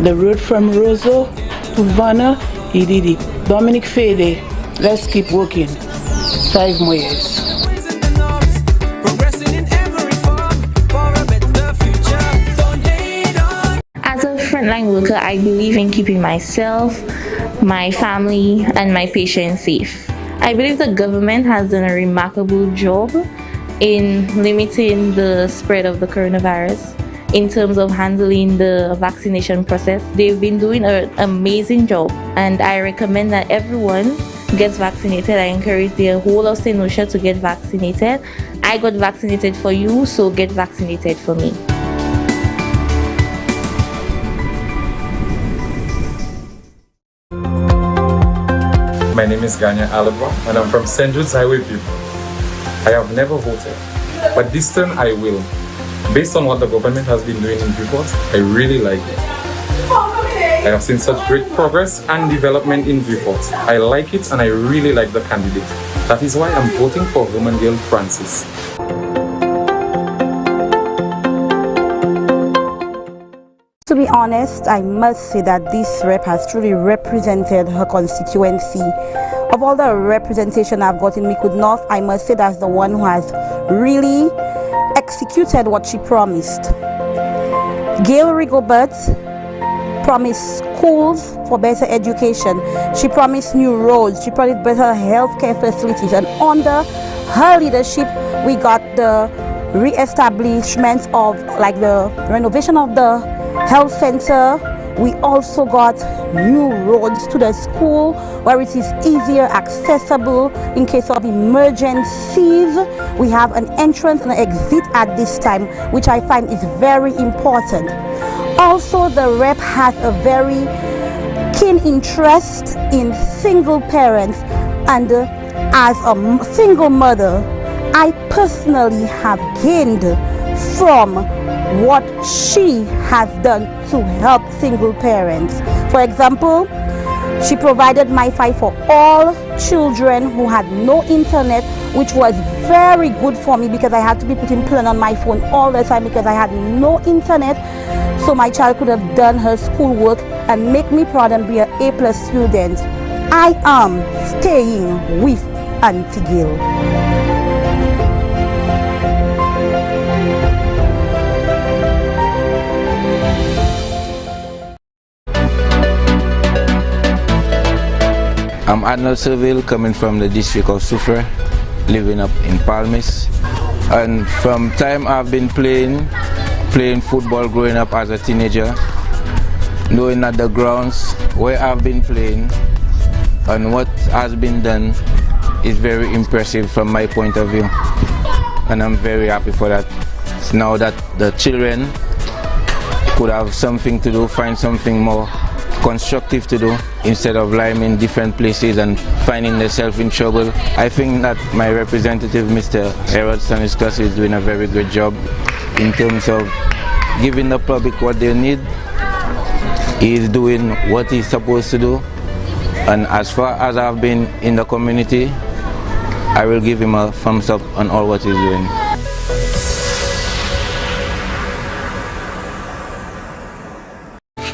The road from Roseau to Vanna, he did it. Dominic Fede, let's keep working. 5 more years. Frontline worker, I believe in keeping myself, my family, and my patients safe. I believe the government has done a remarkable job in limiting the spread of the coronavirus in terms of handling the vaccination process. They've been doing an amazing job, and I recommend that everyone gets vaccinated. I encourage the whole of St. Lucia to get vaccinated. I got vaccinated for you, so get vaccinated for me. My name is Ganya Alaba and I'm from St. Jude's Highway View. I have never voted, but this time I will. Based on what the government has been doing in Viewport, I really like it. I have seen such great progress and development in Viewport. I like it and I really like the candidate. That is why I'm voting for Romangale Francis. To be honest, I must say that this rep has truly represented her constituency. Of all the representation I've got in Micoud North, I must say that's the one who has really executed what she promised. Gail Rigobert promised schools for better education. She promised new roads. She promised better healthcare facilities. And under her leadership, we got the re-establishment of, like, the renovation of the health center. We also got new roads to the school where it is easier accessible in case of emergencies. We have an entrance and an exit at this time, which I find is very important. Also, the rep has a very keen interest in single parents, and as a single mother, I personally have gained from what she has done to help single parents. For example, she provided MiFi for all children who had no internet, which was very good for me because I had to be putting plan on my phone all the time because I had no internet, so my child could have done her schoolwork and make me proud and be an A+ student. I am staying with Auntie Gail. I'm Arnold Seville, coming from the district of Soufrière. living up in Palmis. And from time I've been playing football growing up as a teenager, knowing that the grounds where I've been playing and what has been done is very impressive from my point of view. And I'm very happy for that. Now that the children could have something to do, find something more constructive to do instead of lying in different places and finding themselves in trouble. I think that my representative, Mr. Harold Stanislas, is doing a very good job in terms of giving the public what they need. He is doing what he's supposed to do, and as far as I've been in the community, I will give him a thumbs up on all what he's doing.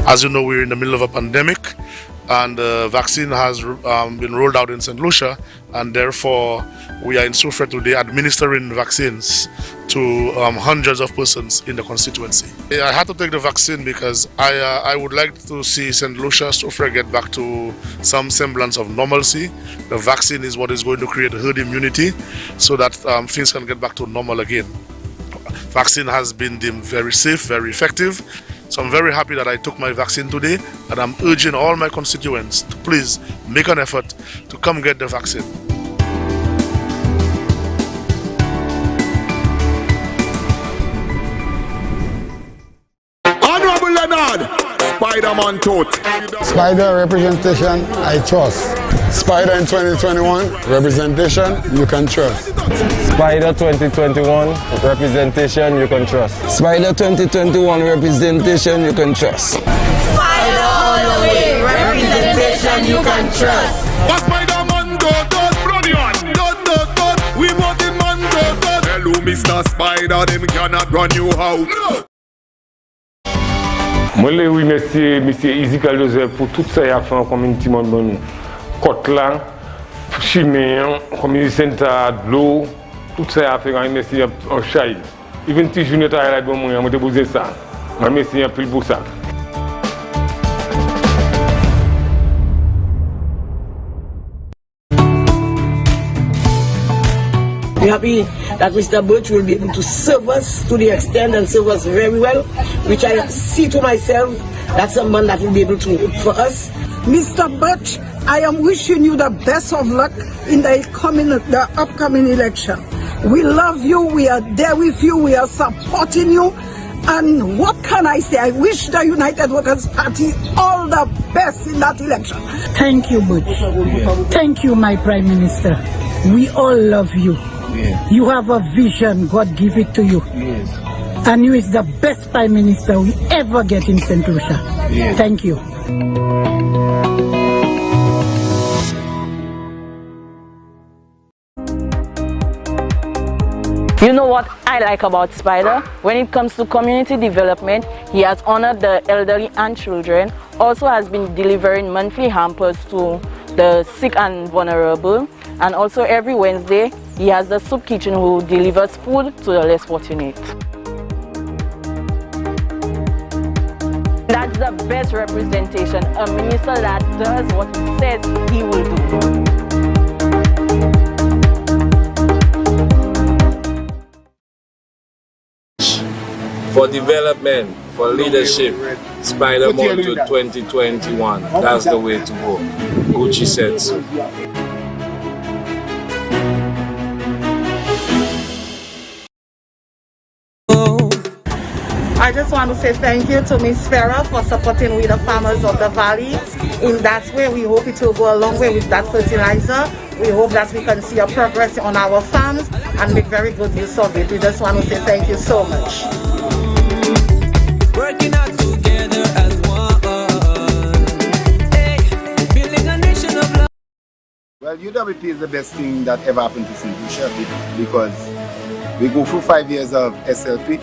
As you know, we're in the middle of a pandemic, and the vaccine has been rolled out in St. Lucia, and therefore we are in Soufriere today administering vaccines to hundreds of persons in the constituency. I had to take the vaccine because I would like to see St. Lucia, Soufriere get back to some semblance of normalcy. The vaccine is what is going to create herd immunity so that things can get back to normal again. Vaccine has been deemed very safe, very effective. So I'm very happy that I took my vaccine today, and I'm urging all my constituents to please make an effort to come get the vaccine. Honorable Leonard, Spider-Man Tote. Spider representation, I trust. Spider in 2021, representation, you can trust. Spider 2021, representation, you can trust. Spider 2021, representation, you can trust. Spider all the way, representation, you can trust. What Spider-Man don't run on, don't, we want in man, don't. Hello, Mr. Spider, them cannot run you out. Moi, je remercie M. Ezekiel Joseph pour tout ça qu'il a fait en communauté. Côte-là, Chimé, community center, de l'eau, tout ça qu'il a fait, je remercie en Chaï. Even si je ne travaille pas, je vais poser ça. Je remercie un peu pour ça. We're happy that Mr. Birch will be able to serve us to the extent and serve us very well, which I see to myself that's someone that will be able to work for us. Mr. Birch, I am wishing you the best of luck in the upcoming election. We love you, we are there with you, we are supporting you. And what can I say? I wish the United Workers' Party all the best in that election. Thank you, Butch. Thank you, my Prime Minister. We all love you. Yes. You have a vision, God give it to you. Yes. And you is the best Prime Minister we ever get in St. Lucia. Yes. Thank you. You know what I like about Spider? When it comes to community development, he has honored the elderly and children, also has been delivering monthly hampers to the sick and vulnerable, and also every Wednesday he has the soup kitchen who delivers food to the less fortunate. That's the best representation, a minister that does what he says he will do. For development, for leadership, Spider Month to 2021. That's the way to go. Gucci said so. I just want to say thank you to Ms. Farah for supporting with the farmers of the valley. In that way, we hope it will go a long way with that fertilizer. We hope that we can see a progress on our farms and make very good use of it. We just want to say thank you so much. Working out together as one. Hey, building a nation of love. Well, UWP is the best thing that ever happened to St. Lucia because we go through 5 years of SLP.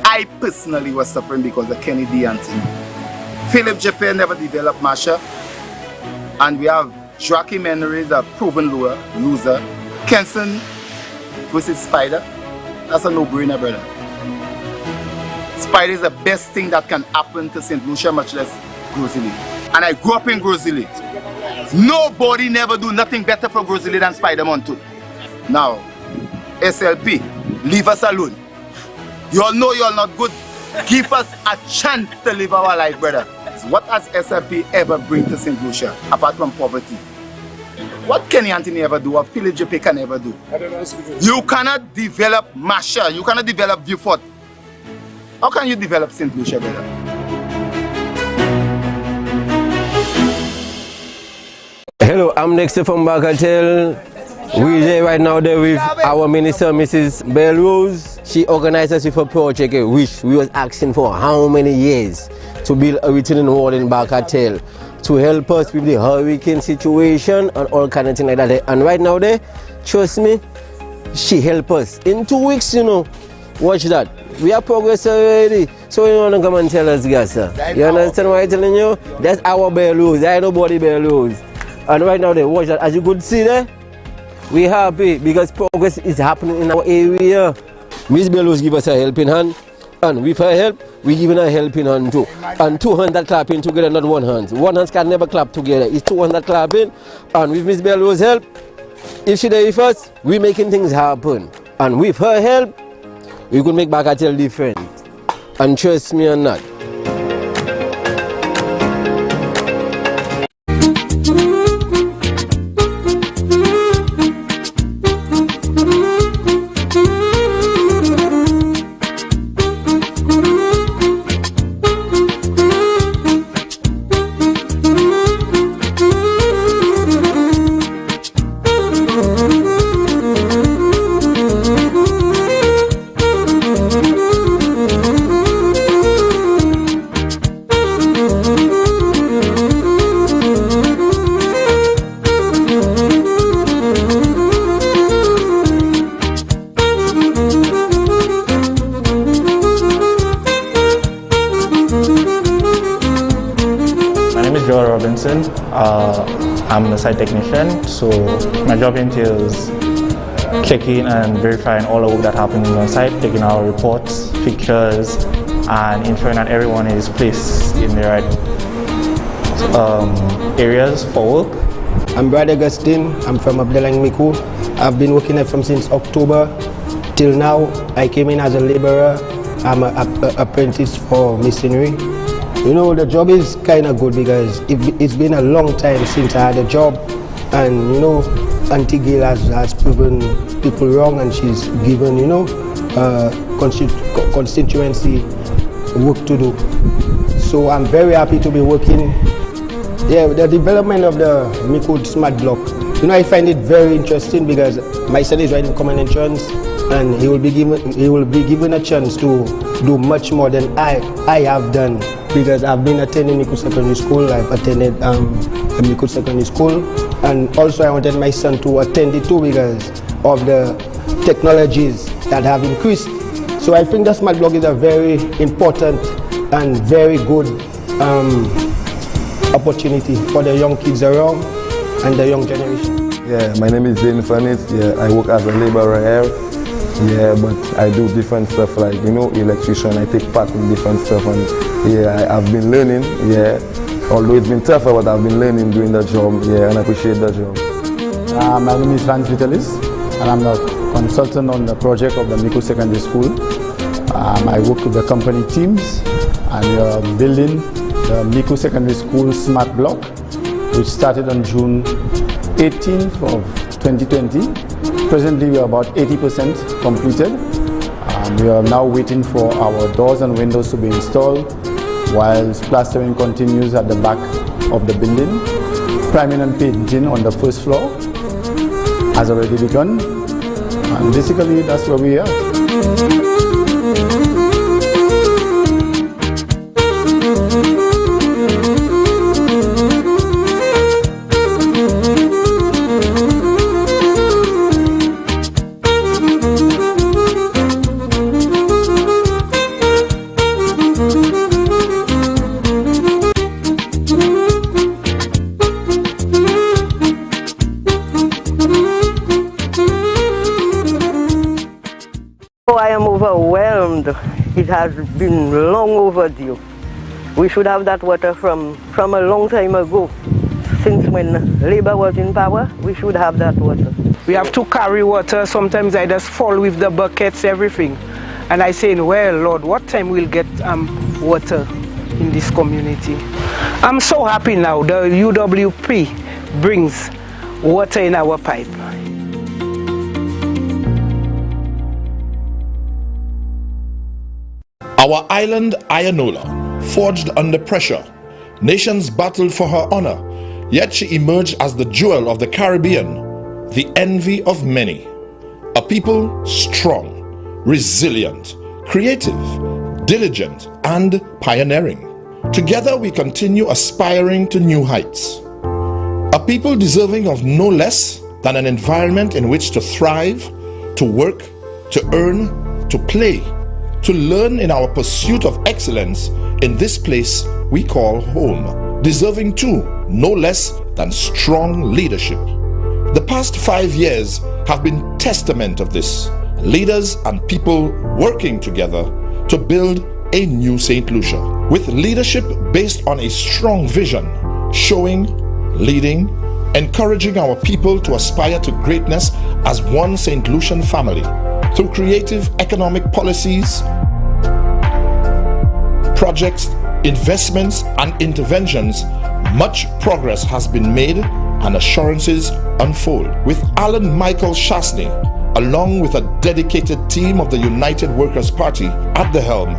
I personally was suffering because of Kennedy and Anthony. Philip Japan never developed Masha. And we have Joachim Henry, a proven loser. Kenson versus Spider. That's a no-brainer, brother. Spider is the best thing that can happen to St. Lucia, much less Grosili. And I grew up in Grosili. Nobody never do nothing better for Grosili than Spider Montu. Now, SLP, leave us alone. You all know you are not good. Give us a chance to live our life, brother. What has SLP ever bring to St. Lucia, apart from poverty? What Kenny Anthony ever do, or Philip J. can ever do? You cannot develop Masha, you cannot develop Beaufort. How can you develop St. Lucia, brother? Hello, I'm Dexter from Bagatelle. We're there right now there with our minister, Mrs. Belrose. She organized us with a project which we was asking for how many years to build a retaining wall in Bagatelle to help us with the hurricane situation and all kind of things like that. And right now there, trust me, she helped us. In 2 weeks, you know, watch that. We have progress already. So you want to come and tell us, guys, sir? You understand what I'm telling you? That's our Belrose. There ain't nobody Belrose. And right now there, watch that. As you could see there, we happy because progress is happening in our area. Miss Belrose give us a helping hand, and with her help, we giving her a helping hand too. And 2 hands that clapping together, not 1 hand. 1 hand can never clap together. It's 2 hands that clapping, and with Miss Belrose's help, if she there with us, we making things happen. And with her help, we could make Bagatelle different. And trust me on that. I'm a site technician, so my job entails checking and verifying all the work that happens on site, taking our reports, pictures, and ensuring that everyone is placed in the right areas for work. I'm Brad Augustine. I'm from Abdelang Miku. I've been working there from since October till now. I came in as a laborer. I'm an apprentice for masonry. You know, the job is kind of good because it's been a long time since I had a job, and you know, Auntie Gail has proven people wrong, and she's given, you know, constituency work to do. So I'm very happy to be working. Yeah, the development of the Miku Smart Block. You know, I find it very interesting because my son is writing common entrance, and he will be given a chance to do much more than I have done. Because I've been attending Miku Secondary School, I've attended Miku Secondary School, and also I wanted my son to attend it too because of the technologies that have increased. So I think the Smart Block is a very important and very good opportunity for the young kids around and the young generation. Yeah, my name is Zane Fanis. Yeah, I work as a laborer here. Yeah, but I do different stuff like, you know, electrician. I take part in different stuff, and yeah, I've been learning. Yeah, although it's been tougher, but I've been learning doing the job. Yeah, and I appreciate the job. My name is Franz Vitalis, and I'm a consultant on the project of the Miku Secondary School. I work with the company teams, and we are building the Miku Secondary School Smart Block, which started on June 18th of 2020. Presently, we are about 80% completed. We are now waiting for our doors and windows to be installed, while plastering continues at the back of the building. Priming and painting on the first floor has already begun, and basically that's where we are. I am overwhelmed. It has been long overdue. We should have that water from a long time ago. Since when Labour was in power, we should have that water. We have to carry water. Sometimes I just fall with the buckets, everything. And I say, well, Lord, what time we'll get water in this community? I'm so happy now. The UWP brings water in our pipe. Our island, Ayanola, forged under pressure. Nations battled for her honor, yet she emerged as the jewel of the Caribbean, the envy of many. A people strong, resilient, creative, diligent, and pioneering. Together we continue aspiring to new heights. A people deserving of no less than an environment in which to thrive, to work, to earn, to play, to learn in our pursuit of excellence in this place we call home. Deserving too, no less than strong leadership. The past 5 years have been testament of this. Leaders and people working together to build a new St. Lucia with leadership based on a strong vision, showing, leading, encouraging our people to aspire to greatness as one St. Lucian family through creative economic policies, projects, investments, and interventions. Much progress has been made and assurances unfold. With Alan Michael Shastney, along with a dedicated team of the United Workers' Party at the helm,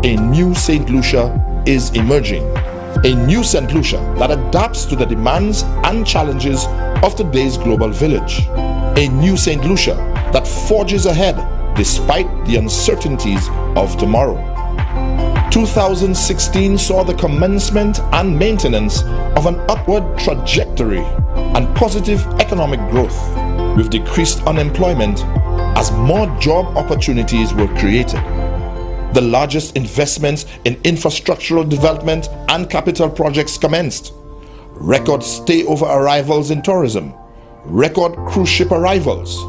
a new St. Lucia is emerging. A new St. Lucia that adapts to the demands and challenges of today's global village. A new St. Lucia that forges ahead despite the uncertainties of tomorrow. 2016 saw the commencement and maintenance of an upward trajectory and positive economic growth, with decreased unemployment as more job opportunities were created. The largest investments in infrastructural development and capital projects commenced. Record stayover arrivals in tourism, record cruise ship arrivals.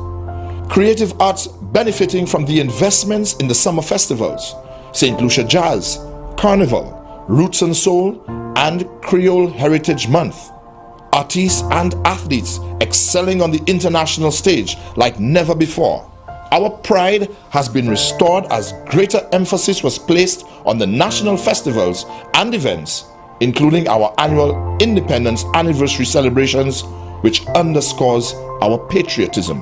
Creative arts benefiting from the investments in the summer festivals, St. Lucia Jazz, Carnival, Roots and Soul, and Creole Heritage Month. Artists and athletes excelling on the international stage like never before. Our pride has been restored as greater emphasis was placed on the national festivals and events, including our annual Independence Anniversary celebrations, which underscores our patriotism.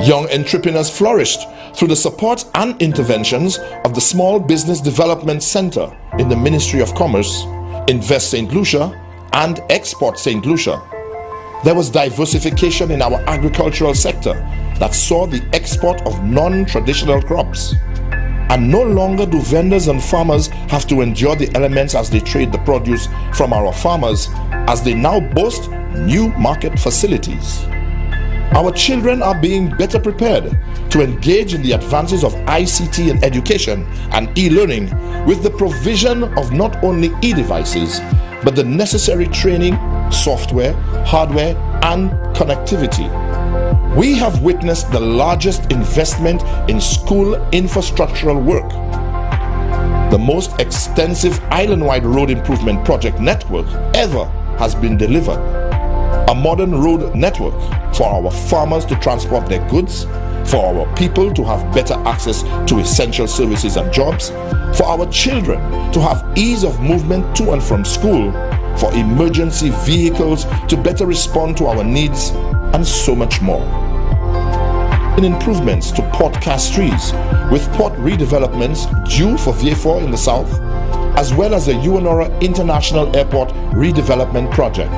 Young entrepreneurs flourished through the support and interventions of the Small Business Development Center in the Ministry of Commerce, Invest St. Lucia, and Export St. Lucia. There was diversification in our agricultural sector that saw the export of non-traditional crops. And no longer do vendors and farmers have to endure the elements as they trade the produce from our farmers, as they now boast new market facilities. Our children are being better prepared to engage in the advances of ICT in education and e-learning with the provision of not only e-devices, but the necessary training, software, hardware, and connectivity. We have witnessed the largest investment in school infrastructural work. The most extensive island-wide road improvement project network ever has been delivered. A modern road network for our farmers to transport their goods, for our people to have better access to essential services and jobs, for our children to have ease of movement to and from school, for emergency vehicles to better respond to our needs, and so much more. In improvements to Port Castries, with port redevelopments due for Vieux-Fort in the south, as well as the Uonora International Airport redevelopment project.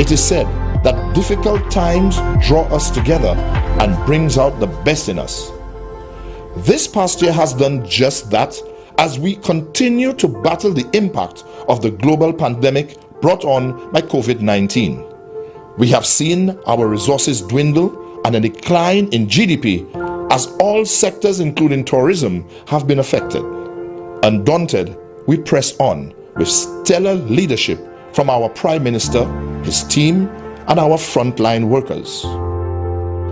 It is said that difficult times draw us together and brings out the best in us. This past year has done just that, as we continue to battle the impact of the global pandemic brought on by COVID-19. We have seen our resources dwindle and a decline in GDP as all sectors, including tourism, have been affected. Undaunted, we press on with stellar leadership from our Prime Minister, his team, and our frontline workers.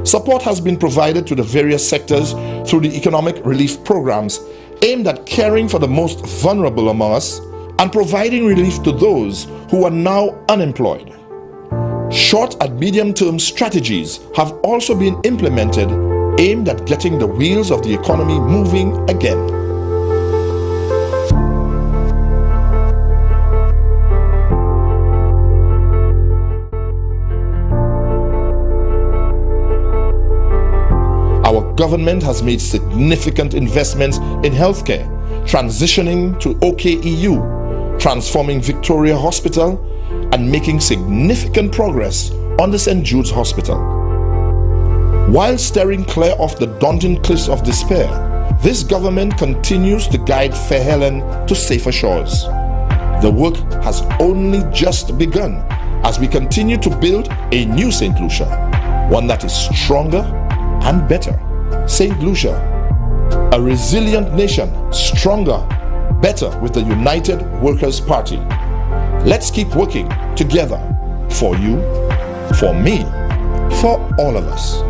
Support has been provided to the various sectors through the economic relief programs aimed at caring for the most vulnerable among us and providing relief to those who are now unemployed. Short and medium-term strategies have also been implemented aimed at getting the wheels of the economy moving again. Our government has made significant investments in healthcare, transitioning to OKEU, transforming Victoria Hospital, and making significant progress on the St. Jude's Hospital. While steering clear of the daunting cliffs of despair, this government continues to guide Fair Helen to safer shores. The work has only just begun as we continue to build a new St. Lucia, one that is stronger and better. St. Lucia, a resilient nation, stronger, better with the United Workers' Party. Let's keep working together for you, for me, for all of us.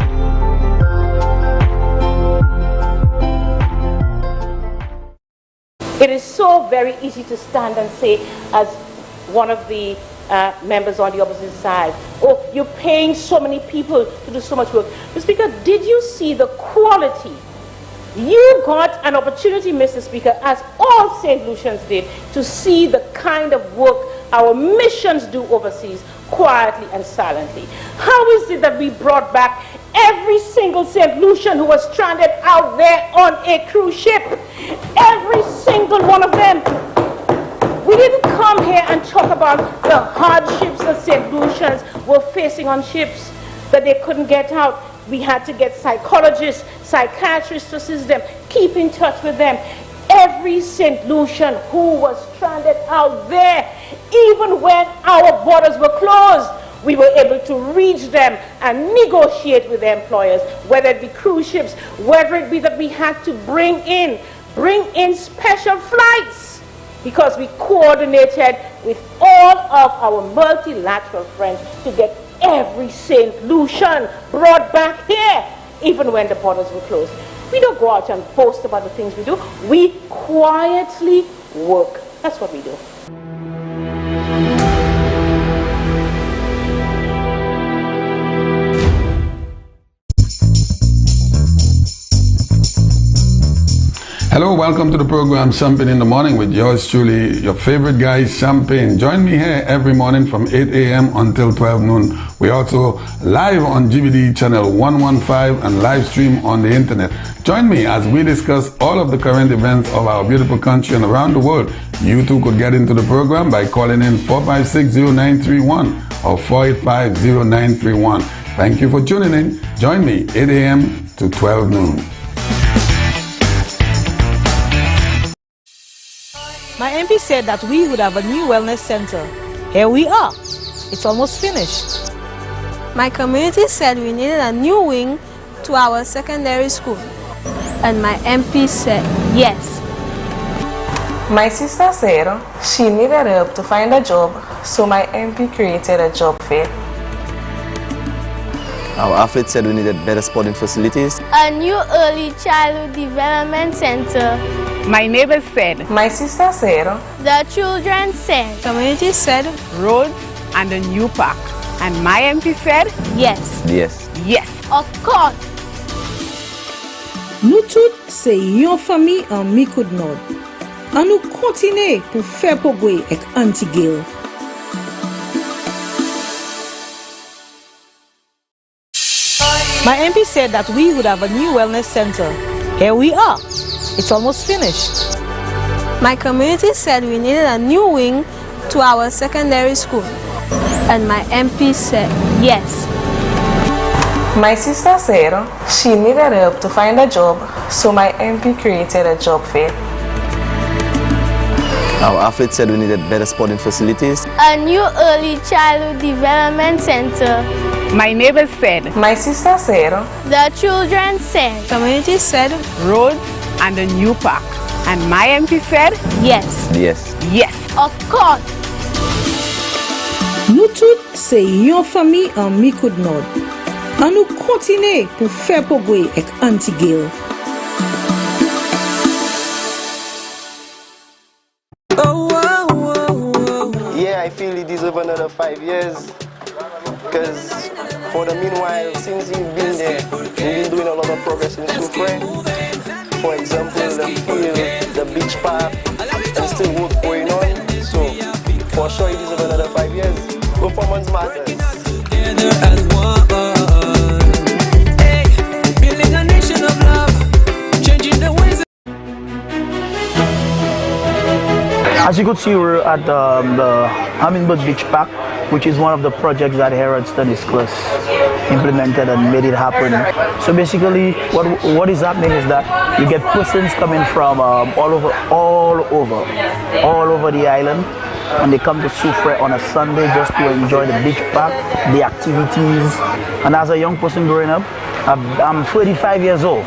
It is so very easy to stand and say, as one of the members on the opposite side, oh, you're paying so many people to do so much work. Mr. Speaker, did you see the quality? You got an opportunity, Mr. Speaker, as all St. Lucians did, to see the kind of work our missions do overseas, quietly and silently. How is it that we brought back every single St. Lucian who was stranded out there on a cruise ship? Every single one of them. We didn't come here and talk about the hardships that St. Lucians were facing on ships, that they couldn't get out. We had to get psychologists, psychiatrists to assist them, keep in touch with them. Every St. Lucian who was stranded out there, even when our borders were closed, we were able to reach them and negotiate with their employers, whether it be cruise ships, whether it be that we had to bring in special flights, because we coordinated with all of our multilateral friends to get every St. Lucian brought back here, even when the borders were closed. We don't go out and boast about the things we do. We quietly work. That's what we do. Hello, welcome to the program Champagne in the Morning with yours truly, your favorite guy, Champagne. Join me here every morning from 8 a.m. until 12 noon. We also live on GBD channel 115 and live stream on the internet. Join me as we discuss all of the current events of our beautiful country and around the world. You too could get into the program by calling in 456-0931 or 485-0931. Thank you for tuning in. Join me 8 a.m. to 12 noon. My MP said that we would have a new wellness center. Here we are. It's almost finished. My community said we needed a new wing to our secondary school. And my MP said yes. My sister said she needed help to find a job, so my MP created a job fair. Our athlete said we needed better sporting facilities. A new early childhood development center. My neighbors said. My sister said. The children said. Community said. Roads and a new park. And my MP said. Yes. Yes. Yes. Of course. Nous tous, c'est yon famille en Micoud Nord. Et nous continuons pour faire progrès avec Antigel. My MP said that we would have a new wellness center. Here we are. It's almost finished. My community said we needed a new wing to our secondary school. And my MP said yes. My sister said she needed help to find a job, so my MP created a job fair. Our athlete said we needed better sporting facilities. A new early childhood development center. My neighbors said. My sister said. The children said. Community said. Roads and a new park. And my MP said. Yes. Yes. Yes. Of course. Nous tous, c'est yon famille en Micoud Nord. Et nous continuons pour faire progrès avec Antigel. Yeah, I feel he deserves another 5 years. because for the meanwhile, since you've been there, we've been doing a lot of progress in Soufrière. For example, the field, the beach park, and still work going on. So for sure it is another 5 years. Performance matters. Together as one. Hey, building a nation of love, changing the ways. As you could see, we're at the Hummingbird Beach Park, which is one of the projects that Herod Studies Class implemented and made it happen. So basically, what is happening is that you get persons coming from all over the island, and they come to Soufrière on a Sunday just to enjoy the beach park, the activities. And as a young person growing up, I'm 35 years old.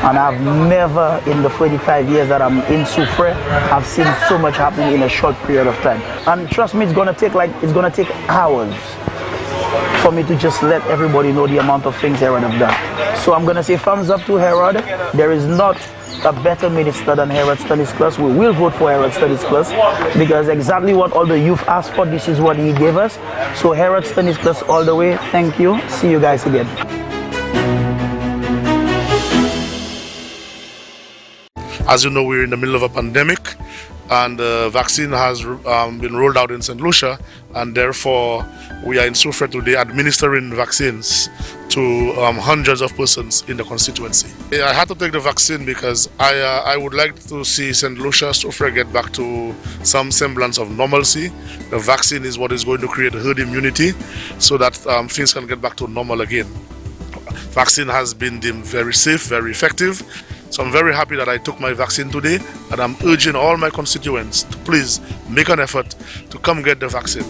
And I've never, in the 45 years that I'm in Soufrière, I've seen so much happening in a short period of time. And trust me, it's gonna take hours for me to just let everybody know the amount of things Herod have done. So I'm gonna say thumbs up to Herod. There is not a better minister than Herod Studies Class. We will vote for Herod Studies Class because exactly what all the youth asked for, this is what he gave us. So Herod Studies Class all the way. Thank you. See you guys again. As you know, we're in the middle of a pandemic, and the vaccine has been rolled out in St. Lucia, and therefore we are in Soufrière today administering vaccines to hundreds of persons in the constituency. I had to take the vaccine because I would like to see St. Lucia, Soufrière get back to some semblance of normalcy. The vaccine is what is going to create herd immunity so that things can get back to normal again. Vaccine has been deemed very safe, very effective. So I'm very happy that I took my vaccine today, and I'm urging all my constituents to please make an effort to come get the vaccine.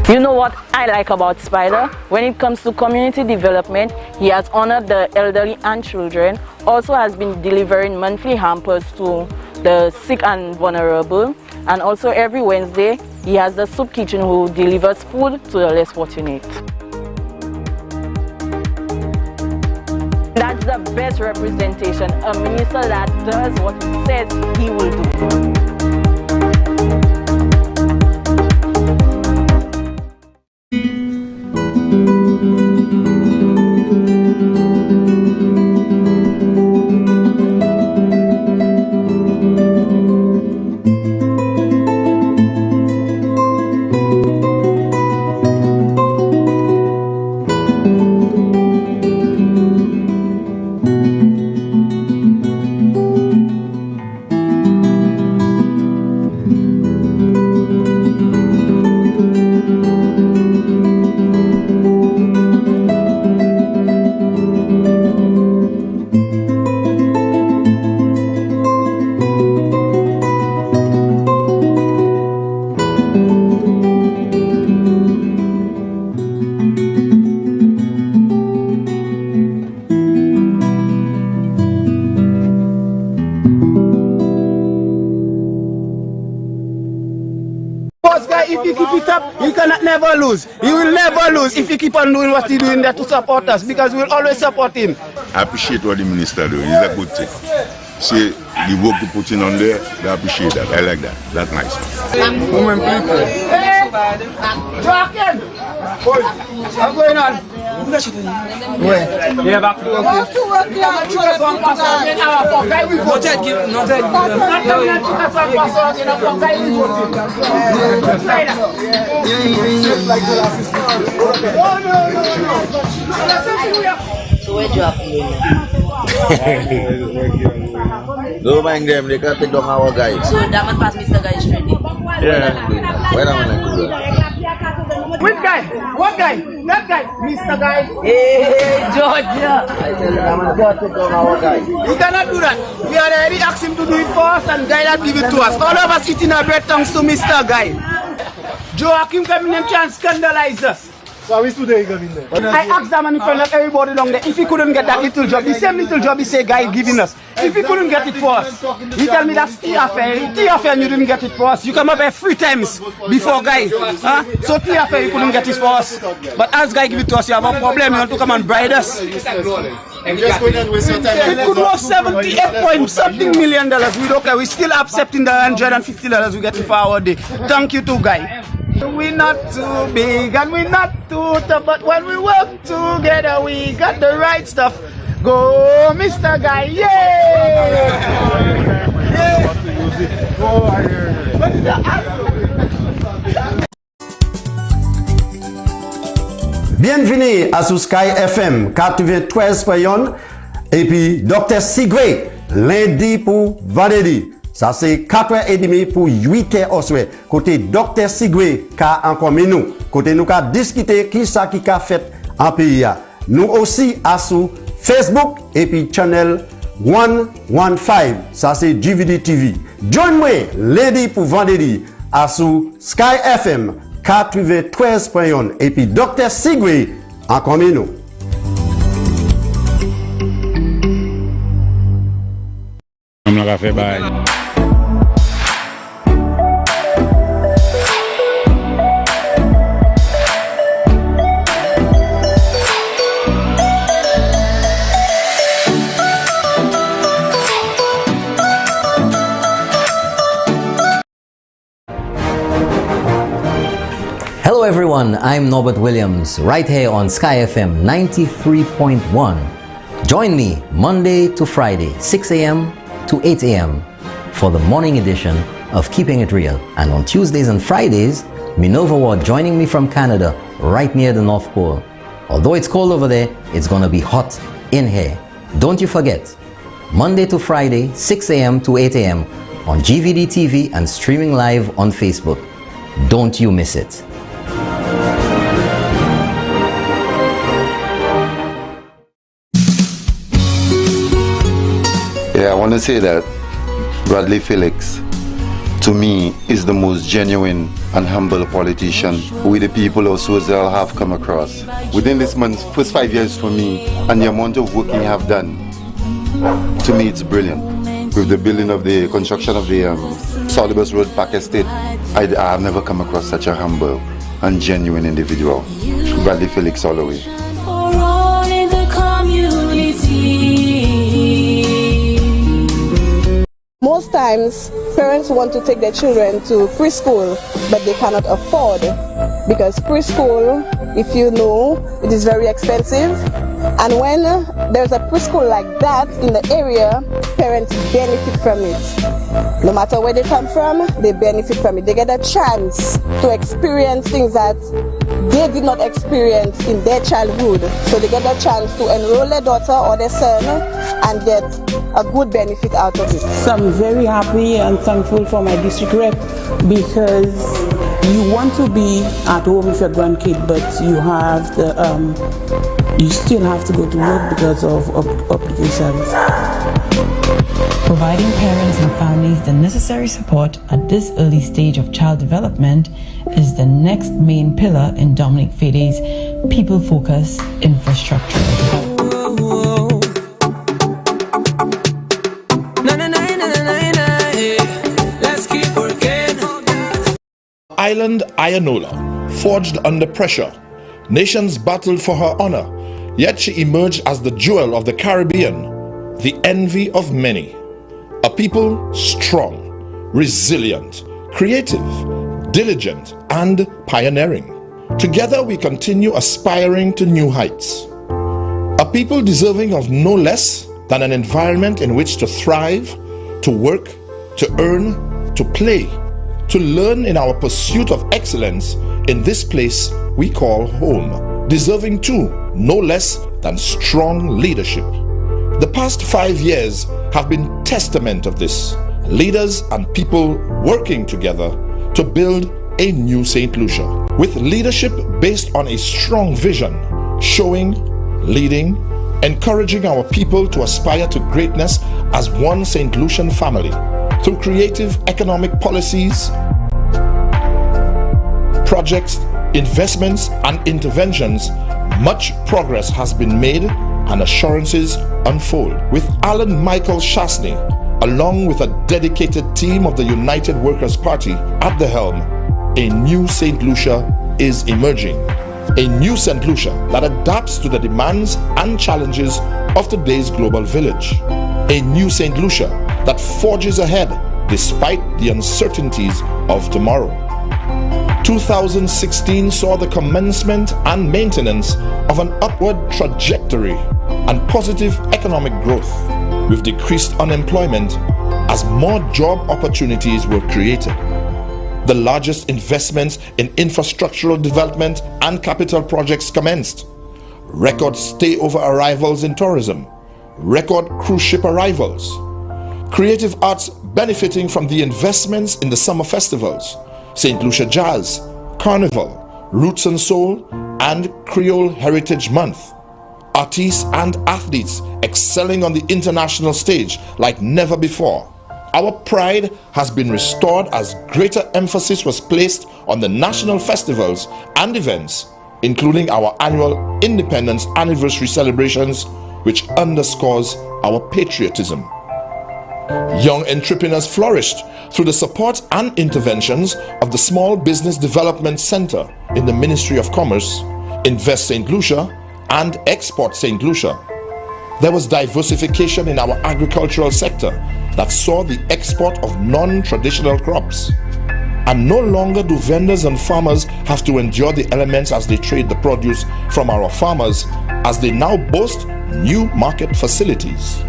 You know what I like about Spider? When it comes to community development, he has honored the elderly and children, also has been delivering monthly hampers to the sick and vulnerable, and also every Wednesday he has the soup kitchen who delivers food to the less fortunate. That's the best representation, a minister that does what he says he will do. If you keep it up, you cannot never lose. You will never lose if you keep on doing what you're doing there to support us, because we'll always support him. I appreciate what the minister doing. It's a good thing. See the work to put in on there, I appreciate that. I like that. That's nice. Women people. Hey! Joaquin! What's going on? Where? Yeah, back to work. Back to work, yeah. So where you don't mind them, they can take down our guys. So that man pass Mr. Guy straight. Yeah. Where am I going to do that? Which guy? What guy? That guy? Mr. Guy? Hey, Georgia! I tell you, I'm going to take down our guys. You cannot do that. We already asked him to do it for us, and Guy that give it to us. All of us eating our bread thanks to Mr. Guy. Joachim coming and trying to scandalize us. So which today you going there? I asked them and in front of everybody down there if he couldn't get that little job, the same little job he say guy giving us. If he couldn't get it for us, he tell me that's TFA. TFA and you didn't get it for us. You come up here 3 times before guy. So TFA you couldn't get it for us. But as guy give it to us, you have a problem, you want to come and bribe us. It could worth 78 point something $million. We don't care. We still accepting the $150 we get for our day. Thank you to guy. We're not too big and we're not too tough, but when we work together, we got the right stuff. Go, Mr. Guy, yeah! Bienvenue à sous Sky FM 93.1 et puis Dr. Sigwe lundi pour vendredi. Ça c'est 4h30 pour 8h au soir. Côté Dr. Sigwe ka encore nous. Côté nous ka discuter qui ça qui ka fait en pays. Nous aussi à sous Facebook et puis channel 115. Ça c'est GVD TV. Join-moi lundi pour vendredi à sous Sky FM 93.1 et puis Dr. Sigwe encore nous. On l'a fait bye. Hello everyone, I'm Norbert Williams, right here on Sky FM 93.1. Join me Monday to Friday, 6 a.m. to 8 a.m. for the morning edition of Keeping It Real. And on Tuesdays and Fridays, Minerva Ward joining me from Canada, right near the North Pole. Although it's cold over there, it's gonna be hot in here. Don't you forget, Monday to Friday, 6 a.m. to 8 a.m. on GVD TV and streaming live on Facebook. Don't you miss it. Yeah, I want to say that Bradley Felix, to me, is the most genuine and humble politician we the people of Swazelle have come across. Within this month's first 5 years for me, and the amount of work he have done, to me it's brilliant. With the building of the construction of the Solibus Road Park Estate, I have never come across such a humble and genuine individual. Bradley Felix all the way. Most times, parents want to take their children to preschool, but they cannot afford, because preschool, if you know, it is very expensive. And when there's a preschool like that in the area, parents benefit from it. No matter where they come from, they benefit from it. They get a chance to experience things that they did not experience in their childhood. So they get a chance to enroll their daughter or their son and get a good benefit out of it. So I'm very happy and thankful for my district rep, because you want to be at home with your grandkid, but you have the you still have to go to work because of obligations. Providing parents and families the necessary support at this early stage of child development is the next main pillar in Dominic Fede's people-focused infrastructure development. Island Ianola, forged under pressure. Nations battled for her honor, yet she emerged as the jewel of the Caribbean, the envy of many. A people strong, resilient, creative, diligent, and pioneering. Together we continue aspiring to new heights. A people deserving of no less than an environment in which to thrive, to work, to earn, to play, to learn in our pursuit of excellence in this place we call home. Deserving too, no less than strong leadership. The past 5 years have been testament of this. Leaders and people working together to build a new St. Lucia. With leadership based on a strong vision, showing, leading, encouraging our people to aspire to greatness as one St. Lucian family. Through creative economic policies, projects, investments and interventions, much progress has been made and assurances unfold. With Alan Michael Shastney, along with a dedicated team of the United Workers' Party at the helm, a new St. Lucia is emerging. A new St. Lucia that adapts to the demands and challenges of today's global village. A new St. Lucia that forges ahead despite the uncertainties of tomorrow. 2016 saw the commencement and maintenance of an upward trajectory and positive economic growth, with decreased unemployment as more job opportunities were created. The largest investments in infrastructural development and capital projects commenced. Record stay-over arrivals in tourism. Record cruise ship arrivals. Creative arts benefiting from the investments in the summer festivals, St. Lucia Jazz, Carnival, Roots and Soul, and Creole Heritage Month. Artists and athletes excelling on the international stage like never before. Our pride has been restored as greater emphasis was placed on the national festivals and events, including our annual Independence Anniversary celebrations, which underscores our patriotism. Young entrepreneurs flourished through the support and interventions of the Small Business Development Center in the Ministry of Commerce, Invest St. Lucia, and Export St. Lucia. There was diversification in our agricultural sector that saw the export of non-traditional crops. And no longer do vendors and farmers have to endure the elements as they trade the produce from our farmers, as they now boast new market facilities.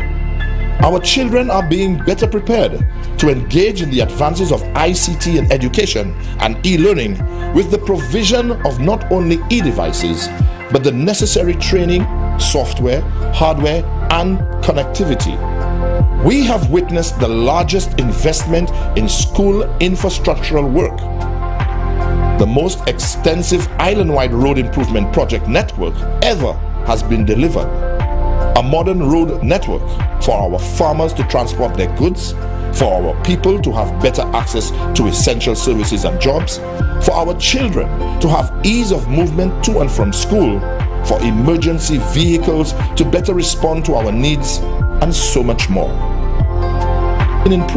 Our children are being better prepared to engage in the advances of ICT in education and e-learning with the provision of not only e-devices, but the necessary training, software, hardware, and connectivity. We have witnessed the largest investment in school infrastructural work. The most extensive island-wide road improvement project network ever has been delivered. A modern road network for our farmers to transport their goods, for our people to have better access to essential services and jobs, for our children to have ease of movement to and from school, for emergency vehicles to better respond to our needs, and so much more. In improving